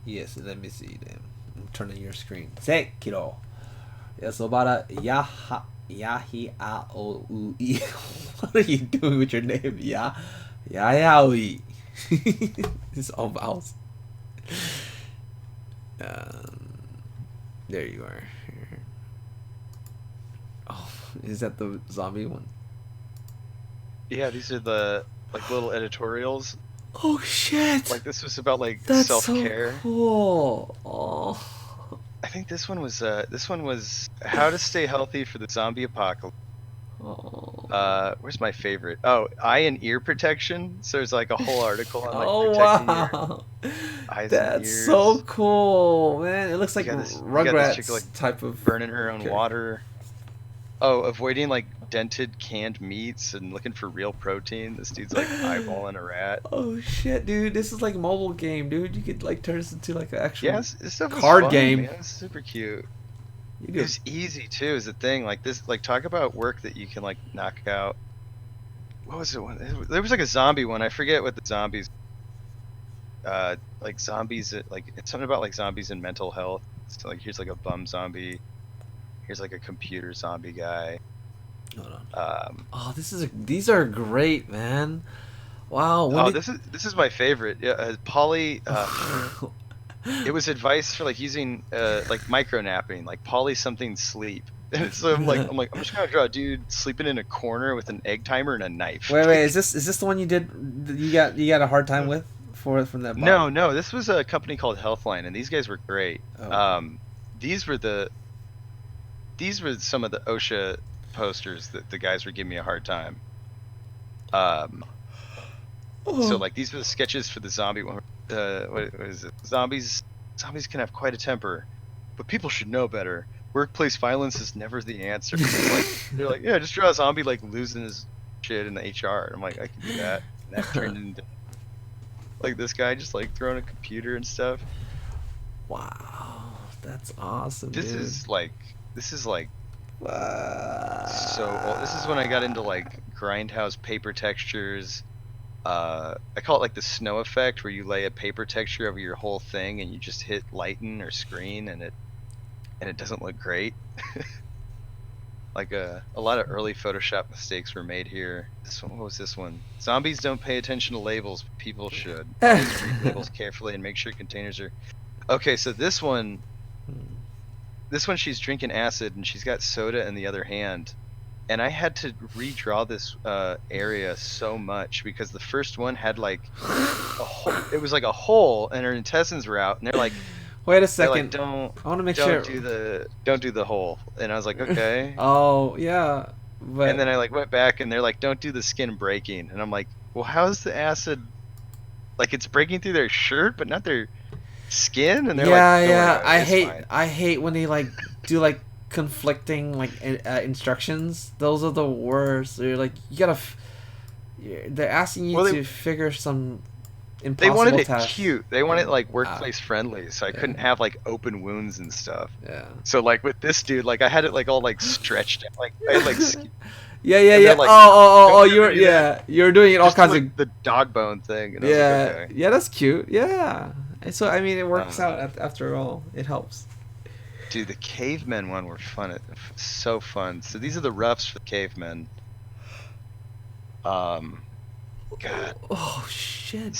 Yes. Let me see them. I'm turning your screen. Sekiro. Yasobara Yahi A O U E. What are you doing with your name? Yaoi. It's all vowels. Um, there you are. Oh, is that the zombie one? Yeah, these are the like little editorials. Oh shit! Like this was about like That's so self-care. cool. Oh. I think this one was how to stay healthy for the zombie apocalypse. Oh. Where's my favorite? Oh, eye and ear protection. So there's like a whole article on like Oh protecting your wow. eyes and That's so ears. cool, man. It looks like You got this chick Rugrats like type of burning her own character. water. Oh, avoiding like dented canned meats and looking for real protein. This dude's like eyeballing a rat. Oh shit, dude! This is like a mobile game, dude. You could like turn this into like an actual Yes, this stuff was card fun, game. man. It's super cute. You It do. was easy too, is the thing. Like this, like talk about work that you can like knock out. What was it? There was like a zombie one. I forget what the zombies. Like zombies. Like it's something about like zombies and mental health. So like here's like a bum zombie. Here's like a computer zombie guy. Hold on. Um, Oh, these are great, man. Wow. When did? this is my favorite. Yeah, Polly. It was advice for like using like micro napping, like Polly something sleep. And so I'm just gonna draw a dude sleeping in a corner with an egg timer and a knife. Wait. Like, Is this the one you did? You got a hard time with for from that bot? no, this was a company called Healthline, and these guys were great. Oh, okay. These were some of the OSHA posters that the guys were giving me a hard time. Um, so Oh. like these were the sketches for the zombie one. What is it? Zombies can have quite a temper, but people should know better. Workplace violence is never the answer. It's like they're like, yeah, just draw a zombie like losing his shit in the HR. I'm like, I can do that. And that turned into like this guy just like throwing a computer and stuff. Wow, that's awesome, This dude. is like this is like so old. This is when I Wow. got into like grindhouse paper textures. I call it like the snow effect, where you lay a paper texture over your whole thing and you just hit lighten or screen and it doesn't look great. Like a lot of early Photoshop mistakes were made here. This one, what was this one? Zombies don't pay attention to labels, but people should. Always read labels carefully and make sure containers are. Okay, so this one she's drinking acid and she's got soda in the other hand. And I had to redraw this area so much because the first one had like a hole. It was like a hole and her intestines were out and Wait a they're like second. I want to make don't sure. do the hole. And I was like, okay. Oh yeah, And but then I like went back and they're like, don't do the skin breaking. And I'm like, well, how's the acid like it's breaking through their shirt but not their skin? And they're like, don't worry yeah. about it, it's fine. I hate when they like do like conflicting like instructions. Those are the worst. They're like they're asking you Well, to figure some they wanted impossible it task. cute. They wanted And like workplace friendly, so I yeah, couldn't have like open wounds and stuff. yeah. So like with this dude, like I had it like all like stretched out, like I had like skin, and Yeah. they're like, Oh, don't ever do that. you're doing it all Just do kinds like of the dog bone thing, and I was like, okay. yeah. That's cute. Yeah. And so I mean, it works Uh, out after all. It helps. Dude, the cavemen one were fun. So fun. So these are the roughs for the cavemen. Um, God, Oh shit, dude.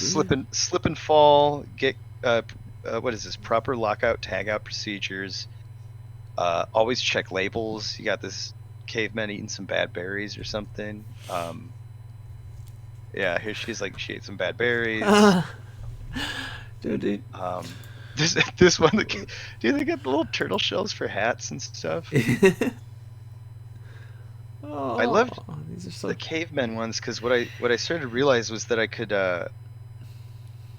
slip and fall. Get what is this? Proper lockout tagout procedures. Always check labels. You got this caveman eating some bad berries or something. Yeah, here she's like she ate some bad berries. Dude. This one, dude, they got the little turtle shells for hats and stuff. I Oh, loved these are the so. cavemen ones because what I started to realize was that I could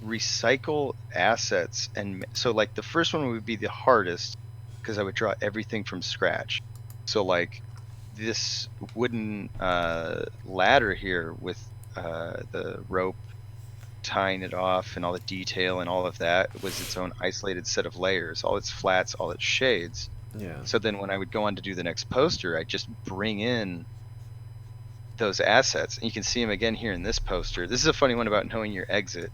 recycle assets, and so like the first one would be the hardest because I would draw everything from scratch. So like this wooden ladder here with the rope tying it off and all the detail and all of that was its own isolated set of layers, all its flats, all its shades. Yeah. So then when I would go on to do the next poster, I just bring in those assets. And you can see him again here in this poster. This is a funny one about knowing your exit.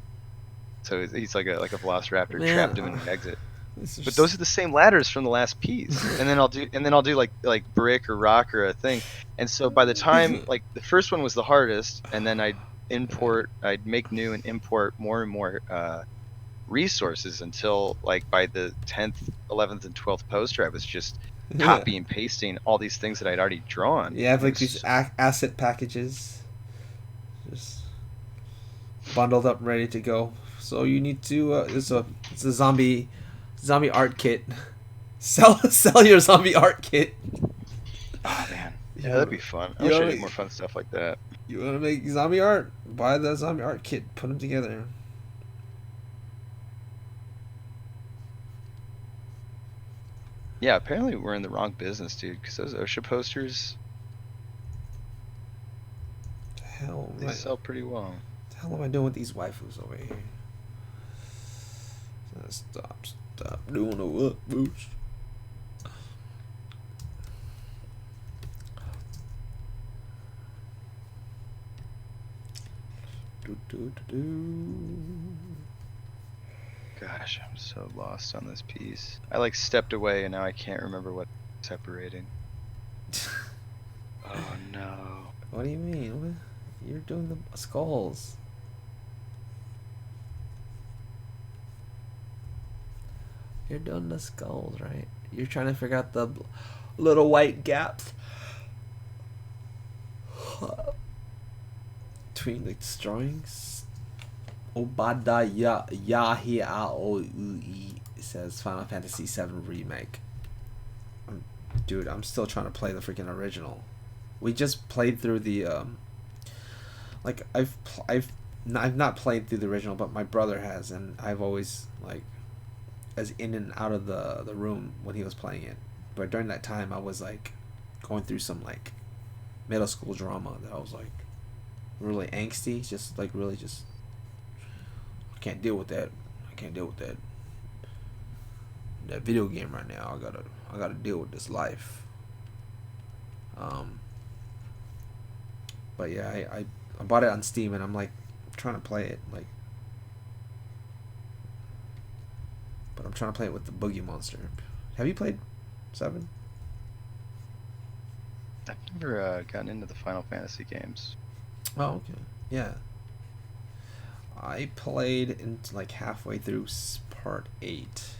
So he's like a velociraptor Man, trapped him in an exit. this is But those are the same ladders from the last piece. And then I'll do like brick or rock or a thing. And so by the time, like, the first one was the hardest, and then I'd make new and import more and more resources until, like, by the 10th, 11th, and 12th poster, I was just copy and pasting all these things that I'd already drawn. You have It like was these asset packages, just bundled up, ready to go. So you need to. It's a zombie art kit. Sell your zombie art kit. Oh man, You yeah, wanna- that'd be fun. I you wish I wanna- did more fun stuff like that. You want to make zombie art? Buy the zombie art kit. Put them together. Yeah, apparently we're in the wrong business, dude, because those OSHA posters, The hell, they sell pretty well. the hell am I doing with these waifus over here? Stop doing the what, boost. Do. Gosh, I'm so lost on this piece. I like stepped away and now I can't remember what's separating. Oh no. What do you mean? What? You're doing the skulls. You're doing the skulls, right? You're trying to figure out the little white gaps between the drawings. Obadiah Yahiaoui says Final Fantasy VII Remake. Dude, I'm still trying to play the freaking original. We just played through the like I've not played through the original, but my brother has, and I've always like as in and out of the room when he was playing it. But during that time, I was like going through some like middle school drama that I was like really angsty, just like really just I can't deal with that. I can't deal with that video game right now. I gotta deal with this life. But yeah, I bought it on Steam and I'm like trying to play it like, but I'm trying to play it with the Boogie Monster. Have you played 7? I've never gotten into the Final Fantasy games. Oh, okay. Yeah. I played into like halfway through part 8.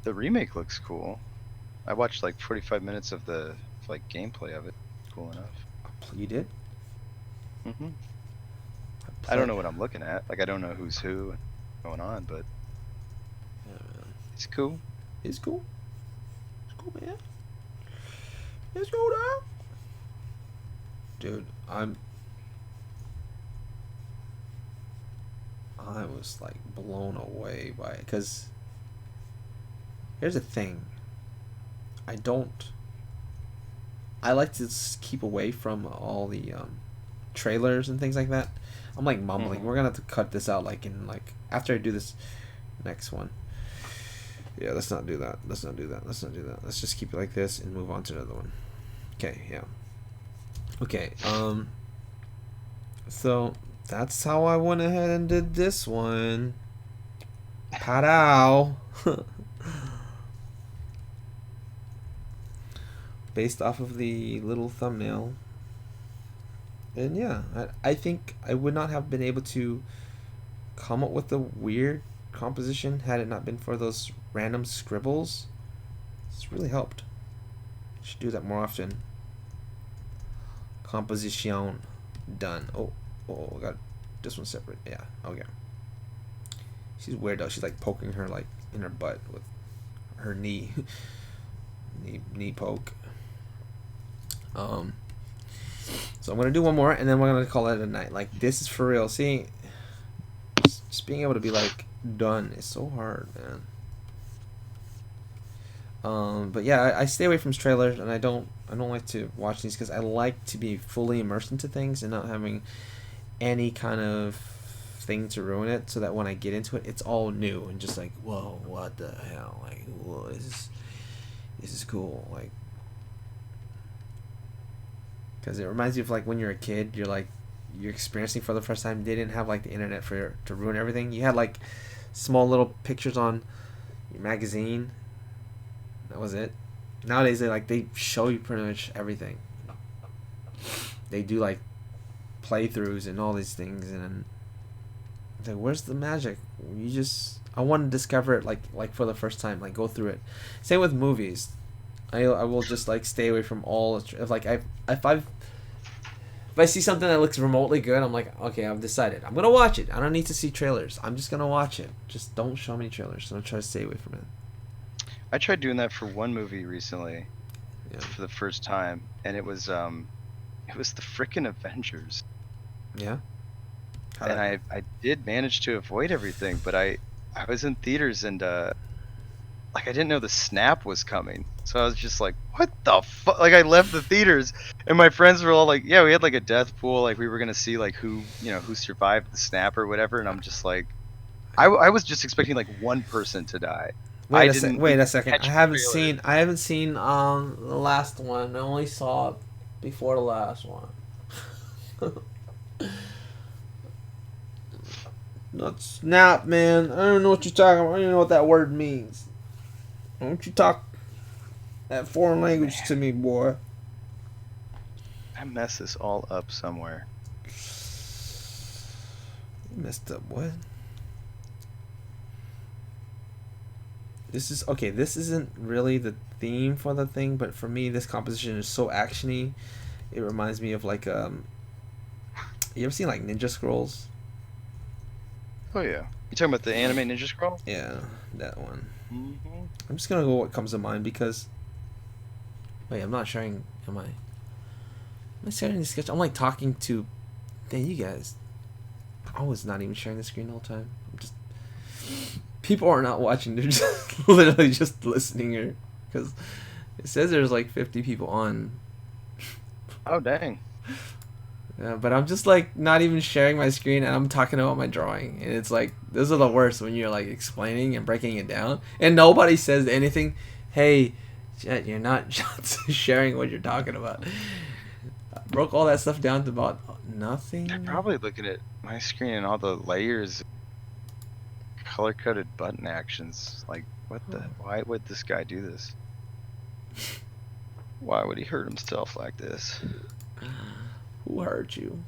The remake looks cool. I watched like 45 minutes of the like gameplay of it. Cool enough. You did? Mm-hmm. I don't know what I'm looking at. Like, I don't know who's who and going on, but Yeah, man. it's cool. It's cool. It's cool, man. It's cool, now. Dude, I was like blown away by it, because here's the thing. I like to keep away from all the trailers and things like that. I'm like mumbling. Mm-hmm. We're gonna have to cut this out like in like after I do this next one. Yeah, let's not do that. Let's not do that. Let's not do that. Let's just keep it like this and move on to another one. Okay, yeah. Okay, so that's how I went ahead and did this one. Pow. Based off of the little thumbnail. And yeah, I think I would not have been able to come up with a weird composition had it not been for those random scribbles. It's really helped. Should do that more often. Composition done. Oh, I got this one separate. Yeah, okay. She's weird though. She's like poking her like in her butt with her knee, knee poke. So I'm gonna do one more and then we're gonna call it a night. Like, this is for real. See, just being able to be like done is so hard, man. But yeah, I stay away from trailers and I don't I don't like to watch these because I like to be fully immersed into things and not having any kind of thing to ruin it. So that when I get into it, it's all new and just like, whoa, what the hell? Like, whoa, this is cool. Like, because it reminds you of like when you're a kid, you're experiencing for the first time. They didn't have like the internet to ruin everything. You had like small little pictures on your magazine. That was it. Nowadays they show you pretty much everything. They do like playthroughs and all these things, and it's like, where's the magic? I want to discover it like for the first time, like go through it. Same with movies. I will just like stay away from all if like if I see something that looks remotely good, I'm like, okay, I've decided I'm gonna watch it. I don't need to see trailers. I'm just gonna watch it. Just don't show me trailers. So I'm try to stay away from it. I tried doing that for one movie recently, Yeah. for the first time, and it was the frickin' Avengers. Yeah. And I did manage to avoid everything, but I was in theaters and like I didn't know the snap was coming, so I was just like, what the fuck? Like I left the theaters, and my friends were all like, yeah, we had like a death pool, like we were gonna see like who survived the snap or whatever, and I'm just like, I was just expecting like one person to die. I didn't Wait a even second. catch the trailer. I haven't seen the last one. I only saw it before the last one. Not snap, man. I don't know what you're talking about. I don't even know what that word means. Don't you talk that foreign language to me, boy. I messed this all up somewhere. You messed up what? This is okay. This isn't really the theme for the thing, but for me, this composition is so actiony. It reminds me of like You ever seen like Ninja Scrolls? Oh yeah, you talking about the anime Ninja Scroll? Yeah, that one. Mm-hmm. I'm just gonna go what comes to mind because. Wait, I'm not sharing. Am I? Am I sharing the sketch? I'm like talking to. Dang, you guys. I was not even sharing the screen all the time. I'm just. People are not watching. They're just literally just listening here because it says there's like 50 people on. Oh dang. Yeah, but I'm just like not even sharing my screen and I'm talking about my drawing. And it's like, those are the worst when you're like explaining and breaking it down and nobody says anything. Hey, Jet, you're not sharing what you're talking about. I broke all that stuff down to about nothing. They're probably looking at my screen and all the layers, color-coded button actions. Like, what the? Why would this guy do this? Why would he hurt himself like this? Who hurt you?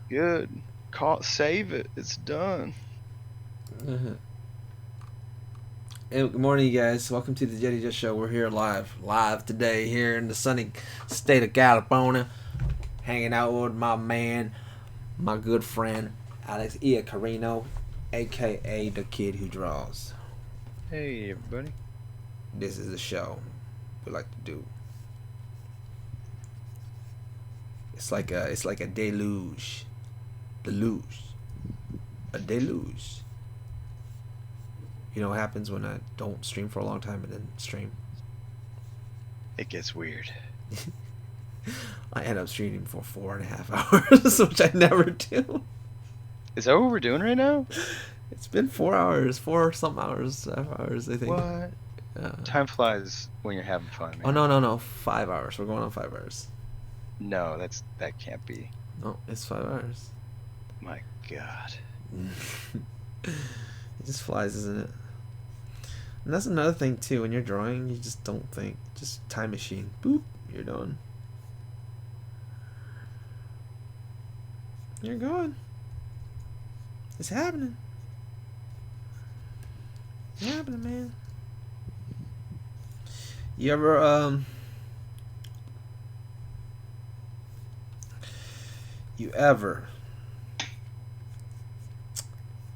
Good. Save it. It's done. Hey, good morning, you guys. Welcome to the Jetty Just Show. We're here live today here in the sunny state of California, hanging out with my man, my good friend, Alex IACCARINO, aka the kid who draws. Hey, everybody. This is the show we like to do. It's like a deluge, a deluge. You know what happens when I don't stream for a long time and then stream? It gets weird. I end up streaming for 4.5 hours, which I never do. Is that what we're doing right now? It's been 4 hours, 5 hours, I think. What? Time flies when you're having fun, man. Oh no, 5 hours. We're going on 5 hours. No, that can't be. No, it's 5 hours. My God. It just flies, isn't it? And that's another thing too. When you're drawing, you just don't think. Just time machine. Boop. You're done. You're going. It's happening. It's happening, man. You ever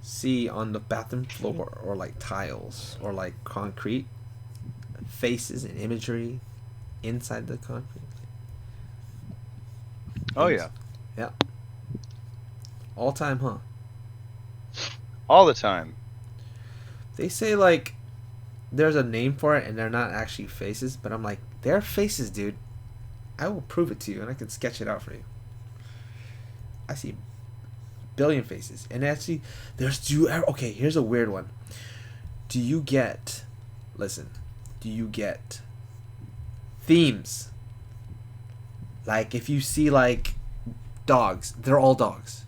see on the bathroom floor or like tiles or like concrete faces and imagery inside the concrete? Oh yeah. Yeah. All time, huh? All the time. They say like there's a name for it, and they're not actually faces, but I'm like, they're faces, dude. I will prove it to you, and I can sketch it out for you. I see a billion faces, and actually, okay, here's a weird one. Do you get, listen, do you get themes? Like if you see like dogs, they're all dogs.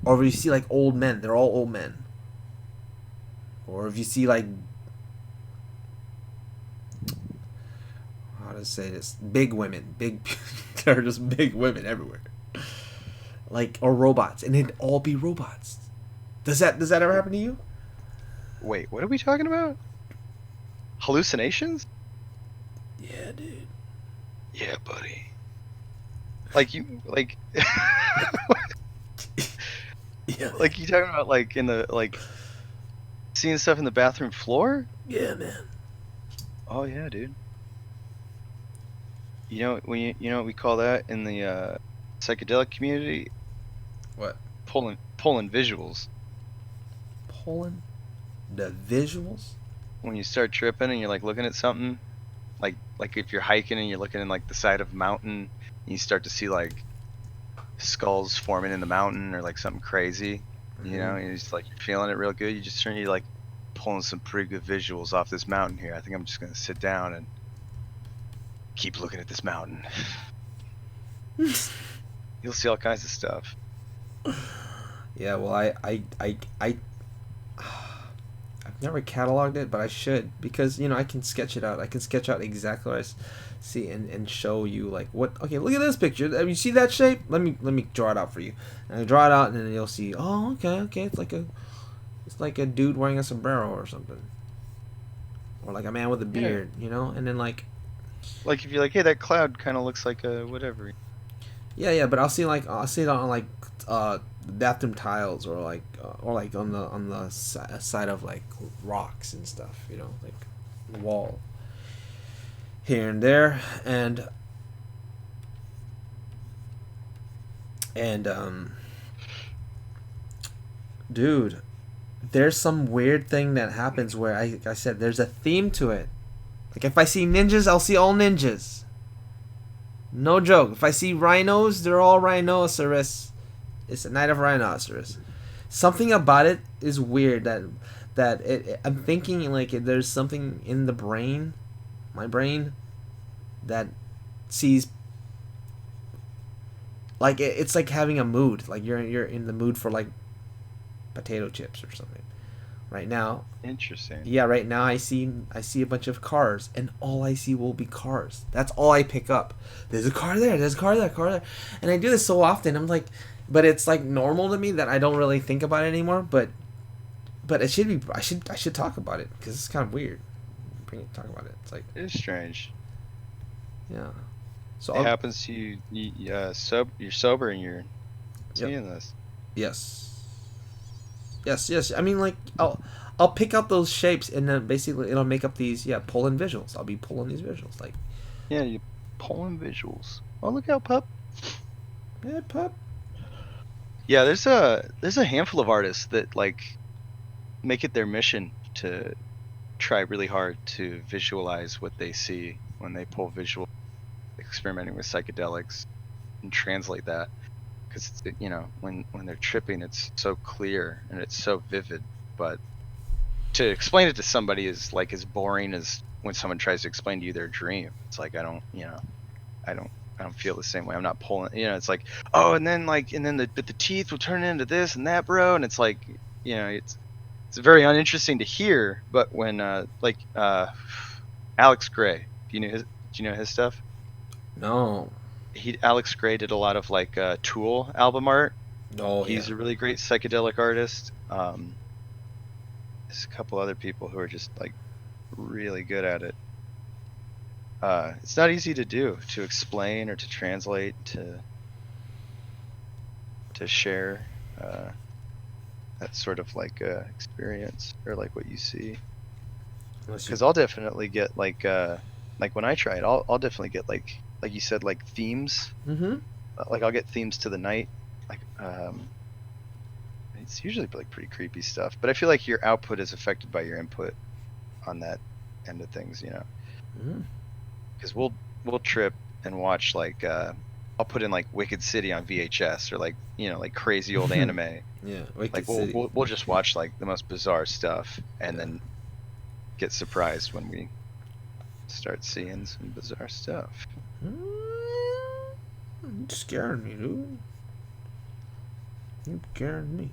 Or if you see like old men, they're all old men. Or if you see like, how to say this, big women, big there are just big women everywhere. Like, or robots, and it'd all be robots. Does that ever happen to you? Wait, what are we talking about? Hallucinations? Yeah, dude. Yeah, buddy. Like you like Yeah. like you talking about like in the like seeing stuff in the bathroom floor? Yeah, man. Oh yeah, dude. You know when you know what we call that in the psychedelic community? What? Pulling visuals. Pulling the visuals. When you start tripping and you're like looking at something, like if you're hiking and you're looking in like the side of a mountain, and you start to see like skulls forming in the mountain or like something crazy, you know, and you're just like you're feeling it real good. You just turn, you like pulling some pretty good visuals off this mountain here. I think I'm just gonna sit down and keep looking at this mountain. You'll see all kinds of stuff. Yeah, well, I've never cataloged it, but I should, because I can sketch it out. I can sketch out exactly what I see, and show you like what. Okay, look at this picture. You see that shape? Let me draw it out for you. And I draw it out, and then you'll see. Oh, okay. It's like a dude wearing a sombrero or something, or like a man with a beard, and then like. Like if you're like, hey, that cloud kind of looks like a whatever. Yeah, but I'll see it on like bathroom tiles, or like on the side of like rocks and stuff, like the wall here and there, and dude, there's some weird thing that happens where I said there's a theme to it. Like if I see ninjas, I'll see all ninjas. No joke. If I see rhinos, they're all rhinoceros. It's a night of rhinoceros. Something about it is weird. I'm thinking like there's something in the brain, my brain, that sees. Like it's like having a mood. Like you're in the mood for like potato chips or something. Right now, Interesting. yeah, right now I see a bunch of cars, and all I see will be cars. That's all I pick up. There's a car there, there's a car there. And I do this so often. I'm like, but it's like normal to me that I don't really think about it anymore, but it should be. I should talk about it because it's kind of weird. Talk about it. It's like, It's strange. yeah. So It happens to you. You're sober and you're Yep. seeing this. Yes. I mean, like I'll pick out those shapes, and then basically it'll make up these pulling visuals. I'll be pulling these visuals like, Yeah, you pulling visuals. Oh, look out, pup. yeah, pup. Yeah, there's a handful of artists that like make it their mission to try really hard to visualize what they see when they pull visual, experimenting with psychedelics, and translate that, because when they're tripping, it's so clear and it's so vivid, but to explain it to somebody is like as boring as when someone tries to explain to you their dream. It's like I don't feel the same way. I'm not pulling, it's like, oh, and then the teeth will turn into this and that, bro, and it's like, it's very uninteresting to hear. But when Alex Gray, do you know his stuff? No. Alex Gray did a lot of like Tool album art. Oh, He's yeah. a really great psychedelic artist. There's a couple other people who are just like really good at it. It's not easy to do, to explain or to translate, to share that sort of like experience, or like what you see. Because I'll definitely get like when I try it, I'll definitely get like you said, like themes. Mm-hmm. Like I'll get themes to the night. Like it's usually like pretty creepy stuff, but I feel like your output is affected by your input on that end of things, you know, Mm. because we'll trip and watch like I'll put in like Wicked City on VHS or like like crazy old anime. Yeah, Like Wicked we'll City. we'll, we'll just watch like the most bizarre stuff and Yeah. then get surprised when we start seeing some bizarre stuff. You scaring me, dude. You scaring me.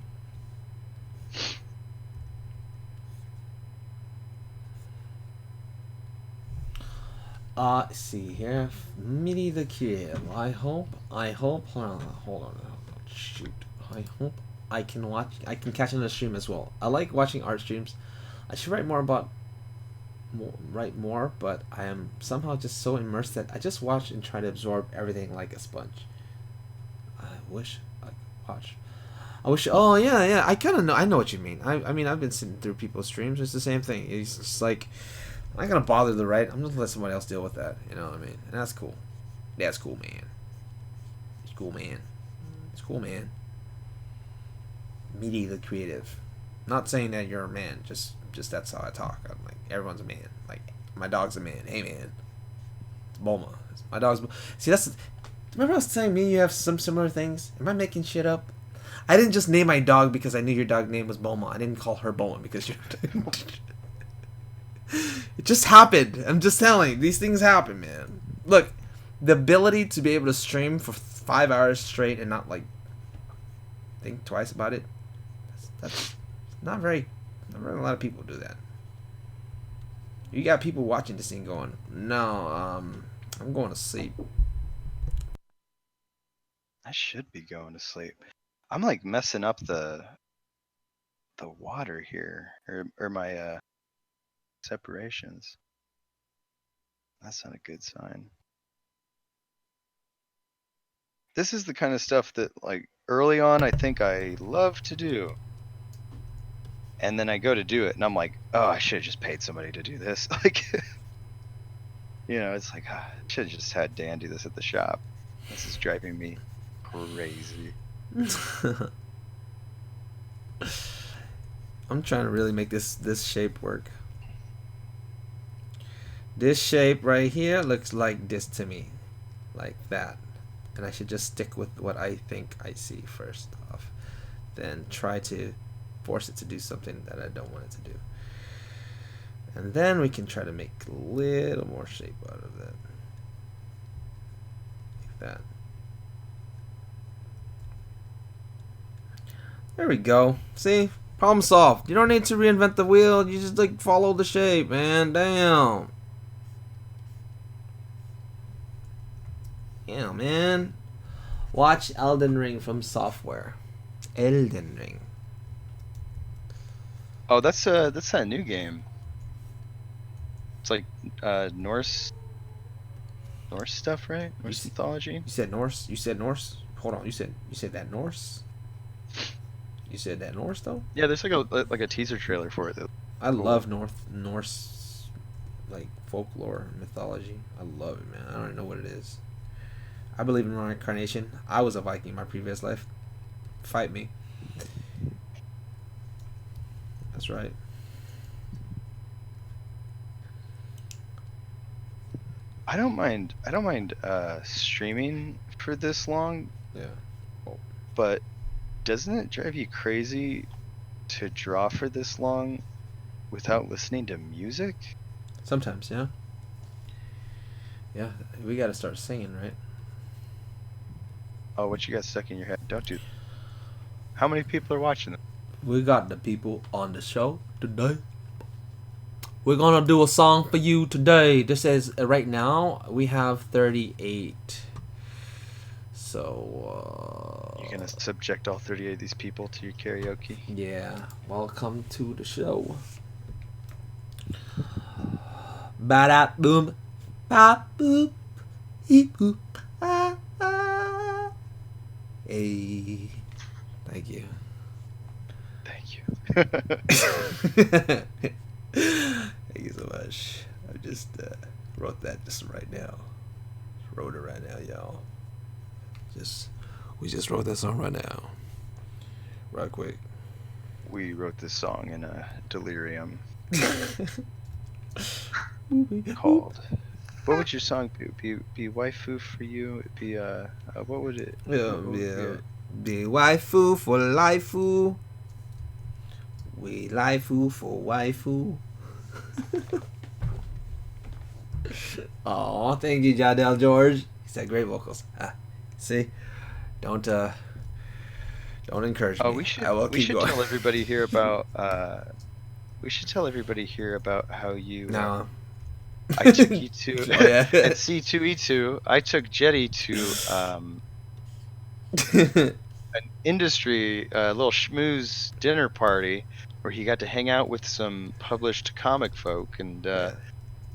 See here, Mitty the Kid. I hope. Hold on. Shoot. I hope I can watch. I can catch on the stream as well. I like watching art streams. I should write more, but I am somehow just so immersed that I just watch and try to absorb everything like a sponge. I wish I could watch. I wish. Oh yeah, yeah. I kind of know. I know what you mean. I mean, I've been sitting through people's streams. It's the same thing. It's just like I'm not gonna bother to write. I'm just gonna let somebody else deal with that. You know what I mean? And that's cool. That's cool, man. It's cool, man. It's cool, man. Meaty the creative. Not saying that you're a man. Just that's how I talk. I'm like everyone's a man. Like my dog's a man. Hey, man. It's Bulma. My dog's. See, that's. Remember I was telling me you have some similar things. Am I making shit up? I didn't just name my dog because I knew your dog name was Bulma. I didn't call her Bulma because you. It just happened. I'm just telling. These things happen, man. Look, the ability to be able to stream for 5 hours straight and not like think twice about it. That's not very. Not very a lot of people do that. You got people watching this thing going, no, I'm going to sleep. I should be going to sleep. I'm like messing up the water here or my separations. That's not a good sign. This is the kind of stuff that like early on I think I love to do. And then I go to do it and I'm like, oh, I should have just paid somebody to do this. Like it's like I should have just had Dan do this at the shop. This is driving me crazy. I'm trying to really make this shape work. This shape right here looks like this to me. Like that. And I should just stick with what I think I see first off. Then try to force it to do something that I don't want it to do. And then we can try to make a little more shape out of that. Like that. There we go. See? Problem solved. You don't need to reinvent the wheel. You just like follow the shape, man. Damn. Yeah, man. Watch Elden Ring from Software. Elden Ring. Oh, that's a new game. It's like Norse stuff, right? Norse mythology. You said Norse. You said Norse. Hold on. You said that Norse. You said that Norse though. Yeah, there's like a teaser trailer for it. I love Norse like folklore mythology. I love it, man. I don't even know what it is. I believe in reincarnation. I was a Viking in my previous life. Fight me. That's right. I don't mind streaming for this long. Yeah. Oh. But doesn't it drive you crazy to draw for this long without listening to music? Sometimes, yeah. Yeah, we got to start singing, right? Oh, what you got stuck in your head? Don't do that. How many people are watching it? We got the people on the show today. We're gonna do a song for you today. This is right now we have 38. So you're gonna subject all 38 of these people to your karaoke? Yeah. Welcome to the show. Ba boom, ba boop, ee boop, ah ah. Hey, thank you. Thank you. Thank you so much. I just wrote that just right now. Wrote it right now, y'all. We just wrote that song right now. Right quick. We wrote this song in a delirium. called? What would your song be? Be waifu for you? It'd be what would it? Yeah, What would be yeah. it? Be waifu for lifeu. We lifeu for waifu. Oh, thank you, Jadel George. He's had great vocals. See, don't encourage Oh, me. I will we keep should going. tell everybody here about how you No. I took you to Oh yeah. at C2E2. I took Jetty to an industry little schmooze dinner party where he got to hang out with some published comic folk and Yeah.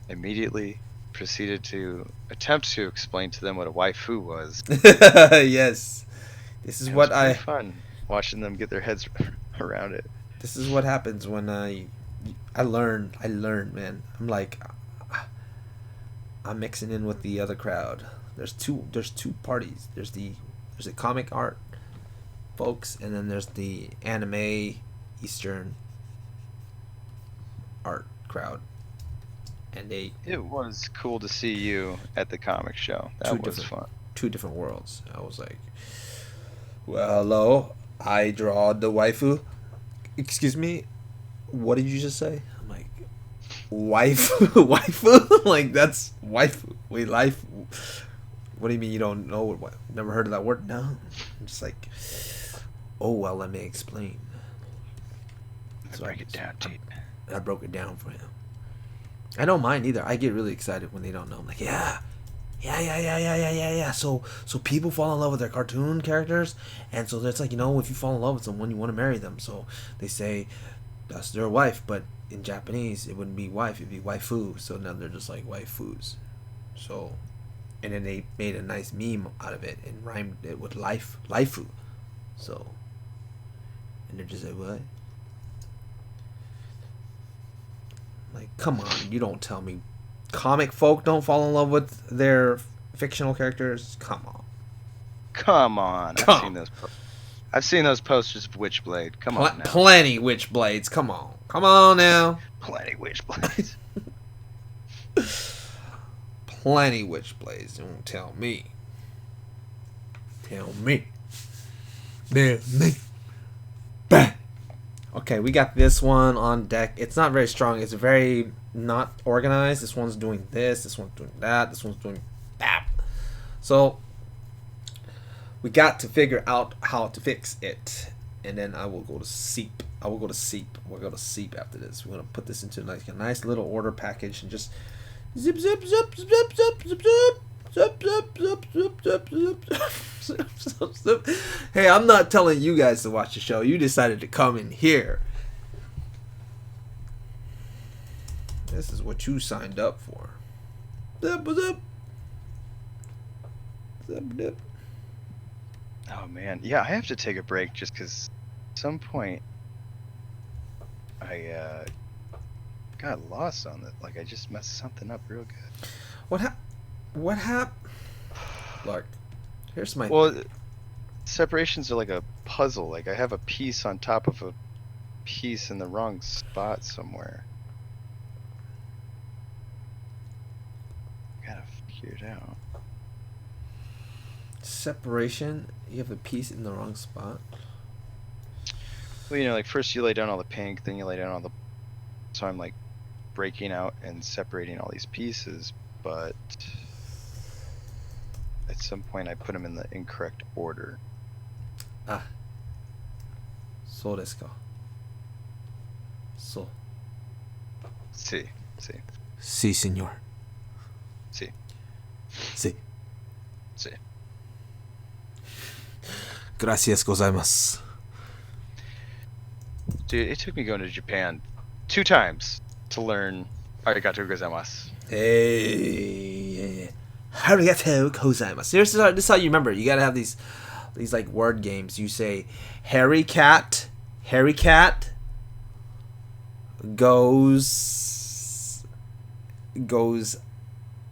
immediately proceeded to attempt to explain to them what a waifu was. Yes. This is It was what pretty I. fun watching them get their heads around it. This is what happens when I learn. I learn, man. I'm like, I'm mixing in with the other crowd. There's two. There's two parties. There's the comic art folks, and then there's the anime Eastern art crowd, and they It was cool to see you at the comic show. two That was different fun. two different worlds. I was like, well, hello, I draw the waifu. Excuse me, what did you just say? I'm like, waifu, like that's waifu. We life. What do you mean you don't know what? Never heard of that word? No. I'm just like, oh well, let me explain. Let me break it down to you. I broke it down for him. I don't mind either. I get really excited when they don't know. I'm like, yeah. So people fall in love with their cartoon characters, and so it's like, if you fall in love with someone, you want to marry them. So they say that's their wife, but in Japanese it wouldn't be wife, it'd be waifu. So now they're just like waifus. So, and then they made a nice meme out of it and rhymed it with lifeu. So, and they're just like, what? Like, come on, you don't tell me comic folk don't fall in love with their fictional characters. Come on. Come on. I've seen those posters of Witchblade. Come on now. Plenty Witchblades. Come on. Come on now. Plenty Witchblades. Plenty Witchblades. Don't tell me. Tell me. Tell me. Bang. Okay, we got this one on deck. It's not very strong. It's very not organized. This one's doing this. This one's doing that. This one's doing that. So we got to figure out how to fix it. And then I will go to Seep. We'll go to Seep after this. We're going to put this into like a nice little order package and just zip, zip, zip, zip, zip, zip, zip, zip. Zip, zip, zip, zip, zip, zip, zip, zip. Hey, I'm not telling you guys to watch the show. You decided to come in here. This is what you signed up for. Zip, zip. Zip, zip. Oh man, yeah, I have to take a break just because at some point I got lost on it. Like I just messed something up real good. What happened? Look, here's my. Well, separations are like a puzzle. Like I have a piece on top of a piece in the wrong spot somewhere. Gotta figure it out. Separation. You have a piece in the wrong spot. Well, like first you lay down all the pink, then you lay down all the. So I'm like breaking out and separating all these pieces, but at some point I put them in the incorrect order. So desu ka. So. See. Si, senor. See. Si. See. Gracias gozaimasu. Dude, it took me going to Japan 2 times to learn arigatou gozaimasu. Hey. Arigatou gozaimasu. This is how you remember. You gotta have these like word games. You say Harry cat goes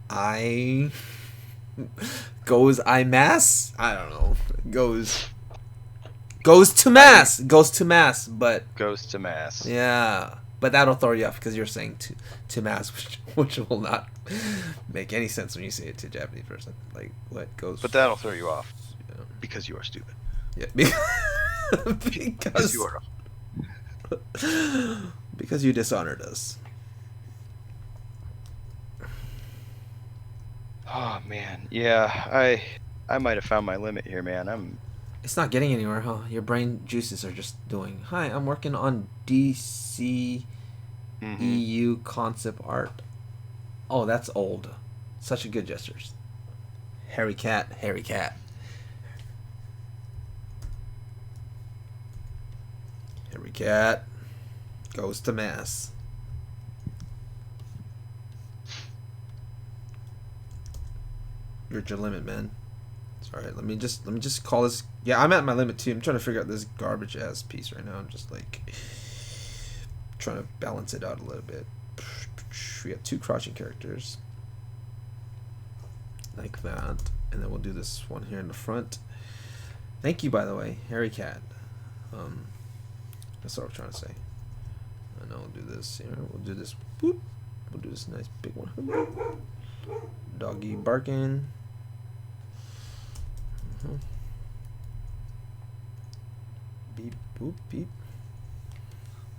I mass? I don't know. Goes to mass, but Goes to mass. yeah. But that'll throw you off because you're saying to mass, which will not make any sense when you say it to a Japanese person. Like what goes? But that'll throw you off Yeah, because you are stupid. Because you are. because you dishonored us. Oh man, yeah, I might have found my limit here, man. It's not getting anywhere, huh? Your brain juices are just doing. Hi, I'm working on DCEU concept art. Oh, that's old. Such a good gestures. Harry cat, Harry cat. Harry cat goes to mass. You're at your limit, man. It's all right. Let me just call this. Yeah, I'm at my limit too. I'm trying to figure out this garbage ass piece right now. I'm just like trying to balance it out a little bit. We have 2 crouching characters like that, and then we'll do this one here in the front. Thank you, by the way, Harry Cat. That's what I'm trying to say. And then we'll do this here. We'll do this. Boop. We'll do this nice big one. Doggy barking. Beep boop beep.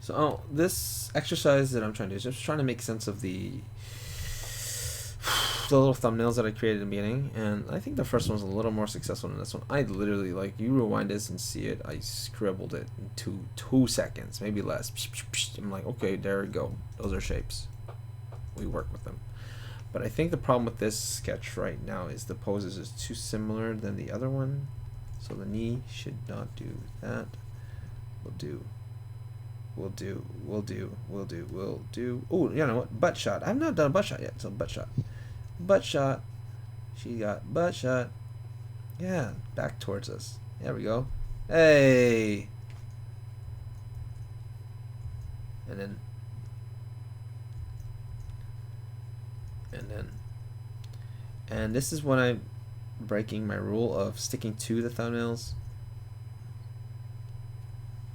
So this exercise that I'm trying to do is just trying to make sense of the little thumbnails that I created in the beginning, and I think the first one's a little more successful than this one. I literally, like, you rewind this and see it, I scribbled it in 2 seconds, maybe less. I'm like, okay, there we go. Those are shapes. We work with them. But I think the problem with this sketch right now is the poses is too similar than the other one. So the knee should not do that. We'll do. Oh, you know what? Butt shot. I've not done a butt shot yet, so butt shot. Butt shot. She got butt shot. Yeah, back towards us. There we go. Hey. And then. And this is when I'm breaking my rule of sticking to the thumbnails.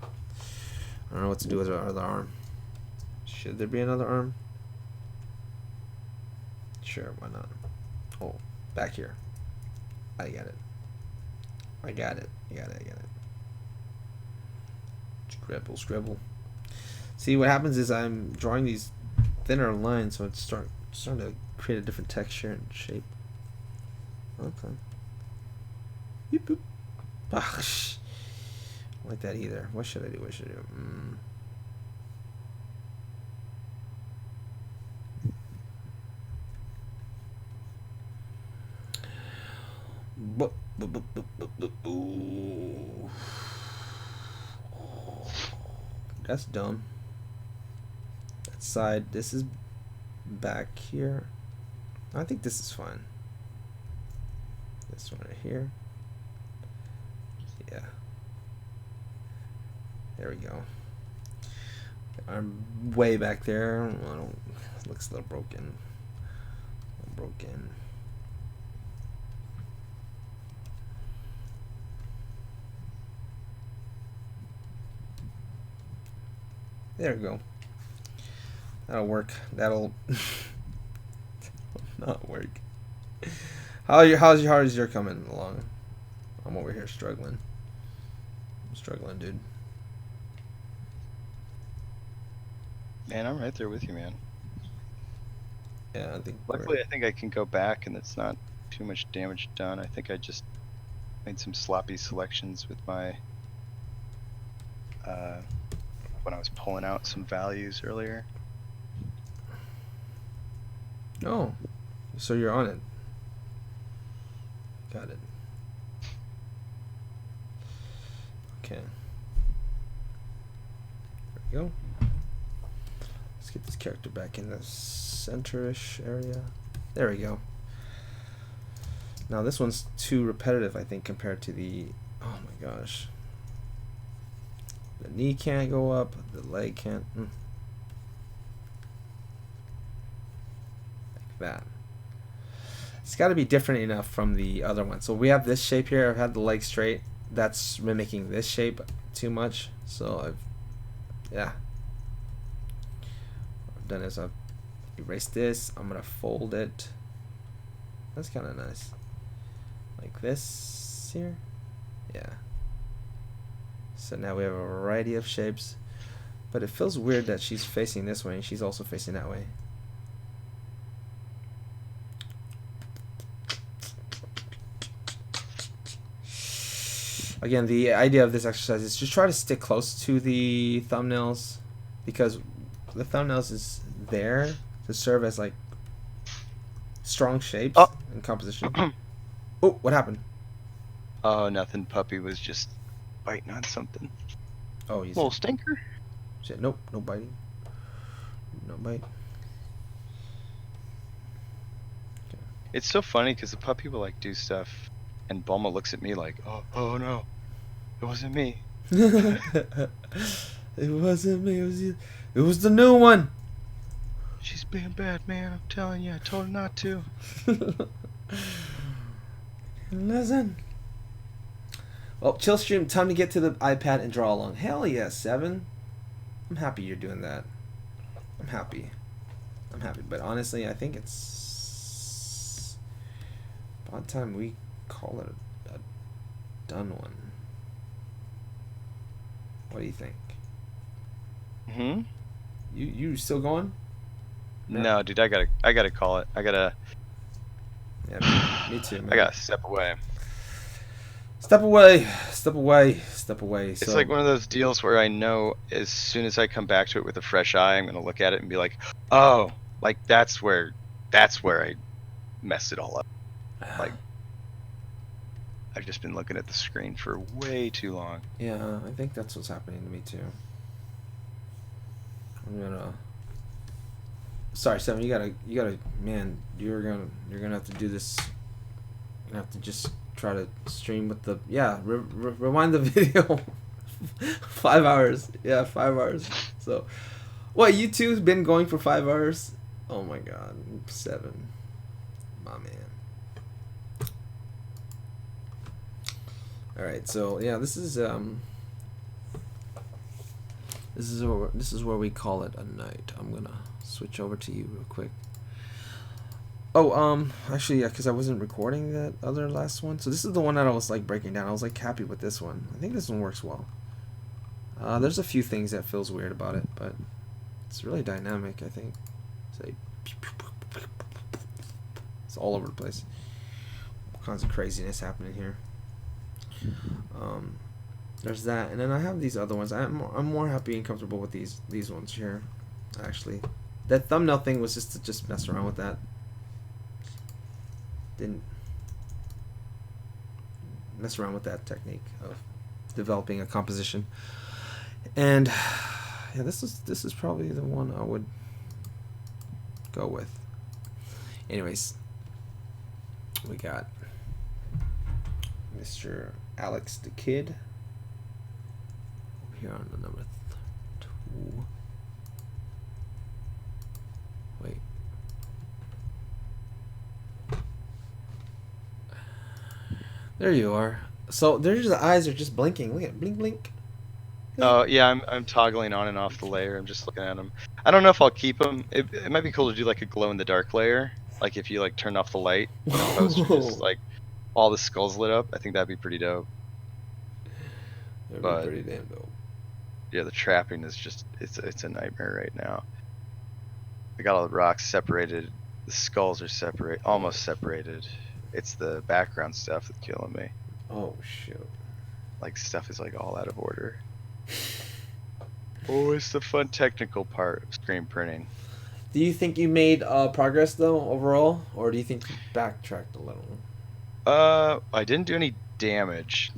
I don't know what to do with our other arm. Should there be another arm? Sure, why not? Oh, back here. I got it. I got it. Scribble. See, what happens is I'm drawing these thinner lines, so it's starting to create a different texture and shape. Okay. Beep, boop. Ah, I don't like that either. What should I do? That's dumb. That side. This is back here. I think this is fine. This one right here. Yeah. There we go. I'm way back there. It looks a little broken. There we go. That'll work. That'll not work. How's your coming along? I'm over here struggling. I'm struggling, dude. Man, I'm right there with you, man. Yeah, I think. Luckily, I think I can go back, and it's not too much damage done. I think I just made some sloppy selections with my when I was pulling out some values earlier. Oh, so you're on it. Got it. Okay. There we go. Let's get this character back in the center-ish area. There we go. Now this one's too repetitive, I think, compared to the... Oh my gosh. The knee can't go up. The leg can't... Like that. It's got to be different enough from the other one. So we have this shape here. I've had the leg straight. That's mimicking this shape too much. So I've... Yeah. done is I've erased this. I'm gonna fold it. That's kind of nice. Like this here. Yeah. So now we have a variety of shapes. But it feels weird that she's facing this way and she's also facing that way. Again, the idea of this exercise is just try to stick close to the thumbnails, because the thumbnails is there to serve as like strong shapes Oh. and composition. Oh, what happened? Oh, nothing. Puppy was just biting on something. Oh, he's Little stinker. shit. Nope, no biting. No bite. It's so funny because the puppy will like do stuff, and Bulma looks at me like, oh no, it wasn't me. It wasn't me. It was you. It was the new one. She's being bad, man. I'm telling you, I told her not to. Listen. Well, chill stream. Time to get to the iPad and draw along. Hell yeah, 7. I'm happy you're doing that. I'm happy. But honestly, I think it's about time we call it a done one. What do you think? Hmm. You still going? No, dude, I gotta call it. Yeah, me too, man. I gotta step away. Step away. It's like one of those deals where I know as soon as I come back to it with a fresh eye, I'm gonna look at it and be like, oh, like that's where I messed it all up. Like, I've just been looking at the screen for way too long. Yeah, I think that's what's happening to me too. I'm gonna. Sorry, 7. You gotta, man. You're gonna have to do this. You're gonna have to just try to stream with the rewind the video. 5 hours. Yeah, 5 hours. So, what, you two's been going for 5 hours? Oh my god, 7, my man. All right, so yeah, this is where we call it a night. I'm gonna switch over to you real quick. Oh, actually, yeah, because I wasn't recording that other last one. So this is the one that I was like breaking down. I was like happy with this one. I think this one works well. There's a few things that feels weird about it, but it's really dynamic, I think. It's all over the place. All kinds of craziness happening here. There's that, and then I have these other ones. I'm more happy and comfortable with these ones here. Actually, that thumbnail thing was just to just mess around with that. Didn't mess around with that technique of developing a composition. And yeah, this is probably the one I would go with. Anyways, we got Mr. Alex the Kid over here on the number 2. Wait. There you are. So there's the eyes are just blinking. Look at blink, blink. Oh yeah, I'm toggling on and off the layer. I'm just looking at them. I don't know if I'll keep them. It might be cool to do like a glow in the dark layer. Like if you like turn off the light and the poster just like all the skulls lit up. I think that'd be pretty dope. That'd But be pretty damn dope. yeah, the trapping is just it's a nightmare right now. I got all the rocks separated. The skulls are almost separated. It's the background stuff that's killing me. Oh shoot. Like stuff is like all out of order. Oh, it's the fun technical part of screen printing. Do you think you made progress though overall, or do you think you backtracked a little? I didn't do any damage.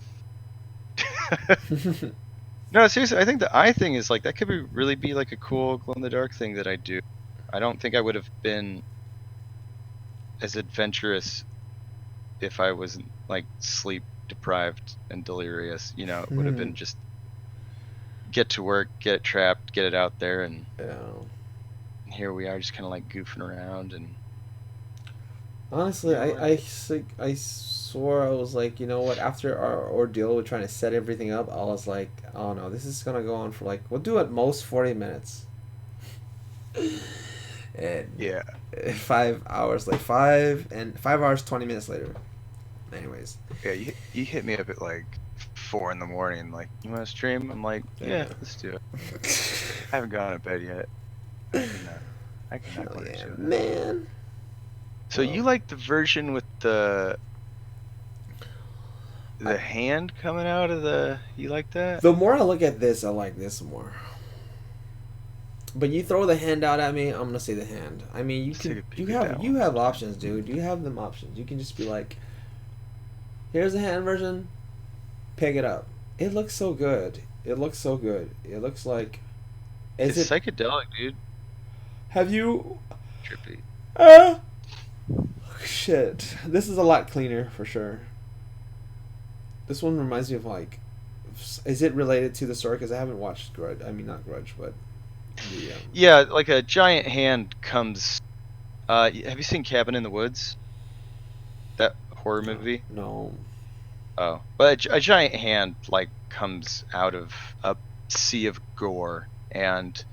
No, seriously, I think the eye thing is like that could really be like a cool glow in the dark thing that I do. I don't think I would have been as adventurous if I wasn't like sleep deprived and delirious. You know, it would have been just get to work, get it trapped, get it out there, and Yeah. here we are just kind of like goofing around. And Honestly, I swore I was like, you know what? After our ordeal with trying to set everything up, I was like, oh no, this is gonna go on for like we'll do at most 40 minutes. And Yeah. 5 hours, like 5 hours 20 minutes later. Anyways, Yeah, you hit me up at like 4 in the morning, like, you want to stream? I'm like, yeah, let's do it. I haven't gone to bed yet. I can knock hell one or yeah, two out. man. So Well, you like the version with the I, hand coming out of the? You like that? the more I look at this, I like this more. But you throw the hand out at me, I'm gonna say the hand. I mean, Let's take a you peek at have that you one have sometime. options, dude. You have them options. You can just be like, here's the hand version, pick it up. It looks so good. It looks so good. It looks like, is It's it? psychedelic, dude. Have you? Trippy. Uh, shit. This is a lot cleaner for sure. This one reminds me of like, is it related to the story? Because I haven't watched Grudge. I mean, not Grudge, but the Yeah, like a giant hand comes. Have you seen Cabin in the Woods? That horror no, movie? no. Oh, but a giant hand like comes out of a sea of gore, and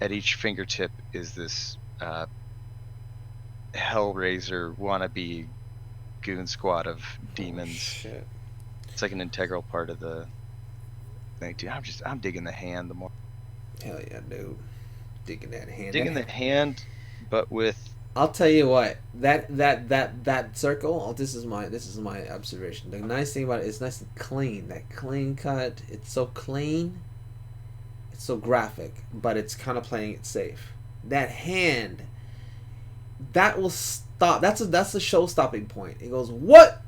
at each fingertip is this Hellraiser wannabe goon squad of Oh demons. shit. It's like an integral part of the thing, dude. I'm digging the hand the more. Hell yeah, dude. Digging that hand. Digging the hand, but with I'll tell you what. That circle. Oh, this is my observation. The nice thing about it is nice and clean. That clean cut. It's so clean. It's so graphic, but it's kind of playing it safe. That hand. That will stop. That's a show stopping point. It goes, what?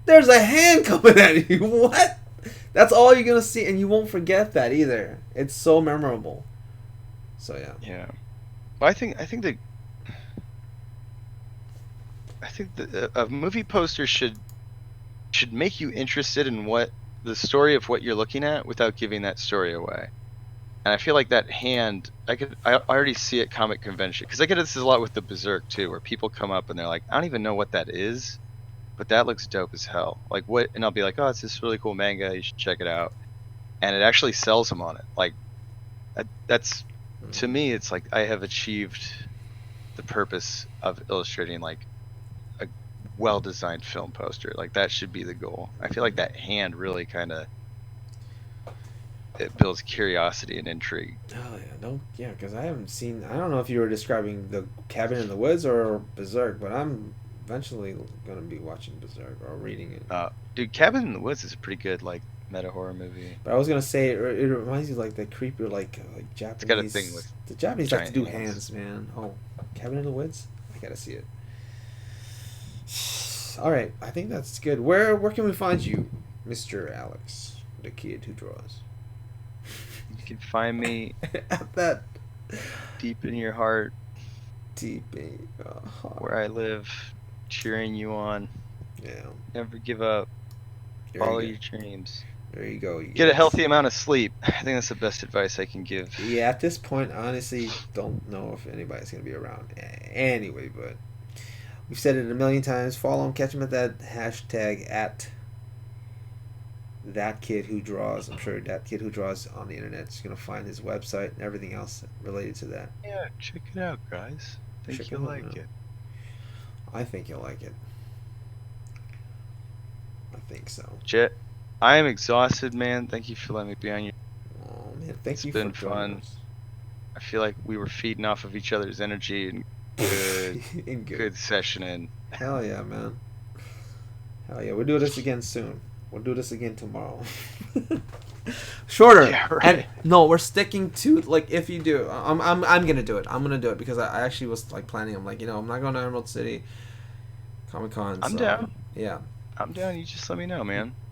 There's a hand coming at you. What? That's all you're gonna see, and you won't forget that either. It's so memorable. So yeah. yeah. Well, I think that a movie poster should make you interested in what the story of what you're looking at without giving that story away. And I feel like that hand, I already see it comic convention, because I get this a lot with the Berserk too, where people come up and they're like, I don't even know what that is, but that looks dope as hell. Like what? And I'll be like, oh, it's this really cool manga. You should check it out. And it actually sells them on it. Like that's to me, it's like I have achieved the purpose of illustrating like a well-designed film poster. Like that should be the goal. I feel like that hand really kind of it builds curiosity and intrigue. Oh yeah, don't yeah, because I haven't seen. I don't know if you were describing the Cabin in the Woods or Berserk, but I'm eventually gonna be watching Berserk or reading it. Dude, Cabin in the Woods is a pretty good like meta horror movie. But I was gonna say it reminds you like the creepy like It's got a thing Japanese. with The Japanese like to giant do hands. hands, man. Oh, Cabin in the Woods. I gotta see it. All right, I think that's good. Where can we find you, Mr. Alex, the kid who draws? You can find me At that deep in your heart, deep where I live, cheering you on. Yeah, Never give up. there Follow you your go. dreams. There you go. You Get a guys. healthy amount of sleep. I think that's the best advice I can give. Yeah, at this point, I honestly don't know if anybody's gonna be around anyway. But we've said it a million times. Follow him, catch him at that hashtag at that kid who draws. I'm sure that kid who draws on the internet is gonna find his website and everything else related to that. Yeah, check it out, guys. Think Check you'll him out, like man. it. I think you'll like it. I think so. Jet, I am exhausted, man. Thank you for letting me be on your. Oh man, thank It's you been for joining fun. us. I feel like we were feeding off of each other's energy and good, In good session in. Hell yeah, man. Hell yeah, we'll do this again soon. We'll do this again tomorrow. Shorter. Yeah, right. And no, we're sticking to like if you do, I'm gonna do it. I'm gonna do it because I actually was like planning. I'm like, I'm not going to Emerald City Comic Con. I'm So down. yeah. I'm down. You just let me know, man.